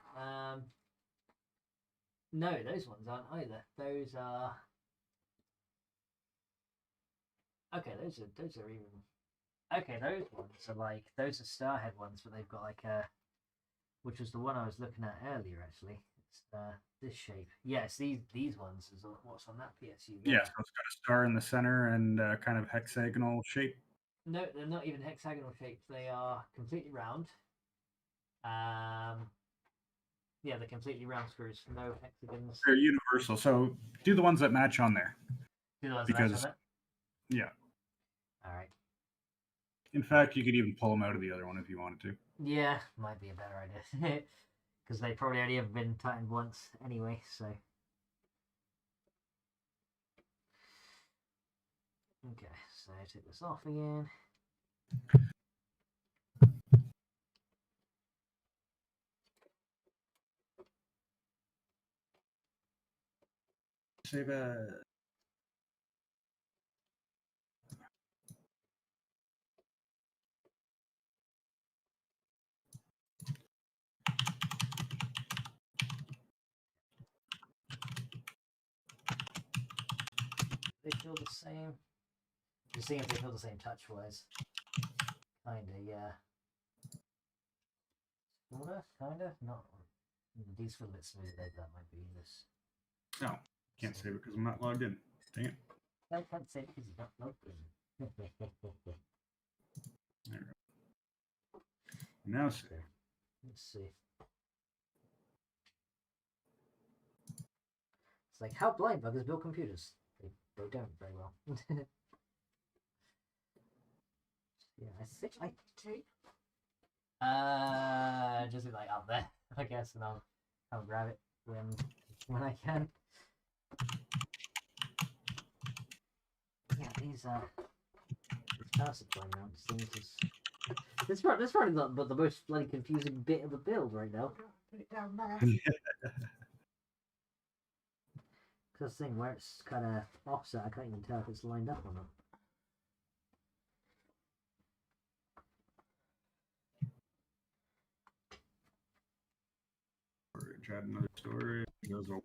S1: No, those ones aren't either. Those are. Okay, those are even. Okay, those ones are like those are Starhead ones, but they've got like a. Which was the one I was looking at earlier, actually. It's this shape. Yes, these ones is what's on that PSU.
S2: Yeah, so it's got a star in the center and kind of hexagonal shape.
S1: No, they're not even hexagonal shaped. They are completely round. Yeah, they're completely round screws. No hexagons.
S2: They're universal. So do the ones that match on there.
S1: Do the ones
S2: because
S1: that match on it?
S2: Yeah.
S1: All right.
S2: In fact, you could even pull them out of the other one if you wanted to.
S1: Yeah, might be a better idea. Because they probably only have been tightened once anyway, so. Okay, so take this off again.
S2: Save a.
S1: They feel the same. Just seeing if they feel the same touch-wise. Kinda, yeah. Sorta, kinda, not. These feel a bit smoother. That might be this.
S2: No, can't save it because I'm not logged in. Dang it.
S1: I can't save it because you're not logged in.
S2: There we go. Now save.
S1: Let's see. It's like how blind buggers build computers. They don't very well. Yeah, I think just like up there, I guess, and I'll grab it when I can. Yeah, these power supply mounts things is this probably not but the most bloody confusing bit of the build right now.
S3: Put it down there.
S1: Because the thing where it's kind of offset, I can't even tell if it's lined up or not.
S2: Storage, add another storage. Goes a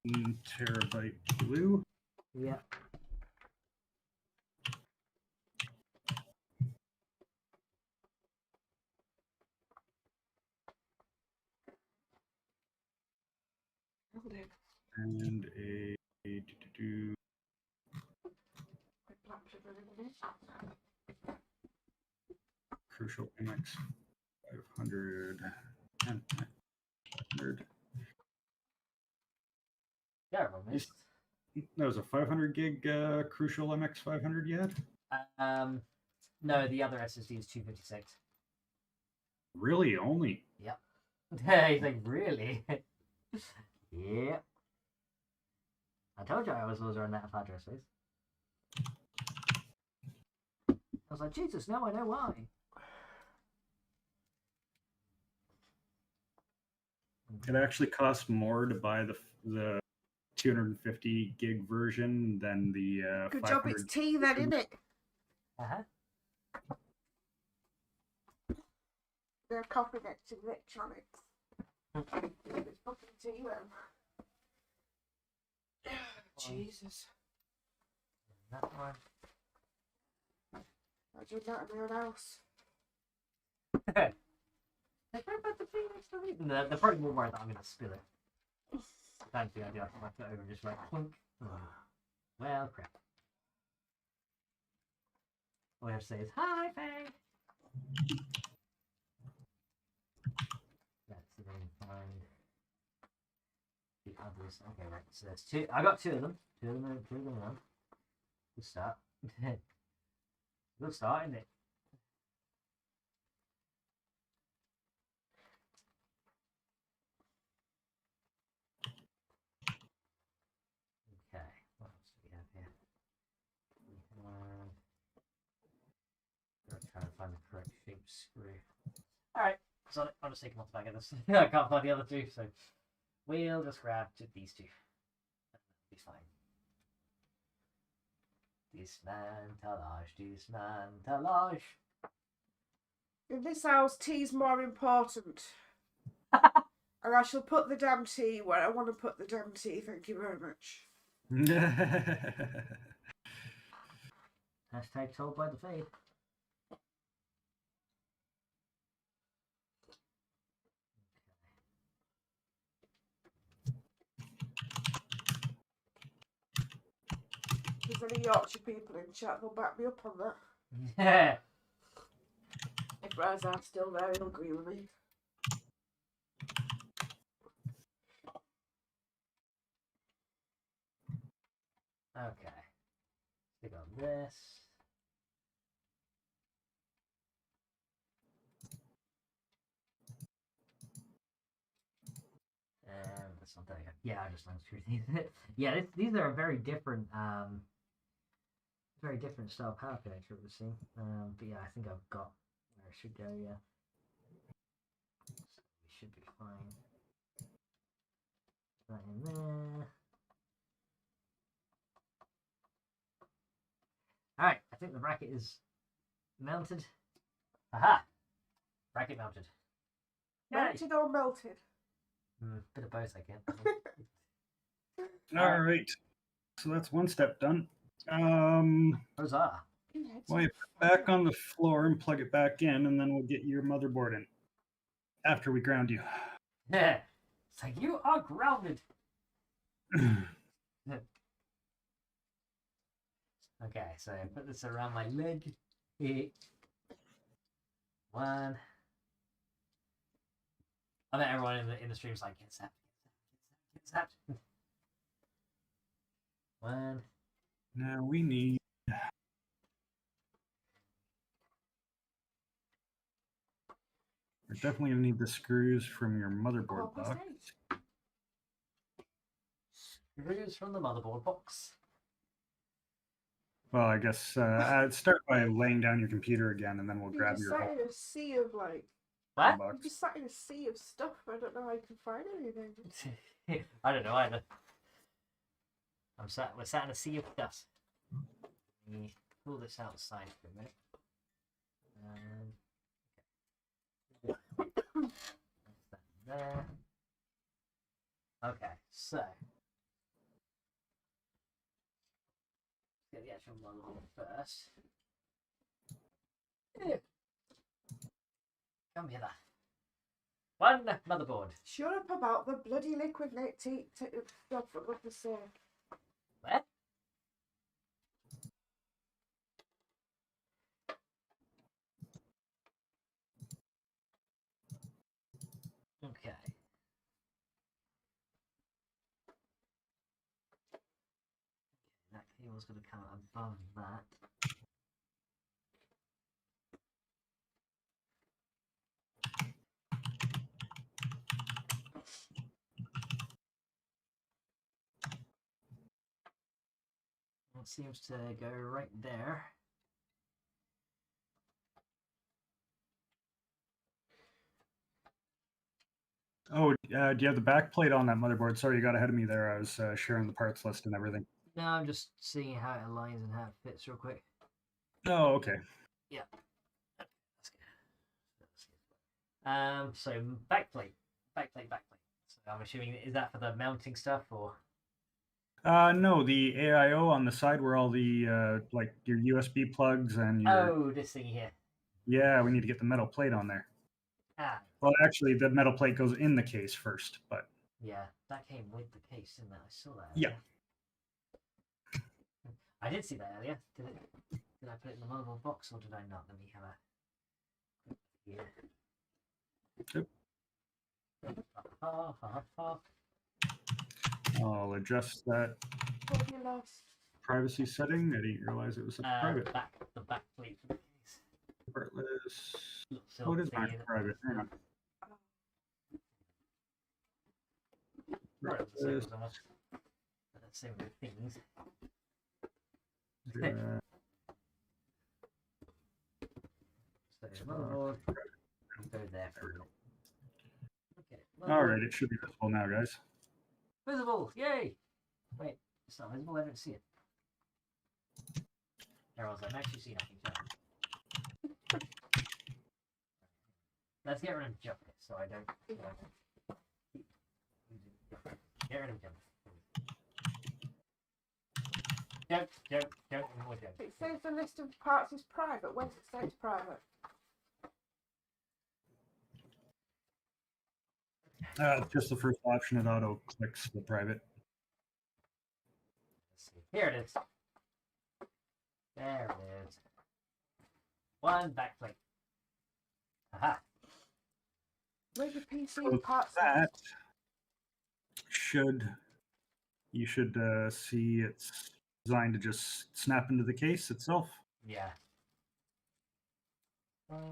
S2: 1 terabyte blue.
S1: Yeah.
S2: And a Crucial MX 500. 500.
S1: Yeah, I remember.
S2: That was a 500 gig Crucial MX 500 yet?
S1: No, the other SSD is 256.
S2: Really? Only?
S1: Yep. He's like, really? Yeah. I told you I was running out of hard drive space. I was like, Jesus, now I know why.
S2: It actually costs more to buy the 250 gig version than the
S3: Good job, it's tea then, isn't it?
S1: Uh-huh.
S3: They're copyrighted electronics. It's fucking tea then. Jesus.
S1: That one.
S3: I do that in my own house.
S1: Like, what about the thing next to me? They're probably more worried that I'm going to spill it. That's the idea. I can it over and just like clunk. Well, crap. All I have to say is, hi, Faye! Let's then find the others. Okay, right. So there's two. I got two of them. Two of them around. Good start. Good start, isn't it? Okay, what else do we have here? Trying to find the correct shape screw. Alright, so I'll just take them off the back of this. I can't find the other two, so we'll just grab these two. That'll be fine. Dismantelage.
S3: In this house, tea's more important. And I shall put the damn tea where I want to put the damn tea. Thank you very much.
S1: Hashtag told by the fade.
S3: If there's any Yorkshire people in chat, they'll back me up on that.
S1: Yeah.
S3: If Razar's still there, he'll agree with me.
S1: Okay. Stick on this. That's not there. Yeah, I just unscrewed these. Yeah, these are a very different style power connector it would seem. But yeah, I think I've got where it should go, yeah. So we should be fine. That in there. Alright, I think the bracket is mounted. Aha! Bracket mounted.
S3: Melted or melted?
S1: Bit of both, I can.
S2: All right. So that's one step done.
S1: Huzzah.
S2: Well, you put it back on the floor and plug it back in, and then we'll get your motherboard in after we ground you.
S1: Yeah. It's like, you are grounded. Okay, so I put this around my leg. One. I bet everyone in the stream's like, get zapped, get zapped. One.
S2: Now we need. We're definitely gonna need the screws from your motherboard box.
S1: Screws from the motherboard box.
S2: Well, I guess I'd start by laying down your computer again, and then we'll grab your.
S3: Sat in a sea of like.
S1: What?
S3: You just sat in a sea of stuff. I don't know how you can find anything.
S1: I don't know either. We're sat in a sea of dust. Let me pull this outside for a minute. That's that there. Okay, so get the actual motherboard first. Come here, one motherboard.
S3: Shut up about the bloody liquid stuff, for goodness sake.
S1: What? Okay. it's going to come above that. It seems to go right there.
S4: Oh, do you have the back plate on that motherboard? Sorry, you got ahead of me there. I was sharing the parts list and everything.
S1: No, I'm just seeing how it aligns and how it fits real quick.
S4: Oh, okay.
S1: Yeah. So backplate. So I'm assuming, is that for the mounting stuff or?
S4: No, the AIO on the side where all the like your USB plugs and your...
S1: Oh, this thing here.
S4: Yeah, we need to get the metal plate on there.
S1: Ah.
S4: Well, actually, the metal plate goes in the case first, but...
S1: Yeah, that came with the case, didn't it? I saw that.
S4: Yeah.
S1: I did see that earlier. Did I put it in the motherboard box or did I not? Let me have a...
S4: Yep. I'll adjust that privacy setting. I didn't realize it was private.
S1: The back plate for the case.
S4: Partless. What is my private? Hang on.
S1: Same things. So motherboard. Go there for a minute. Okay.
S4: All right, it should be visible now, guys.
S1: Visible! Yay! Wait, it's not visible. I don't see it. Errol's like, I'm actually seeing nothing. Let's get rid of jump so I don't. Get rid of jump. Jump, more jump.
S3: It says the list of parts is private. When does it say it's private?
S4: Just the first option, it auto clicks the private.
S1: Let's see. Here it is. There it is. One backplate. Aha.
S3: Where's your PC
S4: So
S3: parts?
S4: that you should see it's designed to just snap into the case itself.
S1: Yeah.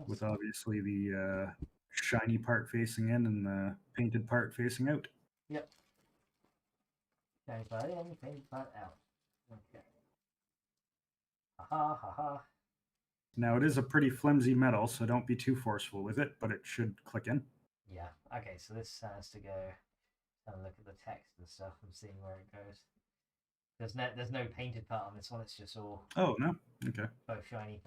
S4: With obviously the shiny part facing in and the painted part facing out.
S1: Yep. Shiny part in, painted part out. Okay. Ha ha.
S4: Now it is a pretty flimsy metal, so don't be too forceful with it, but it should click in.
S1: Yeah. Okay, so this has to go. Have a look at the text and stuff and seeing where it goes. There's no painted part on this one. It's just all.
S4: Oh no. Okay.
S1: Both shiny.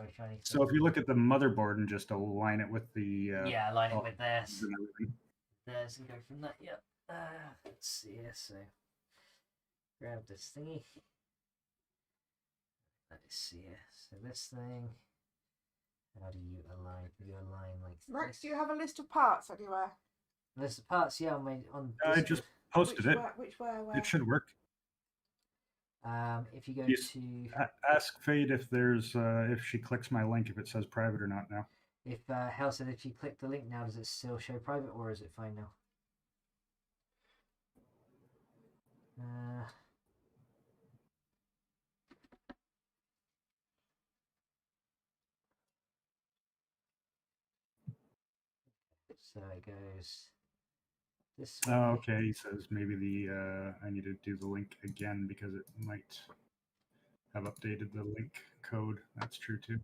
S4: So if you look at the motherboard and just align it with the
S1: yeah, align it with this.
S4: and everything.
S1: There's and go from that. Yep. Let's see here. So grab this thingy. Let's see here. So this thing. How do you align? You align like
S3: Max,
S1: this.
S3: do you have a list of parts anywhere?
S1: List of parts, yeah, on
S4: I just posted it.
S3: Where?
S4: It should work.
S1: If you go
S4: You
S1: to
S4: ask Fade if there's if she clicks my link, if it says private or not now.
S1: if Hal said if you click the link now, does it still show private or is it fine now? So it goes this way.
S4: Oh, okay. He says maybe the I need to do the link again because it might have updated the link code. That's true too.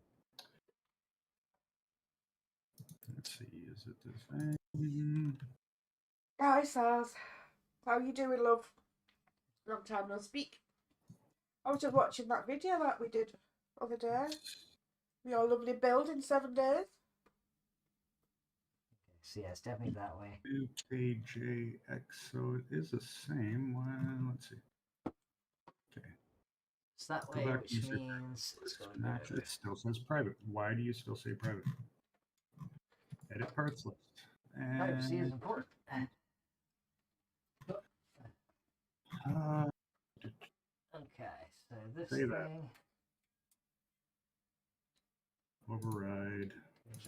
S4: Let's see. Is it the same?
S3: Hi, Tazz. How you doing, love? Long time no speak. I was just watching that video that we did the other day. Your lovely build in 7 days.
S1: So yeah, it's definitely that way.
S4: UKJX, so it is the same. Well, let's see. Okay.
S1: It's that
S4: Go
S1: way,
S4: back
S1: which
S4: and see.
S1: means it's got to go.
S4: It still says private. Why do you still say private? Edit parts list.
S1: Privacy is important. Okay, so this
S4: Say
S1: thing.
S4: that. Override.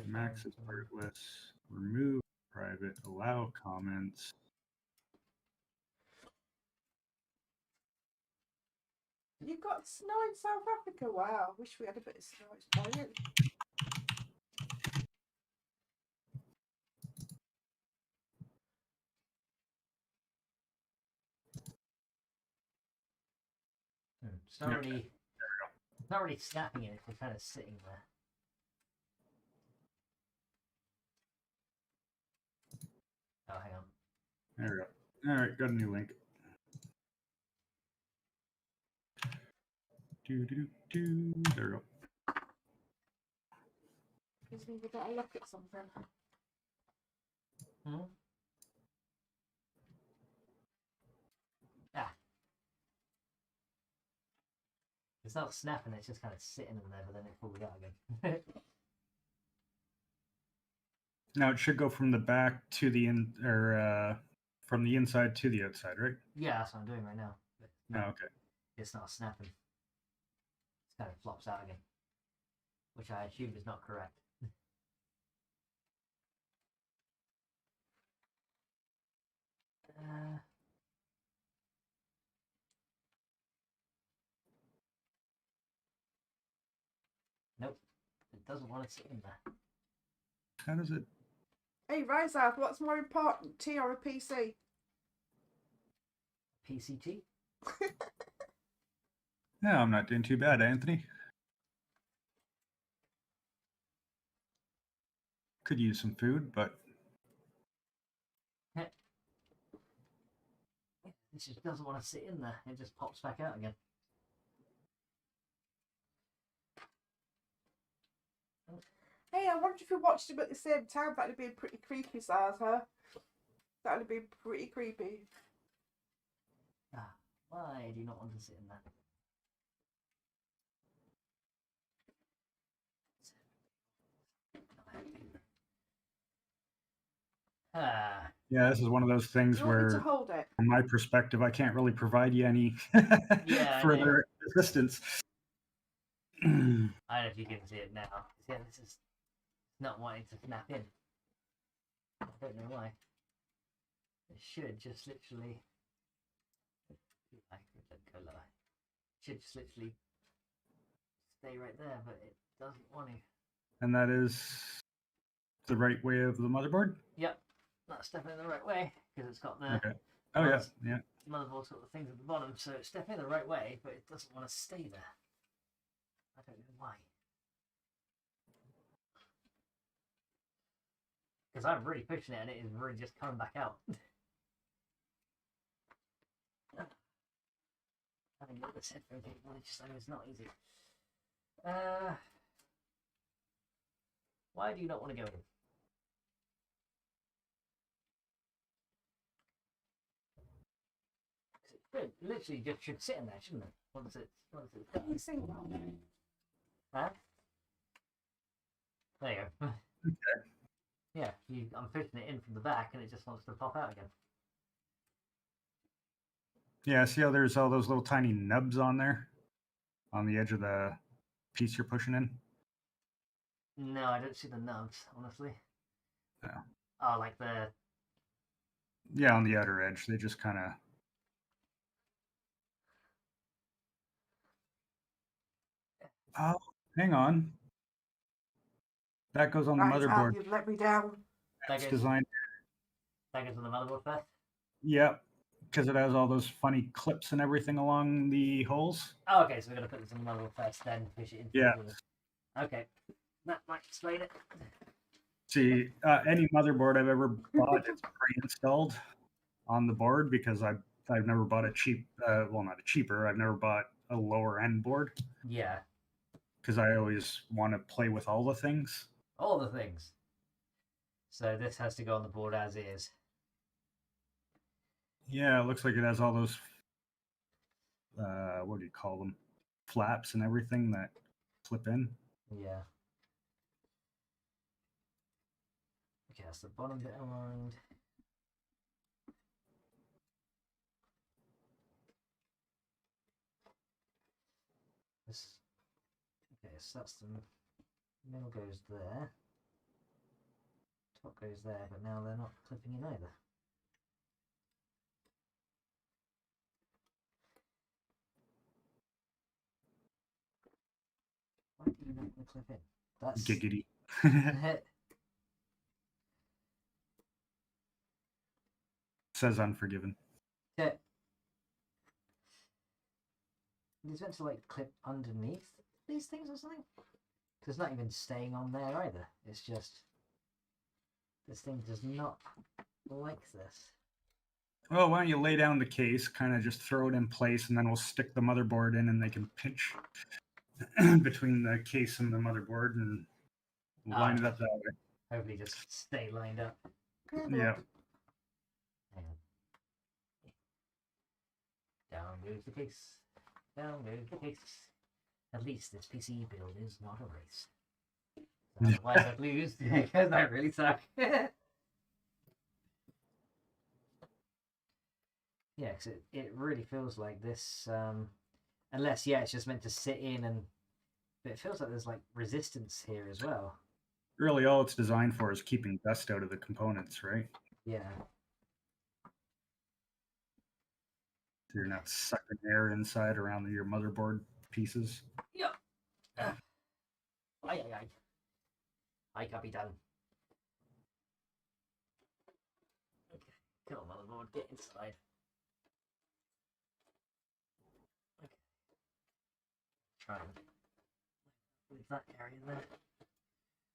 S4: Max is partless. Remove private. Allow comments.
S3: You've got snow in South Africa. Wow, wish we had a bit of snow. It's brilliant.
S1: It's not really, not really snapping it. It's just kind of sitting there. Oh, hang on.
S4: There we go. All right, got a new link. There we go.
S3: Gives me a better look at something.
S1: Hmm? Ah. It's not snapping, it's just kind of sitting in there, but then it pulls out again.
S4: Now it should go from the back to the from the inside to the outside, right?
S1: Yeah, that's what I'm doing right now. But no,
S4: Oh, okay.
S1: it's not snapping. It kind of flops out again, which I assume is not correct. Nope, it doesn't want to sit in there.
S4: How does it?
S3: Hey, Ryzath, what's more important, tea or a PC?
S1: PCT?
S4: No, I'm not doing too bad, Anthony. Could use some food, but
S1: It just doesn't want to sit in there. It just pops back out again.
S3: Hey, I wonder if we watched them at the same time. That'd be pretty creepy, Saz, huh? That'd be pretty creepy.
S1: Ah, why do you not want to sit in there? Ah.
S4: yeah, this is one of those things
S3: Do you want me
S4: where,
S3: to hold it?
S4: from my perspective, I can't really provide you any further assistance.
S1: I don't know if you can see it now. Yeah, this is not wanting to snap in. I don't know why. It should just literally. Go lower. It should just literally stay right there, but it doesn't want to.
S4: And that is the right way of the motherboard?
S1: Yep, that's definitely the right way because it's got the.
S4: Okay. Oh, yeah, yeah.
S1: Motherboard's got the things at the bottom, so it's definitely the right way, but it doesn't want to stay there. I don't know why. Because I'm really pushing it and it is really just coming back out. Having got this headphone capability just it's not easy. Why do you not want to go in? It literally just should sit in there, shouldn't it? Once it's
S3: Can you see that?
S1: Huh? There you go.
S4: Okay.
S1: Yeah, I'm pushing it in from the back and it just wants to pop out again.
S4: Yeah, see how there's all those little tiny nubs on there? On the edge of the piece you're pushing in?
S1: No, I don't see the nubs, honestly.
S4: No.
S1: Oh, like the...
S4: Yeah, on the outer edge. They just kind of... Oh, hang on. That goes on the motherboard.
S3: You've let me down.
S4: It's designed.
S1: That goes on the motherboard first?
S4: Yep, because it has all those funny clips and everything along the holes.
S1: Oh, okay, so we're going to put this on the motherboard first, then push it into
S4: Yeah.
S1: the... Okay, that might explain it.
S4: See, any motherboard I've ever bought is pre-installed on the board because I've never bought a cheap, well, not a cheaper. I've never bought a lower end board.
S1: Yeah.
S4: Because I always want to play with all the things.
S1: All the things. So this has to go on the board as is.
S4: Yeah, it looks like it has all those, what do you call them? Flaps and everything that clip in.
S1: Yeah. Okay, that's the bottom bit aligned. This. Okay, so that's the middle goes there. Top goes there, but now they're not clipping in either. You're not gonna clip in. That's
S4: Giggity. Says Unforgiven.
S1: Yeah. It's meant to like clip underneath these things or something. It's not even staying on there either. It's just this thing does not like this.
S4: Well, why don't you lay down the case, kind of just throw it in place, and then we'll stick the motherboard in, and they can pinch between the case and the motherboard, and line it up that way.
S1: Hopefully, just stay lined up.
S4: Yeah.
S1: Down goes the case. Down goes the case. At least this PC build is not a race. Otherwise, I'd lose because I really suck. Yeah, cause it really feels like this. Unless, yeah, it's just meant to sit in, and but it feels like there's like resistance here as well.
S4: Really, all it's designed for is keeping dust out of the components, right?
S1: Yeah.
S4: So you're not sucking air inside around your motherboard pieces.
S1: Yep. Aye. Aye, Capitan. Okay, come on, motherboard, get inside. Okay. Try and leave that area there.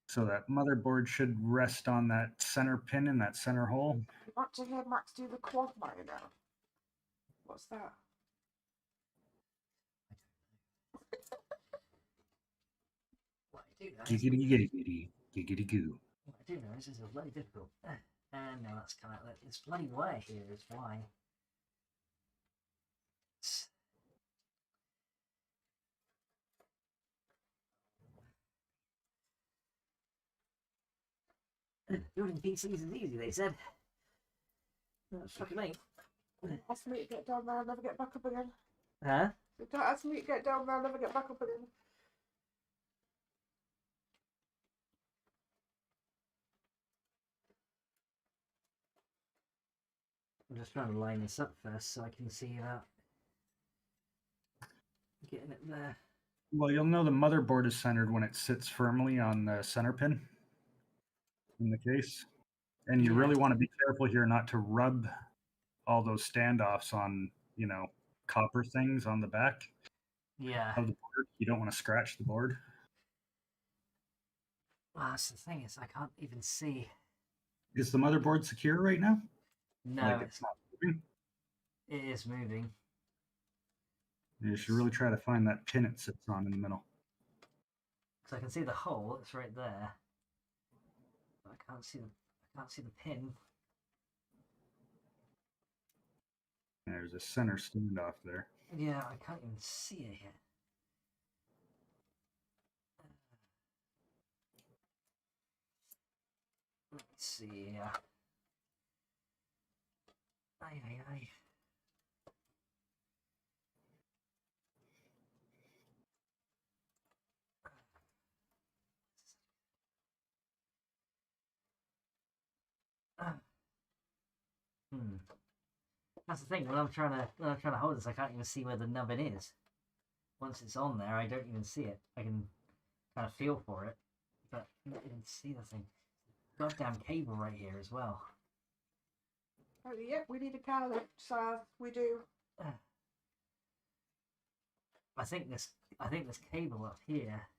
S4: So that motherboard should rest on that center pin in that center hole.
S3: You want to hear Max do the quad miner now? What's that?
S1: What I do know
S4: Giggity giggity, giggity goo.
S1: What I do know is this is bloody difficult. And now that's kind of this bloody wire here is why. Building PCs is easy, they said. That's fucking me.
S3: Ask me to get down there and never get back up again.
S1: Huh?
S3: Don't ask me to get down there and never get back up again.
S1: I'm just trying to line this up first so I can see that. Getting it there.
S4: Well, you'll know the motherboard is centered when it sits firmly on the center pin in the case. And you really want to be careful here not to rub all those standoffs on, copper things on the back of the board. You don't want to scratch the board.
S1: Well, that's the thing is I can't even see.
S4: Is the motherboard secure right now?
S1: No,
S4: it's not moving?
S1: It is moving.
S4: You should really try to find that pin it sits on in the middle.
S1: Because I can see the hole, it's right there. But I can't see the pin.
S4: There's a center standoff there.
S1: Yeah, I can't even see it here. Let's see. Aye. That's the thing. When I'm trying to hold this, I can't even see where the nubbin is. Once it's on there, I don't even see it. I can kind of feel for it, but I don't even see the thing. Goddamn cable right here as well.
S3: Oh, yep, we need a car lift, so we do.
S1: I think this cable up here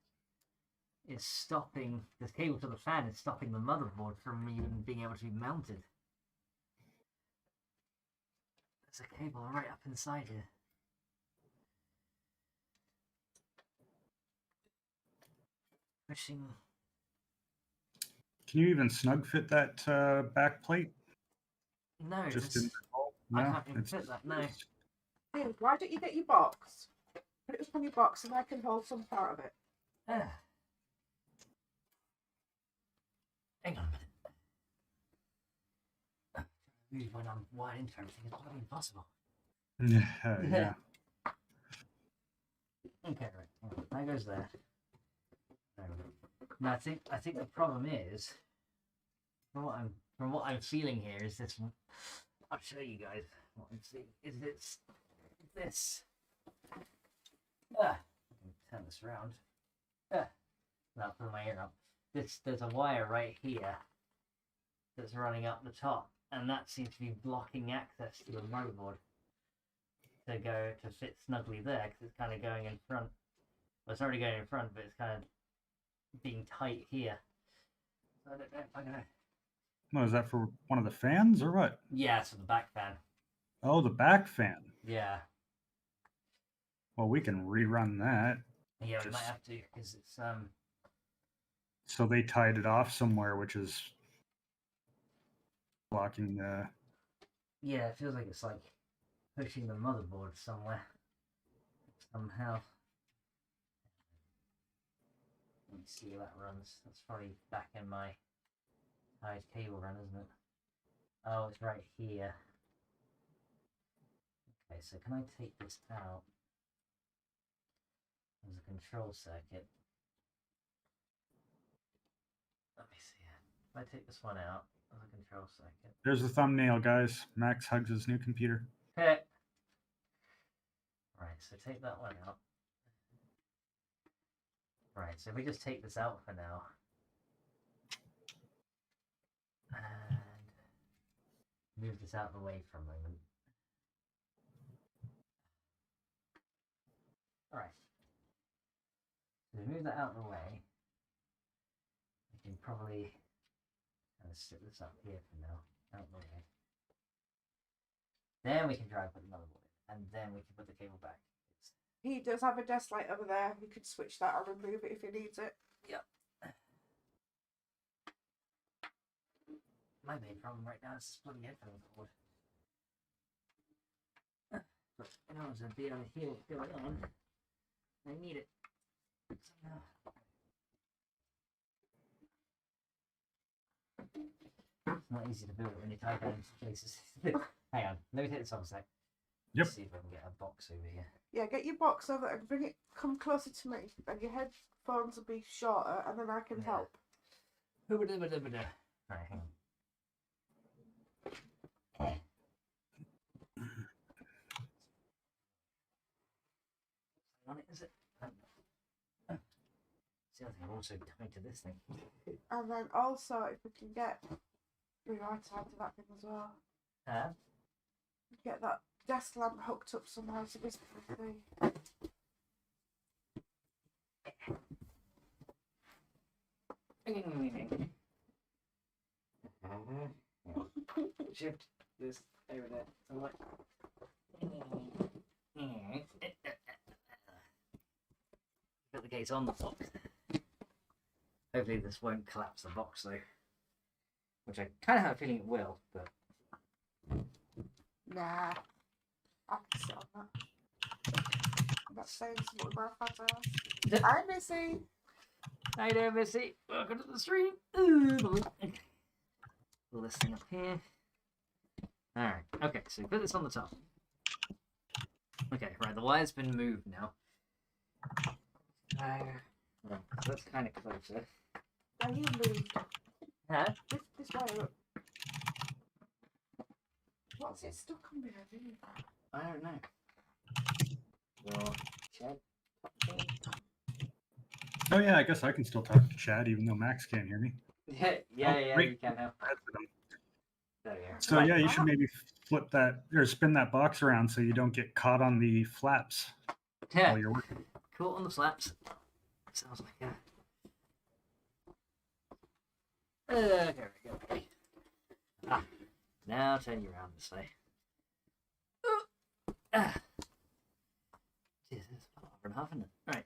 S1: is stopping. This cable to the fan is stopping the motherboard from even being able to be mounted. There's a cable right up inside here. Pushing.
S4: Can you even snug fit that back plate?
S1: No,
S4: just in the hole?
S1: I can't even fit that. No.
S3: Hey, why don't you get your box? Put it up on your box, and I can hold some part of it.
S1: Hang on a minute. Move when I'm wired into everything is probably impossible.
S4: Yeah.
S1: Okay, right. That goes there. Now I think the problem is, from what I'm feeling here is this. I'll show you guys what I'm seeing. Is this? I can turn this around. I'll put my ear up. There's a wire right here that's running up the top, and that seems to be blocking access to the motherboard to go to fit snugly there, because it's kind of going in front. Well, it's already going in front, but it's kind of being tight here. So I don't know if I'm gonna.
S4: What is that for? One of the fans or what?
S1: Yeah, it's for the back fan.
S4: Oh, the back fan.
S1: Yeah.
S4: Well, we can rerun that.
S1: Yeah, we might have to, because it's
S4: So they tied it off somewhere, which is blocking the.
S1: Yeah, it feels like it's like pushing the motherboard somewhere somehow. Let me see how that runs. That's probably back in my tied cable run, isn't it? Oh, it's right here. Okay, so can I take this out as a control circuit? Let me see. If I take this one out as a control circuit.
S4: There's the thumbnail, guys. Max hugs his new computer.
S1: Right, so take that one out. Right, so if we just take this out for now. And move this out of the way for a moment. Alright. So move that out of the way. We can probably kind of sit this up here for now, out of the way. Then we can try and put the motherboard in, and then we can put the cable back.
S3: He does have a desk light over there. We could switch that or remove it if he needs it.
S1: Yep. My main problem right now is splitting headphone cord. But in order to be able to hear what's going on, I need it. Somehow. It's not easy to build it when you type in places. Hang on, let me take this off a sec.
S4: Yep.
S1: See if I can get a box over here.
S3: Yeah, get your box over and bring it. Come closer to me, and your headphones will be shorter, and then I can help.
S1: Right, hang on. On it, is it? See, I think I'm also tied to this thing.
S3: And then also, if we can get, we are tied to that thing as well. Get that desk lamp hooked up somehow to this thing.
S1: Shift this over there. So like. Put the case on the box. Hopefully this won't collapse the box though. Which I kind of have a feeling it will, but.
S3: Nah. I can sit on that. That's saying something about fat ass. Hi, Missy.
S1: Hi there, Missy. Welcome to the stream. Pull this thing up here. Alright, okay, so put this on the top. Okay, right, the wire's been moved now. Right, so that's kind of closer.
S3: Now you moved.
S1: Huh?
S3: This wire up. What's it stuck on behind you?
S1: I don't know. Well, Chad?
S4: Oh yeah, I guess I can still talk to Chad even though Max can't hear me.
S1: Yeah, you can now. There you are.
S4: So yeah, you should maybe flip that or spin that box around so you don't get caught on the flaps
S1: Yeah,
S4: while you're working.
S1: cool on the flaps. Sounds like that. There we go. Ah, now turn you around this way. Jesus, it's about an hour and a half, isn't it? Right.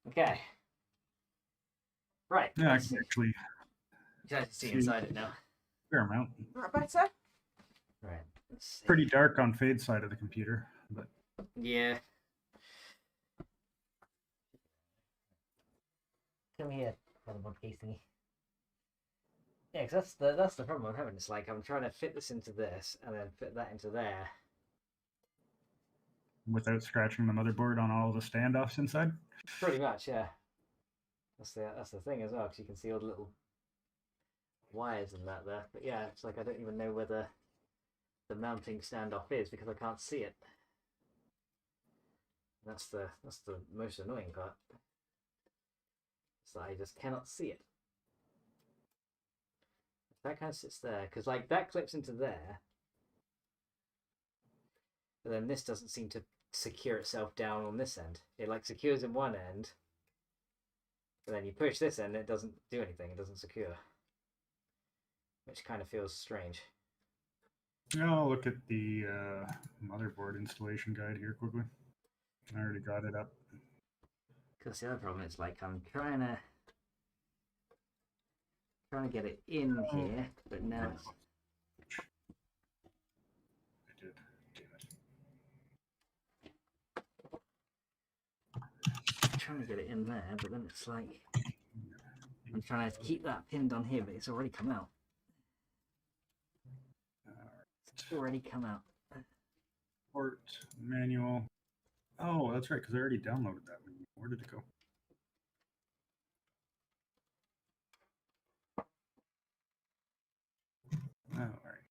S1: Okay. Right.
S4: Yeah, I
S1: let's
S4: can
S1: see.
S4: actually
S1: You guys can see inside it now.
S4: fair amount.
S3: That better?
S1: Right. Let's see.
S4: Pretty dark on Fade's side of the computer, but
S1: Yeah. Come here, motherboard case thingy. Yeah, because that's the problem I'm having. It's like I'm trying to fit this into this and then fit that into there.
S4: without scratching the motherboard on all the standoffs inside.
S1: Pretty much, yeah. That's the thing as well, because you can see all the little wires and that there. But yeah, it's like I don't even know where the mounting standoff is because I can't see it. That's the most annoying part. So I just cannot see it. That kind of sits there because like that clips into there, but then this doesn't seem to secure itself down on this end. It like secures in one end, but then you push this end, it doesn't do anything. It doesn't secure, which kind of feels strange.
S4: I'll look at the motherboard installation guide here quickly. I already got it up.
S1: Because the other problem is like I'm trying to get it in here, but now it's...
S4: I did. Damn it.
S1: Trying to get it in there, but then it's like I'm trying to keep that pinned on here, but it's already come out. It's already come out.
S4: Port manual. Oh, that's right, because I already downloaded that. Where did it go? Oh, all right.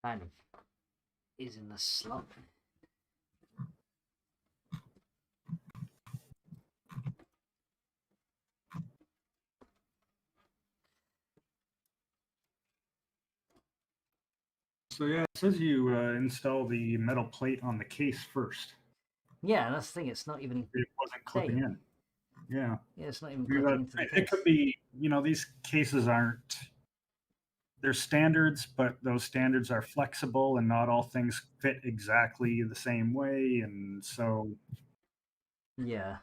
S1: Kind of is in the slot.
S4: So yeah, it says you install the metal plate on the case first.
S1: Yeah, and that's the thing. It's not even.
S4: It wasn't clipping in. Yeah.
S1: Yeah, it's not even clipping into the case.
S4: It could be, these cases aren't. They're standards, but those standards are flexible, and not all things fit exactly the same way, and so.
S1: Yeah.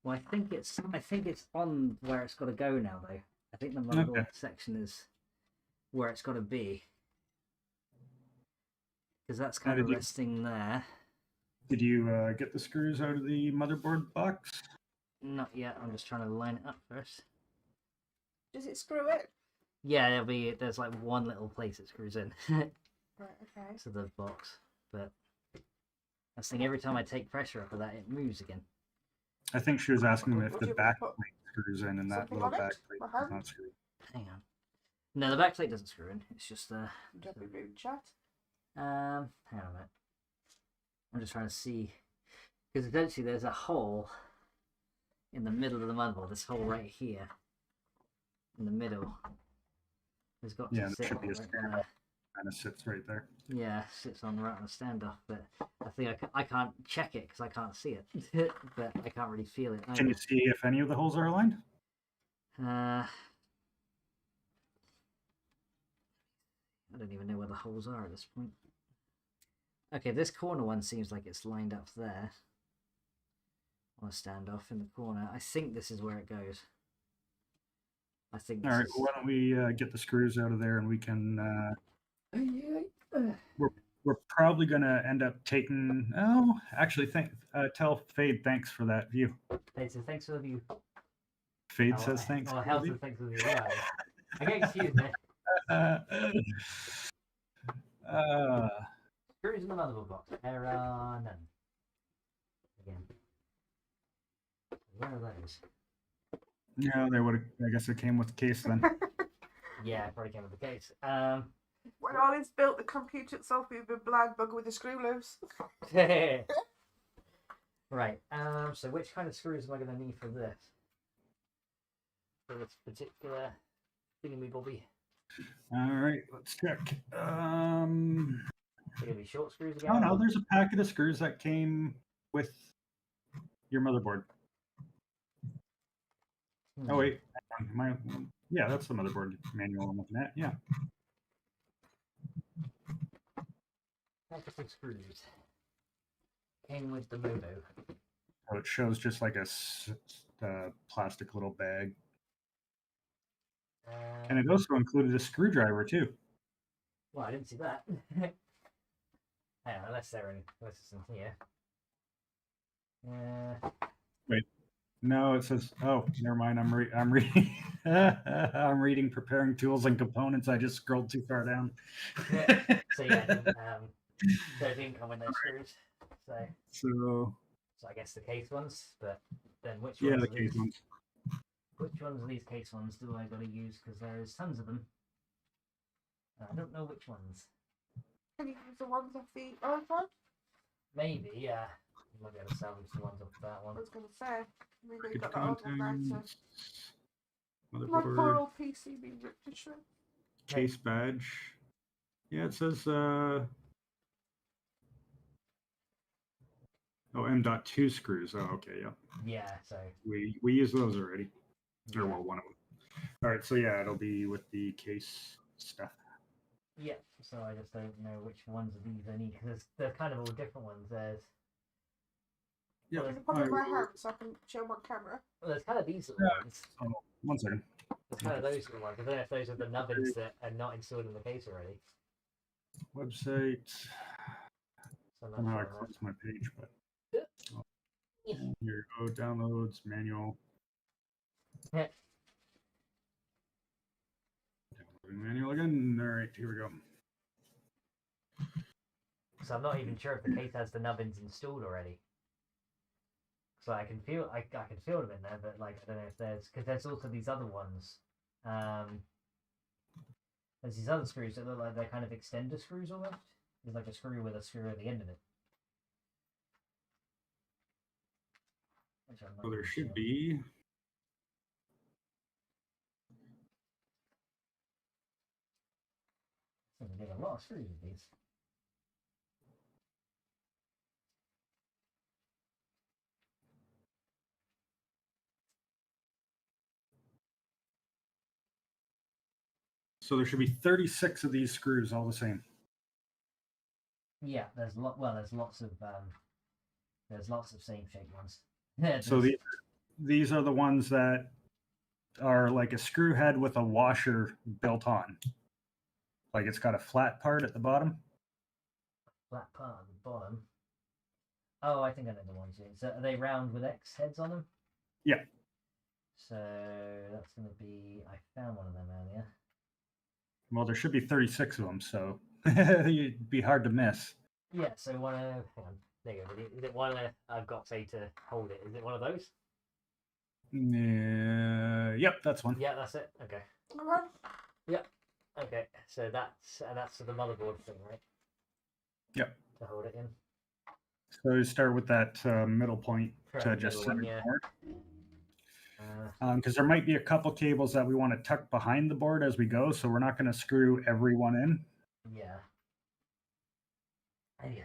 S1: Well, I think it's on where it's got to go now, though. I think the motherboard section is where it's got to be. Because that's kind of resting there.
S4: Did you get the screws out of the motherboard box?
S1: Not yet. I'm just trying to line it up first.
S3: Does it screw it?
S1: Yeah, there's like one little place it screws in.
S3: Right, okay.
S1: To the box. But I think every time I take pressure off of that, it moves again.
S4: I think she was asking if the back plate screws in, and that little back plate does not screw.
S1: Hang on. No, the back plate doesn't screw in. It's just
S3: Don't be rude, chat.
S1: hang on a minute. I'm just trying to see, because essentially there's a hole in the middle of the motherboard. This hole right here, in the middle. There's got to sit
S4: should be a
S1: right
S4: standoff.
S1: there.
S4: Kind of sits right there.
S1: Yeah, sits on right on the standoff, but I think I can't check it because I can't see it, but I can't really feel it either.
S4: Can you see if any of the holes are aligned?
S1: I don't even know where the holes are at this point. Okay, this corner one seems like it's lined up there on a standoff in the corner. I think this is where it goes. I think.
S4: All right. Well, why don't we get the screws out of there, and we can. We're probably going to end up taking. Oh, actually, tell Fade thanks for that view.
S1: Fade says thanks for the view.
S4: Fade says thanks.
S1: Oh, hell says thanks for the view. Yeah. I get confused, man. Screws in the motherboard box. Error none. Again. Where are those?
S4: Yeah, they would have. I guess it came with the case then.
S1: Yeah, it probably came with the case.
S3: When all is built, the computer itself will be a blind bugger with a screw loose.
S1: Right. So which kind of screws am I going to need for this? For this particular thingy-bobby.
S4: All right, let's check.
S1: They're going to be short screws again?
S4: Oh no, there's a packet of screws that came with your motherboard. Oh wait, yeah, that's the motherboard manual I'm looking at. Yeah.
S1: Packet of screws came with the Mobo.
S4: So it shows just like a plastic little bag, and it also included a screwdriver too.
S1: Well, I didn't see that. Unless it's in here.
S4: Wait. No, it says. Oh, never mind. I'm reading. I'm reading preparing tools and components. I just scrolled too far down.
S1: Yeah. So yeah, they didn't come with those screws. So I guess the case ones, but then which ones?
S4: Yeah, the case ones.
S1: Which ones of these case ones do I gotta use? Because there's tons of them. I don't know which ones.
S3: Can you use the ones off the iPhone?
S1: Maybe, yeah. I might be able to salvage the ones off that one.
S3: I was going to say. Maybe you got
S4: Package
S3: that old one there
S4: contents,
S3: to... My poor
S4: motherboard,
S3: old PC being ripped to shreds.
S4: case badge. Yeah, it says oh, M.2 screws. Oh, okay, yeah.
S1: Yeah, so
S4: We use those already.
S1: yeah.
S4: Or well, one of them. All right, so yeah, it'll be with the case stuff.
S1: Yeah, so I just don't know which ones of these I need because they're kind of all different ones. There's
S4: Yeah,
S3: There's a pop in my hand so I can show them on camera.
S1: well, there's kind of these little ones.
S4: Oh, 1 second.
S1: There's kind of those little ones. I don't know if those are the nubbins that are not installed in the case already.
S4: Website.
S1: So I'm not
S4: Somehow I
S1: sure on
S4: closed my page, but
S1: that.
S4: here you go. Downloads, manual.
S1: Yeah.
S4: Downloading manual again. All right, here we go.
S1: So I'm not even sure if the case has the nubbins installed already. So I can feel I can feel them in there, but like I don't know if there's because there's also these other ones. There's these other screws that look like they're kind of extender screws almost. There's like a screw with a screw at the end of it. Which I'm not
S4: So there
S1: really
S4: should
S1: sure.
S4: be.
S1: So they get a lot of screws with these.
S4: So there should be 36 of these screws, all the same.
S1: Yeah, there's there's lots of same shape ones.
S4: So these are the ones that are like a screw head with a washer built on. Like it's got a flat part at the bottom.
S1: flat part at the bottom. Oh, I think I know the ones. So are they round with X heads on them?
S4: Yeah.
S1: So that's going to be. I found one of them earlier.
S4: Well, there should be 36 of them, so it'd be hard to miss.
S1: Yeah. So one of. Hang on. There you go. Is it one I've got say to hold it? Is it one of those?
S4: Yep, that's one.
S1: Yeah, that's it. Okay.
S3: Alright.
S1: Okay. So that's the motherboard thing, right?
S4: Yep.
S1: To hold it in.
S4: So you start with that middle point to
S1: Correct,
S4: just
S1: middle
S4: center
S1: one,
S4: the
S1: yeah.
S4: board.
S1: Uh,
S4: Because there might be a couple cables that we want to tuck behind the board as we go, so we're not going to screw every one in.
S1: yeah. Ay.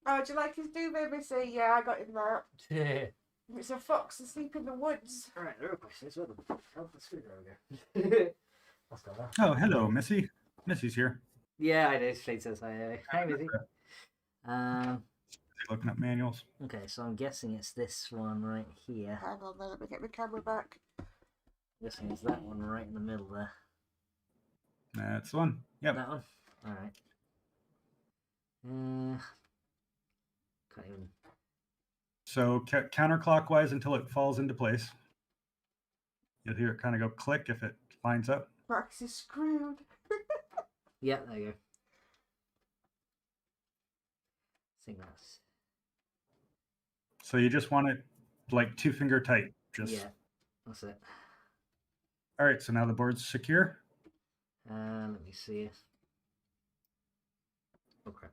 S3: Oh, do you like his duvet, Missy? Yeah, I got him that.
S1: Alright,
S3: It's a fox asleep in the woods.
S1: there are questions. Where the hell the screwdriver go? Let's go now.
S4: Oh, hello, Missy. Missy's here.
S1: Yeah, I know. Straight says hi. Hi, Missy.
S4: Looking up manuals.
S1: Okay, so I'm guessing it's this one right here.
S3: Hang on, then let me get my camera back.
S1: I'm guessing it's that one right in the middle there.
S4: That's the one. Yep.
S1: That one? Alright. Can't even.
S4: So counterclockwise until it falls into place. You'll hear it kind of go click if it lines up.
S3: Max is screwed.
S1: Yeah, there you go. I think that's.
S4: So you just want it like 2-finger tight. Just
S1: Yeah, that's it.
S4: All right. So now the board's secure.
S1: Let me see. Oh crap.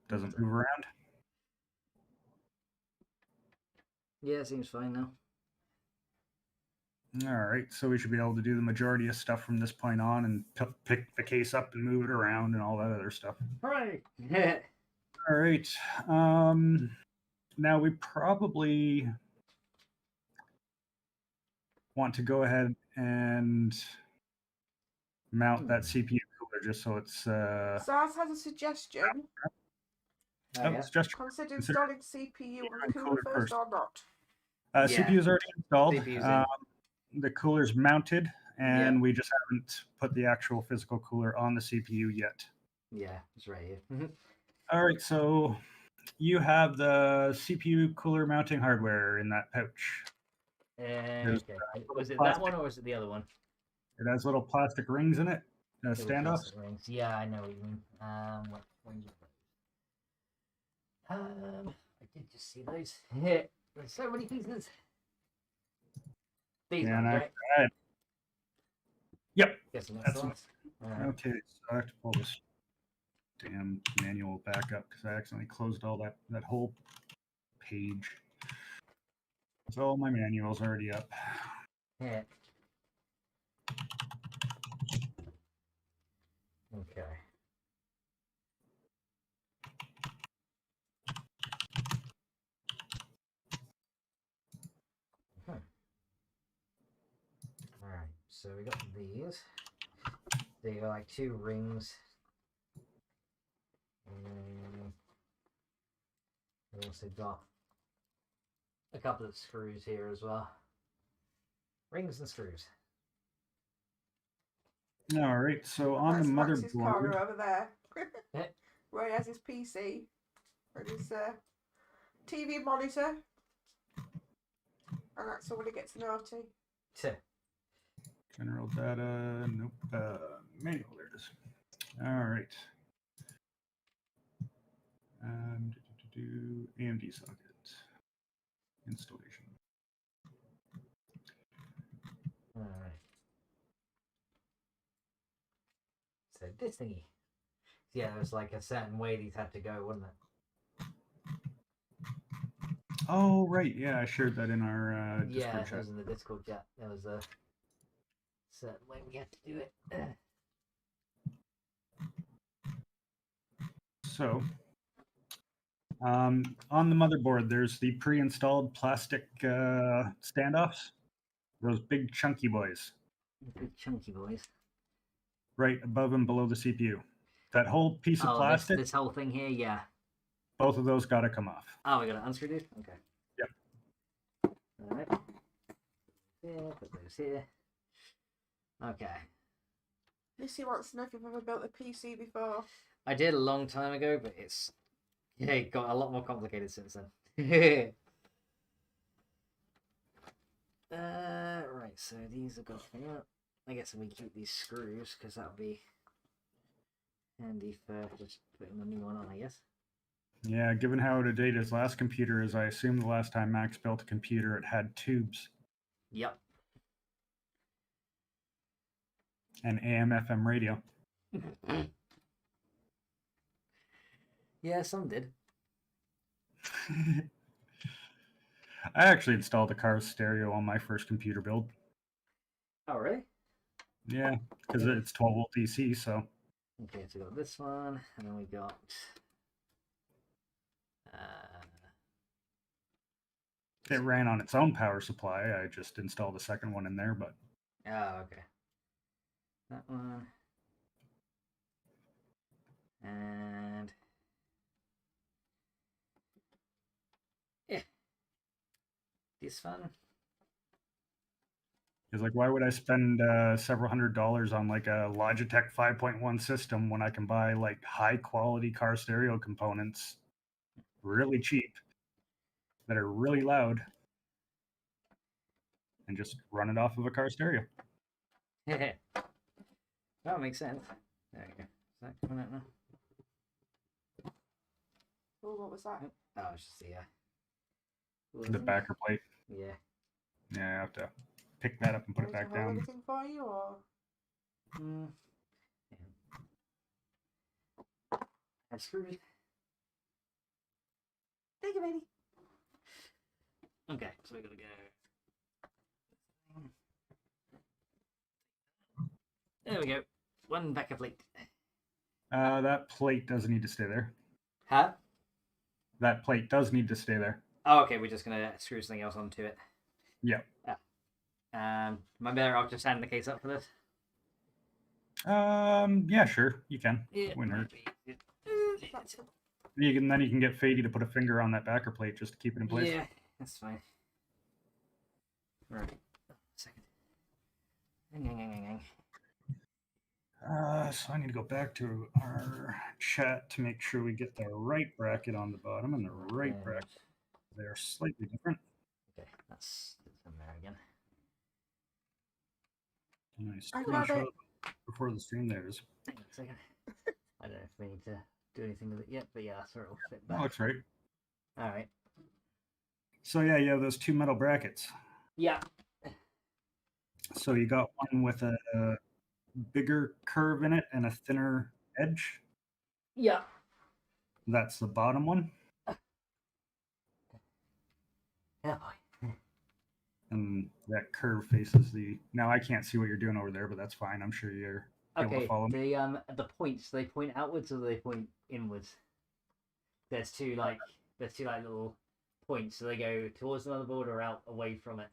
S4: Doesn't move around.
S1: Yeah, it seems fine now.
S4: All right. So we should be able to do the majority of stuff from this point on and pick the case up and move it around and all that other stuff.
S1: Hooray!
S4: All right. Now we probably want to go ahead and mount that CPU cooler just so it's.
S3: Tazz has a suggestion.
S4: Suggestion.
S3: Consider installing CPU on the cooler first or not.
S1: Yeah.
S4: CPU's already installed.
S1: CPU's in.
S4: The cooler's mounted, and we just haven't put the actual physical cooler on the CPU yet.
S1: Yeah, it's right here.
S4: All right, so you have the CPU cooler mounting hardware in that pouch.
S1: Okay. Was it that
S4: plastic.
S1: one or was it the other one?
S4: It has little plastic rings in it,
S1: Little
S4: standoffs.
S1: plastic rings. Yeah, I know what you mean. What rings are those? I did just see those. There's so many pieces. These
S4: And
S1: ones, right?
S4: Yep.
S1: Guessing that's
S4: That's
S1: the ones. Alright.
S4: Okay, so I have to pull this damn manual back up because I accidentally closed all that whole page. So all my manual's already up.
S1: Yeah. Okay. Alright, so we got these. They got like 2 rings. And we also got a couple of screws here as well. Rings and screws.
S4: All right, so on
S3: That's
S4: the
S3: Max's corner
S4: motherboard,
S3: over there.
S1: Yeah.
S3: Where he has his PC and his TV monitor. And that's all when he gets naughty.
S4: general data, nope, manual, there it is. All right. AMD socket installation.
S1: Alright. So this thingy. Yeah, there was like a certain way these had to go, wasn't it?
S4: Oh, right. Yeah, I shared that in our
S1: Yeah,
S4: Discord
S1: it
S4: chat.
S1: was in the Discord chat. There was a certain way we had to do it.
S4: So, on the motherboard, there's the pre-installed plastic standoffs. Those big chunky boys,
S1: Big chunky boys.
S4: right above and below the CPU. That whole piece of
S1: Oh,
S4: plastic,
S1: this whole thing here, yeah.
S4: both of those got to come off.
S1: Oh, we got to unscrew these? Okay.
S4: Yep.
S1: Alright. Yeah, put those here. Okay.
S3: Missy wants to know if you've ever built a PC before.
S1: I did a long time ago, but it got a lot more complicated since then. Right, so these have got to come out. I guess we keep these screws because that'll be handy for just putting a new one on, I guess.
S4: Yeah, given how out of date his last computer is, I assume the last time Max built a computer, it had tubes
S1: Yep.
S4: and AM/FM radio.
S1: Yeah, some did.
S4: I actually installed a car stereo on my first computer build.
S1: Oh, really?
S4: Yeah, because it's 12 volt DC, so.
S1: Okay, so we got this one, and then we got
S4: It ran on its own power supply. I just installed a second one in there, but
S1: oh, okay. That one. And yeah. This one.
S4: it's like, why would I spend several $100s on like a Logitech 5.1 system when I can buy like high quality car stereo components really cheap that are really loud and just run it off of a car stereo?
S1: That makes sense. There you go. Is that coming out now?
S3: Oh, what was that?
S1: Oh, it's just
S4: The backer plate.
S1: Yeah.
S4: Yeah, I have to pick that up and put it back down.
S3: Anything for you, or?
S1: That's screwed.
S3: Thank you, baby.
S1: Okay, so we gotta go. There we go. One backer plate.
S4: That plate does need to stay there.
S1: Huh?
S4: That plate does need to stay there.
S1: Oh, okay. We're just gonna screw something else onto it.
S4: Yeah.
S1: Am I better off just standing the case up for this?
S4: Yeah, sure, you can.
S1: Yeah.
S4: Wouldn't hurt.
S3: That's it.
S4: Then you can get Fady to put a finger on that backer plate just to keep it in place.
S1: Yeah, that's fine. Right. Second.
S4: So I need to go back to our chat to make sure we get the right bracket on the bottom and the right bracket. They're slightly different.
S1: Okay, that's in there again.
S4: Nice.
S3: I got it.
S4: Before the stream there is.
S1: Hang on a second. I don't know if we need to do anything with it yet, but yeah, that's where it'll fit
S4: That
S1: back.
S4: looks right.
S1: Alright.
S4: So yeah, you have those two metal brackets.
S1: Yeah.
S4: So you got one with a bigger curve in it and a thinner edge.
S1: Yeah.
S4: That's the bottom one.
S1: Yeah.
S4: And that curve faces the. Now I can't see what you're doing over there, but that's fine. I'm sure you're able to follow me.
S1: The points, they point outwards or they point inwards? There's two little points, so they go towards the motherboard or out away from it.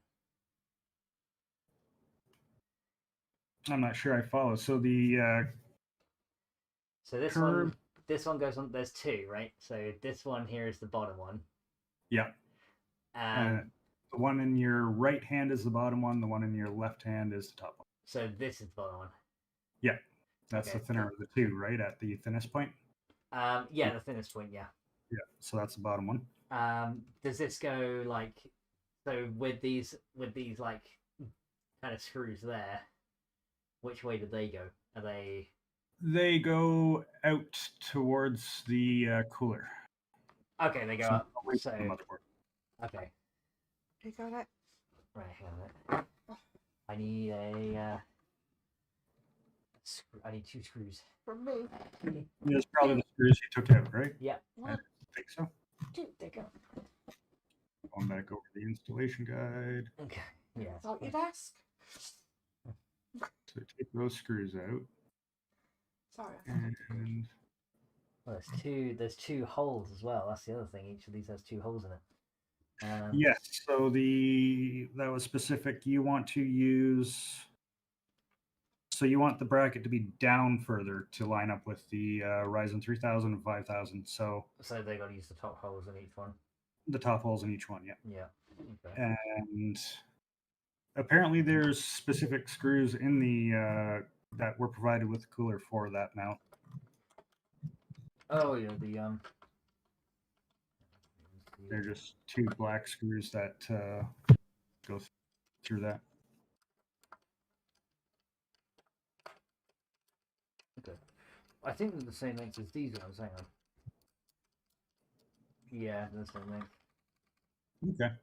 S4: I'm not sure I follow. So the
S1: so this
S4: curve...
S1: this one goes on. There's two, right? So this one here is the bottom one.
S4: Yeah. The one in your right hand is the bottom one. The one in your left hand is the top one.
S1: So this is the bottom one.
S4: Yeah, that's the thinner of the two, right? At the thinnest point.
S1: Yeah, the thinnest point. Yeah.
S4: Yeah. So that's the bottom one.
S1: Does this go like so with these like kind of screws there? Which way did they go? Are they?
S4: They go out towards the cooler.
S1: Okay, they go up. So,
S4: the motherboard.
S1: Okay.
S3: You got it.
S1: Right, hang on a minute. I need I need 2 screws.
S3: From me.
S4: That's probably the screws you took out, right?
S1: Yeah.
S4: I think so.
S1: 2, there you go.
S4: Going back over the installation guide.
S1: Okay. Yeah.
S3: Thought you'd ask.
S4: So take those screws out.
S3: Sorry.
S4: And
S1: well, there's two holes as well. That's the other thing. Each of these has 2 holes in it.
S4: Yes. So that was specific. You want to use. So you want the bracket to be down further to line up with the Ryzen 3000 and 5000. So
S1: they got to use the top holes in each one.
S4: The top holes in each one, yeah.
S1: Yeah. Okay.
S4: And apparently, there's specific screws in the that were provided with the cooler for that mount.
S1: Oh yeah,
S4: They're just 2 black screws that go through that.
S1: Okay. I think they're the same length as these ones. Hang on. Yeah, they're the same length.
S4: Okay.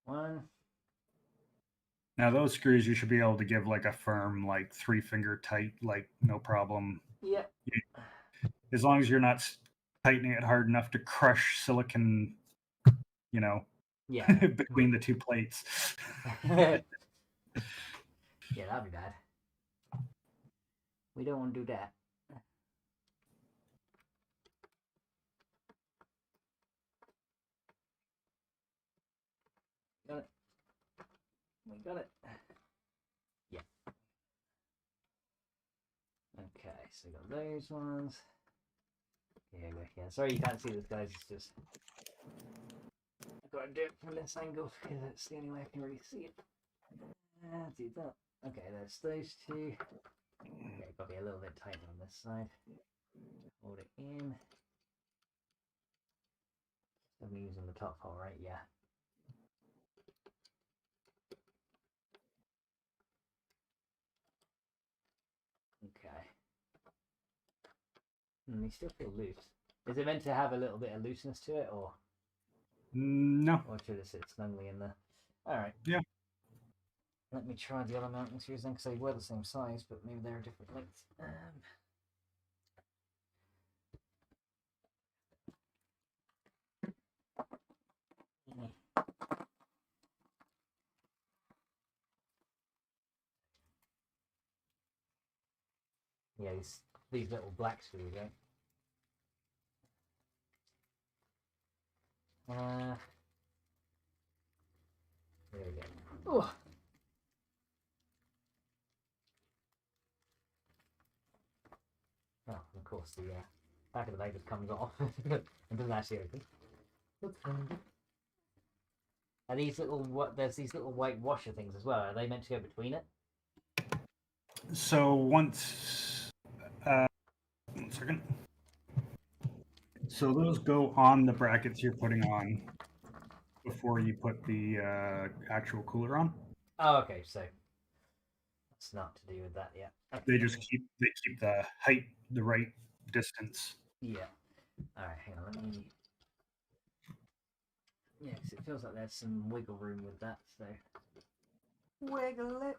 S4: One. Now those screws you should be able to give like a firm, like 3-finger tight, like no problem.
S1: Yeah.
S4: As long as you're not tightening it hard enough to crush silicon,
S1: Yeah.
S4: between the 2 plates.
S1: Yeah, that'd be bad. We don't want to do that. Got it. We got it. Yeah. Okay, so we got those ones. Yeah. Sorry you can't see this, guys. It's just I've got to do it from this angle because it's the only way I can really see it. Do that. Okay, there's those 2. Okay, got to be a little bit tighter on this side. Hold it in. I'm using the top hole, right? Yeah. Okay. They still feel loose. Is it meant to have a little bit of looseness to it, or?
S4: No.
S1: Or should it sit snugly in there? Alright.
S4: Yeah.
S1: Let me try the other mounting screws then, because they were the same size, but maybe they're different lengths. Yeah, these little black screws, right? There we go. Oh. Oh, of course, the back of the bag just comes off. It doesn't actually open. Are these little there's these little white washer things as well? Are they meant to go between it?
S4: So once, 1 second. So those go on the brackets you're putting on before you put the actual cooler on.
S1: Oh, okay. So it's not to do with that yet. Okay.
S4: They keep the height the right distance.
S1: Yeah. Alright, hang on, let me... Yeah, 'cause it feels like there's some wiggle room with that, so...
S3: Wiggle it.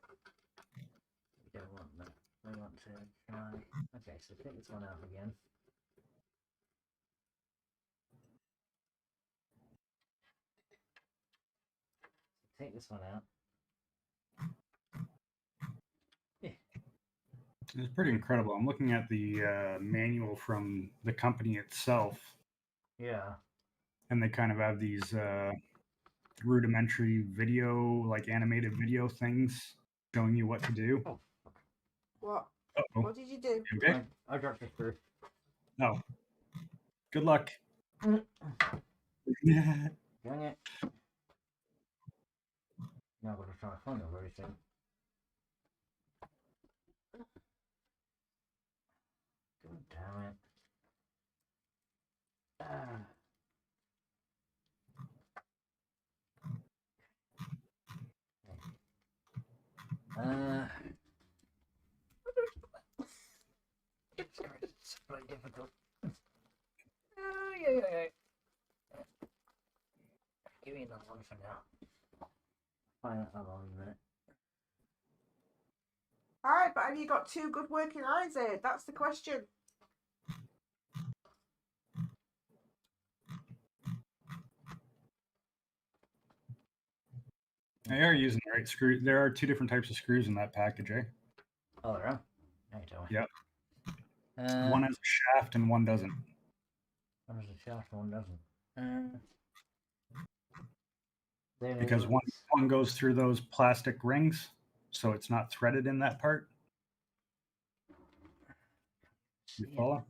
S1: We don't want that. We want to try... Okay, so take this one out again. Take this one out. Yeah.
S4: It's pretty incredible. I'm looking at the manual from the company itself,
S1: Yeah.
S4: and they kind of have these rudimentary video, like animated video things showing you what to do.
S1: Oh.
S3: What?
S4: Uh-oh.
S3: What did you do?
S4: Okay.
S1: I dropped the screw.
S4: Oh. Good luck.
S1: Dang it. Now I've got to try to find it very soon. God damn it. It's very difficult. Yeah. Give me another one for now. Find that other one in a minute.
S3: Alright, but have you got 2 good working eyes, Ed? That's the question.
S4: They are using the right screw. There are 2 different types of screws in that package, eh?
S1: Oh, there are? No, you tell me.
S4: Yep.
S1: Uh,
S4: One has a shaft and one doesn't.
S1: One has a shaft and one doesn't.
S4: Because one goes through those plastic rings, so it's not threaded in that part. You follow?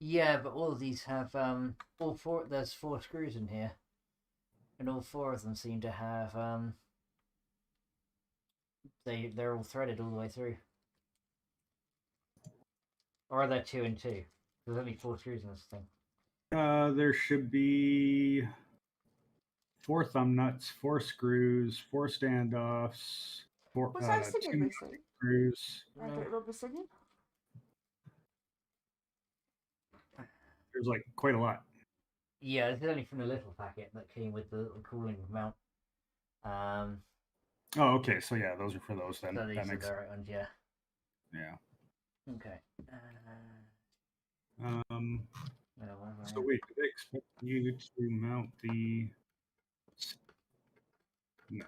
S1: Yeah, but all of these have all 4. There's 4 screws in here, and all 4 of them seem to have they're all threaded all the way through. Or are there 2 and 2? There's only 4 screws in this thing.
S4: There should be 4 thumb nuts, 4 screws, 4 standoffs, 4
S3: Was I singing
S4: 2
S3: recently?
S4: screws.
S3: I don't remember singing.
S4: There's like quite a lot.
S1: Yeah, this is only from the little packet that came with the little cooling mount.
S4: Oh, okay. So yeah, those are for those then.
S1: So these
S4: That
S1: are
S4: makes
S1: the right ones, yeah.
S4: Yeah.
S1: Okay.
S4: So wait, did they expect you to mount the? No.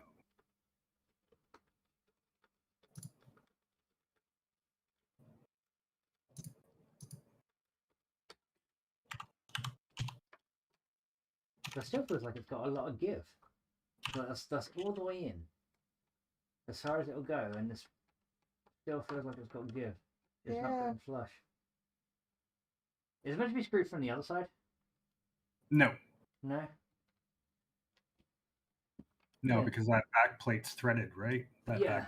S1: It still feels like it's got a lot of give. But that's all the way in. As far as it'll go, and this still feels like it's got give. It's not getting flush. Is it meant to be screwed from the other side?
S4: No.
S1: No?
S4: No,
S1: Yeah.
S4: because that back plate's threaded, right? That
S1: Yeah.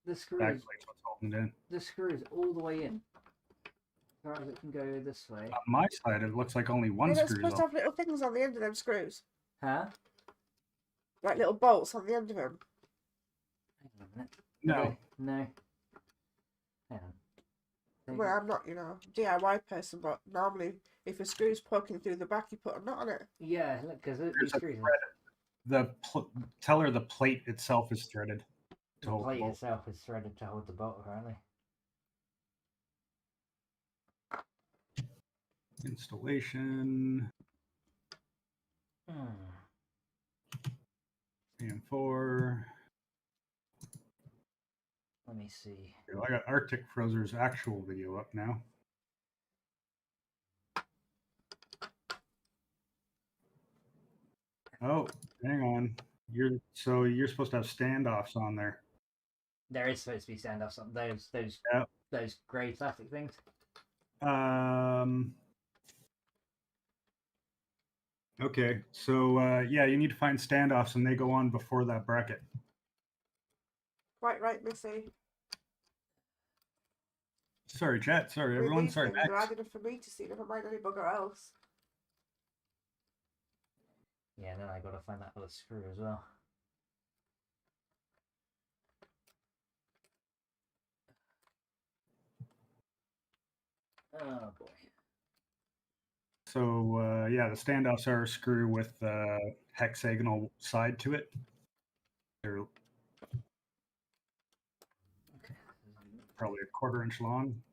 S1: The screw
S4: back
S1: is
S4: plate's what's holding it in.
S1: the screw is all the way in. As far as it can go this way.
S4: On my side, it looks like only one
S3: They're not
S4: screw's
S3: supposed to
S4: on.
S3: have little things on the end of them screws.
S1: Huh?
S3: Like little bolts on the end of them.
S1: Hang on a minute.
S4: No.
S1: No. Hang on.
S3: Well, I'm not, DIY person, but normally if a screw's poking through the back, you put a knot on it.
S1: Yeah, look, because these
S4: There's a
S1: screws.
S4: Tell her the plate itself is threaded. To
S1: The
S4: hold the
S1: plate
S4: bolt.
S1: itself is threaded to hold the bolt, apparently.
S4: Installation. AM4.
S1: Let me see.
S4: I got Arctic Froser's actual video up now. Oh, hang on. You're supposed to have standoffs on there.
S1: There is supposed to be standoffs on those grey plastic things.
S4: Okay, so yeah, you need to find standoffs, and they go on before that bracket.
S3: Right, Missy.
S4: Sorry, chat. Sorry, everyone.
S3: These
S4: Sorry,
S3: things are
S4: Max.
S3: hard enough for me to see. Never mind any bugger else.
S1: Yeah, and then I got to find that other screw as well. Oh boy.
S4: So yeah, the standoffs are a screw with the hexagonal side to it. They're
S1: Okay.
S4: probably a 1/4 inch long.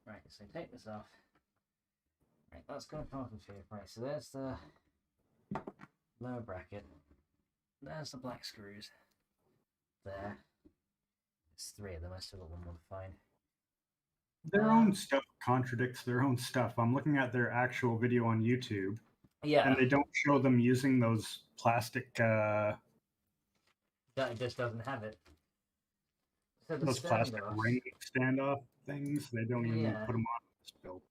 S1: Right, so take this off. Right, that's going to come off in shape. Right, so there's the lower bracket. There's the black screws. There. There's 3 of them. I still got one more to find.
S4: Their own stuff contradicts their own stuff. I'm looking at their actual video on YouTube.
S1: Yeah.
S4: And they don't show them using those plastic
S1: That just doesn't have it. So
S4: those plastic ring standoff things. They don't even put them on this build.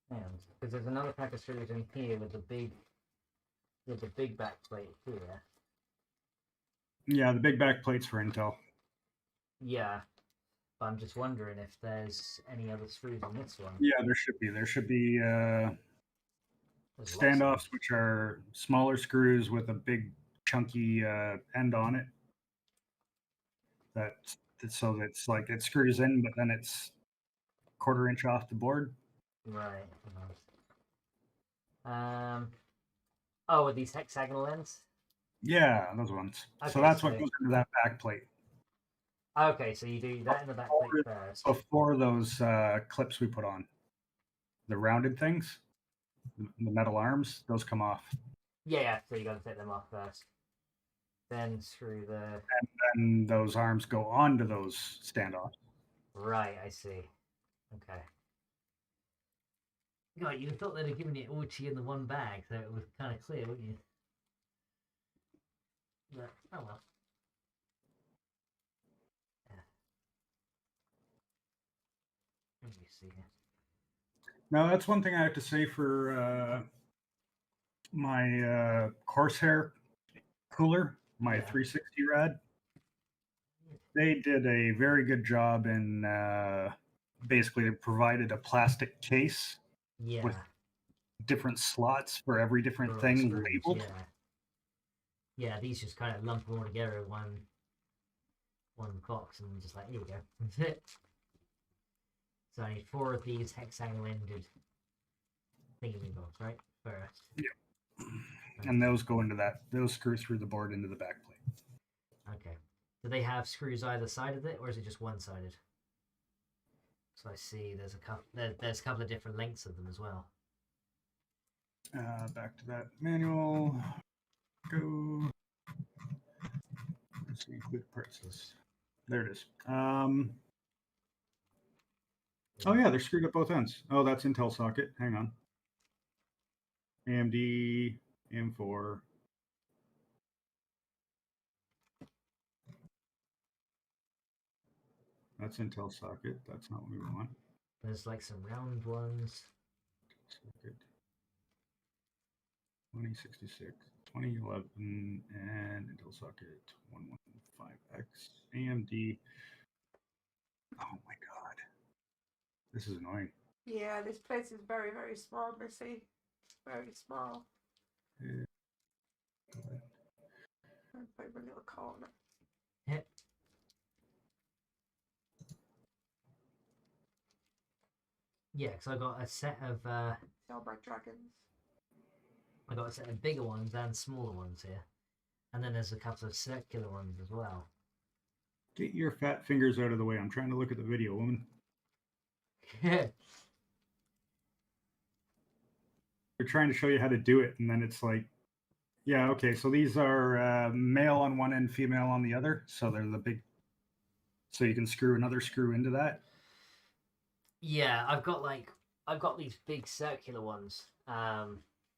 S1: Because there's another pack of screws in here with the big back plate here.
S4: Yeah, the big back plates for Intel.
S1: Yeah. But I'm just wondering if there's any other screws on this one.
S4: Yeah, there should be. There should be standoffs, which are smaller screws with a big chunky end on it. So it's like it screws in, but then it's 1/4 inch off the board.
S1: Right. Oh, with these hexagonal ends?
S4: Yeah, those ones.
S1: Okay,
S4: so that's what goes into that back plate.
S1: Okay, so you do that in the back plate first.
S4: Before those clips we put on. The rounded things, the metal arms, those come off.
S1: Yeah, so you got to take them off first. Then screw the...
S4: And then those arms go onto those standoffs.
S1: Right, I see. Okay. God, you'd have thought they'd have given it all to you in the one bag, so it was kind of clear, wouldn't you? But, oh well. Yeah. Let me see here.
S4: Now, that's one thing I have to say for my Corsair cooler, my 360 rad. They did a very good job in basically they provided a plastic case with different slots for every different thing labeled.
S1: Yeah, these just kind of lump them all together in one box and just like, here we go. So I need 4 of these hexagonal-ended thingamabobs, right? First.
S4: Yeah. And those go into that. Those screw through the board into the back plate.
S1: Okay. Do they have screws either side of it, or is it just one-sided? So I see there's a couple. There's a couple of different lengths of them as well.
S4: Back to that manual. Go. Let's see, include parts list. There it is. Oh yeah, they're screwed at both ends. Oh, that's Intel socket. Hang on. AMD, AM4. That's Intel socket. That's not what we want.
S1: There's like some round ones.
S4: Socket. 2066, 2011, and Intel socket 115X. AMD. Oh my god. This is annoying.
S3: Yeah, this place is very, very small, Missy. It's very small.
S4: Yeah.
S3: I'll put my little corner.
S1: Yeah, because I got a set of
S3: Silver dragons.
S1: I got a set of bigger ones and smaller ones here, and then there's a couple of circular ones as well.
S4: Get your fat fingers out of the way. I'm trying to look at the video, woman.
S1: Yeah.
S4: They're trying to show you how to do it, and then it's like, yeah, okay, so these are male on one end, female on the other. So they're the big, so you can screw another screw into that.
S1: Yeah, I've got these big circular ones.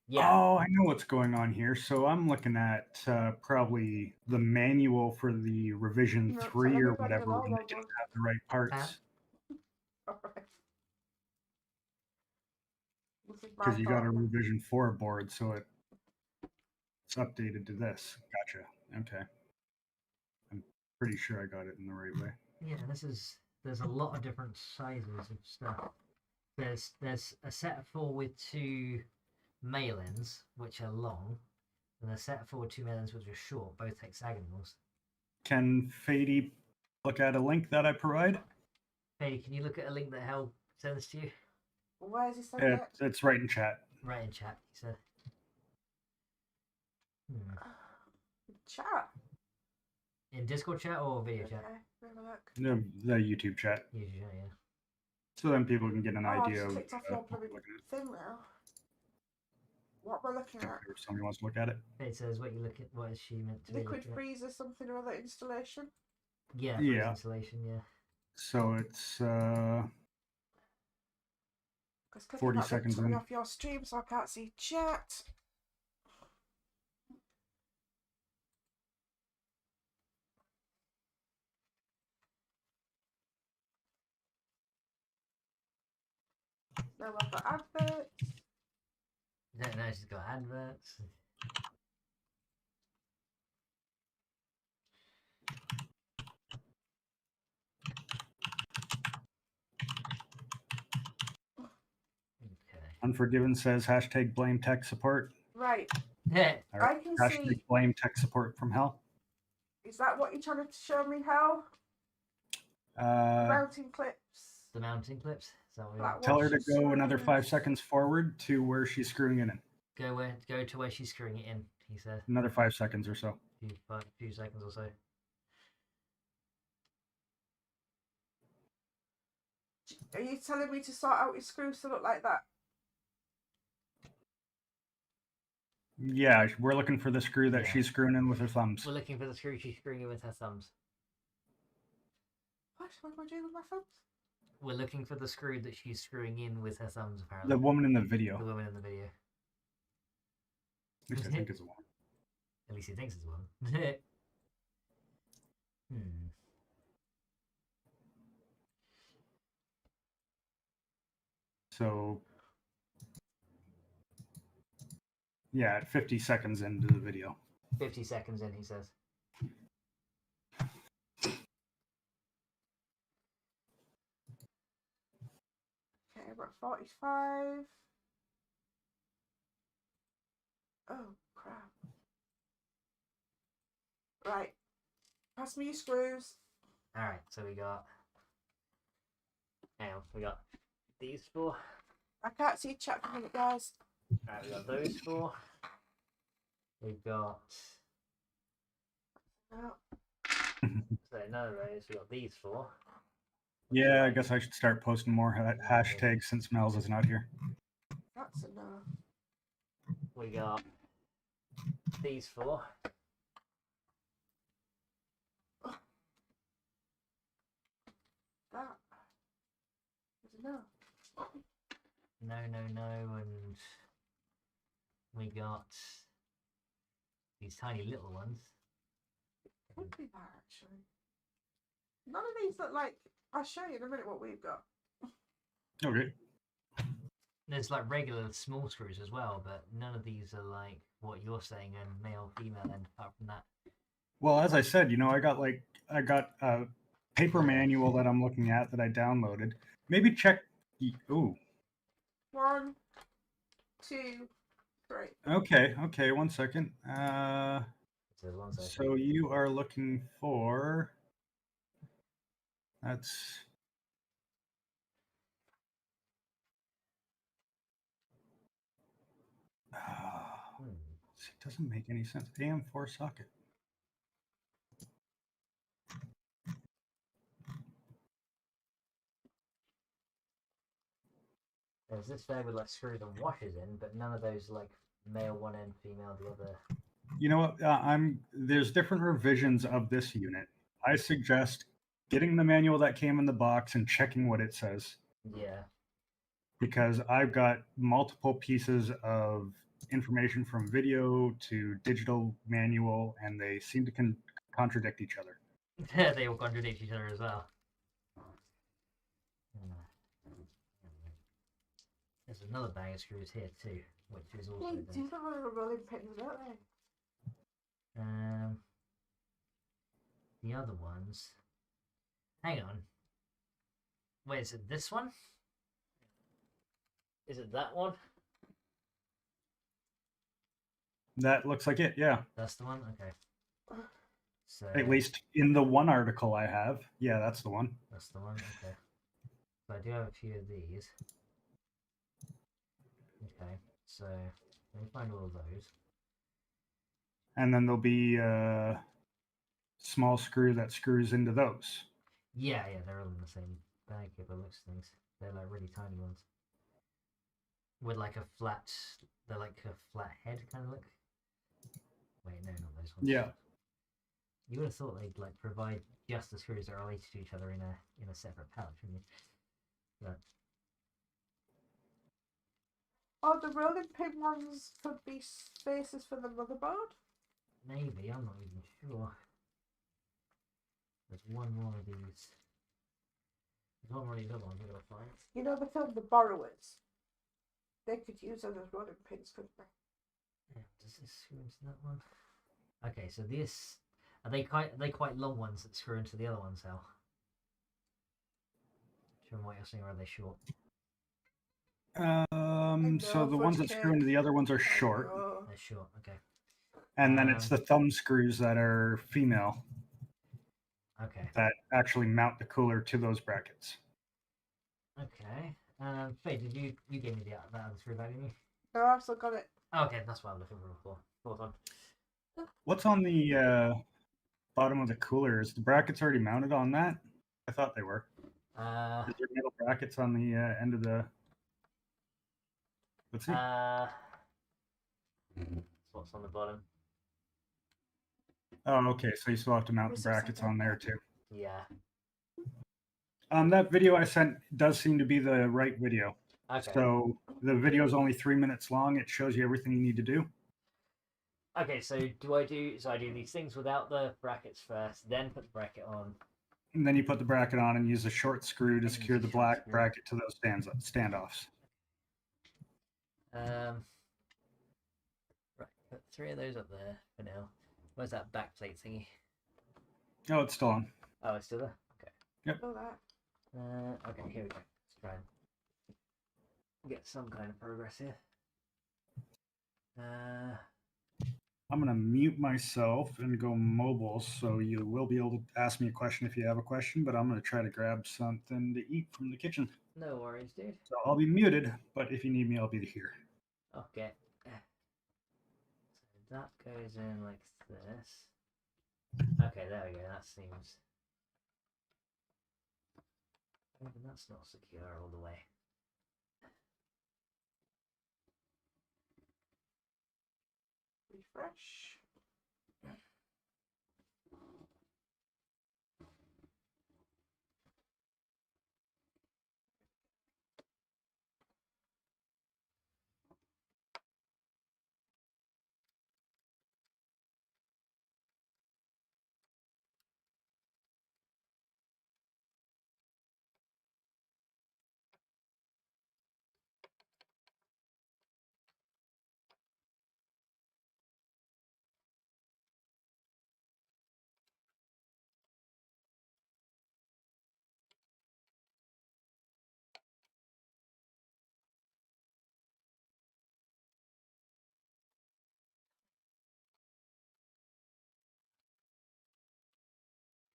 S4: Yeah. Oh, I know what's going on here. So I'm looking at probably the manual for the revision 3 or whatever, when they didn't have the right parts. Because you got a revision 4 board, so it's updated to this. Gotcha. Okay. I'm pretty sure I got it in the right way.
S1: Yeah, there's a lot of different sizes of stuff. There's a set of 4 with 2 male ends, which are long, and a set of 4 with 2 male ends, which are short, both hexagonals.
S4: Can Fady look at a link that I provide?
S1: Hey, can you look at a link that Hal sends to you?
S3: Where is he saying it?
S4: It's right in chat.
S1: Right in chat, he said.
S3: Chat.
S1: In Discord chat or video chat?
S3: Okay, have a look.
S4: The YouTube chat.
S1: YouTube chat, yeah.
S4: So then people can get an
S3: I
S4: idea
S3: just
S4: of
S3: clicked off your
S4: what
S3: bloody
S4: we're looking
S3: thing now. What we're looking
S4: at.
S3: at.
S4: If somebody wants to look at it.
S1: It says what you look at. What is she meant to be
S3: Liquid
S1: looking at?
S3: freezer, something or other installation.
S1: Yeah,
S4: Yeah.
S1: installation, yeah.
S4: So it's
S3: 40
S4: seconds
S3: took me
S4: in.
S3: off your stream, so I can't see chat. Now I've got adverts.
S1: Don't know, she's got adverts. Okay.
S4: Unforgiven says hashtag blame tech support.
S3: Right.
S1: Yeah.
S3: I can
S4: Hashtag
S3: see.
S4: blame tech support from hell.
S3: Is that what you're trying to show me how? Mounting clips.
S1: The mounting clips. Is that what
S3: Black
S4: Tell her to
S3: washers,
S4: go another
S3: screws.
S4: 5 seconds forward to where she's screwing it in.
S1: Go to where she's screwing it in, he said.
S4: Another 5 seconds or so.
S1: Few seconds or so.
S3: Are you telling me to sort out your screws to look like that?
S4: Yeah, we're looking for the screw that
S1: Yeah.
S4: she's screwing in with her thumbs.
S1: We're looking for the screw she's screwing in with her thumbs.
S3: What am I doing with my thumbs?
S1: We're looking for the screw that she's screwing in with her thumbs, apparently.
S4: The woman in the video.
S1: The woman in the video.
S4: At least I think it's a woman.
S1: At least he thinks it's a woman.
S4: So, yeah, at 50 seconds into the video.
S1: 50 seconds in, he says.
S3: Okay, I've got 45. Oh, crap. Right. Pass me your screws.
S1: Alright, so we got... Hang on, we got these four.
S3: I can't see chat for a minute, guys.
S1: Alright, we got those four. We've got...
S3: No.
S1: So none of those. We got these four.
S4: Yeah, I guess I should start posting more hashtags since Mel's is not here.
S3: That's enough.
S1: We got these four.
S3: That is enough.
S1: No, and we got these tiny little ones.
S3: Could be that, actually. None of these look like... I'll show you in a minute what we've got.
S4: Okay.
S1: There's like regular small screws as well, but none of these are like what you're saying, and male, female, and apart from that.
S4: Well, as I said, I got a paper manual that I'm looking at that I downloaded. Maybe check. Ooh.
S3: 1, 2, 3.
S4: Okay. 1 second.
S1: So 1 second.
S4: So you are looking for. That's. It doesn't make any sense. AM4 socket.
S1: There's this bag with like screws and washers in, but none of those like male one end, female the other.
S4: You know what? There's different revisions of this unit. I suggest getting the manual that came in the box and checking what it says.
S1: Yeah.
S4: Because I've got multiple pieces of information from video to digital manual, and they seem to contradict each other.
S1: They all contradict each other as well. There's another bag of screws here too, which is also.
S3: They do have a rolling pins, don't they?
S1: The other ones. Hang on. Wait, is it this one? Is it that one?
S4: That looks like it, yeah.
S1: That's the one? Okay. So
S4: At least in the one article I have. Yeah, that's the one.
S1: that's the one, okay. So I do have a few of these. Okay, so let me find all of those.
S4: And then there'll be a small screw that screws into those.
S1: Yeah, they're all in the same bag here, but looks things. They're like really tiny ones. With like a flat, they're like a flat head kind of look. Wait, no, not those ones.
S4: Yeah.
S1: You would have thought they'd like provide just the screws that are related to each other in a separate pouch, wouldn't you? But
S3: Oh, the rolling pin ones could be spaces for the motherboard.
S1: maybe, I'm not even sure. There's one more of these. There's one more of these other ones we're gonna find.
S3: You know the film The Borrowers? They could use those as rolling pins, couldn't they?
S1: Yeah, does this screw into that one? Okay, so this are they quite long ones that screw into the other ones now? Show me what you're saying, or are they short?
S4: So the ones that screw into the other ones are short.
S1: They're short, okay.
S4: And then it's the thumb screws that are female.
S1: Okay.
S4: That actually mount the cooler to those brackets.
S1: Okay. Faye, did you gave me that other screw back, didn't you?
S3: No, I've still got it.
S1: Okay, that's what I'm looking for before. Hold on.
S4: What's on the bottom of the cooler? Is the brackets already mounted on that? I thought they were. Is there metal brackets on the end of the... Let's see.
S1: What's on the bottom?
S4: Oh, okay. So you still have to mount the brackets on there too.
S1: Yeah.
S4: That video I sent does seem to be the right video.
S1: Okay.
S4: So the video is only 3 minutes long. It shows you everything you need to do.
S1: Okay, so I do these things without the brackets first, then put the bracket on.
S4: And then you put the bracket on and use a short screw to secure the black bracket to those standoffs.
S1: Right, put 3 of those up there for now. Where's that back plate thingy?
S4: Oh, it's still on.
S1: Oh, it's still there? Okay.
S4: Yep.
S1: Okay, here we go. Let's try and get some kind of progress here.
S4: I'm going to mute myself and go mobile, so you will be able to ask me a question if you have a question, but I'm going to try to grab something to eat from the kitchen.
S1: No worries, dude.
S4: So I'll be muted, but if you need me, I'll be here.
S1: Okay. So that goes in like this. Okay, there we go. That seems... Maybe that's not secure all the way.
S3: Refresh.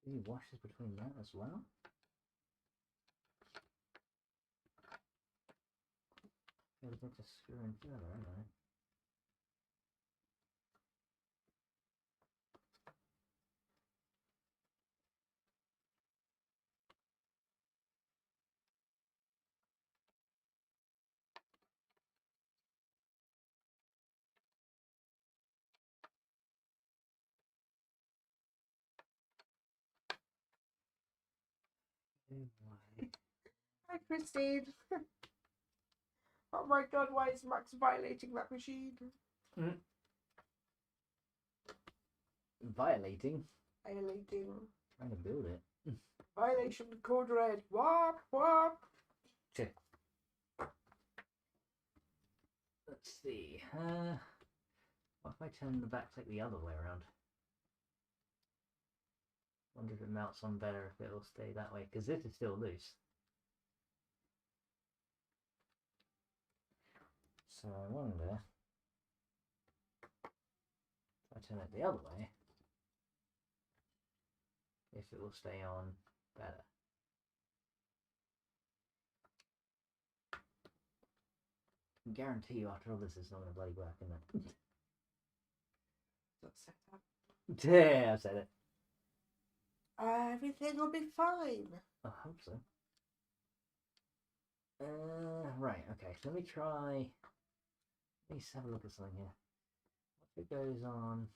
S1: Can you wash this between that as well? Gotta get the screw in further, haven't I?
S3: Hi, Christine. Oh my god, why is Max violating that machine?
S1: Violating?
S3: Violating.
S1: Trying to build it.
S3: Violation code red. Wop, wop.
S1: Check. Let's see. What if I turn the back plate the other way around? Wonder if it mounts on better if it'll stay that way, because this is still loose. So I wonder if I turn it the other way, if it will stay on better. can guarantee you after all this is not going to bloody work, isn't it? Yeah, I've said it.
S3: Everything will be fine.
S1: I hope so. Right, okay, so let me try. Let me just have a look at something here. What if it goes on?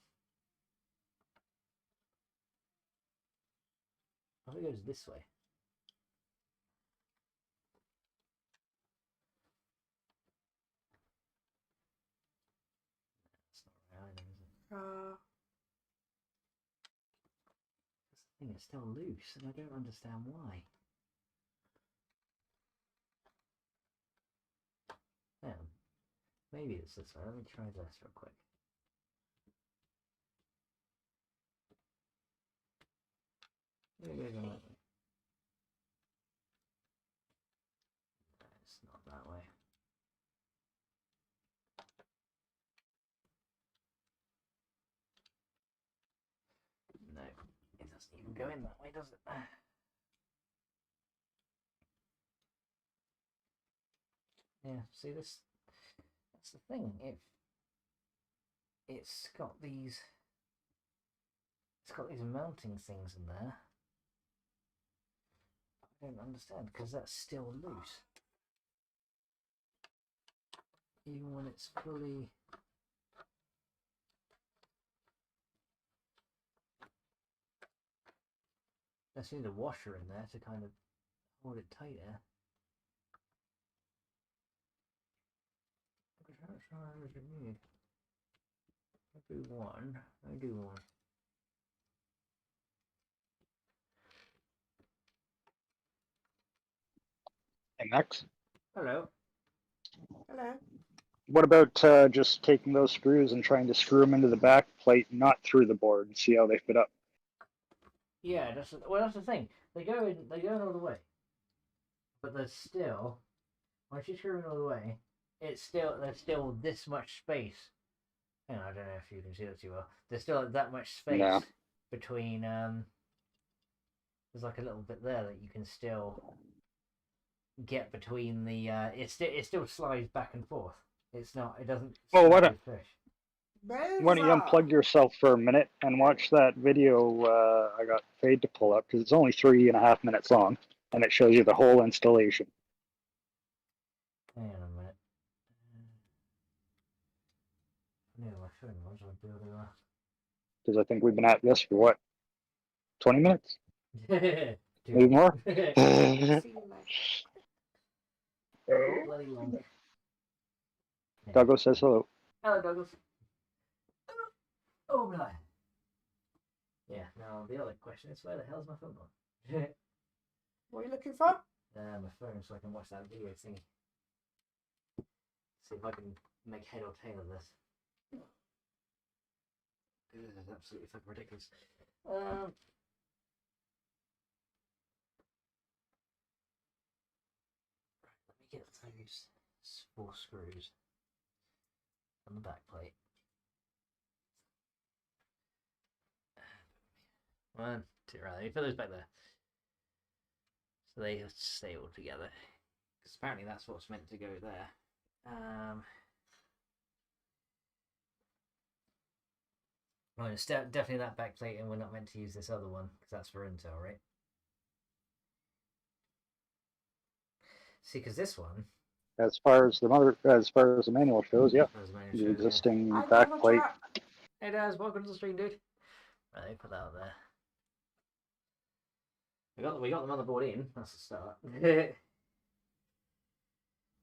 S1: What if it goes this way? That's not right either, is it? This thing is still loose, and I don't understand why. Maybe it's this way. Let me try this real quick. Maybe it goes on that way. No, it's not that way. No, it doesn't even go in that way, does it? Yeah, see this? That's the thing. It's got these mounting things in there. I don't understand because that's still loose. Even when it's fully. Let's need a washer in there to kind of hold it tighter. How much does it need? I do one.
S5: Hey, Max.
S1: Hello.
S3: Hello.
S5: What about just taking those screws and trying to screw them into the back plate, not through the board, and see how they fit up?
S1: Yeah, that's the thing. They go in all the way, but there's still, once you screw in all the way, there's still this much space. I don't know if you can see that too well. There's still that much space between. There's like a little bit there that you can still get between the. It still slides back and forth. It's not. It doesn't.
S5: Well, why don't you unplug yourself for a minute and watch that video I got Fade to pull up, because it's only 3.5 minutes long, and it shows you the whole installation.
S1: Hang on a minute. No, my phone was on building.
S5: Because I think we've been at this for what, 20 minutes? Maybe more?
S1: Bloody long.
S5: Douglas says hello.
S1: Hello, Douglas. Oh, no. Yeah, now the other question is, where the hell's my phone gone?
S3: What are you looking for?
S1: My phone, so I can watch that video thing. See if I can make head or tail of this. This is absolutely fucking ridiculous. Right, let me get those 4 screws on the back plate. 1, 2, right, let me put those back there. So they stay all together. Because apparently that's what's meant to go there. Well, it's definitely that back plate, and we're not meant to use this other one, because that's for Intel, right? See, because this one...
S5: As far as the manual shows, yeah. The existing back plate.
S1: Hey, Tazz, welcome to the stream, dude. Right, let me put that out there. We got the motherboard in. That's a start.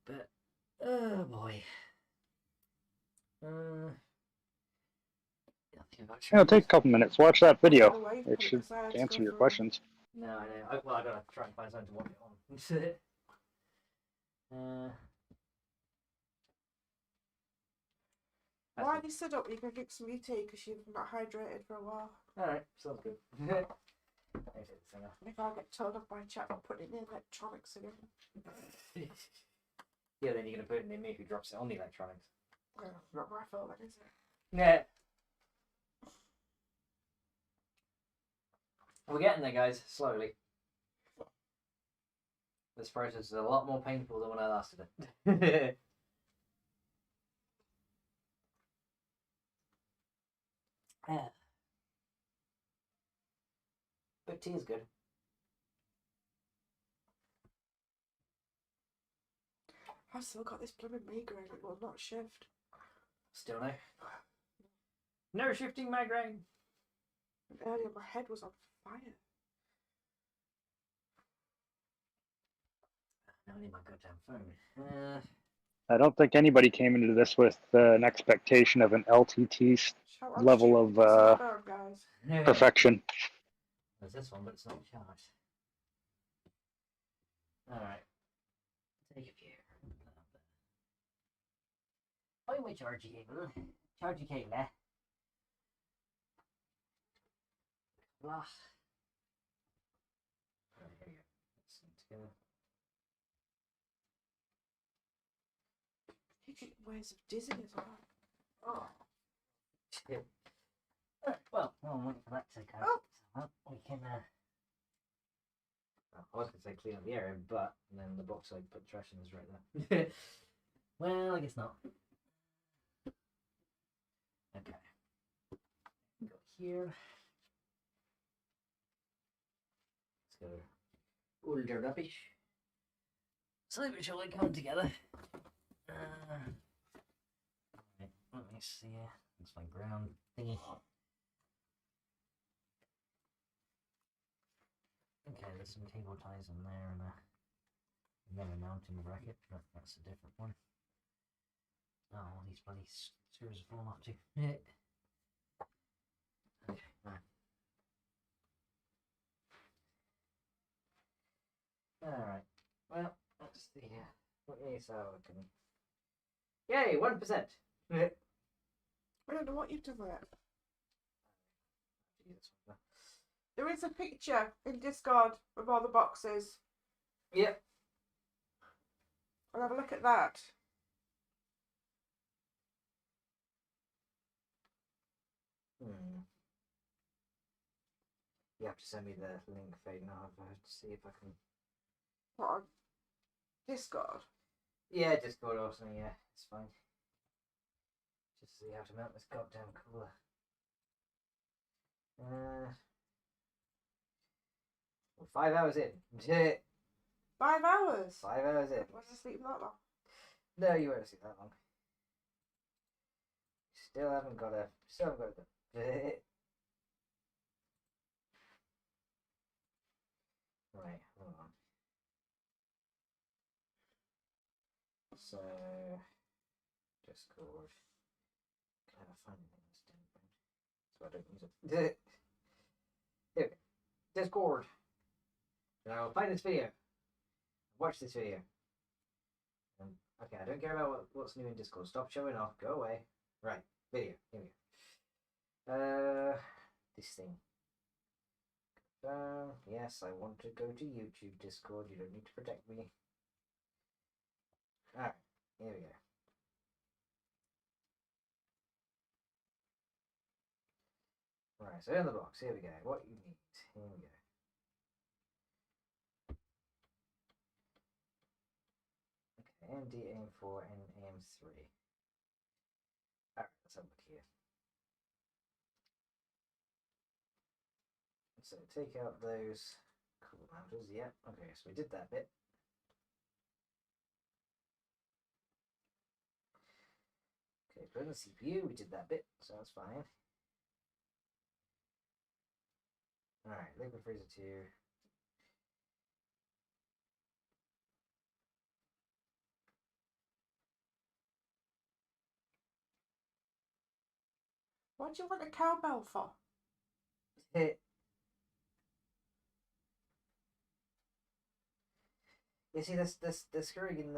S1: But oh boy.
S5: It'll take a couple minutes. Watch that video. It should answer your questions.
S1: No, I know. I gotta try and find something to watch it on.
S3: Why have you stood up? You can drink some tea because you've not hydrated for a while.
S1: Alright, sounds good.
S3: If I get told off by chat, I'll put it in the electronics again.
S1: Yeah, then you're going to put it in me who drops it on the electronics.
S3: Not my fault, then, is it?
S1: Yeah. We're getting there, guys, slowly. This process is a lot more painful than when I last did it. Yeah. But tea is good.
S3: I've still got this blooming migraine. It will not shift.
S1: Still no. No shifting migraine.
S3: And earlier my head was on fire.
S1: I need my goddamn phone.
S5: I don't think anybody came into this with an expectation of an LTT level of
S3: guys.
S5: perfection.
S1: There's this one, but it's not charged. Alright. Take a view. Oh, my charging cable. Charging cable, eh? Blah. There we go. Let's go.
S3: You get waves of dizziness.
S1: Oh. Shit. Well, I'm waiting for that to go.
S3: Oh.
S1: So, we can, well, I was going to say clean up the area, but then the box I put trash in is right there. Well, I guess not. Okay. Go here. Let's go older rubbish. So we shall like come together. Right, let me see. That's my ground thingy. Okay, there's some cable ties in there and then a mounting bracket, but that's a different one. Oh, all these bloody screws have fallen off too. Okay, right. Alright, well, let's see here. What is our can... Yay, 1%!
S3: I don't know what you've done with it. There is a picture in Discord of all the boxes.
S1: Yep.
S3: I'll have a look at that.
S1: You have to send me the link, Fade, now to see if I can...
S3: What, on Discord?
S1: Yeah, Discord or something, yeah, it's fine. Just see how to mount this goddamn cooler. 5 hours in.
S3: 5 hours?
S1: 5 hours in.
S3: Was I sleep that long?
S1: No, you won't sleep that long. Still haven't got a... Right, hold on. So... Discord. Can I find it in this damn thing? So I don't use it. Here. Discord. And I will play this video. Watch this video. Okay, I don't care about what's new in Discord. Stop showing off. Go away. Right. Video. Here we go. This thing. Yes, I want to go to YouTube Discord. You don't need to protect me. Alright. Here we go. Right, so in the box. Here we go. What you need. Here we go. AMD AM4 and AM3. Alright, let's have a look here. So take out those cool mounters, yeah. Okay, so we did that bit. Okay, put in the CPU, we did that bit, so that's fine. Alright, Liquid Freezer 2.
S3: What do you want a cowbell for?
S1: You see, they're screwing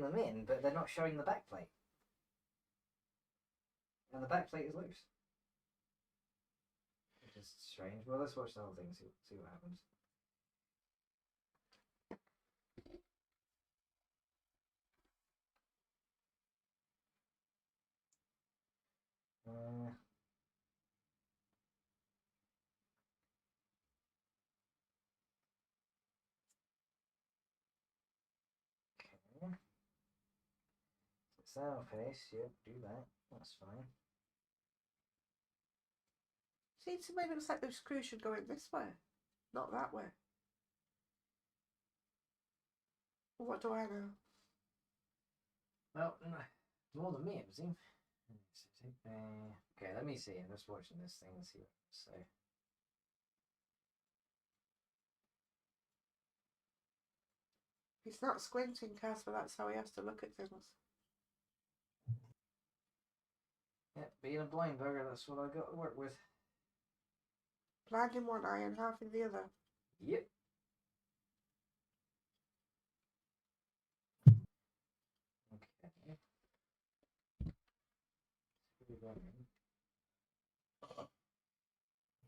S1: them in, but they're not showing the backplate, and the backplate is loose, which is strange. Well, let's watch the whole thing, see what happens. Okay. Sound face, yep, do that. That's fine.
S3: Seems to me looks like those screws should go in this way, not that way. What do I know?
S1: Well, more than me, it seems. Okay, let me see. I'm just watching this thing and see what to say.
S3: He's not squinting, Casper. That's how he has to look at things.
S1: Yeah, being a blind bugger, that's what I got to work with.
S3: Blind in one eye and half in the other.
S1: Yep. Okay.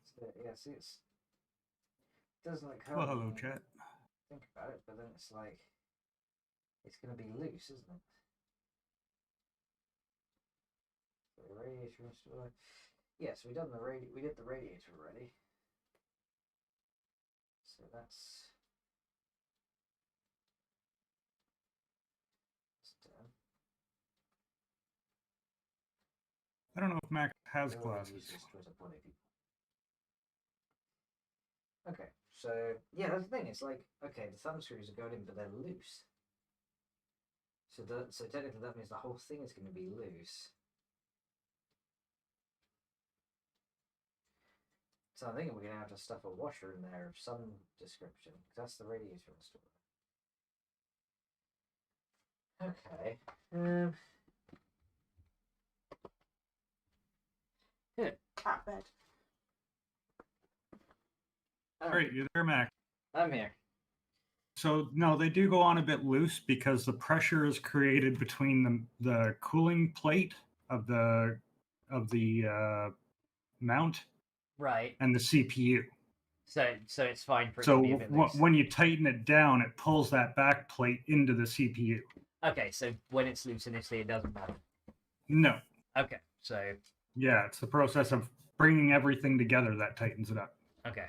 S1: So, yeah, see, it doesn't look
S4: Well, hello, chat.
S1: Think about it, but then it's like it's going to be loose, isn't it? So the radiator installer. Yes, we did the radiator already. So that's done.
S4: I don't know if Max has glasses.
S1: Okay, so yeah, that's the thing. It's like, okay, the thumb screws are going in, but they're loose. So technically that means the whole thing is going to be loose. So I'm thinking we're going to have to stuff a washer in there of some description. That's the radiator installer. Okay. Good.
S3: Cat bed.
S4: Great, you're there, Max.
S1: I'm here.
S4: So no, they do go on a bit loose because the pressure is created between the cooling plate of the mount,
S1: right,
S4: and the CPU.
S1: So it's fine for it
S4: so
S1: to be a bit loose.
S4: when you tighten it down, it pulls that back plate into the CPU.
S1: Okay, so when it's loose initially, it doesn't matter.
S4: No.
S1: Okay, so
S4: yeah, it's the process of bringing everything together that tightens it up.
S1: Okay.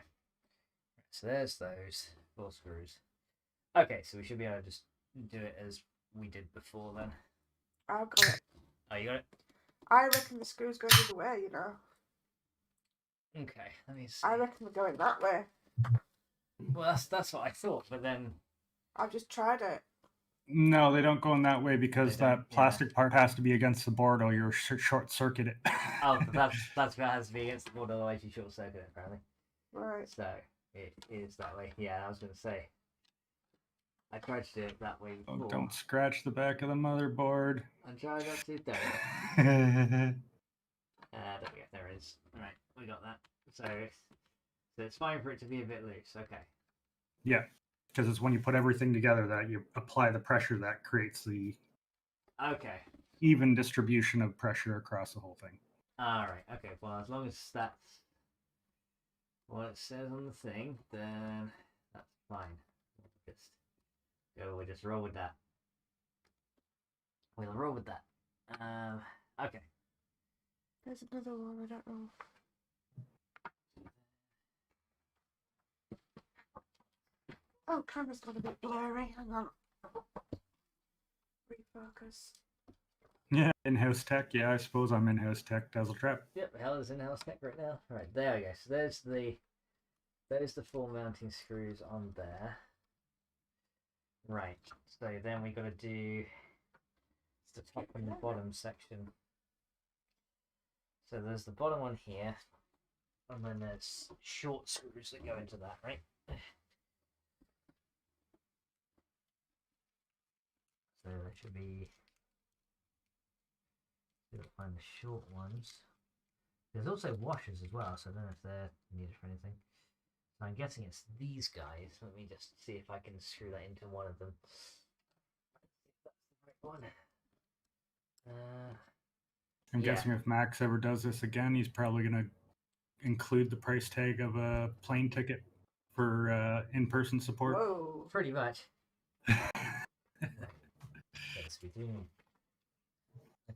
S1: So there's those 4 screws. Okay, so we should be able to just do it as we did before then.
S3: I've got it.
S1: Oh, you got it?
S3: I reckon the screws go the other way, you know.
S1: Okay, let me see.
S3: I reckon they're going that way.
S1: Well, that's what I thought, but then
S3: I've just tried it.
S4: No, they don't go in that way because that plastic part has to be against the board or you're short circuit it.
S1: Oh, that's what has to be against the board, otherwise you short circuit it, apparently.
S3: Right.
S1: So it is that way. Yeah, I was going to say. I tried to do it that way before.
S4: Oh, don't scratch the back of the motherboard.
S1: I'm trying not to. There we go. There it is. All right, we got that. So it's fine for it to be a bit loose. Okay.
S4: Yeah, because it's when you put everything together that you apply the pressure that creates the even distribution of pressure across the whole thing.
S1: All right. Okay. Well, as long as that's what it says on the thing, then that's fine. We'll just roll with that. We'll roll with that. Okay.
S3: There's another one, I don't know. Oh, camera's got a bit blurry. Hang on. Refocus.
S4: Yeah, in-house tech. Yeah, I suppose I'm in-house tech. Dazzle Trap.
S1: Yep, the hell is in-house tech right now. Right, there we go. So there's the 4 mounting screws on there. Right. So then we got to do the top and the bottom section. So there's the bottom one here, and then there's short screws that go into that, right? So there should be. Find the short ones. There's also washers as well, so I don't know if they're needed for anything. So I'm guessing it's these guys. Let me just see if I can screw that into one of them. That's the right one.
S4: I'm guessing if Max ever does this again, he's probably going to include the price tag of a plane ticket for in-person support.
S3: Whoa.
S1: Pretty much.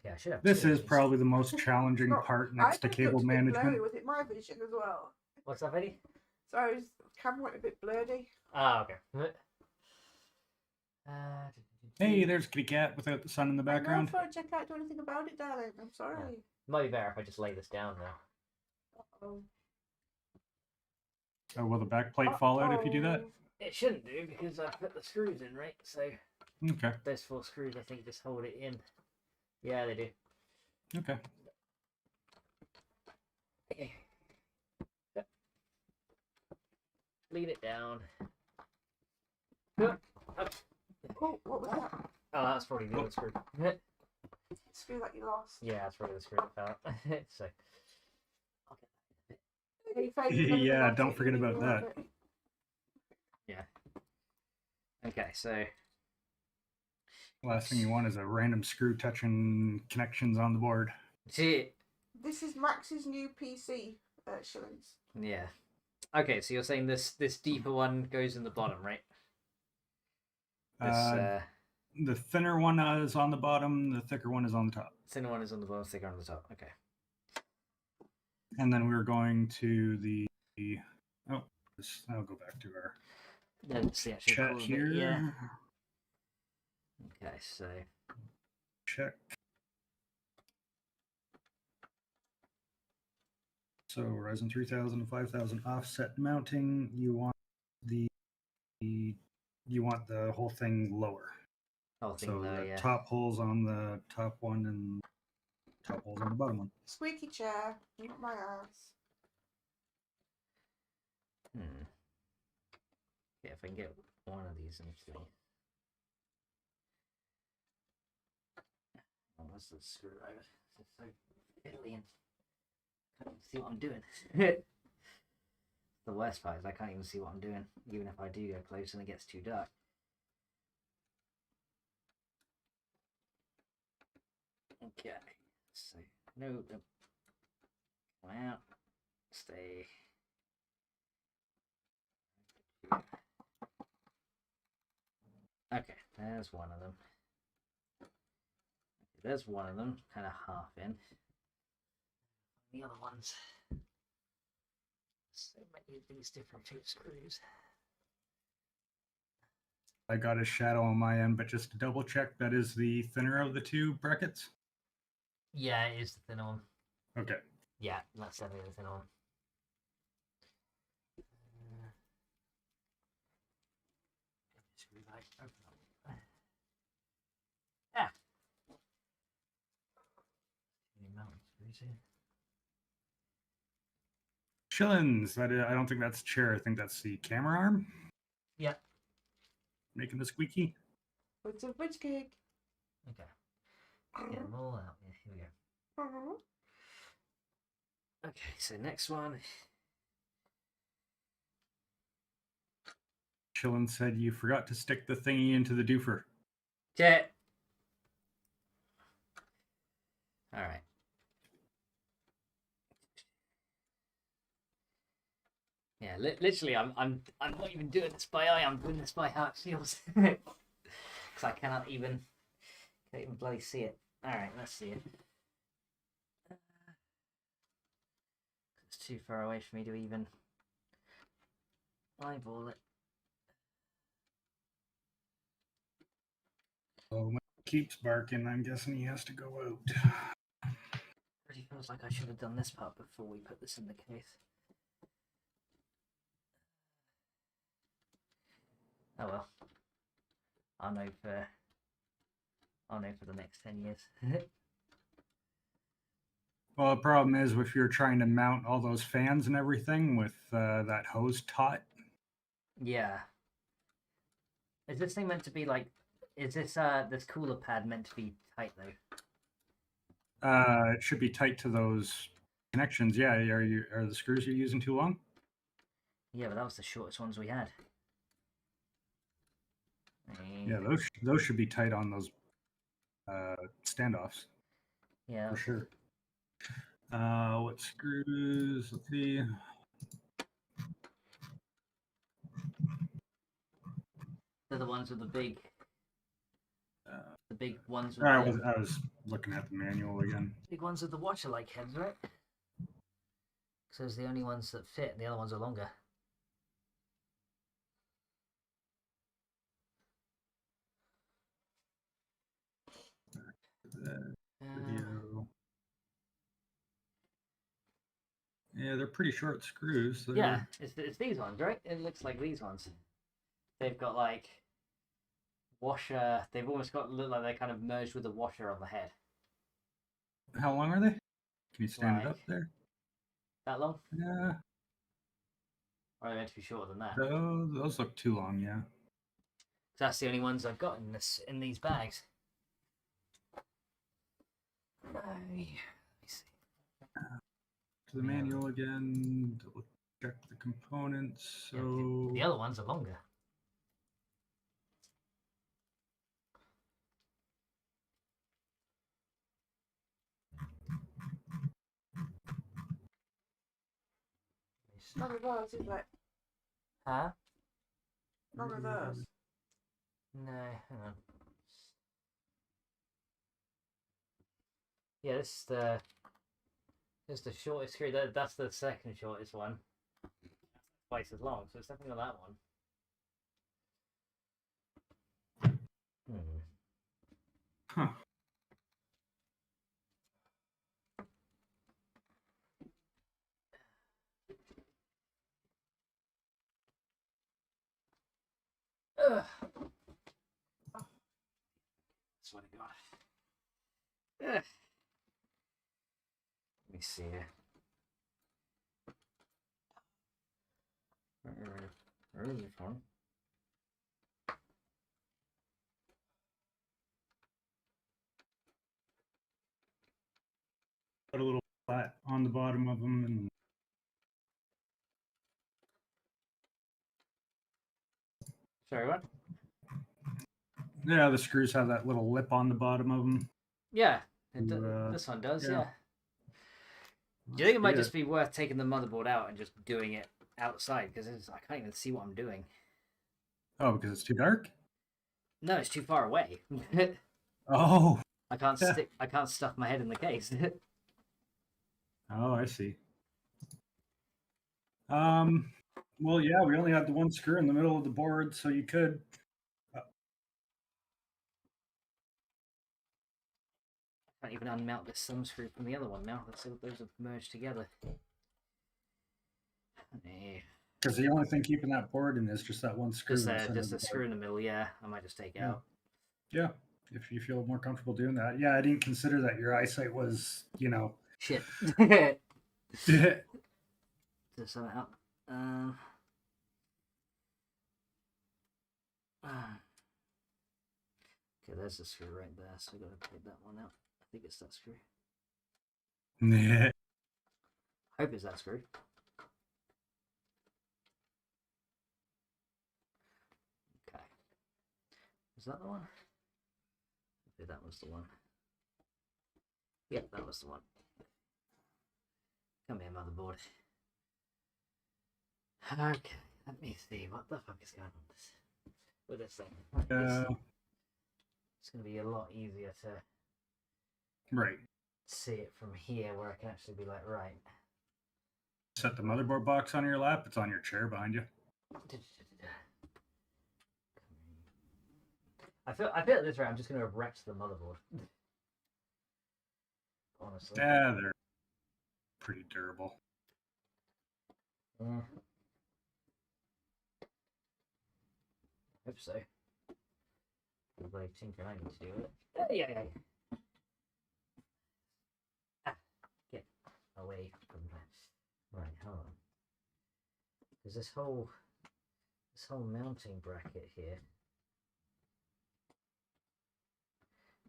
S1: Okay, I should have
S4: this is probably the most challenging part next to cable management.
S3: Was it my vision as well?
S1: What's that, Eddie?
S3: Sorry, the camera went a bit blurry.
S1: Ah, okay.
S4: Hey, there's Kitty Cat without the sun in the background.
S3: I can't do anything about it, darling. I'm sorry.
S1: Might be better if I just lay this down now.
S3: Uh-oh.
S4: Oh, will the back plate fall out if you do that?
S1: It shouldn't do because I put the screws in, right? So
S4: Okay.
S1: those 4 screws, I think, just hold it in. Yeah, they do.
S4: Okay.
S1: Okay. Lean it down.
S3: Oh, what was that?
S1: Oh, that's probably the other screw.
S3: Screw that you lost.
S1: Yeah, that's probably the screw that fell out. So,
S4: Yeah, don't forget about that.
S1: yeah. Okay, so
S4: Last thing you want is a random screw touching connections on the board.
S1: see,
S3: This is Max's new PC, Shillings.
S1: yeah. Okay, so you're saying this deeper one goes in the bottom, right? This
S4: The thinner one is on the bottom, the thicker one is on the top.
S1: thinner one is on the bottom, thicker on the top. Okay.
S4: And then we're going to the I'll go back to our
S1: That's the actual
S4: chat
S1: cool bit,
S4: here.
S1: yeah. Okay, so
S4: Check. So Ryzen 3000 to 5000 offset mounting. You want the whole thing lower.
S1: whole thing
S4: So
S1: low,
S4: the
S1: yeah.
S4: top holes on the top one and top holes on the bottom one.
S3: Squeaky chair, not my ass.
S1: Yeah, if I can get one of these into the... Oh, what's the screwdriver? It's so fiddly and I can't even see what I'm doing. The worst part is I can't even see what I'm doing, even if I do go close and it gets too dark. Okay, so no, come out, stay. Okay, there's one of them. There's one of them, kind of half in. The other ones. So many of these different type screws.
S4: I got a shadow on my end, but just to double check, that is the thinner of the two brackets?
S1: Yeah, it is the thinner one.
S4: Okay.
S1: Yeah, that's definitely the thinner one. Ah.
S4: Shillings. I don't think that's a chair. I think that's the camera arm.
S1: Yeah.
S4: Making the squeaky.
S3: It's a bridge cake.
S1: Okay. Get them all out. Yeah, here we go. Okay, so next one.
S4: Chillin said you forgot to stick the thingy into the doofer.
S1: Okay. All right. Yeah, literally, I'm not even doing this by eye. I'm doing this by how it feels, because I can't even bloody see it. All right, let's see it. It's too far away for me to even eyeball it.
S4: Oh, when he keeps barking, I'm guessing he has to go out.
S1: Really feels like I should have done this part before we put this in the case. Oh well. I'll know for the next 10 years.
S4: Well, the problem is if you're trying to mount all those fans and everything with that hose taut.
S1: Yeah. Is this thing meant to be like? Is this this cooler pad meant to be tight though?
S4: It should be tight to those connections. Yeah, are the screws you're using too long?
S1: Yeah, but that was the shortest ones we had.
S4: Yeah, those should be tight on those standoffs.
S1: Yeah,
S4: for sure. What screws? Let's see.
S1: they're the ones with the big ones with
S4: I was looking at the manual again.
S1: big ones with the washer-like heads, right? Because those are the only ones that fit, and the other ones are longer.
S4: Video. Yeah, they're pretty short screws.
S1: Yeah, it's these ones, right? It looks like these ones. They've got like washer. They've almost got look like they kind of merged with the washer on the head.
S4: How long are they? Can you stand it
S1: Like,
S4: up there?
S1: That long?
S4: Yeah.
S1: Or are they meant to be shorter than that?
S4: Those look too long, yeah.
S1: That's the only ones I've got in these bags. Let me see.
S4: To the manual again. Double check the components. So
S1: Yeah, the other ones are longer.
S3: None of those, is it?
S1: Huh?
S3: None of those.
S1: No, hang on. Yeah, this is the shortest screw. That's the second shortest one. Twice as long, so it's definitely not that one.
S4: Huh.
S1: Ugh. Swear to God. Ugh. Let me see here. Where is it from?
S4: Put a little flat on the bottom of them, and
S1: Sorry, what?
S4: yeah, the screws have that little lip on the bottom of them.
S1: Yeah, this one does. Yeah. Do you think it might just be worth taking the motherboard out and just doing it outside? Because I can't even see what I'm doing.
S4: Oh, because it's too dark?
S1: No, it's too far away.
S4: Oh.
S1: I can't stuff my head in the case.
S4: Oh, I see. Well, yeah, we only had the one screw in the middle of the board, so you could.
S1: I can't even unmount this thumb screw from the other one now. Let's see what those have merged together.
S4: Because the only thing keeping that board in is just that one screw.
S1: Just a screw in the middle, yeah. I might just take it out.
S4: Yeah, if you feel more comfortable doing that. Yeah, I didn't consider that your eyesight was,
S1: Shit.
S4: Yeah.
S1: Just sum it up. Okay, there's the screw right there, so we gotta take that one out. I think it's that screw.
S4: Yeah.
S1: Hope it's that screw. Okay. Is that the one? Okay, that was the one. Yep, that was the one. Come here, motherboard. Okay, let me see. What the fuck is going on with this thing? It's going to be a lot easier to see it from here, where I can actually be like, right.
S4: Set the motherboard box on your lap. It's on your chair behind you.
S1: I feel at this rate I'm just going to wreck the motherboard. Honestly.
S4: Yeah, they're pretty durable.
S1: Yeah. Hope so. Everybody tinker I need to do it. Yeah. Get away from that. Right, hold on. There's this whole mounting bracket here.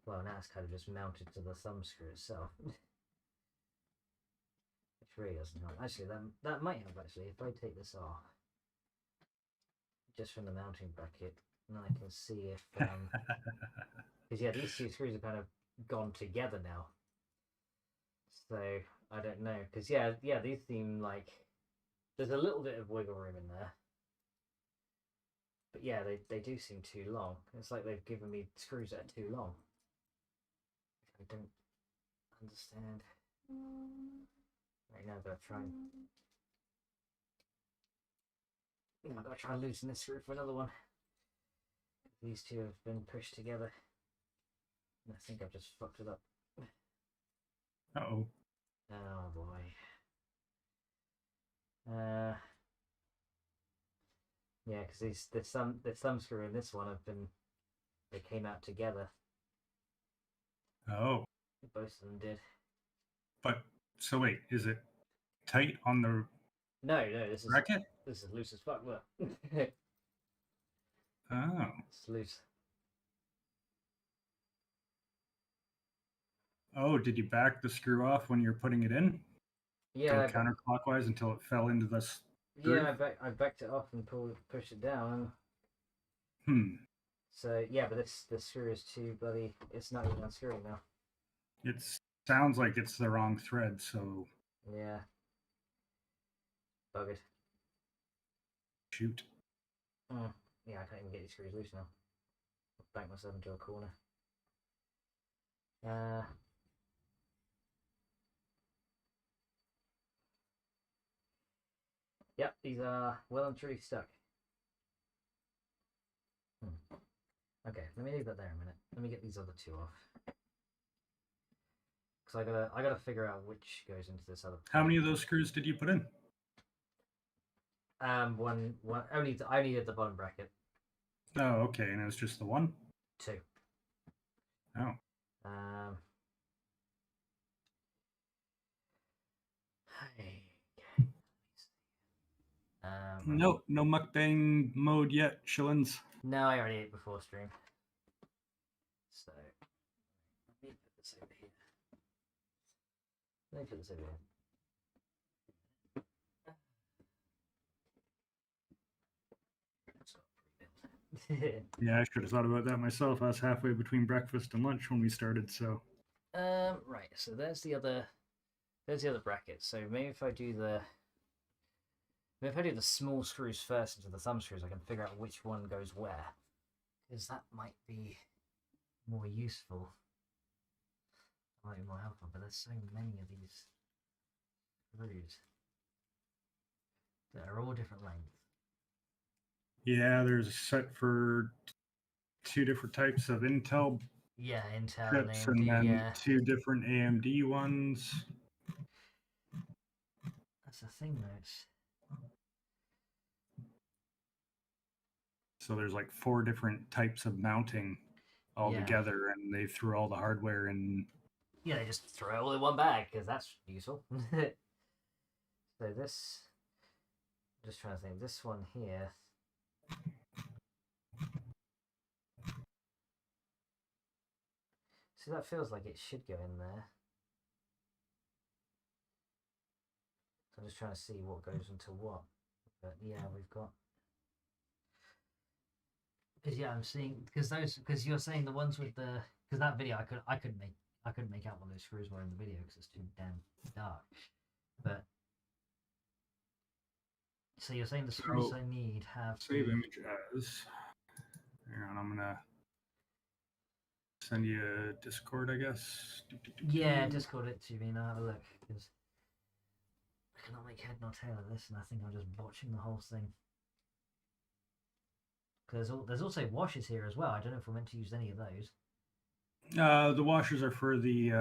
S1: Well, now it's kind of just mounted to the thumb screw itself. Which really doesn't help. Actually, that might help, actually. If I take this off, just from the mounting bracket, and then I can see if... Because, yeah, these two screws are kind of gone together now. So, I don't know. Because, yeah, these seem like... There's a little bit of wiggle room in there. But, yeah, they do seem too long. It's like they've given me screws that are too long. I don't understand. Right now, I've got to try and... I've got to try and loosen this screw for another one. These two have been pushed together. And I think I've just fucked it up.
S4: Uh-oh.
S1: Oh boy. Yeah, because the thumb screw in this one they came out together.
S4: Oh.
S1: Both of them did.
S4: But so wait, is it tight on the
S1: No, this
S4: bracket?
S1: This is loose as fuck. Look.
S4: Oh.
S1: It's loose.
S4: Oh, did you back the screw off when you're putting it in?
S1: Yeah.
S4: Go counterclockwise until it fell into this.
S1: Yeah, I backed it off and pushed it down. So yeah, but this screw is too bloody. It's not even unscrewing now.
S4: It sounds like it's the wrong thread, so.
S1: Yeah. Buggered.
S4: Shoot.
S1: Yeah, I can't even get these screws loose now. I'll back myself into a corner. Yep, these are well and truly stuck. Okay, let me leave that there a minute. Let me get these other two off. Because I gotta figure out which goes into this other.
S4: How many of those screws did you put in?
S1: One. I needed the bottom bracket.
S4: Oh, okay, and it was just the one?
S1: Two.
S4: Oh. No mukbang mode yet, Shillings.
S1: No, I already ate before stream. So let me put this over here. Let me put this over here.
S4: Yeah, I should have thought about that myself. I was halfway between breakfast and lunch when we started, so.
S1: Right. So there's the other bracket. So maybe if I do the small screws first into the thumb screws, I can figure out which one goes where, because that might be more useful. Might be more helpful, but there's so many of these screws that are all different lengths.
S4: Yeah, there's a set for 2 different types of Intel.
S1: Yeah, Intel
S4: chips,
S1: and AMD.
S4: And then
S1: yeah.
S4: 2 different AMD ones.
S1: That's the thing, though.
S4: So there's like 4 different types of mounting all together, and they threw all the hardware in.
S1: Yeah, they just throw it all in one bag because that's useful. So this, I'm just trying to think. This one here. See, that feels like it should go in there. So I'm just trying to see what goes into what. But yeah, we've got. Because yeah, I'm seeing because you're saying the ones with the that video I couldn't make out what those screws were in the video because it's too damn dark. But so you're saying the screws I need have
S4: save image as. Hang on, I'm gonna send you a Discord, I guess.
S1: Yeah, Discord it to me and I'll have a look because I cannot make head nor tail of this, and I think I'm just botching the whole thing. There's also washers here as well. I don't know if we're meant to use any of those.
S4: The washers are for the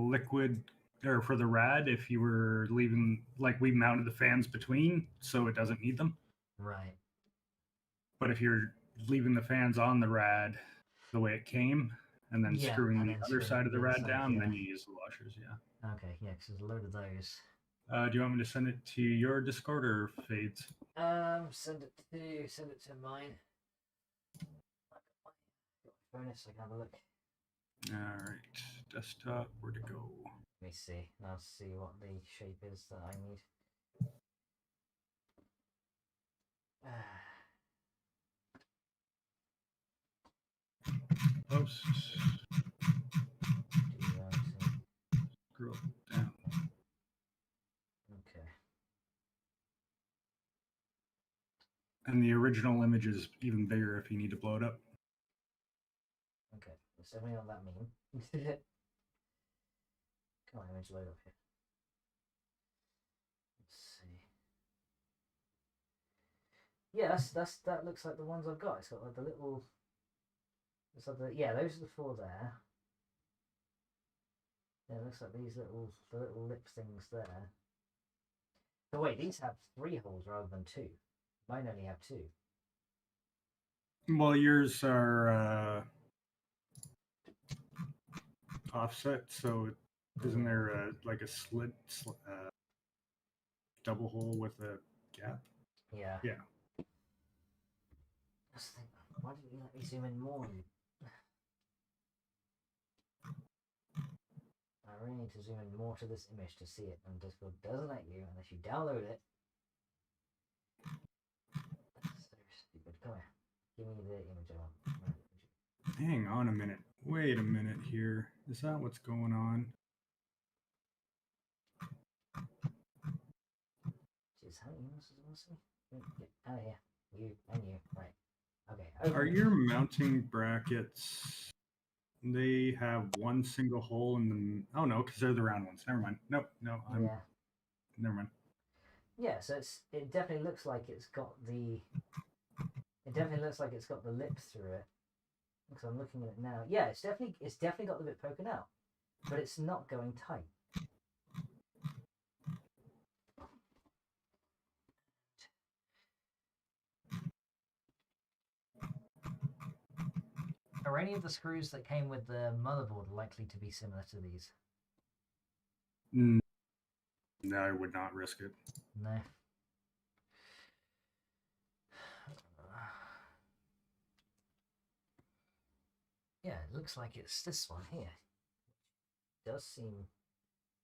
S4: liquid, or for the rad if you were leaving, like we mounted the fans between, so it doesn't need them.
S1: Right.
S4: But if you're leaving the fans on the rad the way it came, and then screwing the other side of the rad down, then you use the washers, yeah.
S1: Okay, yeah, because there's a load of those.
S4: Do you want me to send it to your Discord or Fade's?
S1: Send it to mine. Bonus, I can have a look.
S4: All right, desktop, where to go?
S1: Let me see. I'll see what the shape is that I need.
S4: Post. Scroll down.
S1: Okay.
S4: And the original image is even bigger if you need to blow it up.
S1: Okay, it's definitely not that mean. Come on, image load up here. Let's see. Yeah, that looks like the ones I've got. It's got like the little. It's like those are the 4 there. Yeah, it looks like the little lip things there. So wait, these have 3 holes rather than 2. Mine only have 2.
S4: Well, yours are offset, so isn't there like a slit, double hole with a gap?
S1: Yeah.
S4: Yeah.
S1: Just think, why didn't you let me zoom in more? I really need to zoom in more to this image to see it, and Discord doesn't let you unless you download it. That's so stupid. Come here. Give me the image I want.
S4: Hang on a minute. Wait a minute here. Is that what's going on?
S1: Jeez, how many emails does it want to see? Get out of here. You and you. Right. Okay.
S4: Are your mounting brackets? They have one single hole in the. Oh no, because they're the round ones. Never mind. Nope. No. Never mind.
S1: Yeah. So it definitely looks like it's got the. It definitely looks like it's got the lip through it. Because I'm looking at it now. Yeah, it's definitely got the bit poking out, but it's not going tight. Are any of the screws that came with the motherboard likely to be similar to these?
S4: No, I would not risk it.
S1: No. Yeah, it looks like it's this one here. It does seem,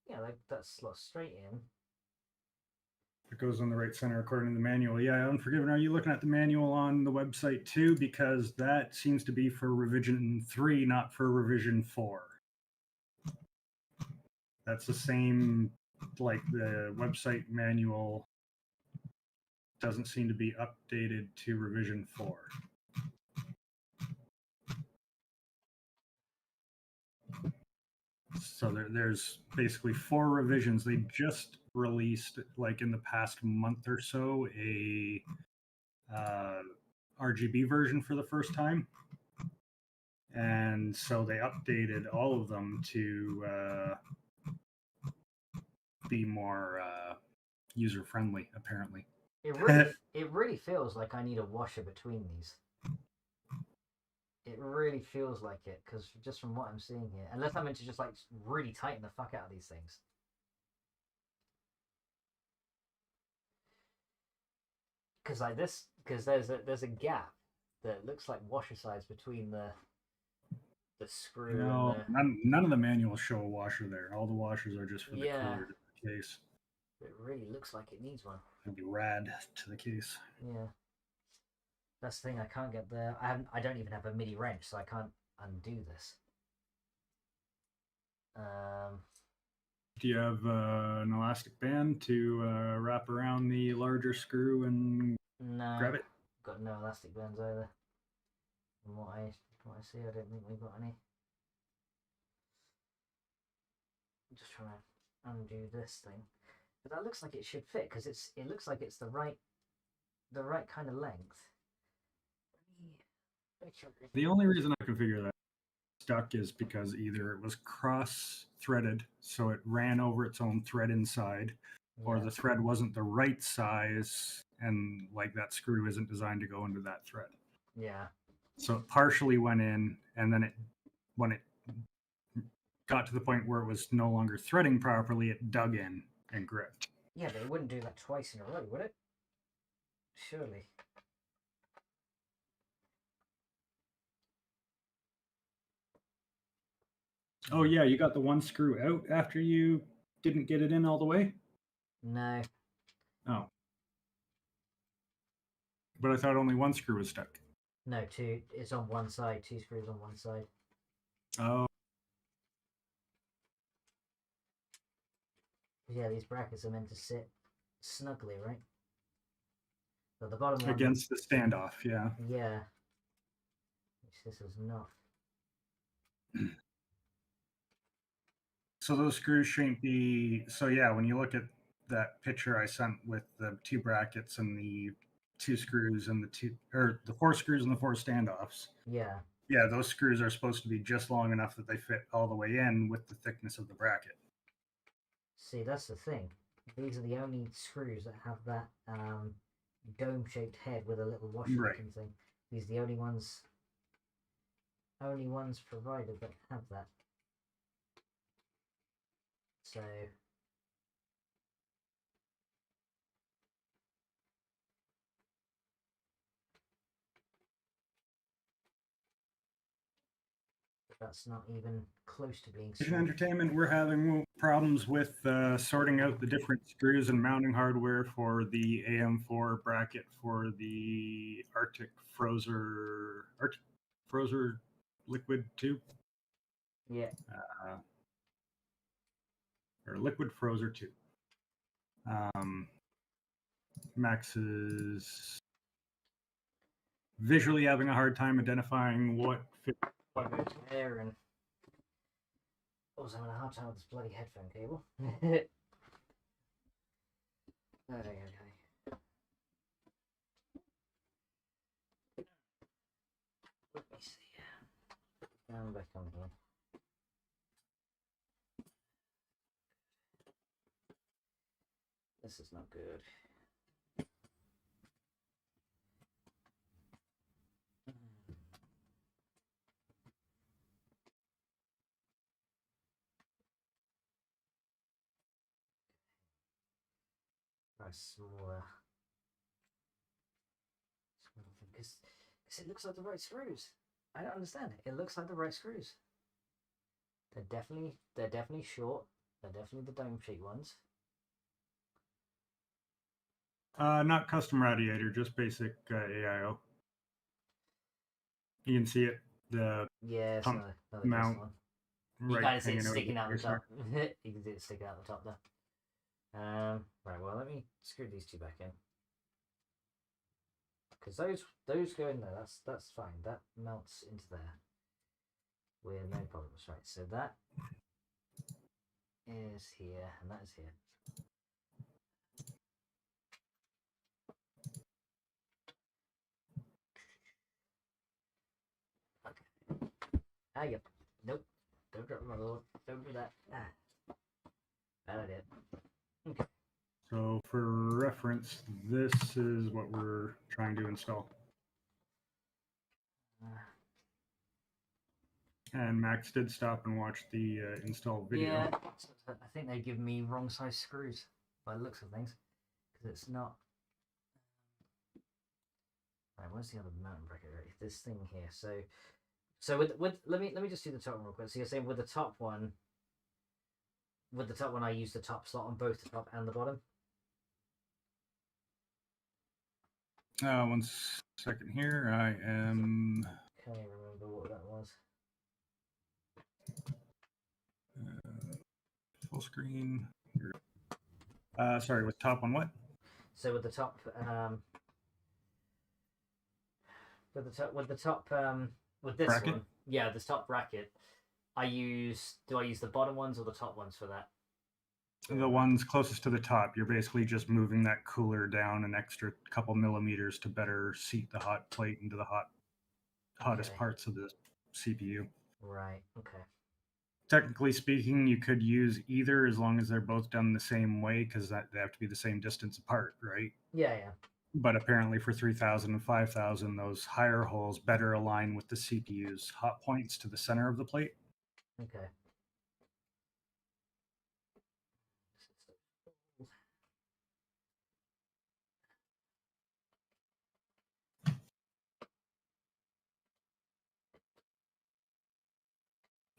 S1: yeah, like that slots straight in.
S4: It goes on the right center according to the manual. Yeah, Unforgiven, are you looking at the manual on the website too? Because that seems to be for revision 3, not for revision 4. That's the same, like the website manual doesn't seem to be updated to revision 4. So there's basically 4 revisions. They just released, like in the past month or so, a RGB version for the first time. And so they updated all of them to be more user-friendly, apparently.
S1: It really feels like I need a washer between these. It really feels like it, because just from what I'm seeing here, unless I'm meant to just like really tighten the fuck out of these things. Because like this, because there's a gap that looks like washer size between the screw.
S4: No, none of the manuals show a washer there. All the washers are just for the cooler to the case.
S1: It really looks like it needs one.
S4: It'd be rad to the case.
S1: Yeah. That's the thing, I can't get the... I don't even have a MIDI wrench, so I can't undo this.
S4: Do you have an elastic band to wrap around the larger screw and grab it?
S1: Got no elastic bands either. From what I see, I don't think we've got any. I'm just trying to undo this thing. But that looks like it should fit, because it looks like it's the right kind of length.
S4: The only reason I can figure that stuck is because either it was cross-threaded, so it ran over its own thread inside, or the thread wasn't the right size, and like that screw isn't designed to go into that thread.
S1: Yeah.
S4: So it partially went in, and then when it got to the point where it was no longer threading properly, it dug in and gripped.
S1: Yeah, but it wouldn't do that twice in a row, would it? Surely.
S4: Oh yeah, you got the one screw out after you didn't get it in all the way?
S1: No.
S4: Oh. But I thought only one screw was stuck.
S1: No, 2. It's on one side. 2 screws on one side.
S4: Oh.
S1: Yeah, these brackets are meant to sit snugly, right? So the bottom one...
S4: Against the standoff, yeah.
S1: Yeah. Which this is not.
S4: So those screws shouldn't be... So yeah, when you look at that picture I sent with the 2 brackets and the 2 screws and the 4 screws and the 4 standoffs.
S1: Yeah.
S4: Yeah, those screws are supposed to be just long enough that they fit all the way in with the thickness of the bracket.
S1: See, that's the thing. These are the only screws that have that dome-shaped head with a little washer-looking thing. These are the only ones provided that have that. So that's not even close to being
S4: In entertainment, we're having problems with sorting out the different screws and mounting hardware for the AM4 bracket for the Arctic Frozer liquid tube.
S1: Yeah.
S4: Or liquid Frozer tube. Max is visually having a hard time identifying what fits what.
S1: There and also having a hard time with this bloody headphone cable. Okay. Let me see. I'm back on here. This is not good. Smaller because it looks like the right screws. I don't understand it. It looks like the right screws. They're definitely short. They're definitely the dome shaped ones.
S4: Not custom radiator, just basic AIO. You can see it. The pump mount.
S1: You kind of see it sticking out the top. You can see it sticking out the top there. Right, well, let me screw these two back in. Because those go in there, that's fine. That melts into there with no problems. Right, so that is here, and that is here. Okay. Yep. Nope. Don't drop my lord. Don't do that. Bad idea. Okay.
S4: So for reference, this is what we're trying to install. And Max did stop and watch the install video.
S1: Yeah, I think they've given me wrong size screws by the looks of things, because it's not. Right, where's the other mountain bracket? Right, this thing here. So with let me just do the top one real quick. So you're saying with the top one, I use the top slot on both the top and the bottom.
S4: 1 second here. I am.
S1: Can't even remember what that was.
S4: Full screen. Sorry, with top on what?
S1: So with the top, with this
S4: bracket?
S1: one, yeah, the top bracket. Do I use the bottom ones or the top ones for that?
S4: The ones closest to the top. You're basically just moving that cooler down an extra couple millimeters to better seat the hot plate into the hottest parts of the CPU.
S1: Right. Okay.
S4: Technically speaking, you could use either as long as they're both done the same way, because they have to be the same distance apart, right?
S1: Yeah.
S4: But apparently for 3000 and 5000, those higher holes better align with the CPU's hot points to the center of the plate.
S1: Okay.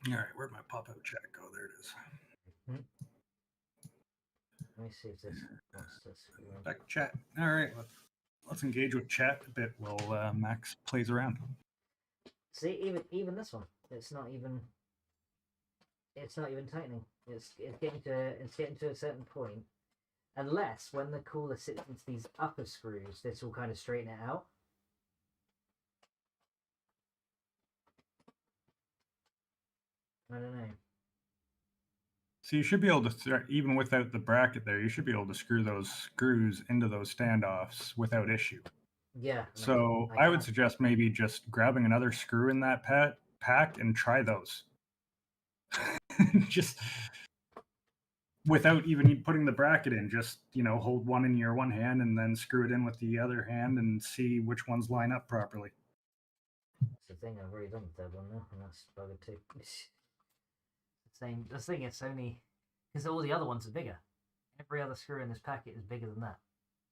S4: All right, where'd my pop-out chat go? There it is.
S1: Let me see if this wants to screw in.
S4: Back to chat. All right, let's engage with chat a bit while Max plays around.
S1: See, even this one, it's not even tightening. It's getting to a certain point, unless when the cooler sits into these upper screws, this will kind of straighten it out. I don't know.
S4: So you should be able to, even without the bracket there, you should be able to screw those screws into those standoffs without issue.
S1: Yeah.
S4: So I would suggest maybe just grabbing another screw in that pack and try those. Just without even putting the bracket in. Just, hold one in your one hand and then screw it in with the other hand and see which ones line up properly.
S1: That's the thing, I've already done the third one now, and that's buggered too. The thing, it's only because all the other ones are bigger. Every other screw in this packet is bigger than that.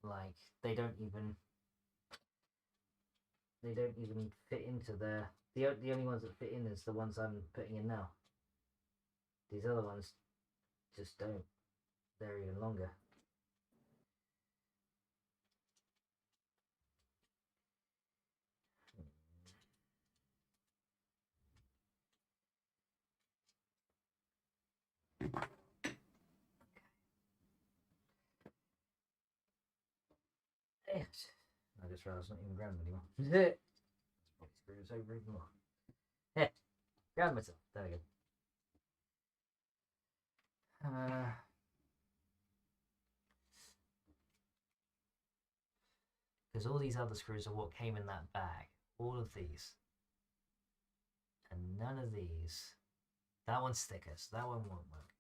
S1: Like they don't even fit into the only ones that fit in is the ones I'm putting in now. These other ones just don't. They're even longer. I just realised it's not even ground anymore. Probably screw this over even more. Yeah, ground myself. There we go. Because all these other screws are what came in that bag. All of these. And none of these. That one's thicker, so that one won't work.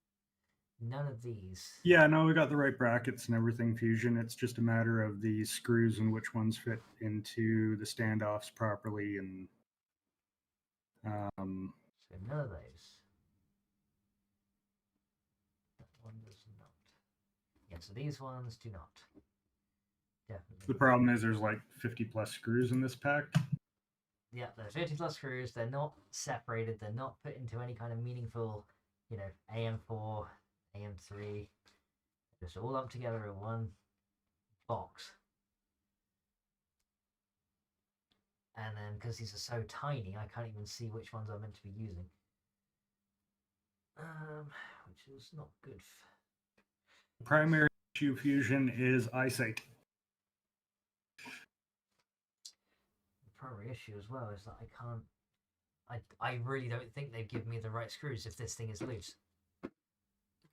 S1: None of these.
S4: Yeah, no, we got the right brackets and everything, Fusion. It's just a matter of the screws and which ones fit into the standoffs properly. And
S1: so none of those. That one does not. Yeah, so these ones do not. Definitely.
S4: The problem is there's like 50 plus screws in this pack.
S1: Yeah, there's 50 plus screws. They're not separated. They're not put into any kind of meaningful, AM4, AM3. Just all up together in one box. And then, because these are so tiny, I can't even see which ones I'm meant to be using. Which is not good.
S4: The primary issue, Fusion, is eyesight.
S1: Primary issue as well is that I can't. I really don't think they've given me the right screws if this thing is loose,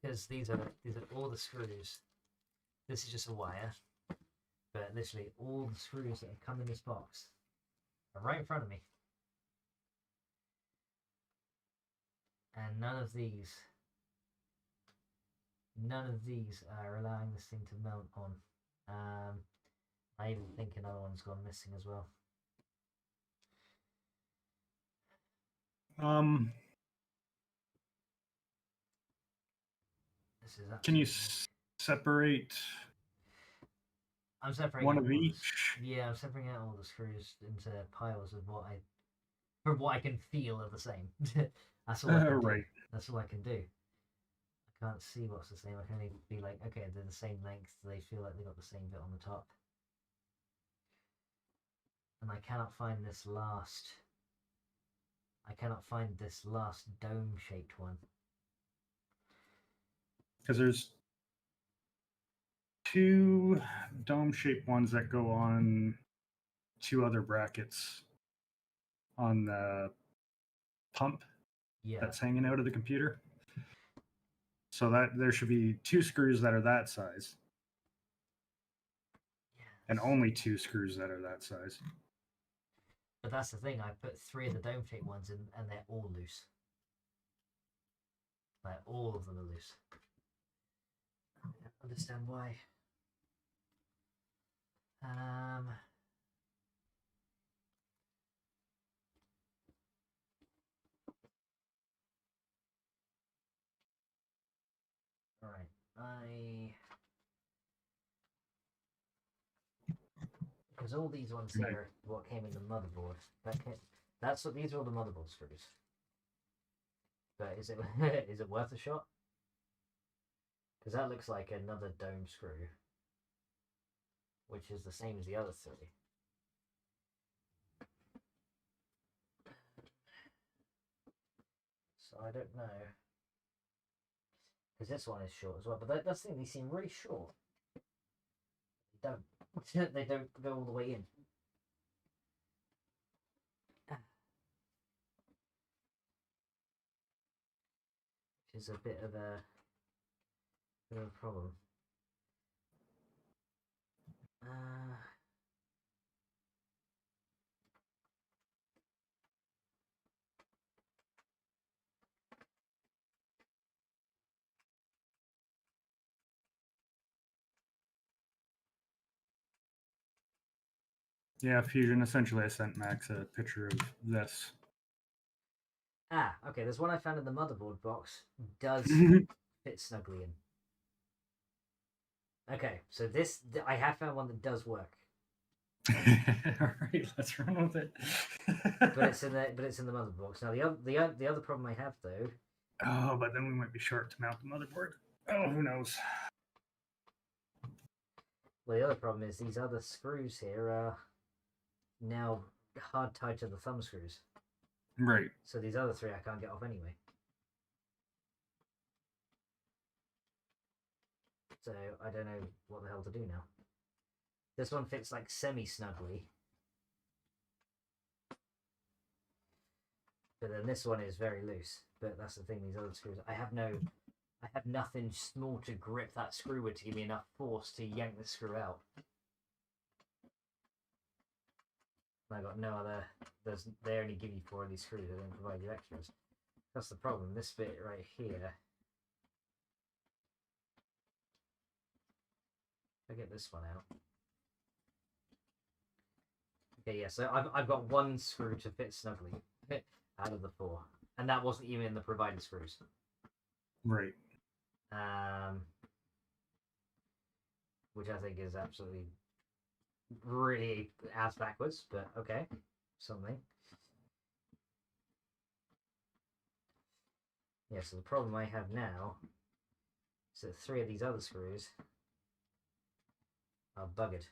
S1: because these are all the screws. This is just a wire, but literally all the screws that have come in this box are right in front of me, and none of these are allowing this thing to mount on. I even think another one's gone missing as well.
S4: Can you separate?
S1: I'm separating
S4: one of each.
S1: Yeah, I'm separating out all the screws into piles of from what I can feel are the same. That's all I can do. That's all I can do. I can't see what's the same. I can only be like, okay, they're the same length. They feel like they got the same bit on the top. And I cannot find this last. Dome-shaped one.
S4: Because there's two dome-shaped ones that go on two other brackets on the pump that's hanging out of the computer. So that there should be two screws that are that size. Yes. And only two screws that are that size.
S1: But that's the thing, I put 3 of the dome-shaped ones in and they're all loose. Like, all of them are loose. I don't understand why. Alright, because all these ones here are what came in the motherboard. These are all the motherboard screws. But is it worth a shot? Because that looks like another dome screw, which is the same as the other 3. So I don't know. Because this one is short as well, but that's the thing, they seem really short. They don't. They don't go all the way in. Which is a bit of a problem.
S4: Yeah, Fusion. Essentially, I sent Max a picture of this.
S1: Ah, okay. There's one I found in the motherboard box. Does fit snugly in. Okay, so this I have found one that does work.
S4: All right, let's run with it.
S1: but it's in the motherboard box. Now the other problem I have though.
S4: Oh, but then we might be short to mount the motherboard. Oh, who knows?
S1: Well, the other problem is these other screws here are now hard tied to the thumb screws.
S4: Right.
S1: So these other three I can't get off anyway. So I don't know what the hell to do now. This one fits like semi-snugly. But then this one is very loose. But that's the thing, these other screws. I have nothing small to grip that screw with to give me enough force to yank the screw out. And I got no other. They only give you 4 of these screws. They don't provide you extras. That's the problem. This bit right here. I get this one out. Okay, yeah. So I've got 1 screw to fit snugly out of the 4, and that wasn't even in the provided screws.
S4: Right.
S1: Which I think is absolutely really ass backwards, but okay, something. Yeah, so the problem I have now is that 3 of these other screws are buggered.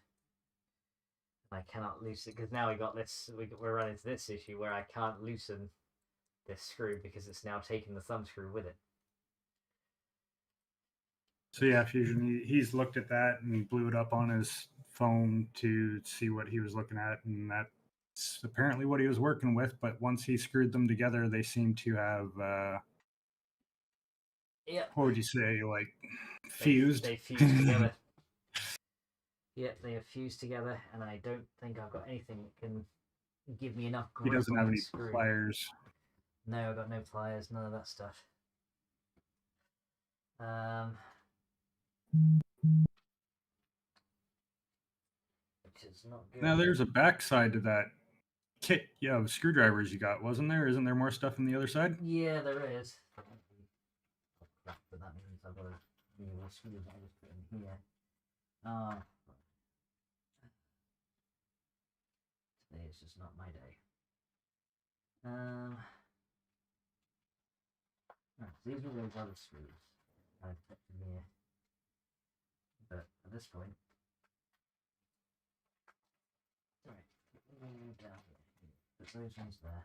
S1: I cannot loosen it because now we're running into this issue where I can't loosen this screw because it's now taking the thumb screw with it.
S4: So yeah, Fusion, he's looked at that and blew it up on his phone to see what he was looking at, and that's apparently what he was working with. But once he screwed them together, they seem to have, what would you say, like fused?
S1: They fused together. Yeah, they are fused together, and I don't think I've got anything that can give me enough grip.
S4: He doesn't have any
S1: screw.
S4: pliers.
S1: No, I've got no pliers, none of that stuff. Which is not good.
S4: Now there's a backside to that kit, of screwdrivers you got, wasn't there? Isn't there more stuff on the other side?
S1: Yeah, there is. But that means I've got a new screwdriver put in here. Today is just not my day. Right, these are those other screws I put in here. But at this point, right, down here. Put those ones there.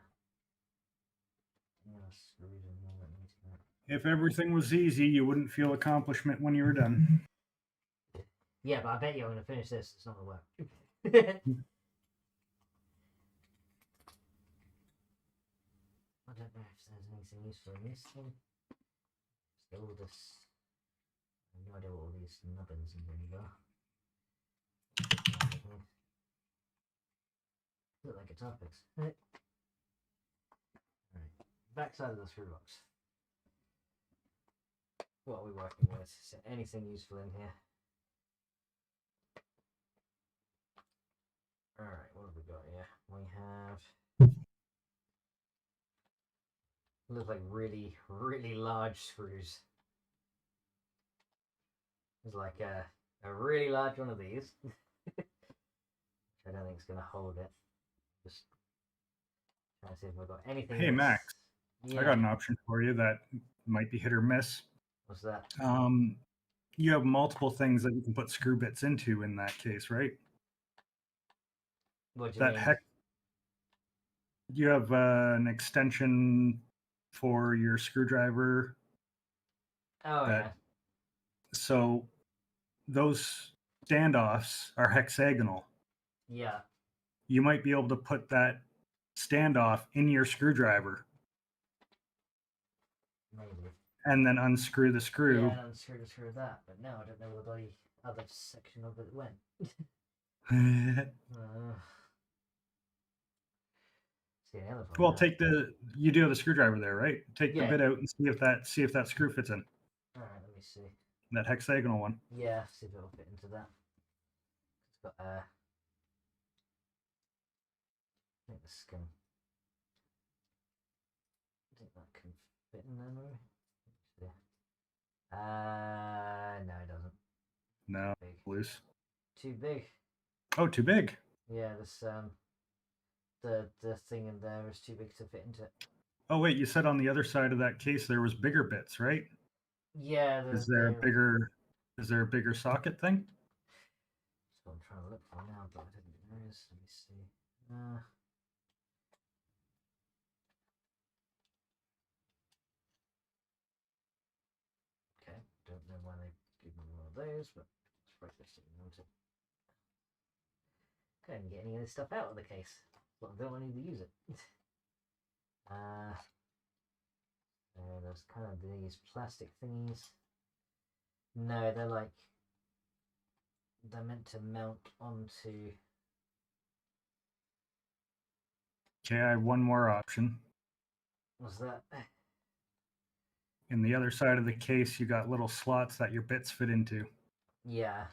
S1: Screws in here that need to go.
S4: If everything was easy, you wouldn't feel accomplishment when you were done.
S1: Yeah, but I bet you I'm going to finish this. It's not going to work. I don't know if there's anything useful in this thing. Just all this. I have no idea what all these nubbins and things are. Look like guitar picks. Right. Backside of the screw box. What are we working with? Is there anything useful in here? Alright, what have we got here? We have... look like really, really large screws. There's like a really large one of these. Which I don't think is going to hold it. Just trying to see if we've got anything.
S4: Hey, Max.
S1: Yeah.
S4: I got an option for you that might be hit or miss.
S1: What's that?
S4: You have multiple things that you can put screw bits into in that case, right?
S1: What do you mean?
S4: You have an extension for your screwdriver.
S1: Oh, yeah.
S4: So those standoffs are hexagonal.
S1: Yeah.
S4: You might be able to put that standoff in your screwdriver.
S1: Maybe.
S4: And then unscrew the screw.
S1: Yeah, unscrew the screw of that. But no, I don't know where the bloody other section of it went.
S4: Well, you do have the screwdriver there, right? Take the bit out and see if that screw fits in.
S1: All right, let me see.
S4: That hexagonal one.
S1: Yeah, see if it'll fit into that. It's got I think this can. I think that can fit in there, maybe. No, it doesn't.
S4: No,
S1: Big.
S4: loose.
S1: Too big.
S4: Oh, too big.
S1: Yeah, this the thing in there is too big to fit into it.
S4: Oh wait, you said on the other side of that case there was bigger bits, right?
S1: Yeah.
S4: Is there a bigger socket thing?
S1: That's what I'm trying to look for now, but I don't think there is. Let me see. Okay, don't know why they give me one of those, but it's probably just didn't want it. Couldn't get any of this stuff out of the case. But I don't want to use it. There's kind of these plastic thingies. No, they're meant to mount onto.
S4: Okay, I have one more option.
S1: What's that?
S4: In the other side of the case, you got little slots that your bits fit into.
S1: Yeah.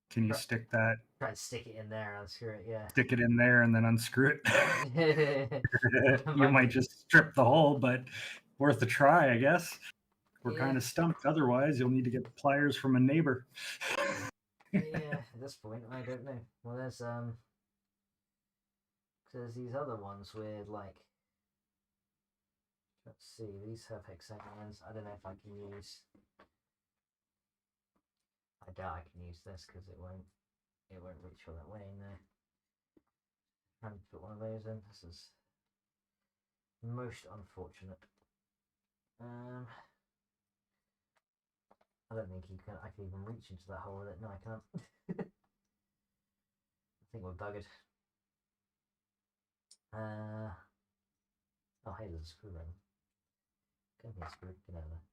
S4: Can you stick that?
S1: Try to stick it in there and unscrew it, yeah.
S4: Stick it in there and then unscrew it. You might just strip the hole, but worth a try, I guess. We're kind of stumped. Otherwise, you'll need to get pliers from a neighbor.
S1: Yeah, at this point, I don't know. Well, there's these other ones with let's see, these have hexagons. I don't know if I can use. I doubt I can use this because it won't reach all that way in there. Trying to put one of those in. This is most unfortunate. I don't think I can even reach into that hole with it. No, I can't. I think we're buggered. Oh, hey, there's a screw ring. Come here, screw. Get out of there.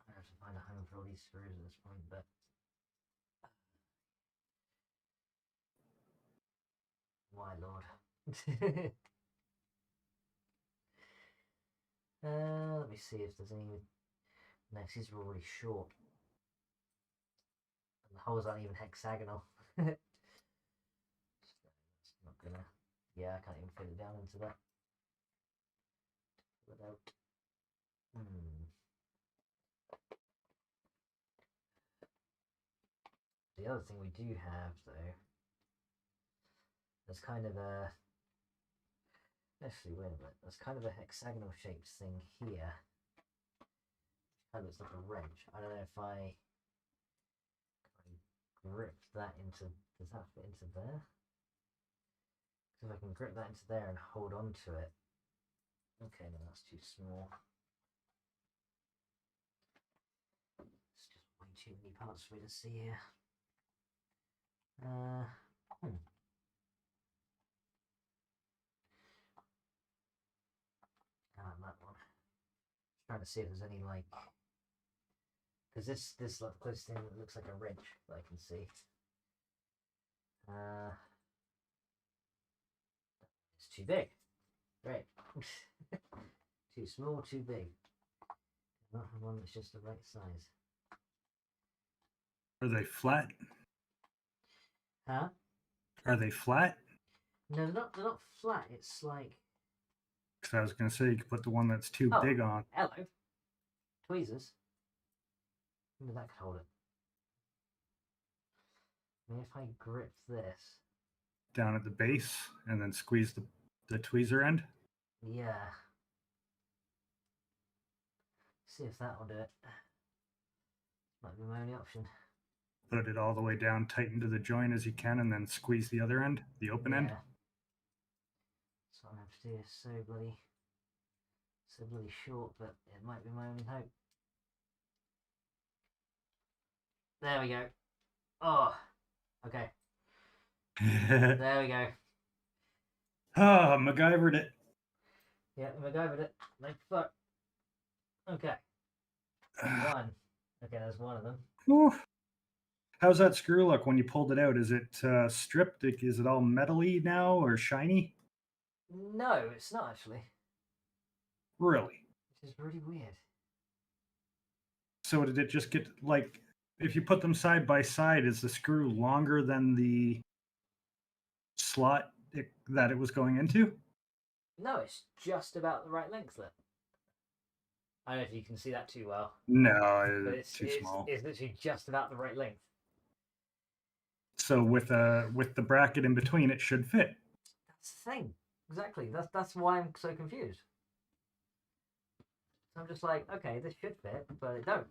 S1: I have to find a home for all these screws at this point, but. My lord. Let me see if there's any. No, these are already short. And the holes aren't even hexagonal. That's not gonna. Yeah, I can't even fit it down into that. Without. The other thing we do have, though, there's kind of a. Actually, wait a minute. There's kind of a hexagonal shaped thing here. Kind of looks like a wrench. I don't know if I grip that into. Does that fit into there? Because if I can grip that into there and hold on to it. Okay, no, that's too small. It's just way too many parts for me to see here. That one. Trying to see if there's any because this like close thing that looks like a wrench that I can see. It's too big. Great. Too small, too big. Not the one that's just the right size.
S4: Are they flat?
S1: Huh?
S4: Are they flat?
S1: No, they're not flat. It's like.
S4: Because I was going to say you could put the one that's too big on.
S1: Hello. Tweezers. Maybe that could hold it. Maybe if I grip this.
S4: Down at the base and then squeeze the tweezer end?
S1: Yeah. See if that will do it. Might be my only option.
S4: Put it all the way down, tighten to the joint as you can, and then squeeze the other end, the open end.
S1: That's what I have to do. It's so bloody short, but it might be my only hope. There we go. Oh, okay. There we go.
S4: Oh, MacGyvered it.
S1: Yeah, MacGyvered it. Like fuck. Okay. One. Okay, there's one of them.
S4: Whew. How's that screw look when you pulled it out? Is it stripped? Is it all metally now or shiny?
S1: No, it's not actually.
S4: Really?
S1: Which is really weird.
S4: So did it just get if you put them side by side, is the screw longer than the slot that it was going into?
S1: No, it's just about the right length there. I don't know if you can see that too well.
S4: No,
S1: But
S4: it's too small.
S1: It's literally just about the right length.
S4: So with the bracket in between, it should fit.
S1: That's the thing. Exactly. That's why I'm so confused. I'm just like, okay, this should fit, but it don't.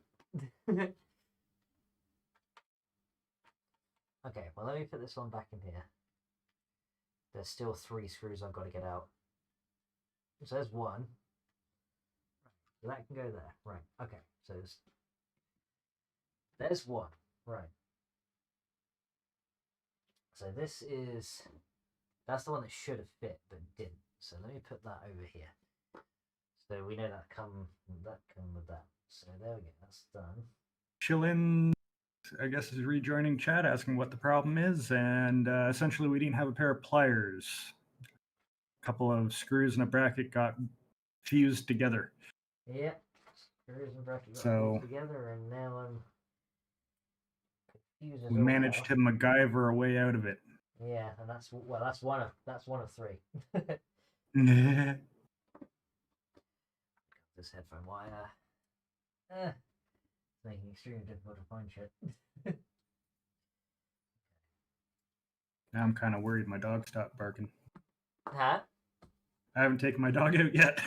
S1: Okay, well, let me put this one back in here. There's still 3 screws I've got to get out. So there's 1. So that can go there. Right, okay. So there's 1. Right. So this is... That's the one that should have fit, but didn't. So let me put that over here. So we know that come with that. So there we go. That's done.
S4: Chillin, I guess, is rejoining chat, asking what the problem is, and essentially we didn't have a pair of pliers. A couple of screws and a bracket got fused together.
S1: Yeah, screws and bracket got fused together, and now I'm confused.
S4: We managed to MacGyver a way out of it.
S1: Yeah, and that's one of 3. This headphone wire. It's making it extremely difficult to find shit.
S4: Now I'm kind of worried my dog stopped barking.
S1: Huh?
S4: I haven't taken my dog out yet.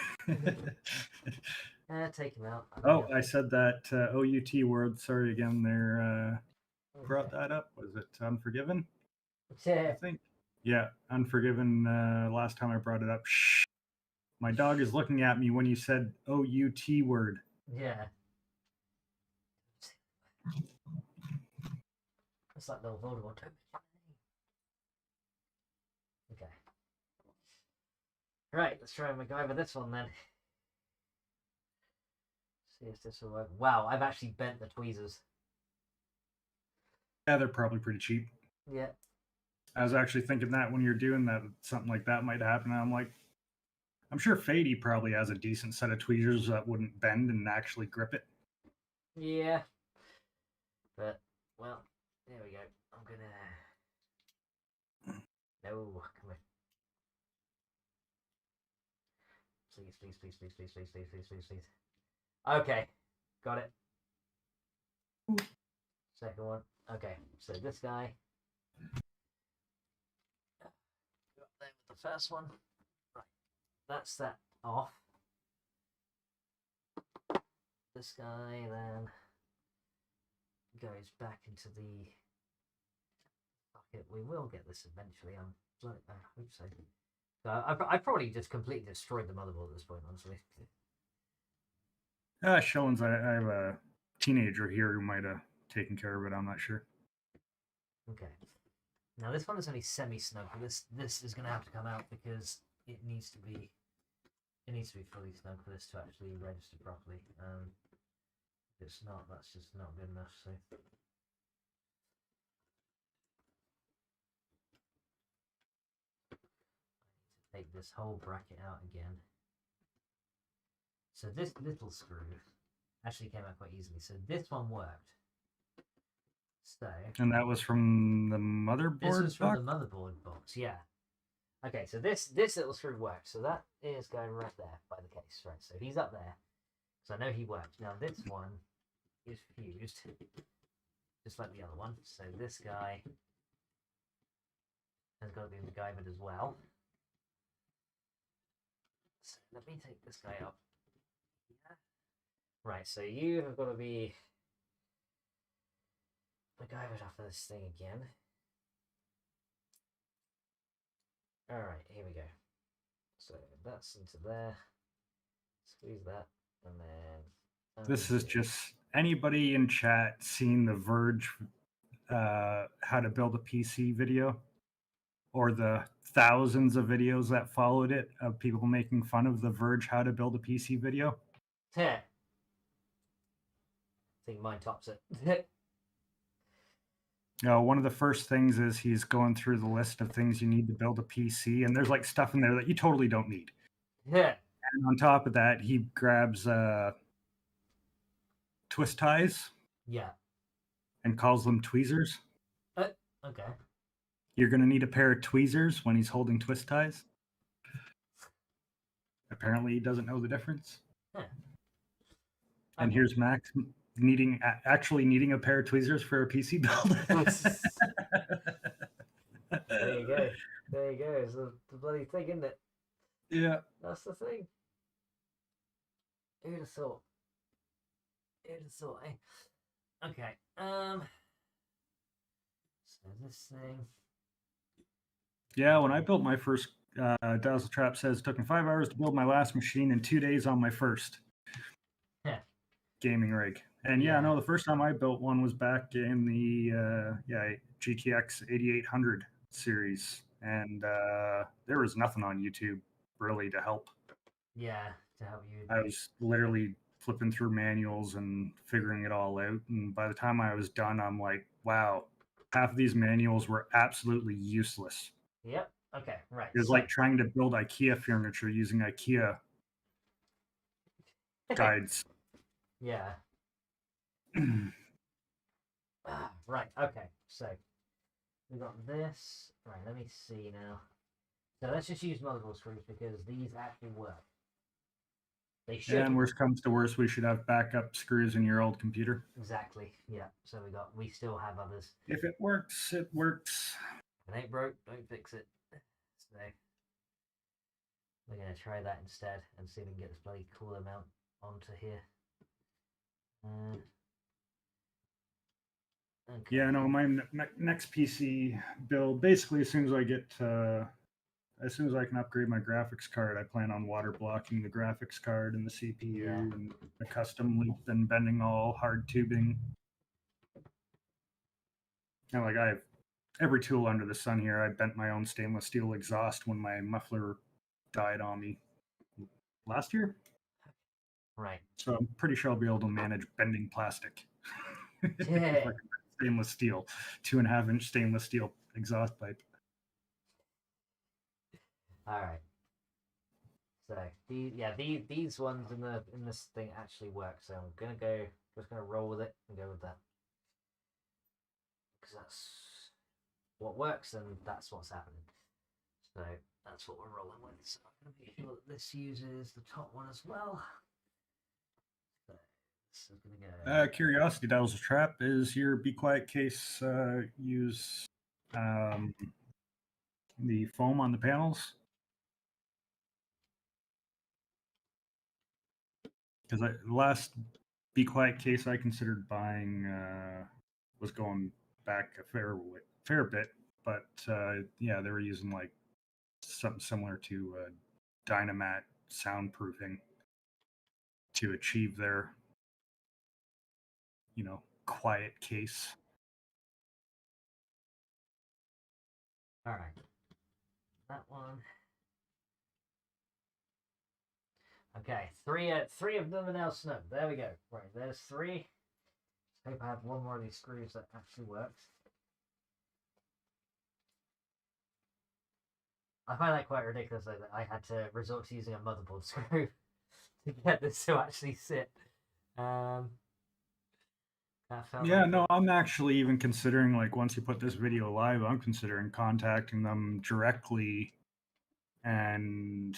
S1: Take him out.
S4: Oh, I said that OUT word. Sorry again there. Brought that up. Was it Unforgiven?
S1: Yeah.
S4: I think. Yeah, Unforgiven. Last time I brought it up. Shh. My dog is looking at me when you said OUT word.
S1: Yeah. It's like little Voldemort. Okay. Right, let's try and MacGyver this one then. See if this will work. Wow, I've actually bent the tweezers.
S4: Yeah, they're probably pretty cheap.
S1: Yeah.
S4: I was actually thinking that when you're doing that, something like that might happen. And I'm like, I'm sure Fady probably has a decent set of tweezers that wouldn't bend and actually grip it.
S1: Yeah. But, well, there we go. I'm gonna... No, come on. Please, please, please, please, please, please, please, please, please, please. Okay, got it. Second one. Okay, so this guy. Got there with the first one. Right, that's that off. This guy then goes back into the bucket. We will get this eventually. I hope so. I probably just completely destroyed the motherboard at this point, honestly.
S4: Shillings, I have a teenager here who might have taken care of it. I'm not sure.
S1: Okay. Now this one is only semi-snug. This is going to have to come out because it needs to be fully snug for this to actually register properly. If it's not, that's just not good enough. So. Take this whole bracket out again. So this little screw actually came out quite easily. So this one worked. So
S4: and that was from the motherboard box?
S1: This was from the motherboard box, yeah. Okay, so this little screw worked. So that is going right there by the case. Right, so he's up there. So I know he worked. Now this one is fused. Just like the other one. So this guy has got to be MacGyvered as well. So let me take this guy up. Yeah. Right, so you have got to be MacGyvered after this thing again. Alright, here we go. So that's into there. Squeeze that, and then...
S4: This is just anybody in chat seen the Verge how to build a PC video? Or the thousands of videos that followed it of people making fun of the Verge how to build a PC video?
S1: Yeah. I think mine tops it.
S4: One of the first things is he's going through the list of things you need to build a PC, and there's like stuff in there that you totally don't need.
S1: Yeah.
S4: And on top of that, he grabs twist ties.
S1: Yeah.
S4: And calls them tweezers.
S1: Okay.
S4: You're going to need a pair of tweezers when he's holding twist ties. Apparently, he doesn't know the difference.
S1: Huh.
S4: And
S1: Okay.
S4: here's Max actually needing a pair of tweezers for a PC build.
S1: There you go. There you go. It's the bloody thing, isn't it?
S4: Yeah.
S1: That's the thing. Who'd have thought? Who'd have thought, eh? Okay. So this thing.
S4: Yeah, when I built my first Dazzle Trap says it took me 5 hours to build my last machine and 2 days on my first gaming rig. And yeah, no, the first time I built one was back in the GTX 8800 series, and there was nothing on YouTube really to help.
S1: Yeah, to help you.
S4: I was literally flipping through manuals and figuring it all out, and by the time I was done, I'm like, wow, half of these manuals were absolutely useless.
S1: Yep. Okay. Right.
S4: It was like trying to build IKEA furniture using IKEA guides.
S1: Yeah. Right. Okay. So we got this. Right. Let me see now. So let's just use multiple screws because these actually work. They should.
S4: And worst comes to worst, we should have backup screws in your old computer.
S1: Exactly. Yeah. So we still have others.
S4: If it works, it works.
S1: If it ain't broke, don't fix it. So we're gonna try that instead and see if we can get this bloody cooler mount onto here. Okay.
S4: Yeah, no, my next PC build, basically as soon as I get, as soon as I can upgrade my graphics card, I plan on water blocking the graphics card and the CPU and the custom loop and bending all hard tubing. And like I have every tool under the sun here. I bent my own stainless steel exhaust when my muffler died on me last year.
S1: Right.
S4: So I'm pretty sure I'll be able to manage bending plastic.
S1: Yeah.
S4: Like stainless steel, 2.5-inch stainless steel exhaust pipe.
S1: All right. So these ones in this thing actually work. So I'm just gonna roll with it and go with that because that's what works and that's what's happening. So that's what we're rolling with. So I'm gonna make sure that this uses the top one as well. So this is gonna go.
S4: Curiosity Dazzle Trap, is your Be Quiet case use the foam on the panels? Because the last Be Quiet case I considered buying was going back a fair bit, but yeah, they were using like something similar to Dynamat soundproofing to achieve their, quiet case.
S1: All right, that one. Okay, three of them are now snug. There we go. Right, there's 3. I hope I have one more of these screws that actually works. I find that quite ridiculous though that I had to resort to using a motherboard screw to get this to actually sit.
S4: No, I'm actually even considering, like, once you put this video live, I'm considering contacting them directly and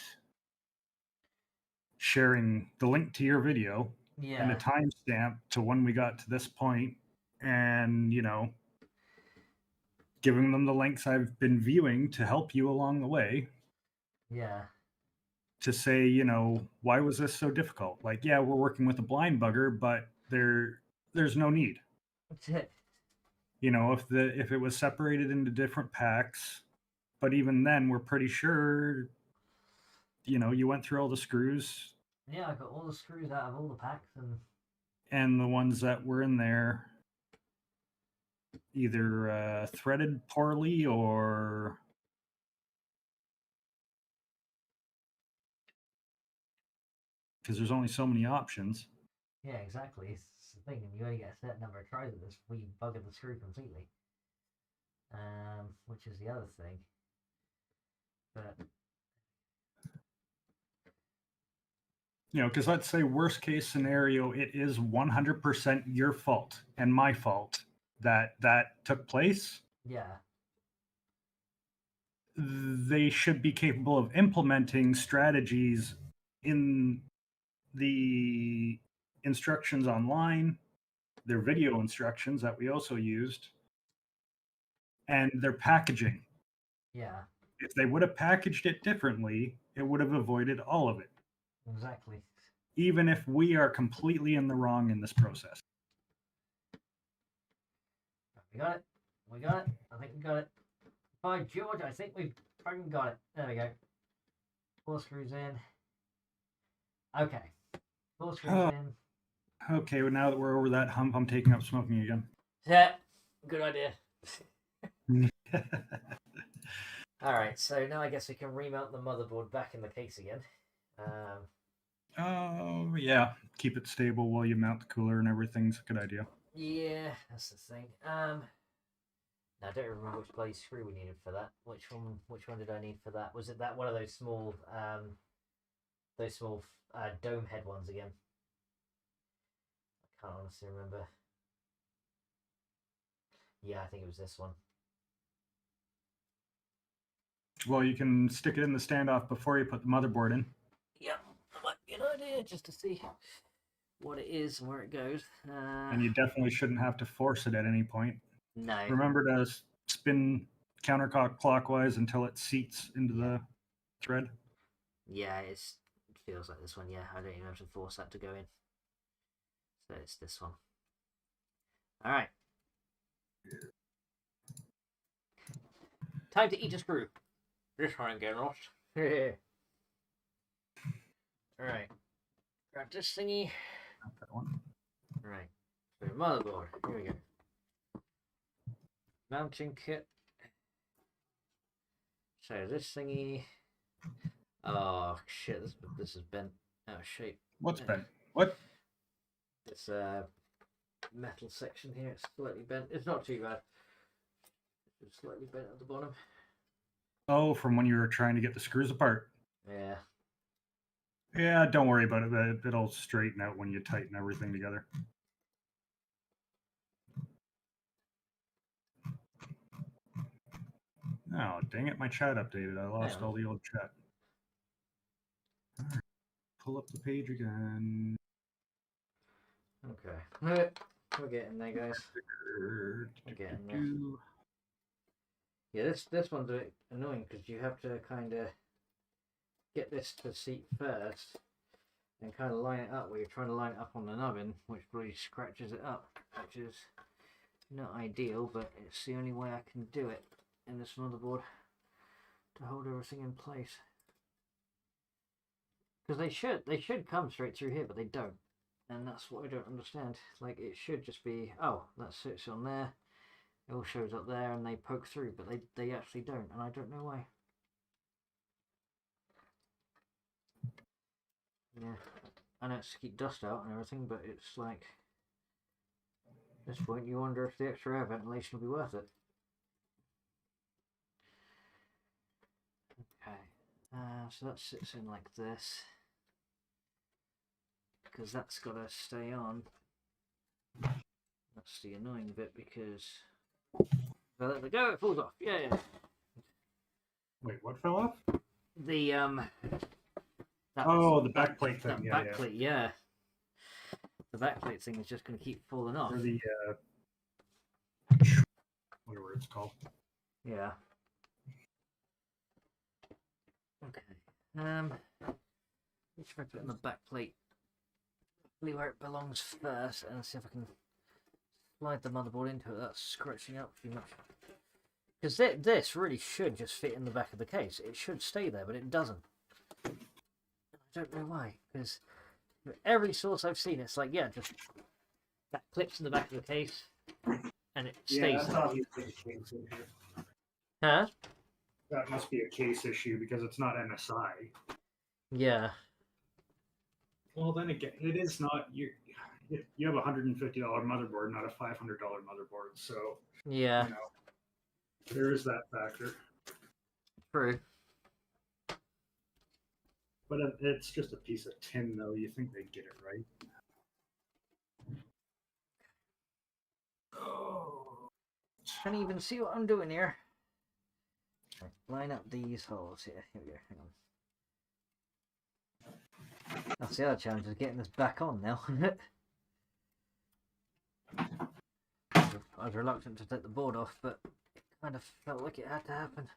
S4: sharing the link to your video and a timestamp to when we got to this point, and giving them the links I've been viewing to help you along the way.
S1: Yeah. To
S4: say, why was this so difficult? Like, yeah, we're working with a blind bugger, but there's no need. If it was separated into different packs, but even then, we're pretty sure, you went through all the screws.
S1: Yeah, I got all the screws out of all the packs,
S4: and the ones that were in there either threaded poorly or because there's only so many options.
S1: Yeah, exactly. It's the thing, and you only get a certain number of tries at this before you bugger the screw completely. Which is the other thing. But
S4: because let's say worst case scenario, it is 100% your fault and my fault that took place.
S1: Yeah.
S4: they should be capable of implementing strategies in the instructions online, their video instructions that we also used, and their packaging.
S1: Yeah.
S4: If they would have packaged it differently, it would have avoided all of it.
S1: Exactly.
S4: Even if we are completely in the wrong in this process.
S1: We got it. We got it. I think we got it. By George, I think we've fucking got it. There we go. 4 screws in. Okay. 4 screws in.
S4: Okay, well, now that we're over that hump, I'm taking up smoking again.
S1: Yeah. Good idea. Alright, so now I guess we can remount the motherboard back in the case again.
S4: Oh, yeah. Keep it stable while you mount the cooler and everything's a good idea.
S1: Yeah, that's the thing. Now, I don't remember which bloody screw we needed for that. Which one did I need for that? Was it that one of those small dome head ones again? I can't honestly remember. Yeah, I think it was this one.
S4: Well, you can stick it in the standoff before you put the motherboard in.
S1: Yep, that might be an idea, just to see what it is and where it goes.
S4: And you definitely shouldn't have to force it at any point.
S1: No.
S4: Remember to spin counterclockwise until it seats into the thread.
S1: Yeah, it feels like this one. Yeah, I don't even have to force that to go in. So it's this one. All right. Time to eat a screw. This one ain't getting lost. Alright. Grab this thingy.
S4: That one.
S1: Right. So motherboard. Here we go. Mounting kit. So this thingy. Oh shit, this is bent out of shape.
S4: What's bent? What?
S1: This metal section here, it's slightly bent. It's not too bad. It's slightly bent at the bottom.
S4: Oh, from when you were trying to get the screws apart.
S1: Yeah.
S4: Yeah, don't worry about it. It'll straighten out when you tighten everything together. Oh, dang it, my chat updated. I lost all the old chat. Right. Pull up the page again.
S1: Okay. We're getting there, guys. We're getting there. Yeah, this one's a bit annoying because you have to kind of get this to seat first and kind of line it up where you're trying to line it up on the nubbin, which really scratches it up, which is not ideal, but it's the only way I can do it in this motherboard to hold everything in place. Because they should come straight through here, but they don't, and that's what I don't understand. Like, it should just be, oh, that sits on there, it all shows up there, and they poke through, but they actually don't, and I don't know why. Yeah, I know it's to keep dust out and everything, but it's like, at this point you wonder if the extra air ventilation will be worth it. Okay, so that sits in like this, because that's got to stay on. That's the annoying bit, because if I let it go, it falls off. Yeah.
S4: Wait, what fell off?
S1: The
S4: the backplate thing.
S1: That backplate, yeah. The backplate thing is just going to keep falling off.
S4: Or the whatever it's called.
S1: Yeah. Okay. Let's try to put it in the backplate. Where it belongs first, and see if I can slide the motherboard into it. That's scratching up too much. Because this really should just fit in the back of the case. It should stay there, but it doesn't. I don't know why. Because every source I've seen, it's like, yeah, just that clips in the back of the case, and it stays
S4: that's
S1: there.
S4: obviously a case issue.
S1: Huh?
S4: That must be a case issue because it's not MSI.
S1: Yeah.
S4: Well, then again, it is not. You have a $150 motherboard, not a $500 motherboard. So
S1: Yeah.
S4: you know, there is that factor.
S1: True.
S4: But it's just a piece of tin, though. You think they'd get it right?
S1: Can't even see what I'm doing here. Right, line up these holes here. Here we go. Hang on. That's the other challenge, is getting this back on now. I was reluctant to take the board off, but it kind of felt like it had to happen.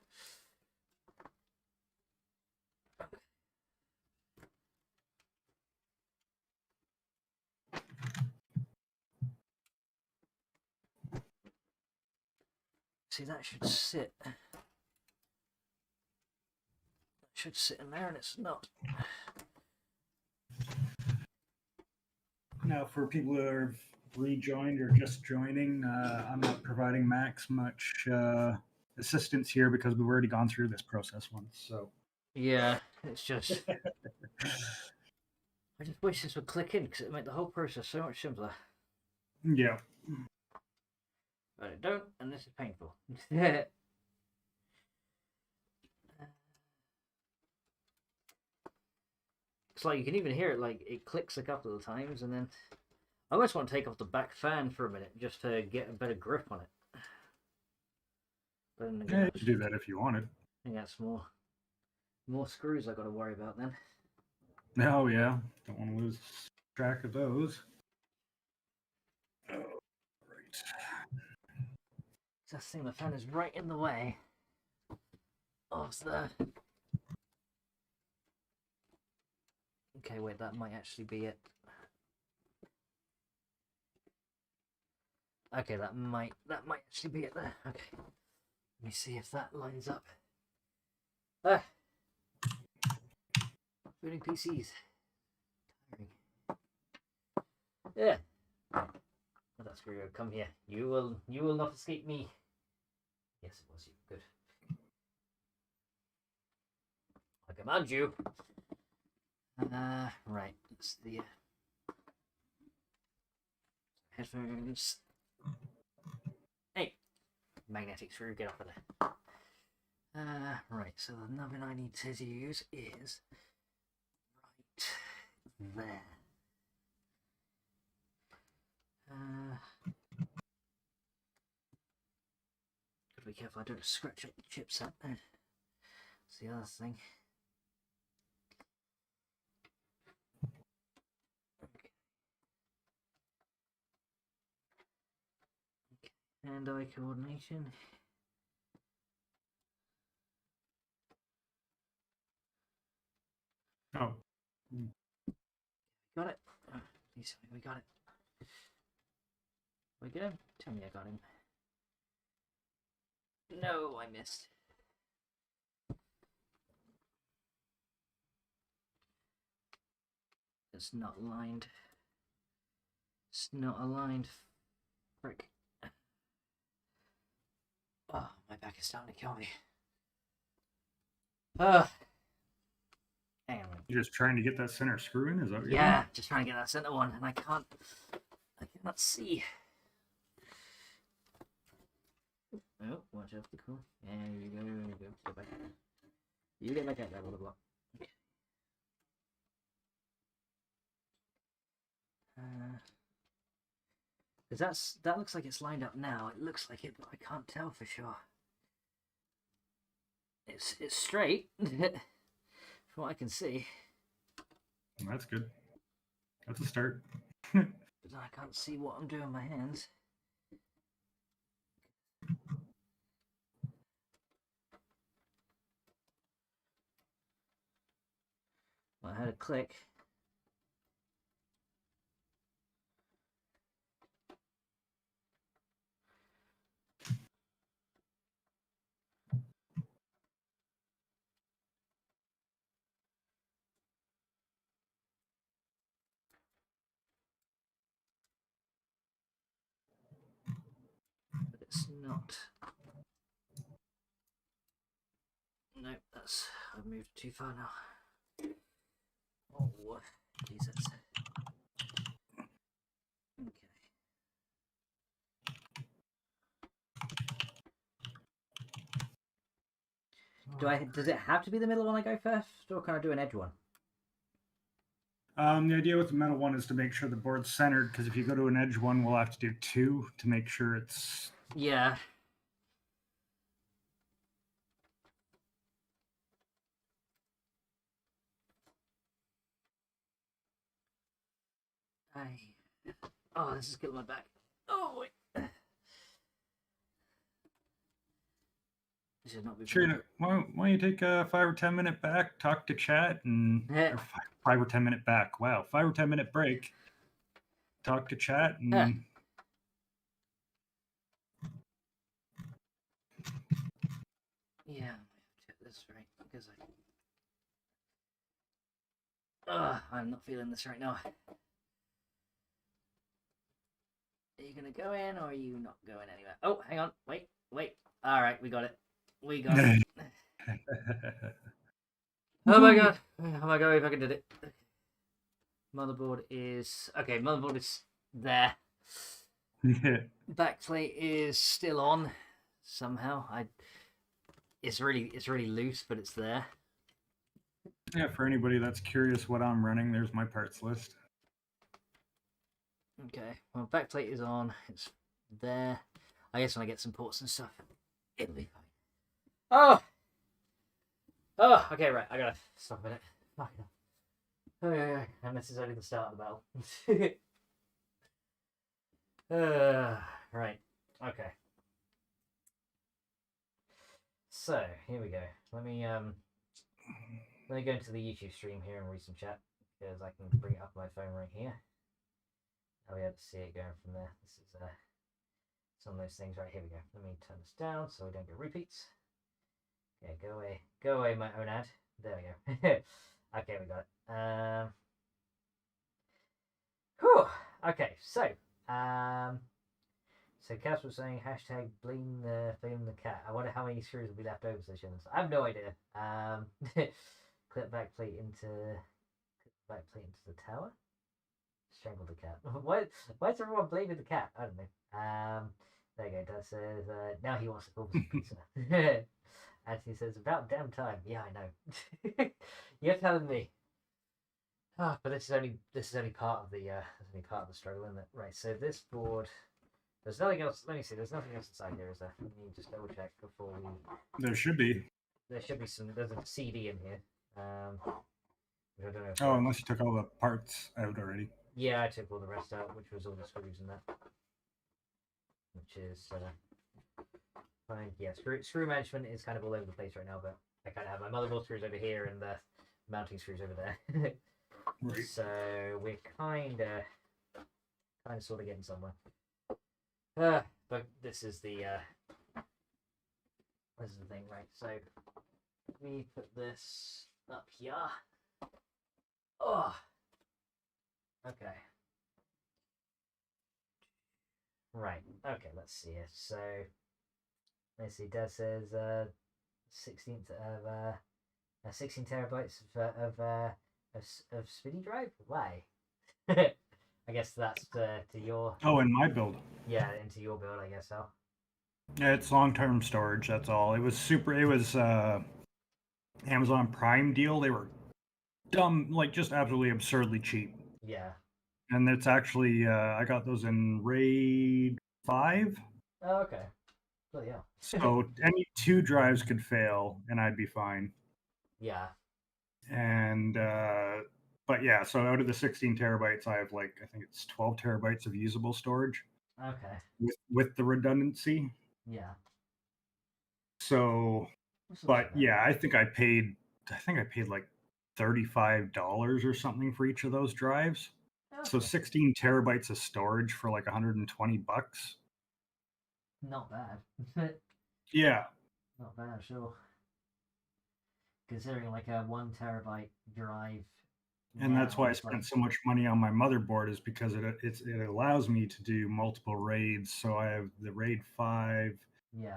S1: See, that should sit. That should sit in there, and it's not.
S4: Now, for people who are rejoined or just joining, I'm not providing Max much assistance here because we've already gone through this process once. So
S1: yeah, it's just. I just wish this would click in because it would make the whole process so much simpler.
S4: Yeah.
S1: But it don't, and this is painful. It's like you can even hear it, like it clicks a couple of times, and then I almost want to take off the back fan for a minute just to get a better grip on it. But then again,
S4: Yeah, you can do that if you wanted.
S1: I think that's more screws I got to worry about then.
S4: Oh yeah, don't want to lose track of those. Oh, right.
S1: That thing, the fan is right in the way of the. Okay, wait, that might actually be it. Okay, that might actually be it there. Okay, let me see if that lines up. Ah, booting PCs. Tiring. Yeah. Well, that's screw you. Come here. You will not escape me. Yes, it was you. Good. I command you. Right. That's the headphones. Hey, magnetic screw. Get off of there. Right. So the nubbin I need to use is right there. Gotta be careful I don't scratch up the chipset. That's the other thing. Okay. Hand-eye coordination.
S4: Oh.
S1: Got it. Please tell me we got it. We get him? Tell me I got him. No, I missed. It's not lined. It's not aligned. Frick. Oh, my back is starting to kill me. Hang on.
S4: You're just trying to get that center screw in? Is that what you're
S1: Yeah, just trying to get that center one, and I cannot see. Oh, watch out for the corner. There you go, Get back. You get back out there, block. Okay. Because that looks like it's lined up now. It looks like it, but I can't tell for sure. It's straight, from what I can see.
S4: That's good. That's a start.
S1: But I can't see what I'm doing with my hands. Well, I had a click. But it's not. No, I've moved too far now. Oh, Jesus. Okay. Does it have to be the middle one I go first, or can I do an edge one?
S4: The idea with the middle one is to make sure the board's centered, because if you go to an edge one, we'll have to do two to make sure it's...
S1: Yeah. Oh, this is killing my back. Oh, wait. This should not be.
S4: Sure. Why don't you take a 5 or 10 minute back, talk to chat, and
S1: Yeah.
S4: 5 or 10 minute back. Wow, 5 or 10 minute break. Talk to chat and.
S1: Yeah, I have to check this right because I'm not feeling this right now. Are you gonna go in or are you not going anywhere? Oh, hang on, wait. All right, we got it. Oh my god, we fucking did it. Motherboard is there. Backplate is still on somehow. It's really loose, but it's there.
S4: Yeah, for anybody that's curious what I'm running, there's my parts list.
S1: Okay, well, backplate is on. It's there. I guess when I get some ports and stuff, it'll be fine. Oh, okay, right. I gotta stop a minute. Fucking hell. Okay, and this is only the start of the battle. Right. Okay. So here we go. Let me go into the YouTube stream here and read some chat because I can bring it up on my phone right here. I'll be able to see it going from there. This is some of those things right here. We go. Let me turn this down so we don't get repeats. Okay, go away, my own ad. There we go. Okay, we got it. Whew. Okay, so Cass was saying hashtag blame the cat. I wonder how many screws will be left over sessions. I have no idea. Clip backplate into the tower. Strangle the cat. Why is everyone blaming the cat? I don't know. There you go. Dad says now he wants to call some pizza. Anthony says about damn time. Yeah, I know. You're telling me. Ah, but this is only part of the struggle, isn't it? Right. So this board. There's nothing else. Let me see. There's nothing else inside here, is there? Let me just double check before we.
S4: There should be.
S1: There should be some. There's a CD in here. Which I don't know.
S4: Oh, unless you took all the parts out already.
S1: Yeah, I took all the rest out, which was all the screws in that. Which is fine. Yeah, screw management is kind of all over the place right now, but I kind of have my motherboard screws over here and the mounting screws over there.
S4: Right.
S1: So we're kind of sort of getting somewhere. But this is the thing, right? So let me put this up here. Oh, okay. Right. Okay. Let's see it. So let's see. Dad says 16 terabytes of spinny drive. Why? I guess that's to your.
S4: Oh, in my build.
S1: Yeah, into your build, I guess so.
S4: Yeah, it's long-term storage. That's all. It was Amazon Prime deal. They were dumb, like just absolutely absurdly cheap.
S1: Yeah.
S4: And it's actually I got those in RAID 5.
S1: Oh, okay. Well, yeah.
S4: So any 2 drives could fail, and I'd be fine.
S1: Yeah.
S4: And but yeah, so out of the 16 terabytes, I have I think it's 12 terabytes of usable storage.
S1: Okay.
S4: With the redundancy.
S1: Yeah.
S4: So, but yeah, I think I paid like $35 or something for each of those drives. Okay. So 16 terabytes of storage for like $120.
S1: Not bad.
S4: Yeah.
S1: Not bad, sure. Considering like a 1 terabyte drive.
S4: And that's why I spent so much money on my motherboard, is because it allows me to do multiple RAIDs. So I have the RAID 5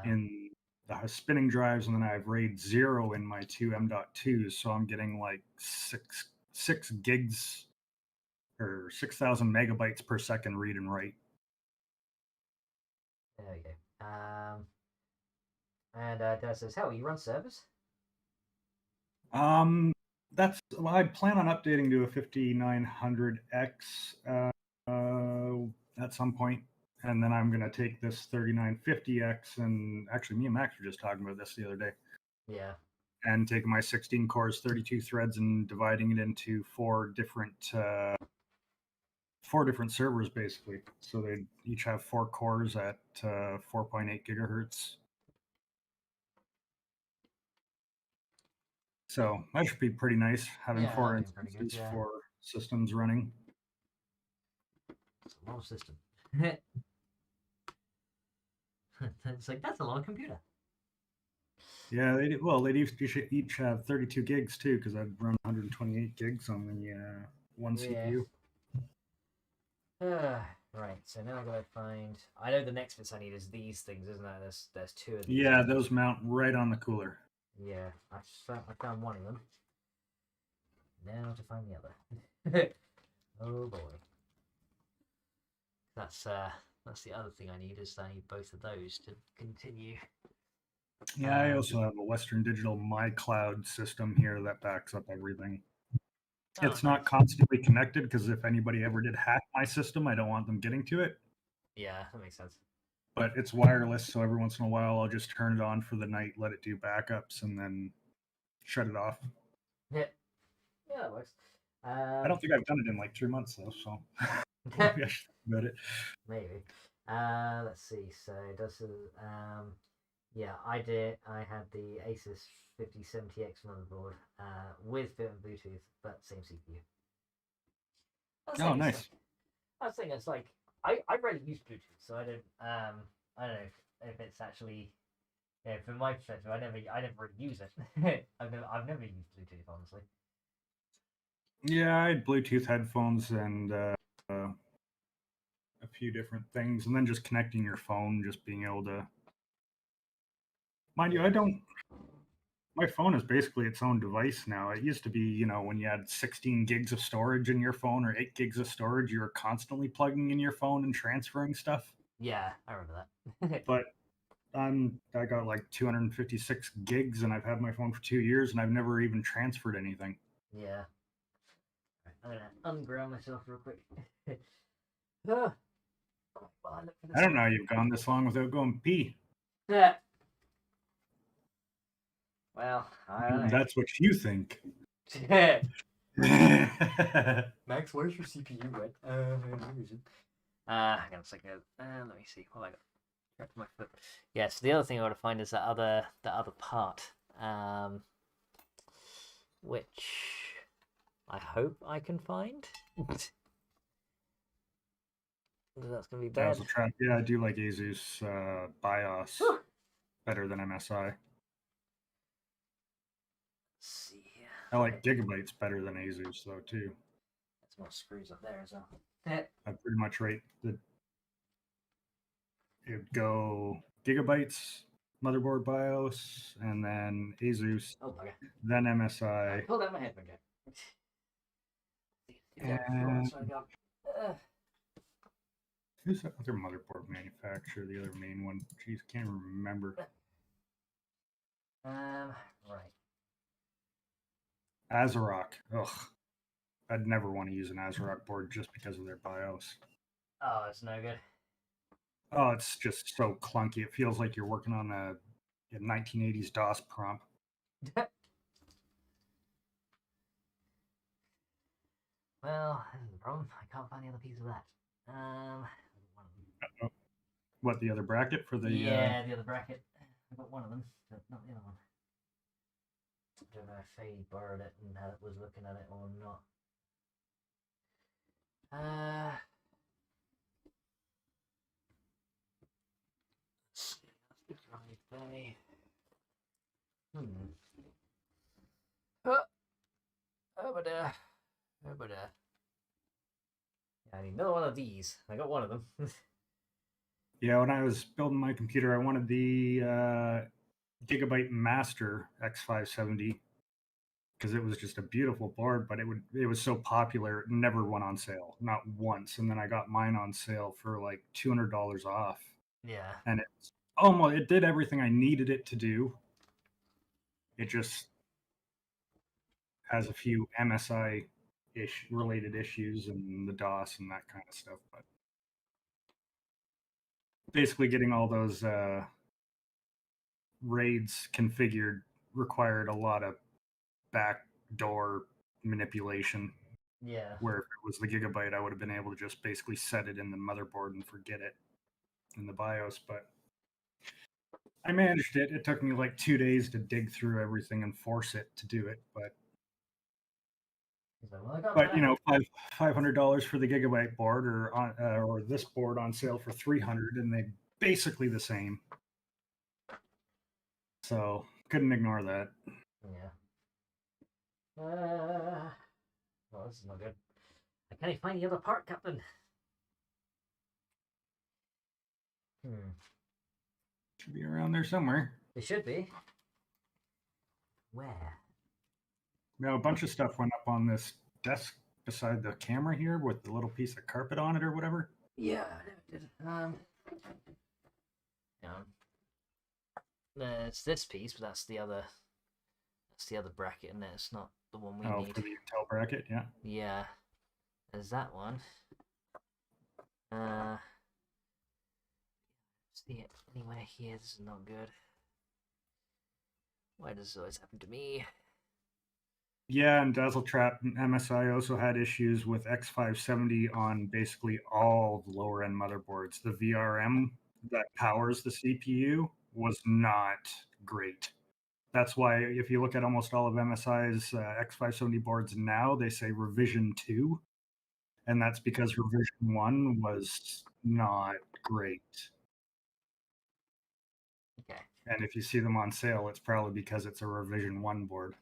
S4: in the spinning drives, and then I have RAID 0 in my 2 M.2s. So I'm getting like 6 gigs or 6,000 megabytes per second read and write.
S1: There we go. And Dad says, "How you run servers?"
S4: I plan on updating to a 5900X at some point, and then I'm going to take this 3950X, and actually me and Max were just talking about this the other day.
S1: Yeah.
S4: And taking my 16 cores, 32 threads, and dividing it into 4 4 different servers basically. So they each have 4 cores at 4.8 gigahertz. So that should be pretty nice having 4 instances, 4 systems running.
S1: It's a lot of system. It's like, that's a lot of computer.
S4: Yeah, they do. Well, they each have 32 gigs too, because I've run 128 gigs on the one CPU.
S1: Right, so now I gotta find. I know the next bits I need is these things, isn't there? There's 2 of these.
S4: Yeah, those mount right on the cooler.
S1: Yeah, I found one of them. Now to find the other. Oh boy. That's the other thing I need, is I need both of those to continue.
S4: Yeah, I also have a Western Digital MyCloud system here that backs up everything. It's not constantly connected, because if anybody ever did hack my system, I don't want them getting to it.
S1: Yeah, that makes sense.
S4: But it's wireless, so every once in a while I'll just turn it on for the night, let it do backups, and then shut it off.
S1: Yeah, that works.
S4: I don't think I've done it in like 3 months though, so maybe I should think about it.
S1: Maybe. Let's see. So does yeah, I had the Asus 5070X motherboard with built-in Bluetooth, but same CPU.
S4: Oh, nice.
S1: I was thinking it's like I rarely use Bluetooth, so I don't know if it's actually, yeah, from my perspective, I never really use it. I've never used Bluetooth, honestly.
S4: Yeah, I had Bluetooth headphones and a few different things, and then just connecting your phone, just being able to. Mind you, my phone is basically its own device now. It used to be, when you had 16 gigs of storage in your phone or 8 gigs of storage, you were constantly plugging in your phone and transferring stuff.
S1: Yeah, I remember that.
S4: But I got like 256 gigs, and I've had my phone for 2 years, and I've never even transferred anything.
S1: Yeah. I'm gonna unground myself real quick. Well,
S4: I don't know how you've gone this long without going pee.
S1: Yeah. Well,
S4: that's what you think.
S1: Max, where's your CPU went? Hang on a second. Let me see. What have I got? My foot. Yeah, so the other thing I want to find is the other part, which I hope I can find. That's gonna be bad.
S4: Yeah, I do like Asus BIOS better than MSI.
S1: See.
S4: I like Gigabytes better than Asus though too.
S1: That's more screws up there as well.
S4: I pretty much rate it'd go Gigabytes, motherboard BIOS, and then Asus, then MSI.
S1: Pull down my headphone jack.
S4: Who's that other motherboard manufacturer? The other main one? Jeez, can't remember.
S1: Right.
S4: ASRock. Ugh. I'd never want to use an ASRock board just because of their BIOS.
S1: Oh, it's no good.
S4: Oh, it's just so clunky. It feels like you're working on a 1980s DOS prompt.
S1: Well, this is the problem. I can't find the other piece of that.
S4: What, the other bracket for the?
S1: Yeah, the other bracket. I got one of them, but not the other one. I don't know if Faye borrowed it and was looking at it or not. Right there. Yeah, I need another one of these. I got one of them.
S4: Yeah, when I was building my computer, I wanted the Gigabyte Master X570 because it was just a beautiful board, but it was so popular, it never went on sale, not once. And then I got mine on sale for like $200 off.
S1: Yeah.
S4: And it did everything I needed it to do. It just has a few MSI related issues and the DOS and that kind of stuff, but basically getting all those RAIDs configured required a lot of backdoor manipulation.
S1: Yeah.
S4: Where if it was the gigabyte, I would have been able to just basically set it in the motherboard and forget it in the BIOS. But I managed it. It took me like 2 days to dig through everything and force it to do it. But you know, $500 for the gigabyte board, or this board on sale for $300, and they basically the same. So couldn't ignore that.
S1: Yeah. Well, this is not good. I can't even find the other part, Captain.
S4: Should be around there somewhere.
S1: It should be. Where?
S4: Now a bunch of stuff went up on this desk beside the camera here with the little piece of carpet on it or whatever.
S1: Yeah, I did. It's this piece, but that's the other bracket, and it's not the one we need.
S4: For the Intel bracket, yeah.
S1: Yeah. There's that one. See it anywhere here. This is not good. Why does this always happen to me?
S4: Yeah, and Dazzletrap and MSI also had issues with X570 on basically all the lower end motherboards. The VRM that powers the CPU was not great. That's why if you look at almost all of MSI's X570 boards now, they say revision 2. And that's because revision 1 was not great.
S1: Okay.
S4: And if you see them on sale, it's probably because it's a revision 1 board.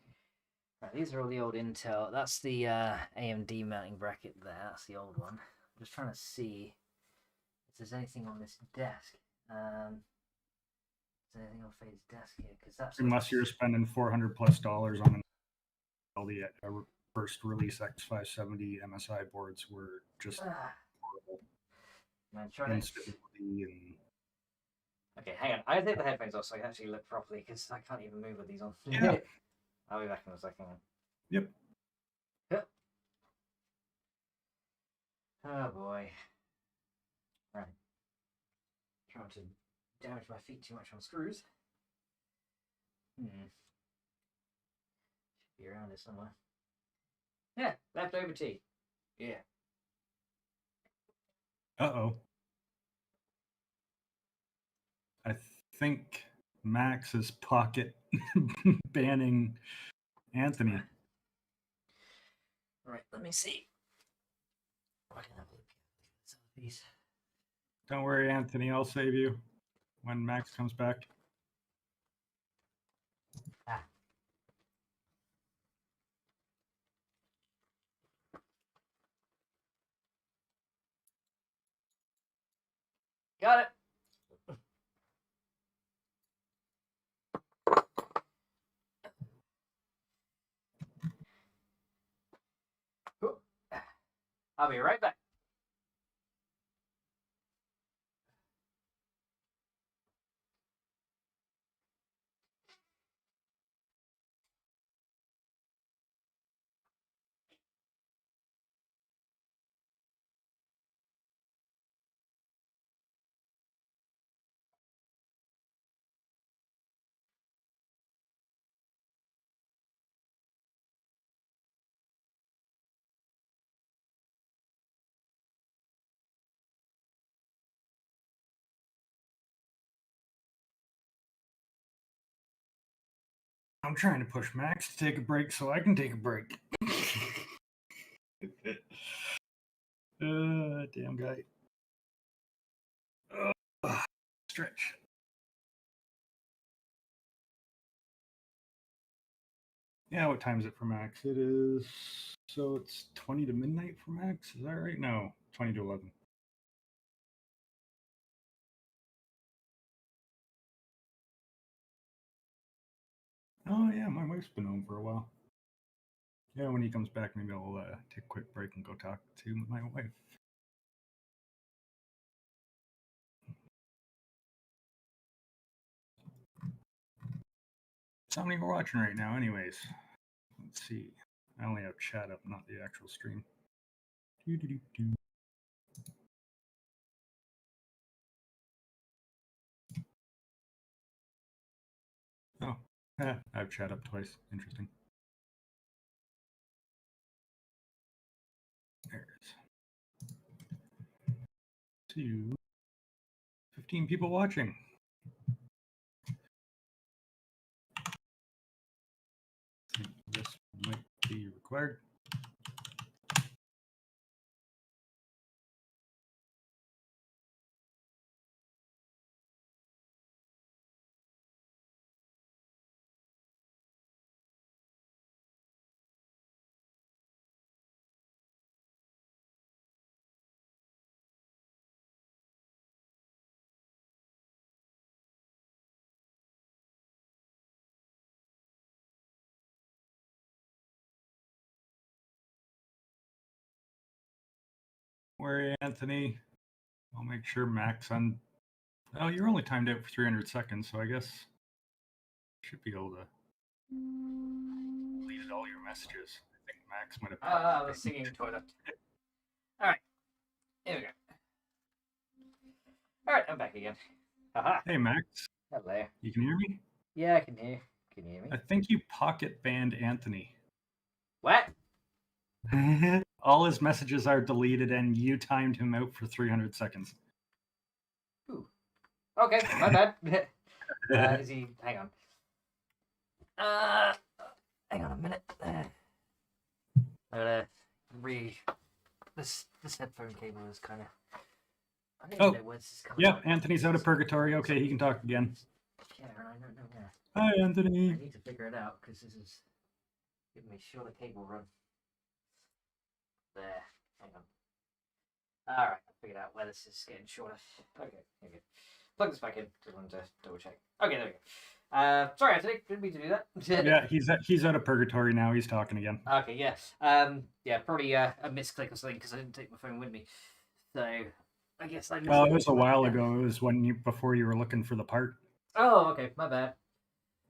S1: Right, these are all the old Intel. That's the AMD mounting bracket there. That's the old one. I'm just trying to see if there's anything on this desk. Is there anything on Fade's desk here? Because that's
S4: unless you're spending $400+ on all the first release X570 MSI boards were just horrible. Instability and...
S1: Okay, hang on. I take the headphones off so I can actually look properly because I can't even move with these on.
S4: Yeah.
S1: I'll be back in a second.
S4: Yep.
S1: Oh boy. Right. Trying to damage my feet too much on screws. Should be around here somewhere. Yeah, leftover tea. Yeah.
S4: Uh-oh. I think Max is pocket banning Anthony.
S1: Right, let me see. Why can I believe these?
S4: Don't worry, Anthony. I'll save you when Max comes back.
S1: Got it. I'll be right back.
S4: I'm trying to push Max to take a break so I can take a break. Damn guy. Stretch. Yeah, what time is it for Max? It is, so it's 20 to midnight for Max. Is that right? No, 20 to 11. Oh yeah, my wife's been home for a while. Yeah, when he comes back, maybe I'll take a quick break and go talk to my wife. So how many we're watching right now, anyways? Let's see. I only have chat up, not the actual stream. Oh, yeah, I've chat up twice. Interesting. There it is. 15 people watching. I think this might be required. Where are you, Anthony? I'll make sure Max on. Oh, you're only timed out for 300 seconds, so I guess you should be able to delete all your messages. I think Max might have.
S1: Ah, the singing toilet. All right, here we go. All right, I'm back again. Haha.
S4: Hey, Max.
S1: Hello.
S4: You can hear me?
S1: Yeah, I can hear you. Can you hear me?
S4: I think you pocket banned Anthony.
S1: What?
S4: All his messages are deleted, and you timed him out for 300 seconds.
S1: Ooh. Okay, my bad. Is he? Hang on. Hang on a minute. I gotta this headphone cable is kind of. I don't even know where this is coming
S4: Yeah,
S1: from.
S4: Anthony's out of purgatory. Okay, he can talk again.
S1: Yeah, I don't know where.
S4: Hi, Anthony.
S1: I need to figure it out because this is giving me shorter cable run. There. Hang on. Alright, I figured out where this is getting shorter. Okay, here we go. Plug this back in. Just wanted to double check. Okay, there we go. Sorry, Anthony, didn't mean to do that.
S4: Yeah, he's out of purgatory now. He's talking again.
S1: Okay, yeah. Yeah, probably a misclick or something because I didn't take my phone with me. So I guess I.
S4: Well, it was a while ago. It was before you were looking for the part.
S1: Oh, okay, my bad.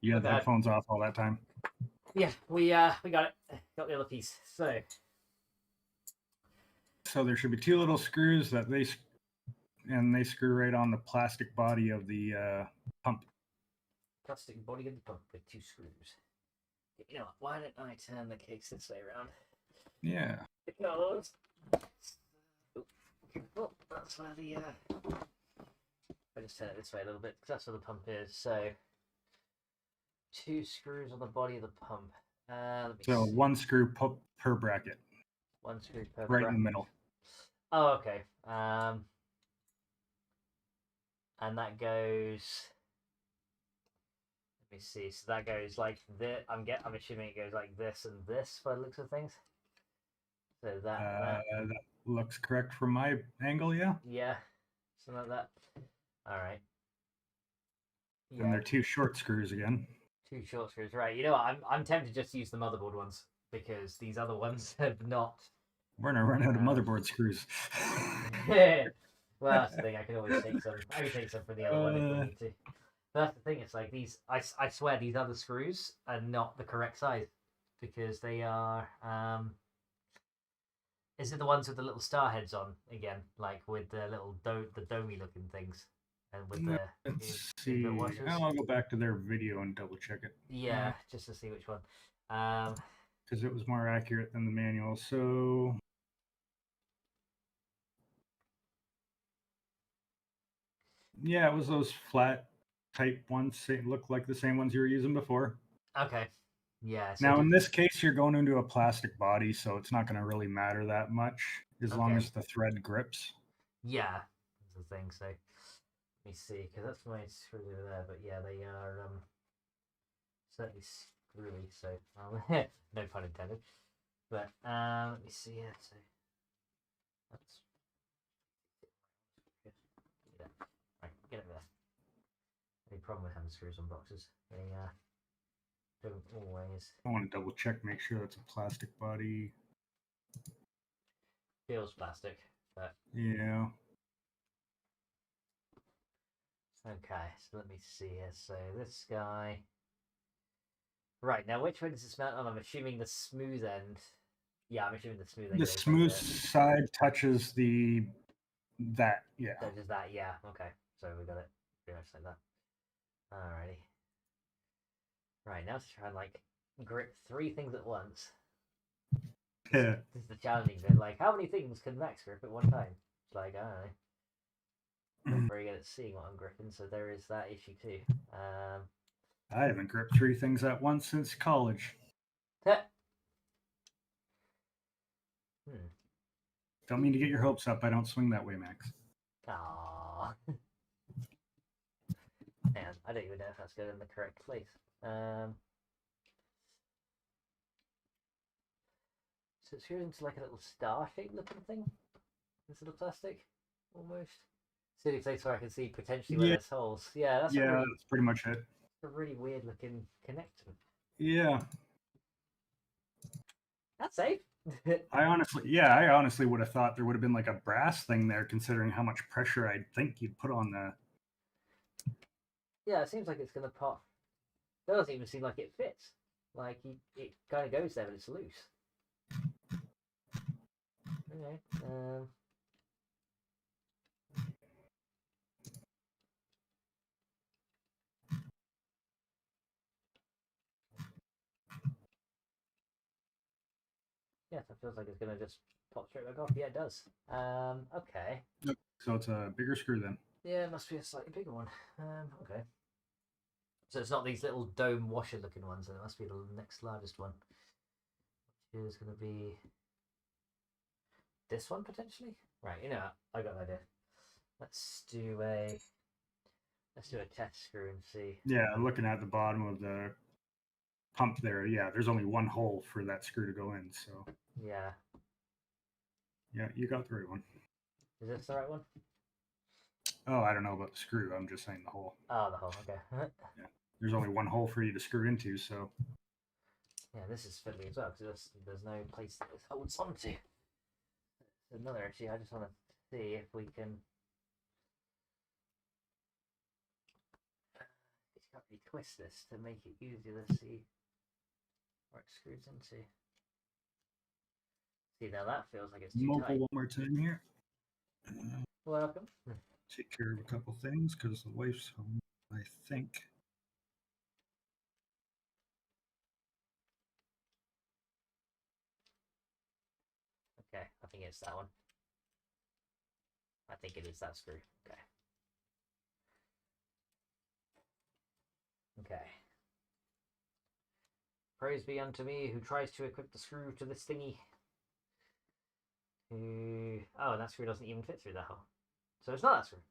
S4: You had the headphones off all that time.
S1: Yeah, we got it. Got the other piece.
S4: So there should be two little screws that they screw right on the plastic body of the pump.
S1: Plastic body of the pump with two screws. You know what? Why don't I turn the case this way around?
S4: Yeah.
S1: Because that's where the I just turn it this way a little bit because that's where the pump is. So two screws on the body of the pump.
S4: So one screw per bracket.
S1: One screw per
S4: right in the middle.
S1: Oh, okay. And that goes. Let me see. So that goes like this. I'm assuming it goes like this and this by the looks of things. So that
S4: looks correct from my angle, yeah.
S1: Yeah, something like that. All right.
S4: Yeah. And they're two short screws again.
S1: Two short screws, right? You know what? I'm tempted just to use the motherboard ones because these other ones have not.
S4: We're gonna run out of motherboard screws.
S1: Well, that's the thing. I can always take some. I can take some from the other one if we need to. But that's the thing. It's like these. I swear these other screws are not the correct size because they are. Is it the ones with the little star heads on again, like with the little domey looking things, and with the?
S4: Let's see. I'll go back to their video and double check it.
S1: Yeah, just to see which one.
S4: Because it was more accurate than the manual. So. Yeah, it was those flat type ones. They look like the same ones you were using before.
S1: Okay. Yeah. So
S4: now, in this case, you're going into a plastic body, so it's not going to really matter that much as long as the thread grips.
S1: Yeah, that's the thing. So let me see, because that's my screws over there. But yeah, they are certainly screwy. So no pun intended. But let me see here. So that's right. Get over there. Any problem with having screws on boxes? They don't always.
S4: I want to double check, make sure that's a plastic body.
S1: Feels plastic, but
S4: yeah.
S1: Okay, so let me see here. So this guy. Right, now which way does this mount on? I'm assuming the smooth end. Yeah, I'm assuming the smooth end.
S4: The smooth side touches that, yeah.
S1: Touches that, yeah. Okay, so we got it pretty much like that. Alrighty. Right, now let's try and like grip three things at once.
S4: Yeah.
S1: This is the challenging bit. Like, how many things can Max grip at one time? It's like, I don't know. I'm not very good at seeing what I'm gripping, so there is that issue too.
S4: I haven't gripped 3 things at once since college. Don't mean to get your hopes up. I don't swing that way, Max.
S1: Aww. Man, I don't even know if that's going in the correct place. So it's going into like a little star-shaped looking thing. Instead of plastic, almost. Silly place where I can see potentially where there's holes. Yeah, that's
S4: pretty much it.
S1: A really weird looking connector.
S4: Yeah.
S1: That's safe.
S4: I honestly would have thought there would have been like a brass thing there, considering how much pressure I think you'd put on the.
S1: Yeah, it seems like it's gonna pop. It doesn't even seem like it fits. Like it kind of goes there, but it's loose. Okay. Yeah, that feels like it's gonna just pop straight back off. Yeah, it does. Okay.
S4: So it's a bigger screw then.
S1: Yeah, it must be a slightly bigger one. Okay. So it's not these little dome washer looking ones, and it must be the next largest one. Which is gonna be this one potentially? Right, you know, I got an idea. Let's do a test screw and see.
S4: Yeah, looking at the bottom of the pump there, yeah, there's only one hole for that screw to go in, so.
S1: Yeah.
S4: Yeah, you got the right one.
S1: Is this the right one?
S4: Oh, I don't know about the screw. I'm just saying the hole.
S1: Oh, the hole, okay.
S4: Yeah. There's only one hole for you to screw into, so.
S1: Yeah, this is fiddly as well, because there's no place that this holds onto. Another issue, I just want to see if we can... It's got to twist this to make it easier to see where it screws into. See, now that feels like it's too tight.
S4: One more time here.
S1: Welcome.
S4: Take care of a couple things because the wife's home, I think.
S1: Okay, I think it's that one. I think it is that screw. Okay. Okay. Praise be unto me who tries to equip the screw to this thingy. Oh, and that screw doesn't even fit through that hole. So it's not that screw.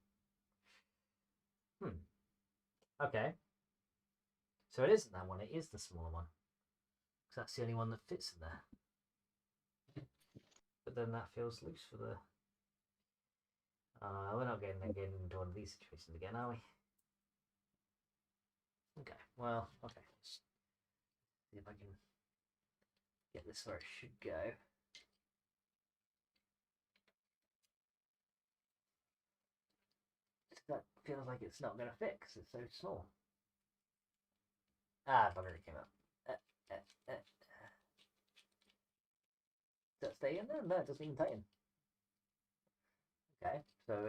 S1: Okay. So it isn't that one, it is the smaller one. Because that's the only one that fits in there. But then that feels loose for the... we're not getting into one of these situations again, are we? Okay, well, okay. Let's see if I can get this where it should go. That feels like it's not going to fit because it's so small. Ah, bugger, it came out. Does that stay in there? No, it doesn't even tighten. Okay, so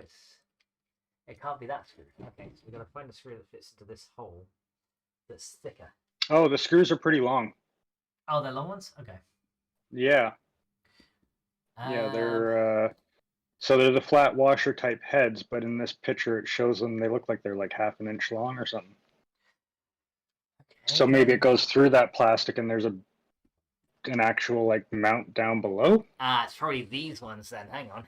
S1: it can't be that screw. Okay, so we've got to find a screw that fits into this hole that's thicker.
S5: Oh, the screws are pretty long.
S1: Oh, they're long ones? Okay.
S5: Yeah. Yeah, they're so they're the flat washer type heads, but in this picture it shows them they look like they're like half an inch long or something. Okay. So maybe it goes through that plastic and there's an actual like mount down below.
S1: Ah, it's probably these ones then. Hang on.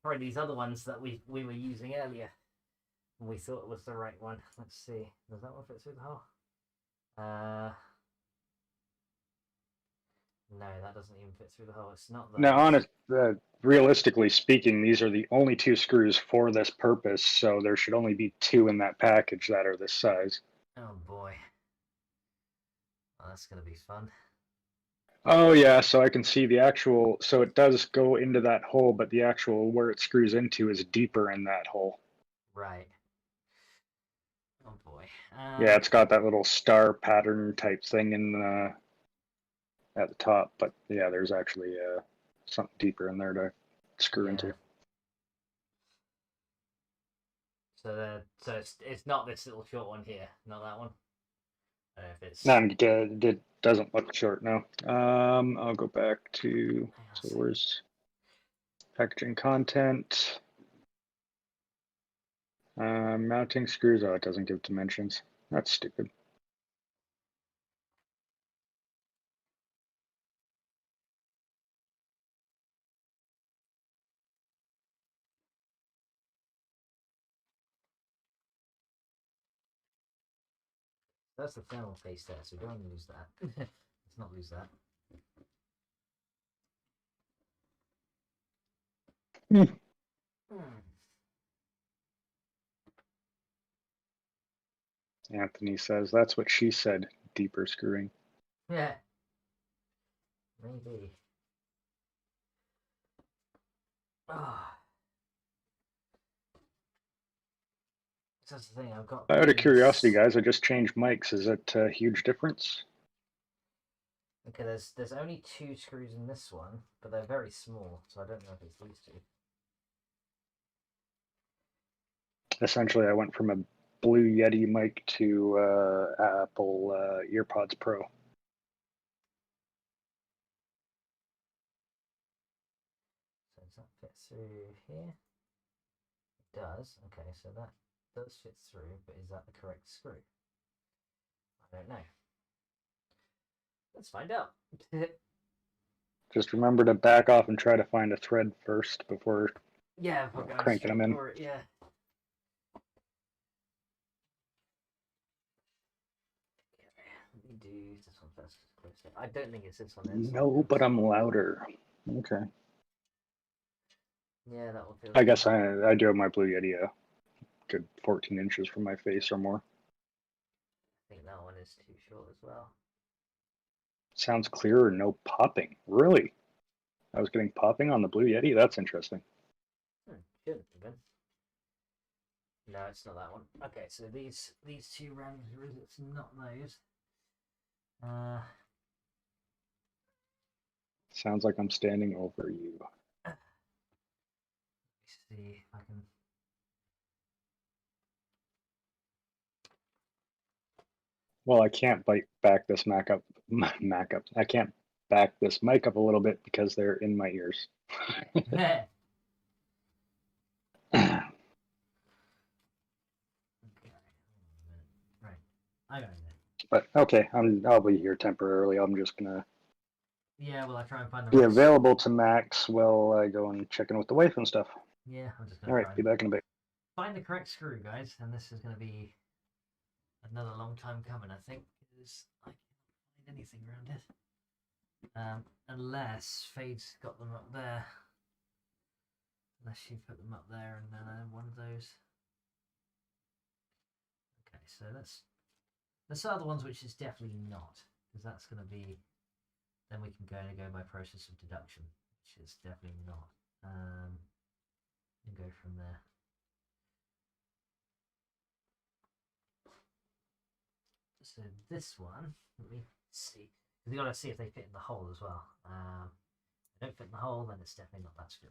S1: Probably these other ones that we were using earlier. We thought it was the right one. Let's see. Does that one fit through the hole? No, that doesn't even fit through the hole. It's not that.
S5: Now, realistically speaking, these are the only 2 screws for this purpose, so there should only be 2 in that package that are this size.
S1: Oh boy. Well, that's going to be fun.
S5: Oh yeah, so I can see the actual, so it does go into that hole, but the actual where it screws into is deeper in that hole.
S1: Right. Oh boy.
S5: Yeah, it's got that little star pattern type thing in at the top, but yeah, there's actually something deeper in there to screw into.
S1: So it's not this little short one here, not that one. If it's...
S5: No, it doesn't look short, no. I'll go back to, so where's packaging content? Mounting screws, oh, it doesn't give dimensions. That's stupid.
S1: That's the thermal paste there, so don't lose that. Let's not lose that.
S5: Anthony says, that's what she said, deeper screwing.
S1: Yeah. Maybe. Ah. That's the thing, I've got...
S5: Out of curiosity, guys, I just changed mics. Is it a huge difference?
S1: Okay, there's only 2 screws in this one, but they're very small, so I don't know if it's these 2.
S5: Essentially, I went from a Blue Yeti mic to Apple EarPods Pro.
S1: So does that fit through here? It does. Okay, so that does fit through, but is that the correct screw? I don't know. Let's find out.
S5: Just remember to back off and try to find a thread first before cranking them in.
S1: Yeah. Let me do this one first. I don't think it's this one.
S5: No, but I'm louder. Okay.
S1: Yeah, that will feel.
S5: I guess I do have my Blue Yeti a good 14 inches from my face or more.
S1: I think that one is too short as well.
S5: Sounds clearer, no popping. Really? I was getting popping on the Blue Yeti? That's interesting.
S1: Shouldn't have been. No, it's not that one. Okay, so these 2 rounds, it's not those.
S5: Sounds like I'm standing over you.
S1: Let me see if I can.
S5: Well, I can't back this mic up. I can't back this mic up a little bit because they're in my ears.
S1: Right. I got it.
S5: But okay, I'll be here temporarily. I'm just gonna.
S1: Yeah, well, I try and find the.
S5: Be available to Max while I go and check in with the wife and stuff.
S1: Yeah, I'm just gonna.
S5: All right, be back in a bit.
S1: Find the correct screw, guys, and this is gonna be another long time coming, I think, because I can't find anything around it. Unless Fade's got them up there. Unless you put them up there and then one of those. Okay, so let's start the ones which is definitely not, because that's going to be, then we can go by process of deduction, which is definitely not. And go from there. So this one, let me see. Because you got to see if they fit in the hole as well. If they don't fit in the hole, then it's definitely not that screw.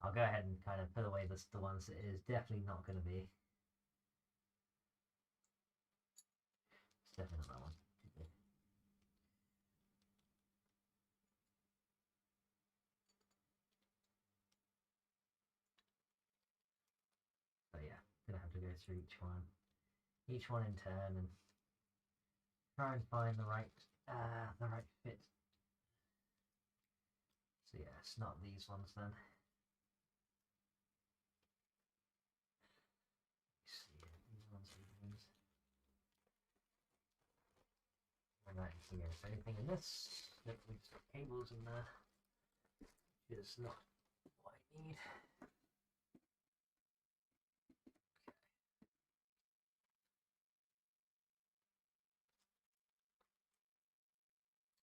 S1: I'll go ahead and kind of put away the ones that it is definitely not going to be. It's definitely not that one. But yeah, gonna have to go through each one in turn and try and find the right fit. So yeah, it's not these ones then. Right, so yeah, so anything in this, hopefully some cables in there, is not what I need.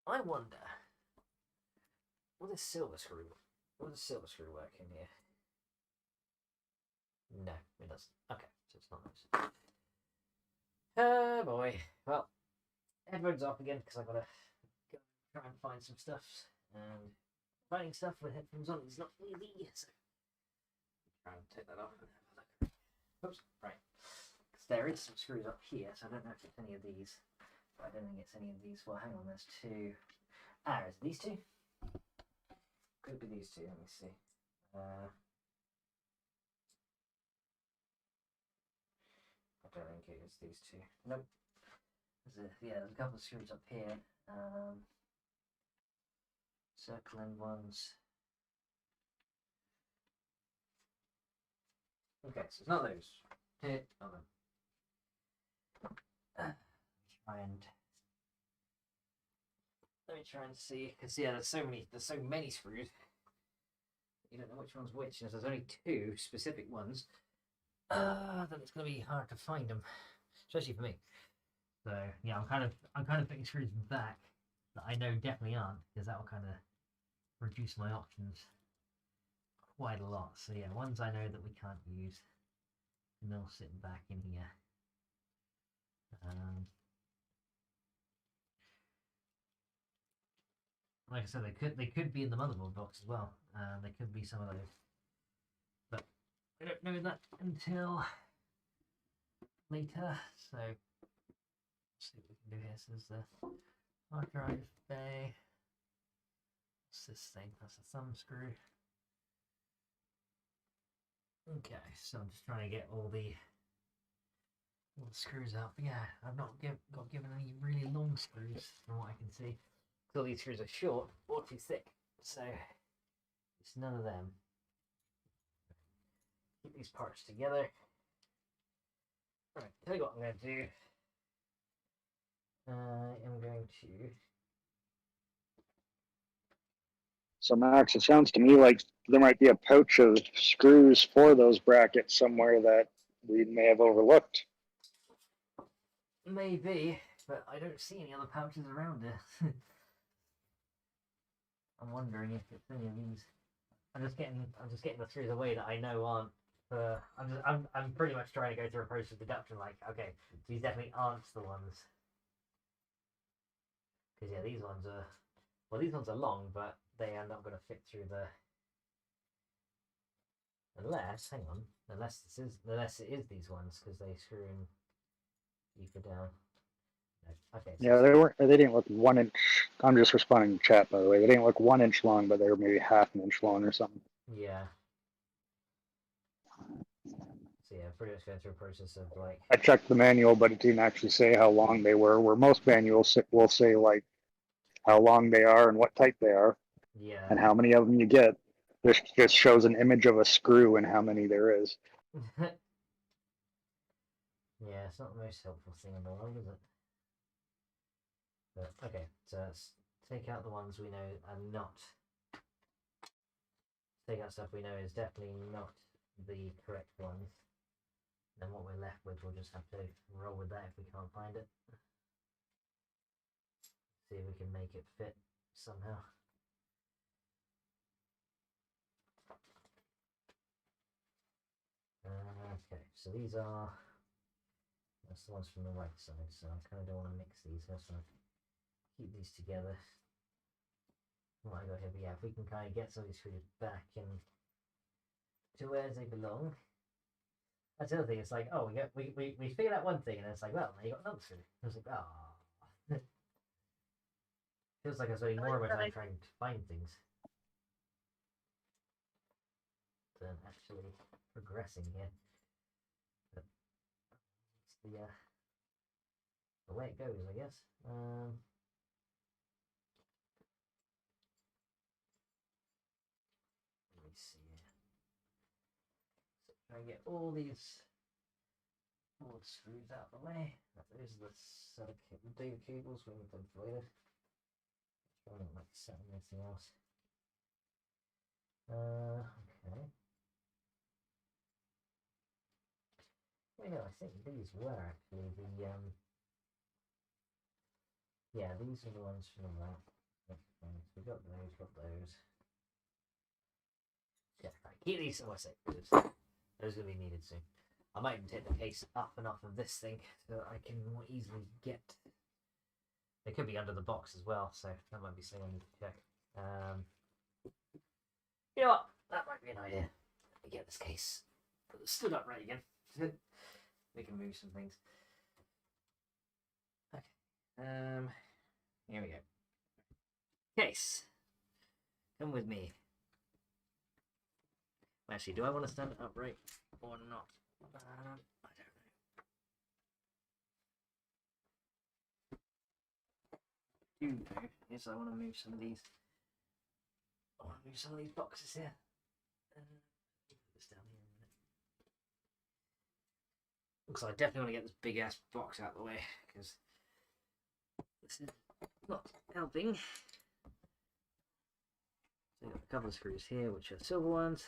S1: I wonder, will this silver screw work in here? No, it doesn't. Okay, so it's not nice. Oh boy, well, headphones off again because I've got to go try and find some stuff. And finding stuff with headphones on is not easy, so try and take that off and have a look. Oops, right. Because there is some screws up here, so I don't know if it's any of these. I don't think it's any of these. Well, hang on, there's two. Ah, is it these two? Could be these two. Let me see. I don't think it is these two. Nope. There's a couple of screws up here. Circling ones. Okay, so it's not those. Here, not them. Let me try and see, because yeah, there's so many screws. You don't know which one's which, and if there's only two specific ones, then it's going to be hard to find them, especially for me. So yeah, I'm kind of putting screws back that I know definitely aren't, because that will kind of reduce my options quite a lot. So yeah, ones I know that we can't use, and they'll sit back in here. Like I said, they could be in the motherboard box as well. They could be some of those, but we don't know that until later. So let's see what we can do here. So there's the hard drive bay. What's this thing? That's a thumb screw. Okay, so I'm just trying to get all the screws out. But yeah, I've not got given any really long screws from what I can see. So these screws are short or too thick, so it's none of them. Keep these parts together. Right, tell you what I'm going to do. I'm going to.
S5: So Max, it sounds to me like there might be a pouch of screws for those brackets somewhere that we may have overlooked.
S1: Maybe, but I don't see any other pouches around it. I'm wondering if it's any of these. I'm just getting the screws away that I know aren't. I'm pretty much trying to go through a process of deduction. Like, okay, these definitely aren't the ones. Because yeah, these ones are long, but they are not going to fit through the. Unless it is these ones, because they screw in deeper down. Okay. So
S5: Yeah, they didn't look 1 inch. I'm just responding to chat, by the way. They didn't look 1 inch long, but they were maybe half an inch long or something.
S1: Yeah. So yeah, pretty much going through a process of like.
S5: I checked the manual, but it didn't actually say how long they were. Where most manuals will say like how long they are and what type they are.
S1: Yeah.
S5: And how many of them you get. This just shows an image of a screw and how many there is.
S1: Yeah, it's not the most helpful thing in the world, is it? But okay, so let's take out the ones we know are not. Take out stuff we know is definitely not the correct ones. Then what we're left with, we'll just have to roll with that if we can't find it. See if we can make it fit somehow. Okay, so these are. That's the ones from the right side, so I kind of don't want to mix these. I just want to keep these together. What I got here, but yeah, if we can kind of get some of these screws back in to where they belong. That's the other thing. It's like, oh, we figured out one thing, and it's like, well, now you got another screw. I was like, oh. Feels like I was spending more of my time trying to find things than actually progressing here. But it's the way it goes, I guess. Let me see here. So try and get all these board screws out of the way. Those are the set of data cables we need them for later. I don't like setting anything else. Okay. Yeah, I think these were actually the yeah, these are the ones from that. We got those. Yeah, right. Keep these somewhere safe. Those are gonna be needed soon. I might even take the case up and off of this thing so that I can more easily get. They could be under the box as well, so that might be something I need to check. You know what? That might be an idea. Let me get this case stood up right again. We can move some things. Okay. Here we go. Case. Come with me. Actually, do I want to stand it upright or not? I don't know. Yes, I want to move some of these. I want to move some of these boxes here. Put this down here a minute. Looks like I definitely want to get this big ass box out of the way because this is not helping. So we've got a couple of screws here, which are silver ones.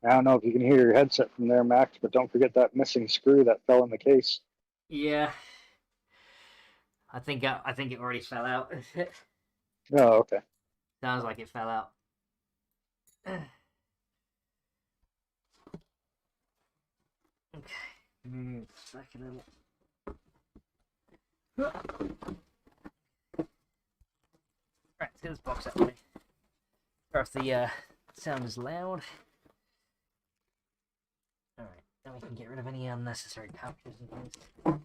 S5: I don't know if you can hear your headset from there, Max, but don't forget that missing screw that fell in the case.
S1: Yeah, I think it already fell out.
S5: Oh, okay.
S1: Sounds like it fell out. Okay, move back a little. Right, let's get this box out of the way. Or if the sound is loud. Alright, then we can get rid of any unnecessary pouches and things. Okay,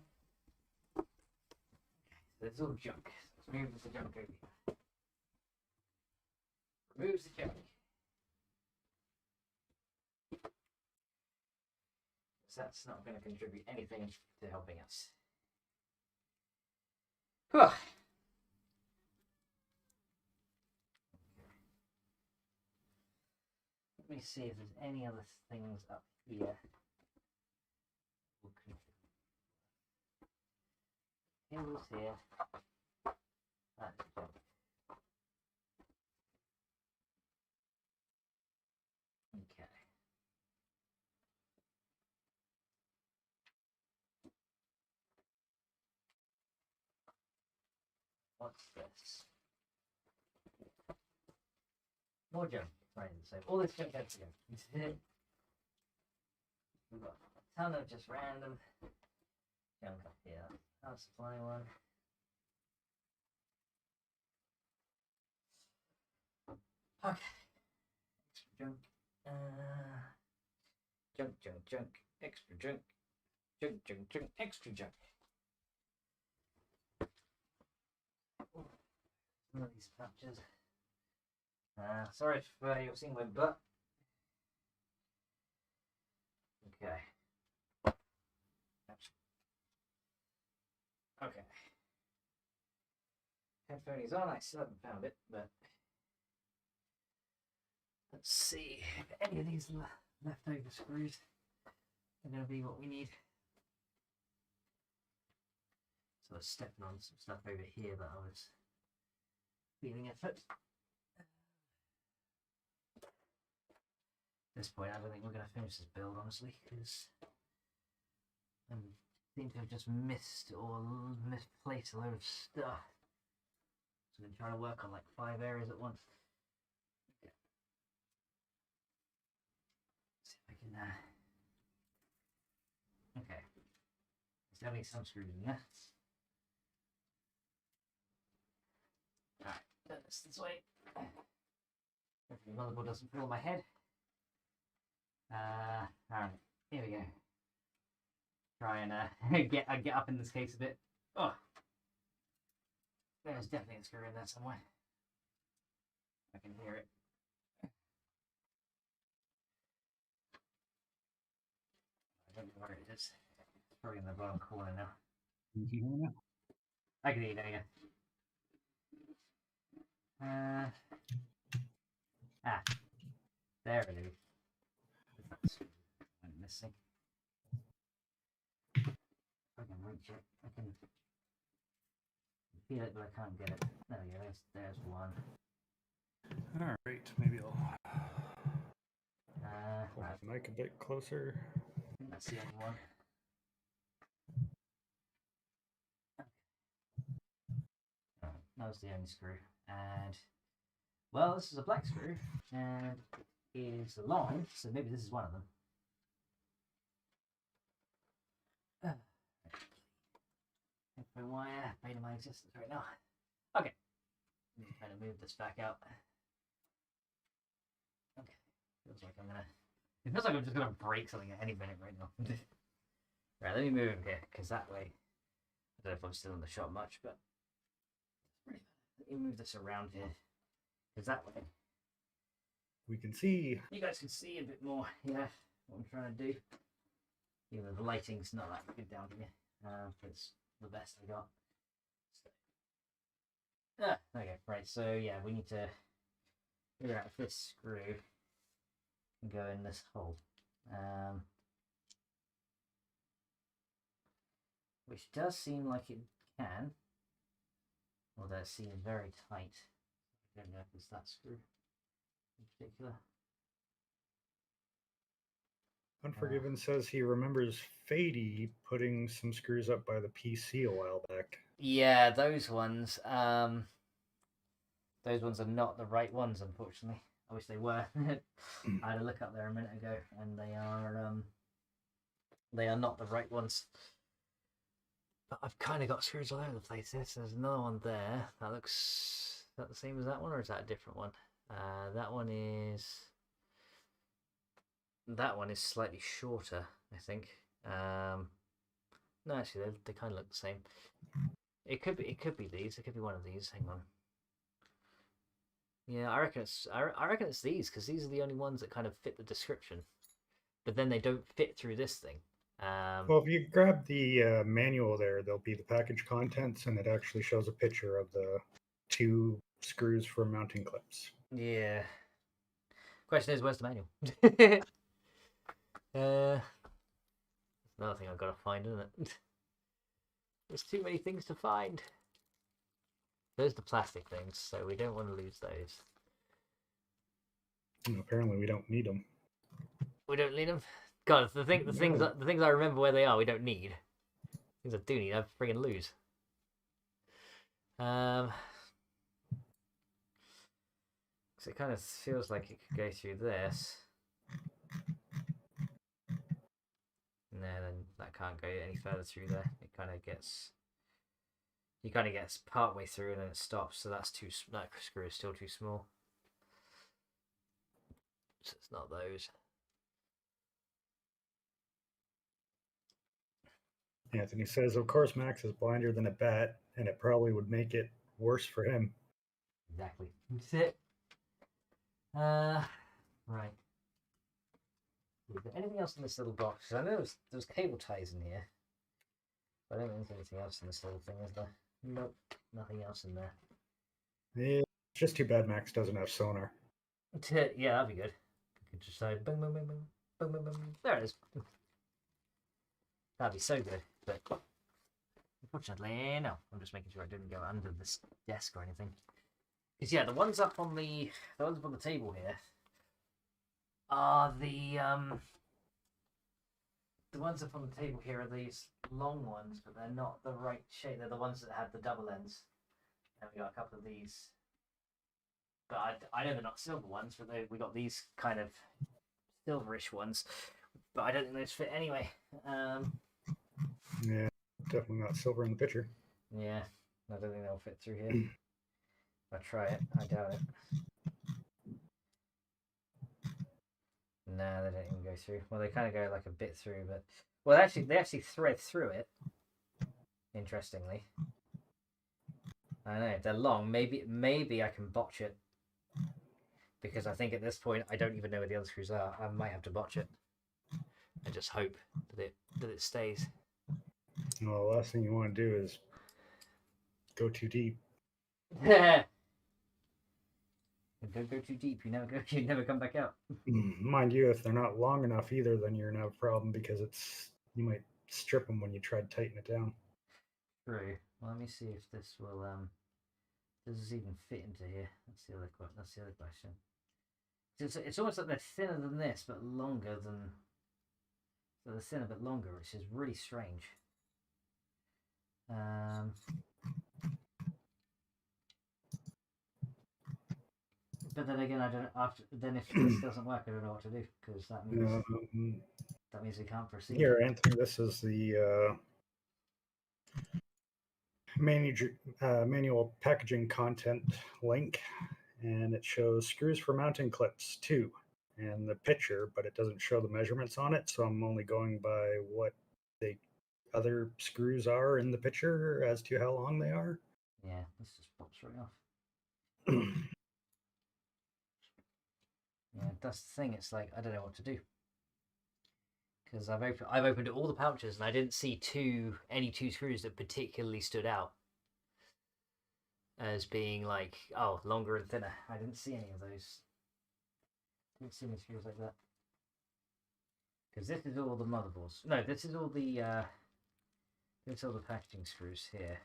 S1: so there's all junk. Let's move the junk over here. Removes the junk. So that's not going to contribute anything to helping us. Whew. Let me see if there's any other things up here. Cables here. That's junk. Okay. What's this? More junk. Right, so all this junk has to go. We've got a ton of just random junk up here. Power supply one. Okay. Extra junk. Junk. Extra junk. Junk. Extra junk. Some of these patches. Sorry if you're seeing my butt. Okay. Okay. Headphone is on. I still haven't found it, but let's see if any of these leftover screws are going to be what we need. So I was stepping on some stuff over here that I was feeling at first. At this point, I don't think we're going to finish this build, honestly, because I seem to have just missed or misplaced a load of stuff. So I've been trying to work on like 5 areas at once. Okay. See if I can. Okay. There's definitely some screws in there. Alright, turn this way. Hopefully the motherboard doesn't fall on my head. Alright, here we go. Try and get up in this case a bit. Oh, there's definitely a screw in there somewhere. I can hear it. I don't know where it is. It's probably in the bottom corner now.
S4: Can you hear me now?
S1: I can hear it now. There it is. I'm missing. I can reach it. I can feel it, but I can't get it. There we go. There's one.
S4: All right, maybe I'll pull
S1: Right.
S4: the mic a bit closer.
S1: I think that's the other one. Right, that was the only screw. And, well, this is a black screw. And it is aligned, so maybe this is one of them. Headphone wire, pain in my existence right now. Okay. I'm trying to move this back out. Okay. Feels like I'm just gonna break something at any minute right now. Right, let me move him here, because that way, I don't know if I'm still in the shot much, but let me move this around here, because that way
S2: we can see.
S1: you guys can see a bit more, yeah, what I'm trying to do. Even though the lighting's not that good down here, it's the best I got. So, okay, right, so yeah, we need to figure out if this screw can go in this hole. Which does seem like it can, although it seems very tight. I don't know if it's that screw in particular.
S2: Unforgiven says he remembers Fady putting some screws up by the PC a while back.
S1: Yeah, those ones are not the right ones, unfortunately. I wish they were. I had a look up there a minute ago, and they are not the right ones. But I've kind of got screws all over the place. There's another one there. That looks... Is that the same as that one, or is that a different one? That one is slightly shorter, I think. No, actually, they kind of look the same. It could be these. It could be one of these. Hang on. Yeah, I reckon it's these, because these are the only ones that kind of fit the description. But then they don't fit through this thing.
S2: Well, if you grab the manual there'll be the package contents, and it actually shows a picture of the 2 screws for mounting clips.
S1: Yeah. Question is, where's the manual? Another thing I've got to find, isn't it? There's too many things to find. Those are the plastic things, so we don't want to lose those.
S2: And apparently, we don't need them.
S1: We don't need them. God, the things I remember where they are, we don't need. Things I do need, I friggin' lose. So it kind of feels like it could go through this. No, then that can't go any further through there. It kind of gets... He kind of gets part way through and then it stops, so that screw is still too small. So it's not those.
S2: Anthony says, of course, Max is blinder than a bat, and it probably would make it worse for him.
S1: Exactly. That's it. Right. Is there anything else in this little box? Because I know there's cable ties in here. But I don't think there's anything else in this little thing, is there? Nope. Nothing else in there.
S2: Yeah, it's just too bad Max doesn't have sonar.
S1: Yeah, that'd be good. You could just say, boom, boom, boom, boom, boom, boom, boom. There it is. That'd be so good. But unfortunately, no. I'm just making sure I didn't go under this desk or anything. Because yeah, the ones up on the table here are the ones up on the table here are these long ones, but they're not the right shape. They're the ones that have the double ends. And we got a couple of these. But I know they're not silver ones, but we got these kind of silverish ones. But I don't think those fit anyway.
S2: Yeah, definitely not silver in the picture.
S1: Yeah, I don't think they'll fit through here. If I try it, I doubt it. No, they don't even go through. Well, they kind of go like a bit through, but well, they actually thread through it. Interestingly, I know they're long. Maybe I can botch it because I think at this point I don't even know where the other screws are. I might have to botch it. I just hope that it stays.
S2: Well, the last thing you want to do is go too deep.
S1: Don't go too deep. You never come back out.
S2: Mind you, if they're not long enough either, then you're gonna have a problem because you might strip them when you try to tighten it down.
S1: True. Well, let me see if this will does this even fit into here? That's the other question. It's almost like they're thinner than this, but longer than. So they're thinner but longer, which is really strange. But then again, I don't. Then if this doesn't work, I don't know what to do because that means we can't proceed.
S2: Here, Anthony, this is the manual packaging content link, and it shows screws for mounting clips 2 and the picture, but it doesn't show the measurements on it. So I'm only going by what they other screws are in the picture as to how long they are.
S1: Yeah, this just pops right off. Yeah, that's the thing. It's like I don't know what to do because I've opened all the pouches and I didn't see any two screws that particularly stood out as being like, oh, longer and thinner. I didn't see any of those. Didn't see any screws like that. Because this is all the motherboards. No, this is all the packaging screws here.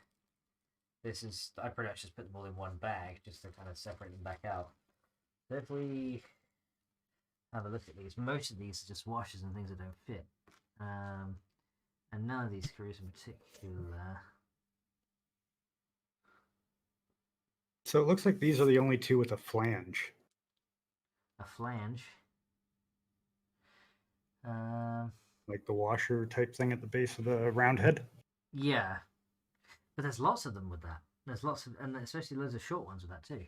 S1: This is, I pretty much just put them all in one bag just to kind of separate them back out. So if we have a look at these, most of these are just washers and things that don't fit. And none of these screws in particular.
S2: So it looks like these are the only two with a flange.
S1: A flange.
S2: Like the washer type thing at the base of the round head.
S1: Yeah, but there's lots of them with that. There's lots of, and especially loads of short ones with that too.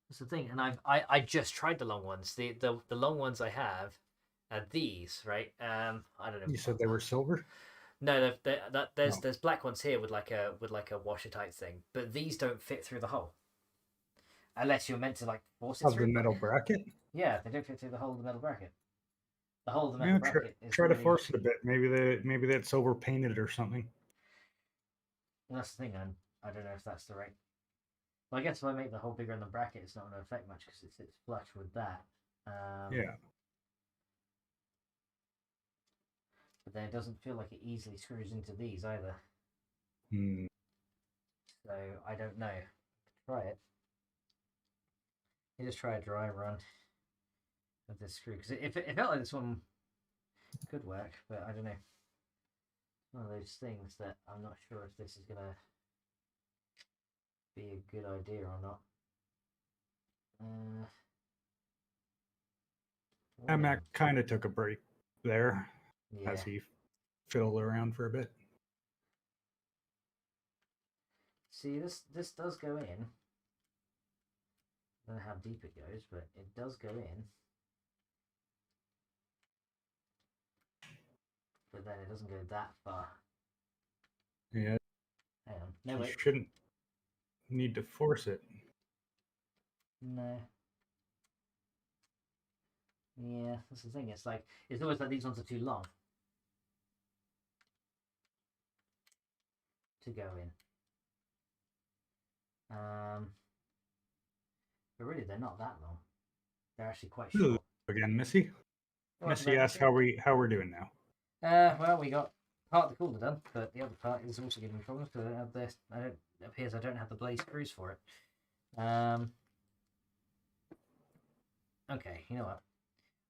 S1: That's the thing, and I just tried the long ones. The long ones I have are these, right? I don't know.
S2: You said they were silver?
S1: No, there's black ones here with like a washer type thing, but these don't fit through the hole. Unless you're meant to like force it
S2: of
S1: through.
S2: The metal bracket?
S1: Yeah, they don't fit through the hole of the metal bracket. The hole of the metal bracket is
S2: try to
S1: really...
S2: force it a bit. Maybe that's over painted or something.
S1: Well, that's the thing, and I don't know if that's the right. Well, I guess if I make the hole bigger in the bracket, it's not going to affect much because it sits flush with that.
S2: Yeah.
S1: But then it doesn't feel like it easily screws into these either. So I don't know. Try it. You just try a dry run of this screw because it felt like this one could work, but I don't know. One of those things that I'm not sure if this is gonna be a good idea or not.
S2: Mac kind of took a break there
S1: yeah.
S2: as he fiddled around for a bit.
S1: See, this does go in. I don't know how deep it goes, but it does go in. But then it doesn't go that far.
S2: Yeah.
S1: Hang on. No, wait.
S2: You shouldn't need to force it.
S1: No. Yeah, that's the thing. It's always like these ones are too long to go in. But really, they're not that long. They're actually quite short.
S2: Again, Missy. Missy asks how we're doing now.
S1: Well, we got part of the cooler done, but the other part is also giving me problems because I don't have this. It appears I don't have the blaze screws for it. Okay, you know what?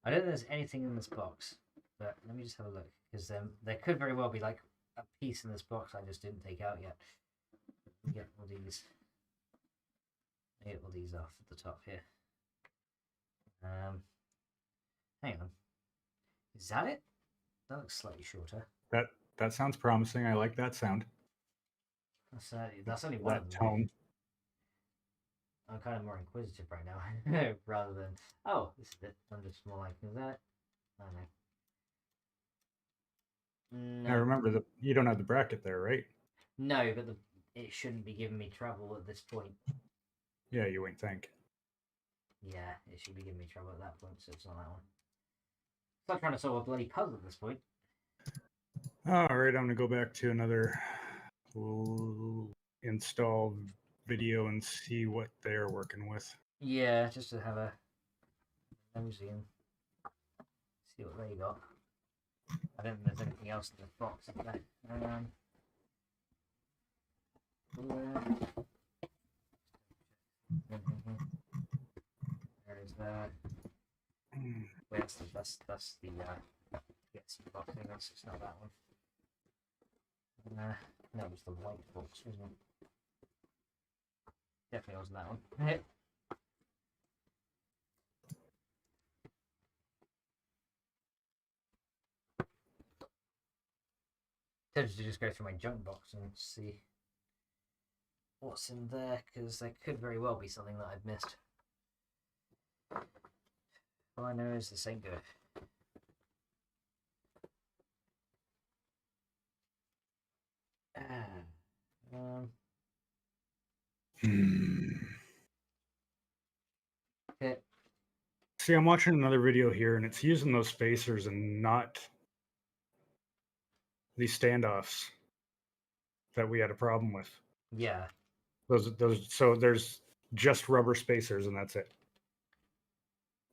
S1: I don't think there's anything in this box, but let me just have a look because there could very well be like a piece in this box I just didn't take out yet. Get all these. Get all these off at the top here. Hang on. Is that it? That looks slightly shorter.
S2: That sounds promising. I like that sound.
S1: That's only one
S2: that
S1: of them.
S2: Tone.
S1: I'm kind of more inquisitive right now, rather than this is it. I'm just more like, is that it? I don't know. No.
S2: Now remember you don't have the bracket there, right?
S1: No, but it shouldn't be giving me trouble at this point.
S2: Yeah, you wouldn't think.
S1: Yeah, it should be giving me trouble at that point, so it's not that one. It's like trying to solve a bloody puzzle at this point.
S2: All right, I'm gonna go back to another install video and see what they're working with.
S1: Yeah, just to have a nosy and see what they got. I don't think there's anything else in the box. There is that. Wait, that's the box thing. It's not that one. No, it was the white box, wasn't it? Definitely wasn't that one. Tempted to just go through my junk box and see what's in there, because there could very well be something that I've missed. All I know is this ain't good. Okay.
S4: See, I'm watching another video here, and it's using those spacers and not these standoffs that we had a problem with.
S1: Yeah.
S4: Those. So there's just rubber spacers, and that's it.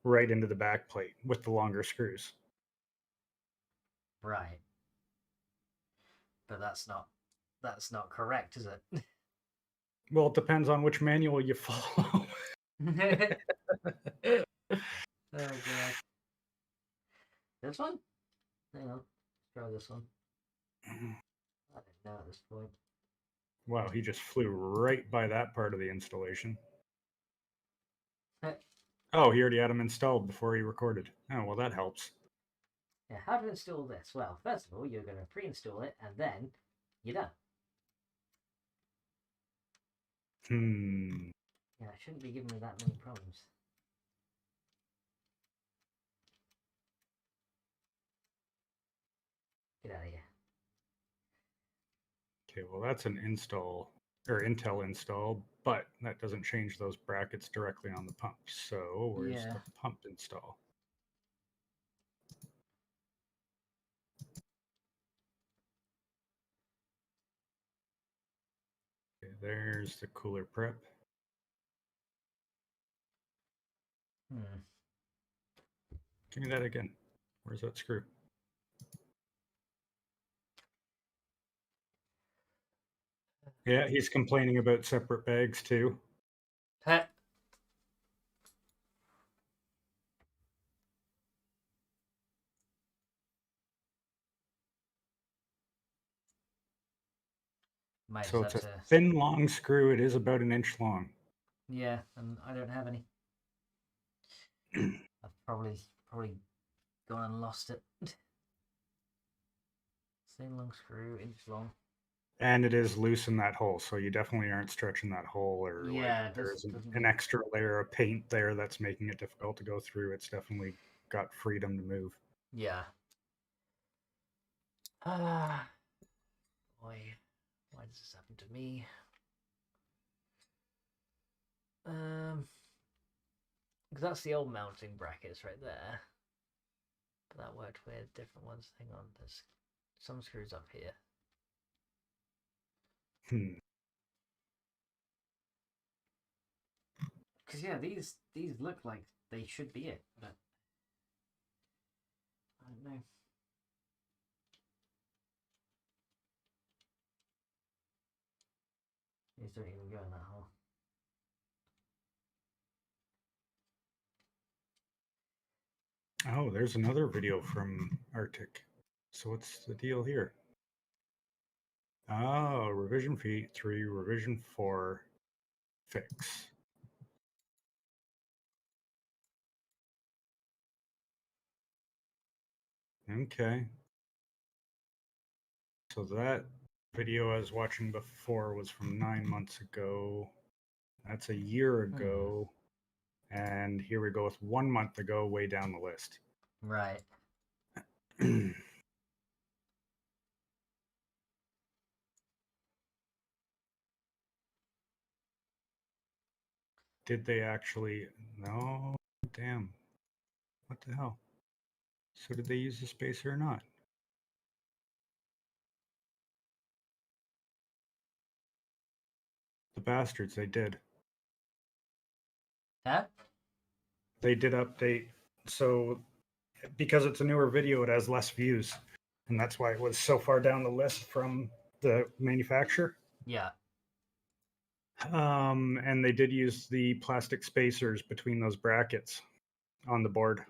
S4: Right into the back plate with the longer screws.
S1: Right. But that's not correct, is it?
S4: Well, it depends on which manual you follow.
S1: Oh god. This one? Hang on. Let's try this one. I don't know at this point.
S4: Wow, he just flew right by that part of the installation. Oh, he already had them installed before he recorded. Oh, well, that helps.
S1: Yeah, how to install this? Well, first of all, you're going to pre-install it, and then you're done. Yeah, I shouldn't be giving me that many problems. Get out of here.
S4: Okay, well, that's an install, or Intel install, but that doesn't change those brackets directly on the pump. So where's the pump install? Okay, there's the cooler prep. Give me that again. Where's that screw? Yeah, he's complaining about separate bags too. So it's a thin, long screw. It is about an inch long.
S1: Yeah, and I don't have any. I've probably gone and lost it. Same long screw, inch long.
S4: And it is loose in that hole, so you definitely aren't stretching that hole, or like there's an extra layer of paint there that's making it difficult to go through. It's definitely got freedom to move.
S1: Yeah. Boy, why does this happen to me? Because that's the old mounting brackets right there. But that worked with different ones. Hang on, there's some screws up here. Because yeah, these look like they should be it, but I don't know. These don't even go in that hole.
S4: Oh, there's another video from Arctic. So what's the deal here? Oh, revision 3, revision 4 fix. Okay. So that video I was watching before was from 9 months ago. That's a year ago. And here we go with 1 month ago, way down the list.
S1: Right.
S4: Did they actually? No. Damn. What the hell? So did they use the spacer or not? The bastards, they did.
S1: Huh?
S4: They did update. So because it's a newer video, it has less views. And that's why it was so far down the list from the manufacturer.
S1: Yeah.
S4: And they did use the plastic spacers between those brackets on the board.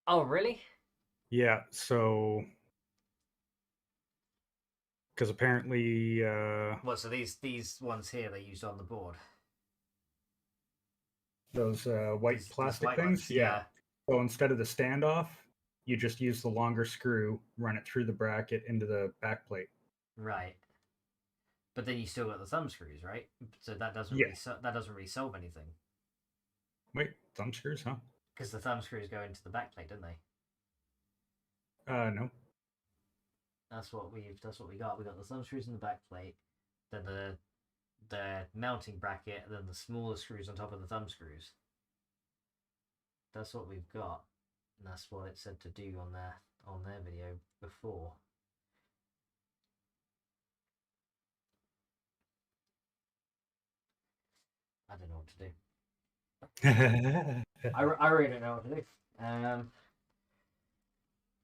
S1: Oh, really?
S4: Yeah, so because apparently
S1: what, so these ones here they used on the board?
S4: Those white plastic white things?
S1: Ones, yeah.
S4: So instead of the standoff, you just use the longer screw, run it through the bracket into the back plate.
S1: Right. But then you still got the thumb screws, right? So that doesn't that doesn't really solve anything.
S4: Wait, thumb screws, huh?
S1: Because the thumb screws go into the back plate, don't they?
S4: No.
S1: That's what we got. We got the thumb screws in the back plate, then the mounting bracket, and then the smaller screws on top of the thumb screws. That's what we've got, and that's what it said to do on their video before. I don't know what to do. I really don't know what to do.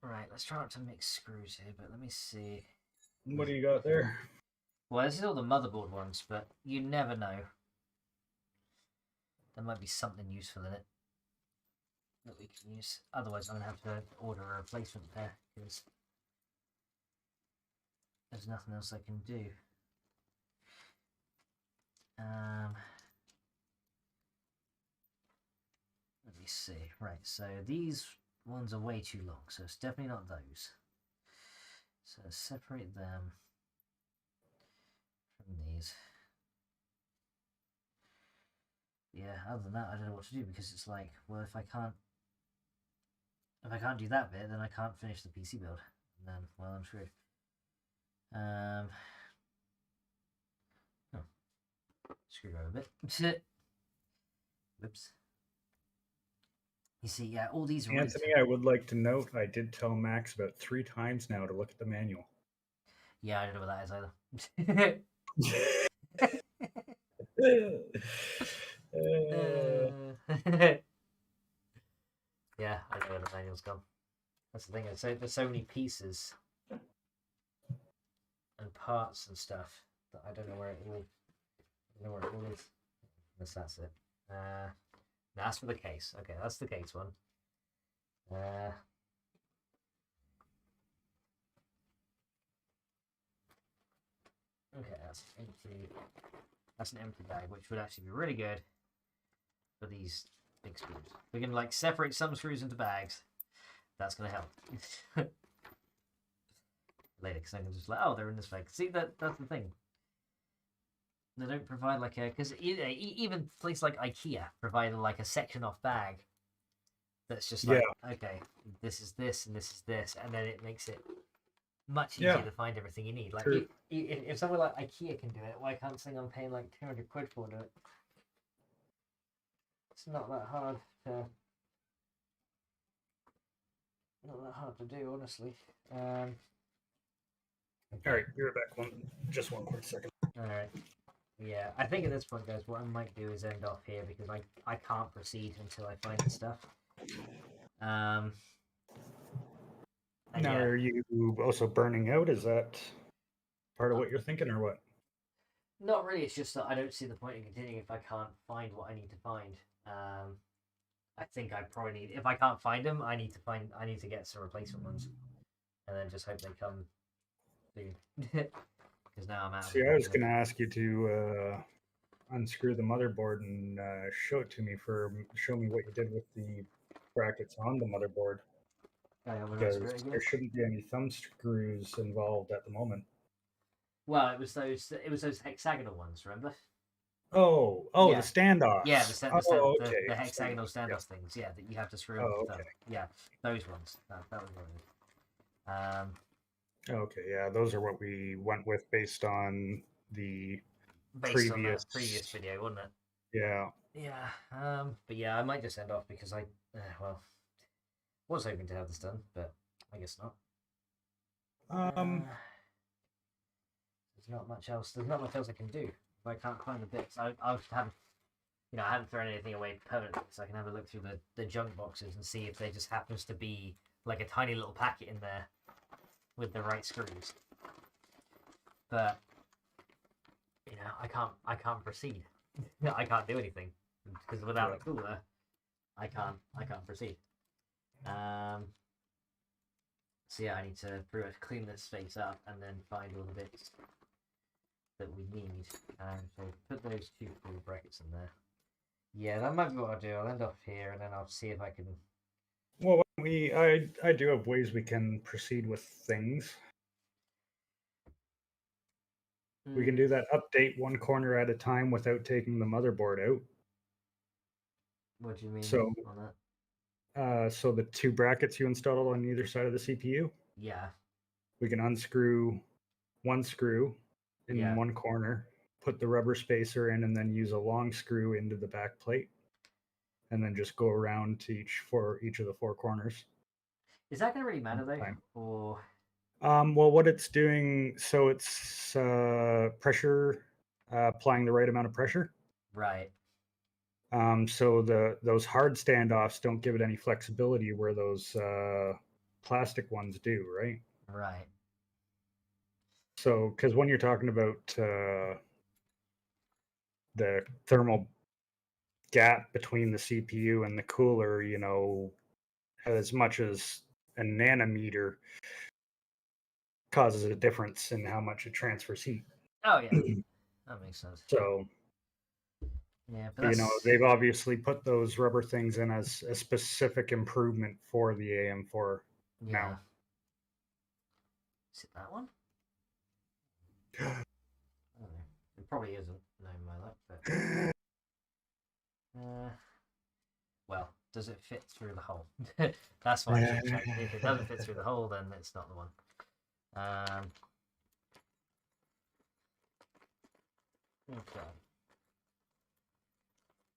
S1: Right, let's try not to mix screws here, but let me see.
S2: What do you got there?
S1: Well, this is all the motherboard ones, but you never know. There might be something useful in it that we can use. Otherwise, I'm going to have to order a replacement pair, because there's nothing else I can do. Let me see. Right, so these ones are way too long, so it's definitely not those. So separate them from these. Yeah, other than that, I don't know what to do, because it's like, well, if I can't do that bit, then I can't finish the PC build, and then, well, I'm screwed. Screwed over a bit. Whoops. You see, yeah, all these are
S2: Anthony, I would like to note I did tell Max about 3 times now to look at the manual.
S1: Yeah, I don't know what that is either. Yeah, I know where the manual's gone. That's the thing. There's so many pieces and parts and stuff that I don't know where it all. Is. Unless that's it. That's for the case. Okay, that's the case one. Okay, that's empty. That's an empty bag, which would actually be really good for these big screws. We can like separate some screws into bags. That's gonna help later, because I can just like, oh, they're in this bag. See, that's the thing. They don't provide like a, because even places like IKEA provide like a section off bag that's just like, okay, this is this and this is this, and then it makes it much easier to find everything you need. Like if someone like IKEA can do it, why can't someone paying like 200 quid for it? It's not that hard to do, honestly.
S2: All right, you're back. Just one quick second.
S1: All right. Yeah, I think at this point, guys, what I might do is end off here, because I can't proceed until I find the stuff.
S2: Now, are you also burning out? Is that part of what you're thinking, or what?
S1: Not really. It's just that I don't see the point in continuing if I can't find what I need to find. I think I probably need. If I can't find them, I need to get some replacement ones, and then just hope they come soon. Because now I'm out.
S2: See, I was going to ask you to unscrew the motherboard and show me what you did with the brackets on the motherboard. Because there shouldn't be any thumb screws involved at the moment.
S1: Well, it was those hexagonal ones, remember?
S2: Oh, yeah. The standoffs.
S1: Yeah, the hexagonal standoff things. Yeah, that you have to screw in with them. Yeah, those ones. That was what it was.
S2: Okay, yeah, those are what we went with based on the previous
S1: video, wasn't it?
S2: Yeah.
S1: Yeah. But yeah, I might just end off because I was hoping to have this done, but I guess not. There's not much else. There's not much else I can do if I can't find the bits. I haven't thrown anything away permanently, so I can have a look through the junk boxes and see if there just happens to be like a tiny little packet in there with the right screws. But I can't proceed. I can't do anything because without a cooler, I can't proceed. So yeah, I need to pretty much clean this space up and then find all the bits that we need. So put those 2 full brackets in there. Yeah, that might be what I'll do. I'll end off here and then I'll see if I can.
S2: Well, I do have ways we can proceed with things. We can do that update one corner at a time without taking the motherboard out.
S1: What do you mean on that?
S2: So the 2 brackets you installed on either side of the CPU?
S1: Yeah.
S4: we can unscrew one screw in
S1: Yeah.
S4: one corner, put the rubber spacer in, and then use a long screw into the back plate, and then just go around to each of the four corners.
S1: Is that going to really matter though?
S4: Time.
S1: Or
S4: Well, what it's doing, so it's pressure, applying the right amount of pressure.
S1: right.
S4: So those hard standoffs don't give it any flexibility where those plastic ones do, right?
S1: Right.
S4: So, because when you're talking about the thermal gap between the CPU and the cooler, you know, as much as a nanometer causes a difference in how much it transfers heat.
S1: Oh yeah, that makes sense.
S4: So,
S1: yeah, but
S4: you know, they've obviously put those rubber things in as a specific improvement for the AM4 now.
S1: Is it that one? I don't know. It probably isn't. No, my luck. But well, does it fit through the hole? That's what I should check. If it doesn't fit through the hole, then it's not the one. Okay.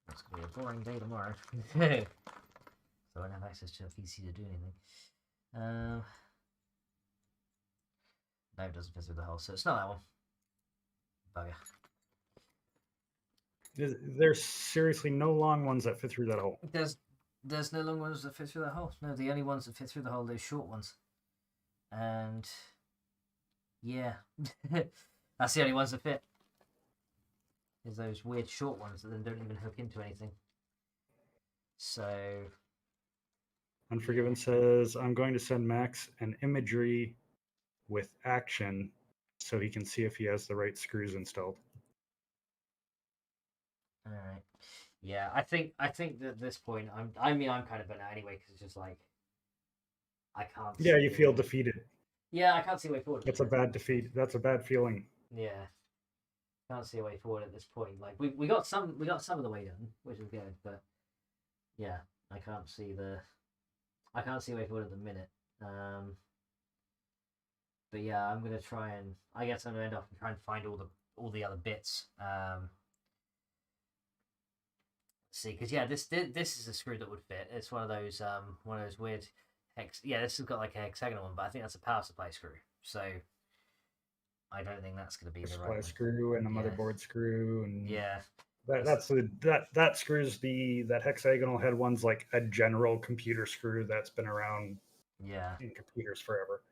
S1: It's gonna be a boring day tomorrow. So I won't have access to a PC to do anything. No, it doesn't fit through the hole, so it's not that one. Bugger.
S4: There's seriously no long ones that fit through that hole.
S1: There's no long ones that fit through that hole. No, the only ones that fit through the hole are those short ones. And yeah, that's the only ones that fit. Is those weird short ones that then don't even hook into anything. So
S4: Unforgiven says, I'm going to send Max an imagery with action so he can see if he has the right screws installed.
S1: all right. Yeah, I think that at this point I'm kind of burnt out anyway because it's just like I can't.
S4: Yeah, you feel defeated.
S1: Yeah, I can't see a way forward.
S4: That's a bad defeat. That's a bad feeling.
S1: Yeah, can't see a way forward at this point. Like we got some of the way done, which is good, but yeah, I can't see a way forward at the minute. But yeah, I'm gonna try and I guess I'm gonna end up trying to find all the other bits. See, because yeah, this is a screw that would fit. It's one of those weird yeah, this has got like a hexagonal one, but I think that's a power supply screw. So I don't think that's going to be the right
S4: screw and a motherboard screw, and
S1: yeah,
S4: that screws that hexagonal head one's like a general computer screw that's been around in computers forever.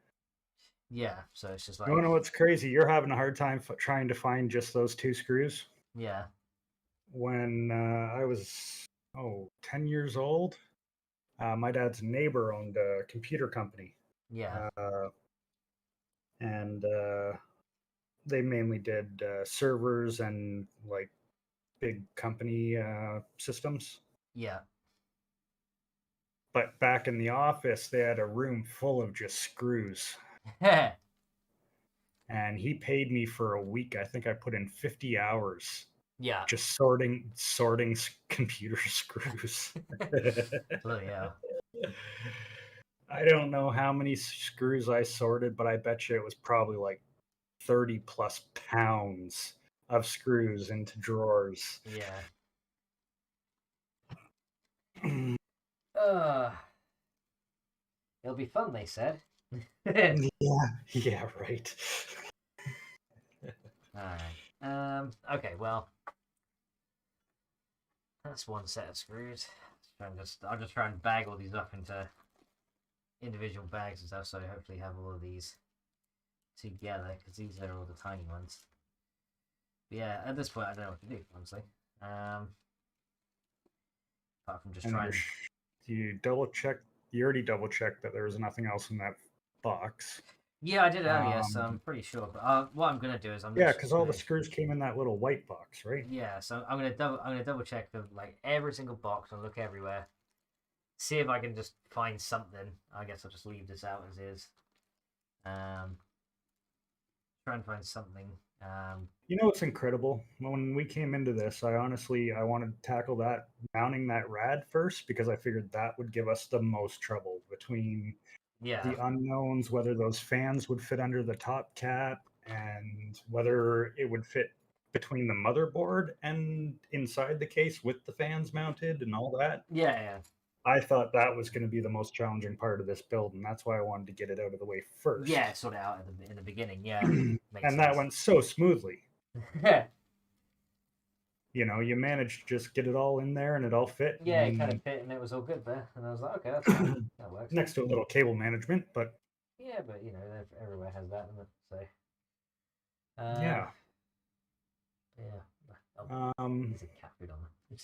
S1: Yeah, so it's just like
S4: you know what's crazy? You're having a hard time trying to find just those two screws.
S1: Yeah.
S4: When I was 10 years old, my dad's neighbor owned a computer company.
S1: Yeah.
S4: And they mainly did servers and like big company systems.
S1: Yeah.
S4: But back in the office, they had a room full of just screws. And he paid me for a week. I think I put in 50 hours.
S1: Yeah.
S4: Just sorting computer screws.
S1: Oh, yeah.
S4: I don't know how many screws I sorted, but I bet you it was probably like 30 plus pounds of screws into drawers.
S1: Yeah. It'll be fun, they said.
S4: Yeah, right.
S1: Alright. Okay, well. That's one set of screws. I'll just try and bag all these up into individual bags and stuff, so hopefully have all of these together, because these are all the tiny ones. But yeah, at this point I don't know what to do, honestly. Apart from just trying.
S4: You already double checked that there was nothing else in that box.
S1: Yeah, I did earlier, so I'm pretty sure. But what I'm gonna do is
S4: because all the screws came in that little white box, right?
S1: Yeah, so I'm gonna double check like every single box and look everywhere. See if I can just find something. I guess I'll just leave this out as is. Try and find something.
S4: You know what's incredible? When we came into this, I wanted to tackle mounting that rad first, because I figured that would give us the most trouble between the unknowns, whether those fans would fit under the top cap, and whether it would fit between the motherboard and inside the case with the fans mounted and all that.
S1: Yeah.
S4: I thought that was going to be the most challenging part of this build, and that's why I wanted to get it out of the way first.
S1: Yeah, sort it out in the beginning. Yeah,
S4: and that went so smoothly.
S1: Yeah.
S4: You know, you managed to just get it all in there and it all fit.
S1: Yeah, it kind of fit and it was all good there. And I was like, okay, that's fine. That works.
S4: Next to a little cable management, but...
S1: Yeah, but, you know, everywhere has that, doesn't it? So...
S4: yeah.
S1: Yeah. There's a cat food on there.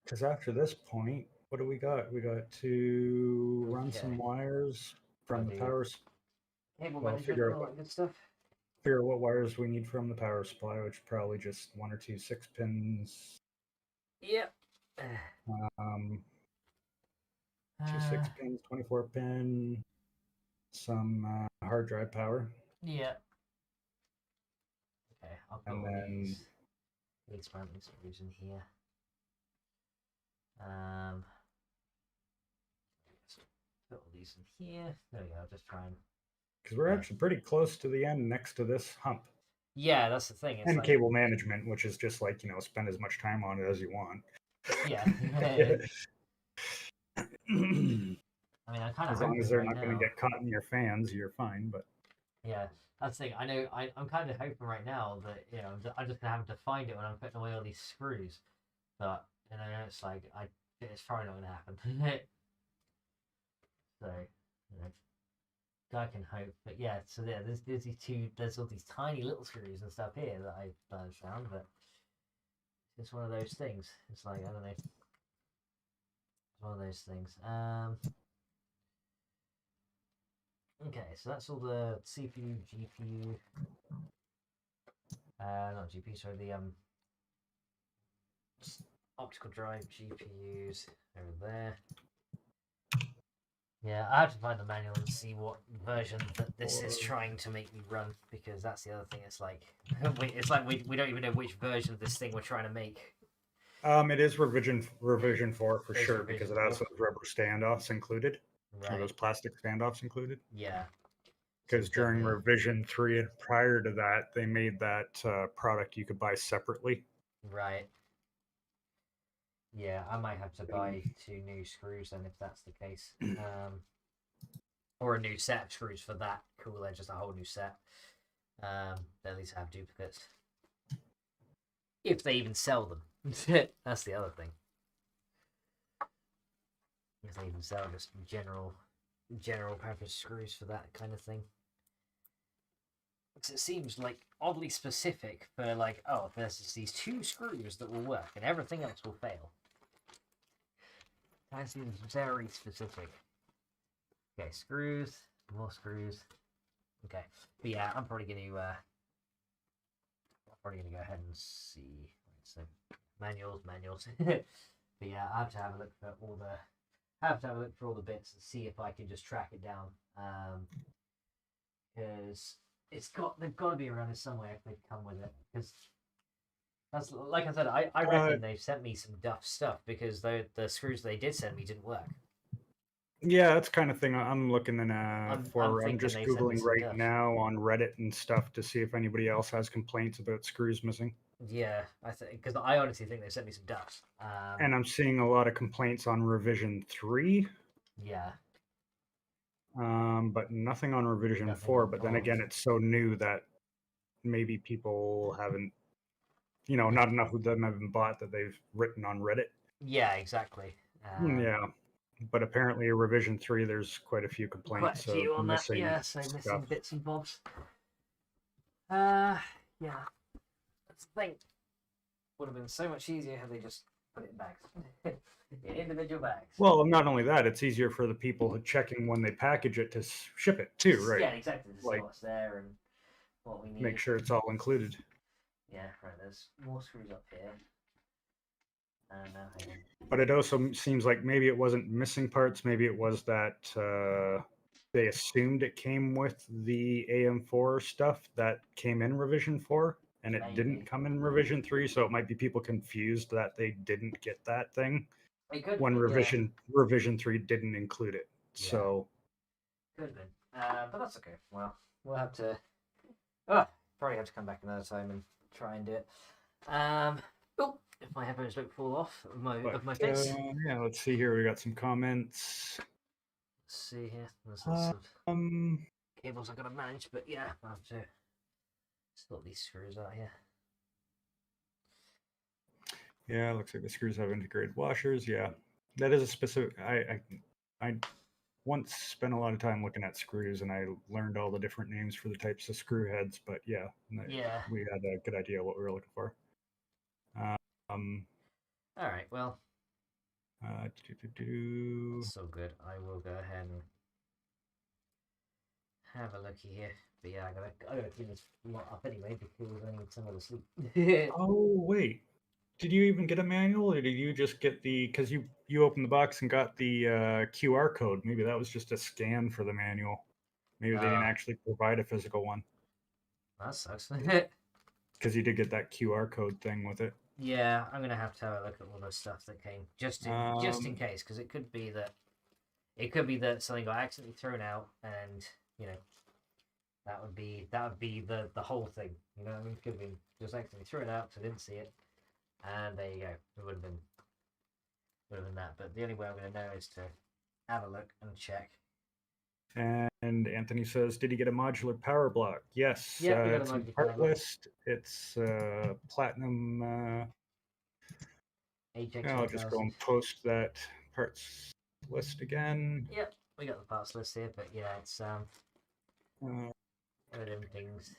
S4: Because after this point, what do we got? We got to run some wires from the power...
S1: Cable management and all that good stuff.
S4: Figure out what wires we need from the power supply, which is probably just 1 or 2 6-pins.
S1: Yep.
S4: 2 6-pins, 24-pin, some hard drive power.
S1: Yeah. Okay, I'll put
S4: and
S1: all
S4: then
S1: these expanding screws in here. Put all these in here. There we go. I'll just try and.
S4: Because we're actually pretty close to the end next to this hump.
S1: Yeah, that's the thing. It's
S4: and
S1: like...
S4: cable management, which is just like, you know, spend as much time on it as you want.
S1: Yeah. I mean, I kind of.
S4: As long as they're not going to get caught in your fans, you're fine. But
S1: yeah, that's the thing. I know. I'm kind of hoping right now that, you know, I'm just gonna have to find it when I'm putting away all these screws. But, you know, it's like it's probably not gonna happen. So, you know, I can hope. But yeah, so yeah, there's all these tiny little screws and stuff here that I've found, but it's one of those things. It's like, I don't know. It's one of those things. Okay, so that's all the CPU, GPU. Not GPU, sorry, the optical drive GPUs over there. Yeah, I have to find the manual and see what version that this is trying to make me run, because that's the other thing. It's like we don't even know which version of this thing we're trying to make.
S4: It is revision 4 for sure, because it has those rubber standoffs included, or those plastic standoffs included.
S1: Yeah.
S4: Because during revision 3 and prior to that, they made that product you could buy separately.
S1: Right. Yeah, I might have to buy 2 new screws then, if that's the case. Or a new set of screws for that cooler, just a whole new set. At least have duplicates. If they even sell them. That's the other thing. If they even sell just general purpose screws for that kind of thing. Because it seems like oddly specific for like, oh, there's just these 2 screws that will work and everything else will fail. That seems very specific. Okay, screws, more screws. Okay, but yeah, I'm probably going to go ahead and see. So manuals. But yeah, I have to have a look for all the bits and see if I can just track it down. Because they've got to be around it somewhere if they come with it. Because that's, like I said, I reckon they've sent me some duff stuff, because the screws they did send me didn't work. Yeah,
S4: that's kind of thing I'm looking for. I'm just Googling right now on Reddit and stuff to see if anybody else has complaints about screws missing.
S1: Yeah, I think, because I honestly think they sent me some duff.
S4: And I'm seeing a lot of complaints on revision 3.
S1: Yeah.
S4: But nothing on revision 4. But then again, it's so new that maybe people haven't, you know, not enough of them haven't bought that they've written on Reddit.
S1: Yeah, exactly.
S4: Yeah. But apparently, revision 3, there's quite a few complaints.
S1: Quite a few on that, yeah, so missing bits and bobs. Yeah. That's the thing. Would have been so much easier had they just put it in bags. In individual bags.
S4: Well, not only that, it's easier for the people checking when they package it to ship it too, right?
S1: Yeah, exactly. To see what's there and what we need.
S4: Make sure it's all included.
S1: Yeah, right. There's more screws up here.
S4: But it also seems like maybe it wasn't missing parts. Maybe it was that they assumed it came with the AM4 stuff that came in revision 4, and it didn't come in revision 3. So it might be people confused that they didn't get that thing when revision 3 didn't include it. Yeah. So
S1: Could have been. But that's okay. Well, we'll have to. Probably have to come back another time and try and do it. Oh, if my headphones don't fall off of my face.
S4: Yeah, let's see here. We got some comments.
S1: Let's see here. There's lots of cables I've got to manage, but yeah, I'll have to sort these screws out here.
S4: Yeah, looks like the screws have integrated washers. Yeah, that is a specific. I once spent a lot of time looking at screws, and I learned all the different names for the types of screw heads. But yeah, we had a good idea what we were looking for.
S1: All right. Well. So good. I will go ahead and have a looky here. But yeah, I gotta clean this lot up anyway because I need some of the sleep.
S4: Oh wait. Did you even get a manual, or did you just get because you opened the box and got the QR code? Maybe that was just a scan for the manual. Maybe they didn't actually provide a physical one.
S1: That sucks.
S4: Because you did get that QR code thing with it.
S1: Yeah, I'm gonna have to have a look at all the stuff that came just in case, because it could be that something got accidentally thrown out, and that would be the whole thing. You know what I mean? It could be just accidentally thrown out, so I didn't see it. And there you go. It would have been that. But the only way I'm going to know is to have a look and check.
S4: And Anthony says, "Did you get a modular power block?" Yes.
S1: Yeah,
S4: it's in part list. It's platinum. I'll just go and post that parts list again.
S1: Yep, we got the parts list here, but yeah, it's everything's.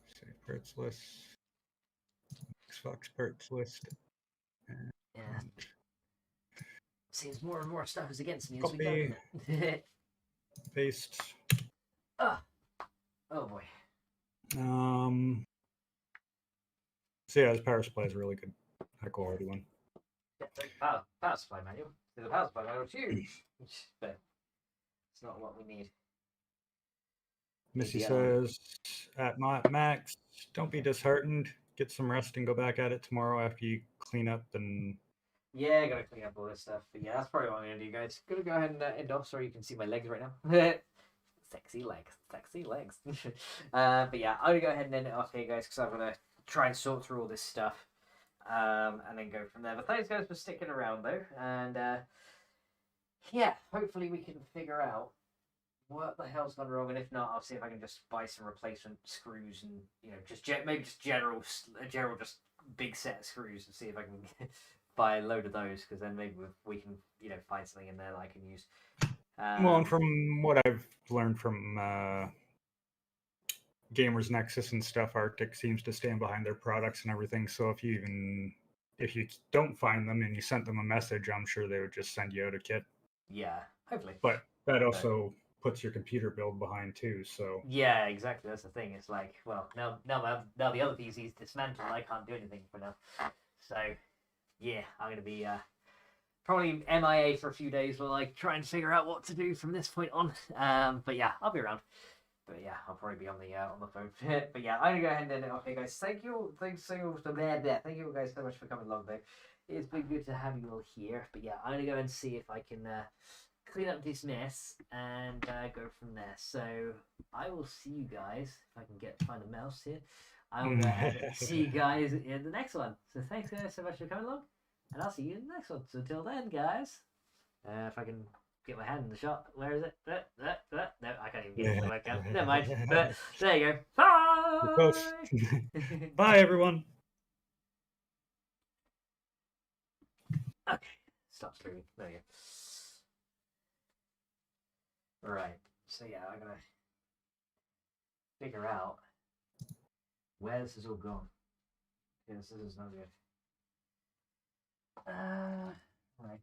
S4: Say parts list. MaxFox parts list.
S1: Yeah. Seems more and more stuff is against me as
S4: Copy.
S1: we go.
S4: Paste.
S1: Oh boy.
S4: So yeah, this power supply is a really good, high quality one.
S1: Yeah, power supply manual. The power supply manual is huge, but it's not what we need.
S4: Missy says, at Max, don't be disheartened. Get some rest and go back at it tomorrow after you clean up and.
S1: Yeah, I gotta clean up all this stuff. But yeah, that's probably what I'm gonna do, guys. Gonna go ahead and end off so you can see my legs right now. Sexy legs. But yeah, I'm gonna go ahead and end it off here, guys, because I'm gonna try and sort through all this stuff. And then go from there. But thanks, guys, for sticking around, though. And yeah, hopefully we can figure out what the hell's gone wrong. And if not, I'll see if I can just buy some replacement screws and, maybe just general just big set of screws and see if I can buy a load of those, because then maybe we can, find something in there that I can use.
S4: Well, and from what I've learned from Gamers Nexus and stuff, Arctic seems to stand behind their products and everything. So if you don't find them and you sent them a message, I'm sure they would just send you out a kit.
S1: Yeah, hopefully.
S4: But that also puts your computer build behind too. So
S1: yeah, exactly. That's the thing. It's like, well, now the other PC's dismantled. I can't do anything for now. So yeah, I'm gonna be probably MIA for a few days while I try and figure out what to do from this point on. But yeah, I'll be around. But yeah, I'll probably be on the phone. But yeah, I'm gonna go ahead and end it off here, guys. Thank you guys so much for coming along, though. It's been good to have you all here. But yeah, I'm gonna go and see if I can clean up this mess and go from there. So I will see you guys if I can find a mouse here. I will see you guys in the next one. So thanks guys so much for coming along, and I'll see you in the next one. So until then, guys, if I can get my hand in the shot. Where is it? No, I can't even get it to work out. Never mind. But there you go. Bye.
S4: Bye, everyone.
S1: Okay. Stop streaming. There you go. Right. So yeah, I'm gonna figure out where this is all gone. Because this is not good. Right.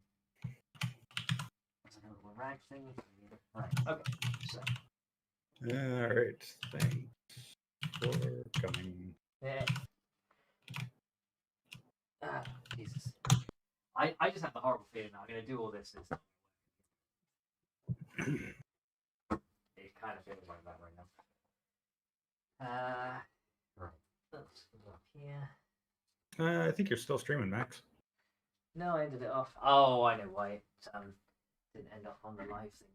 S1: Rag thing. Right. Okay. So.
S4: All right. Thanks for coming.
S1: Yeah. Jesus. I just have the horrible feeling that I'm going to do all this. It's it kind of feels like that right now. Right. Let's go up here.
S4: I think you're still streaming, Max.
S1: No, I ended it off. Oh, I know why. It didn't end up on the live thing.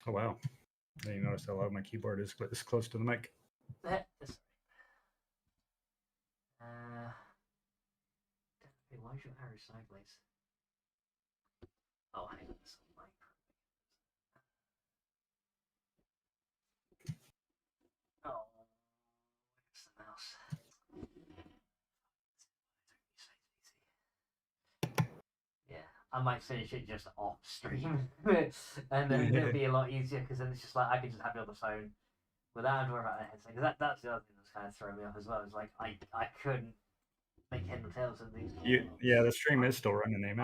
S2: Oh wow! Then you notice how loud my keyboard is this close to the mic.
S1: Why is your arrow sideways? Oh, hang on. Oh, where's the mouse? Yeah, I might finish it just off stream, and then it'll be a lot easier because then it's just like I can just have it on the phone without having to worry about the headset. Because that's the other thing that's kind of throwing me off as well. It's like I couldn't make head and tails of these.
S2: Yeah, the stream is still running, eh, Max?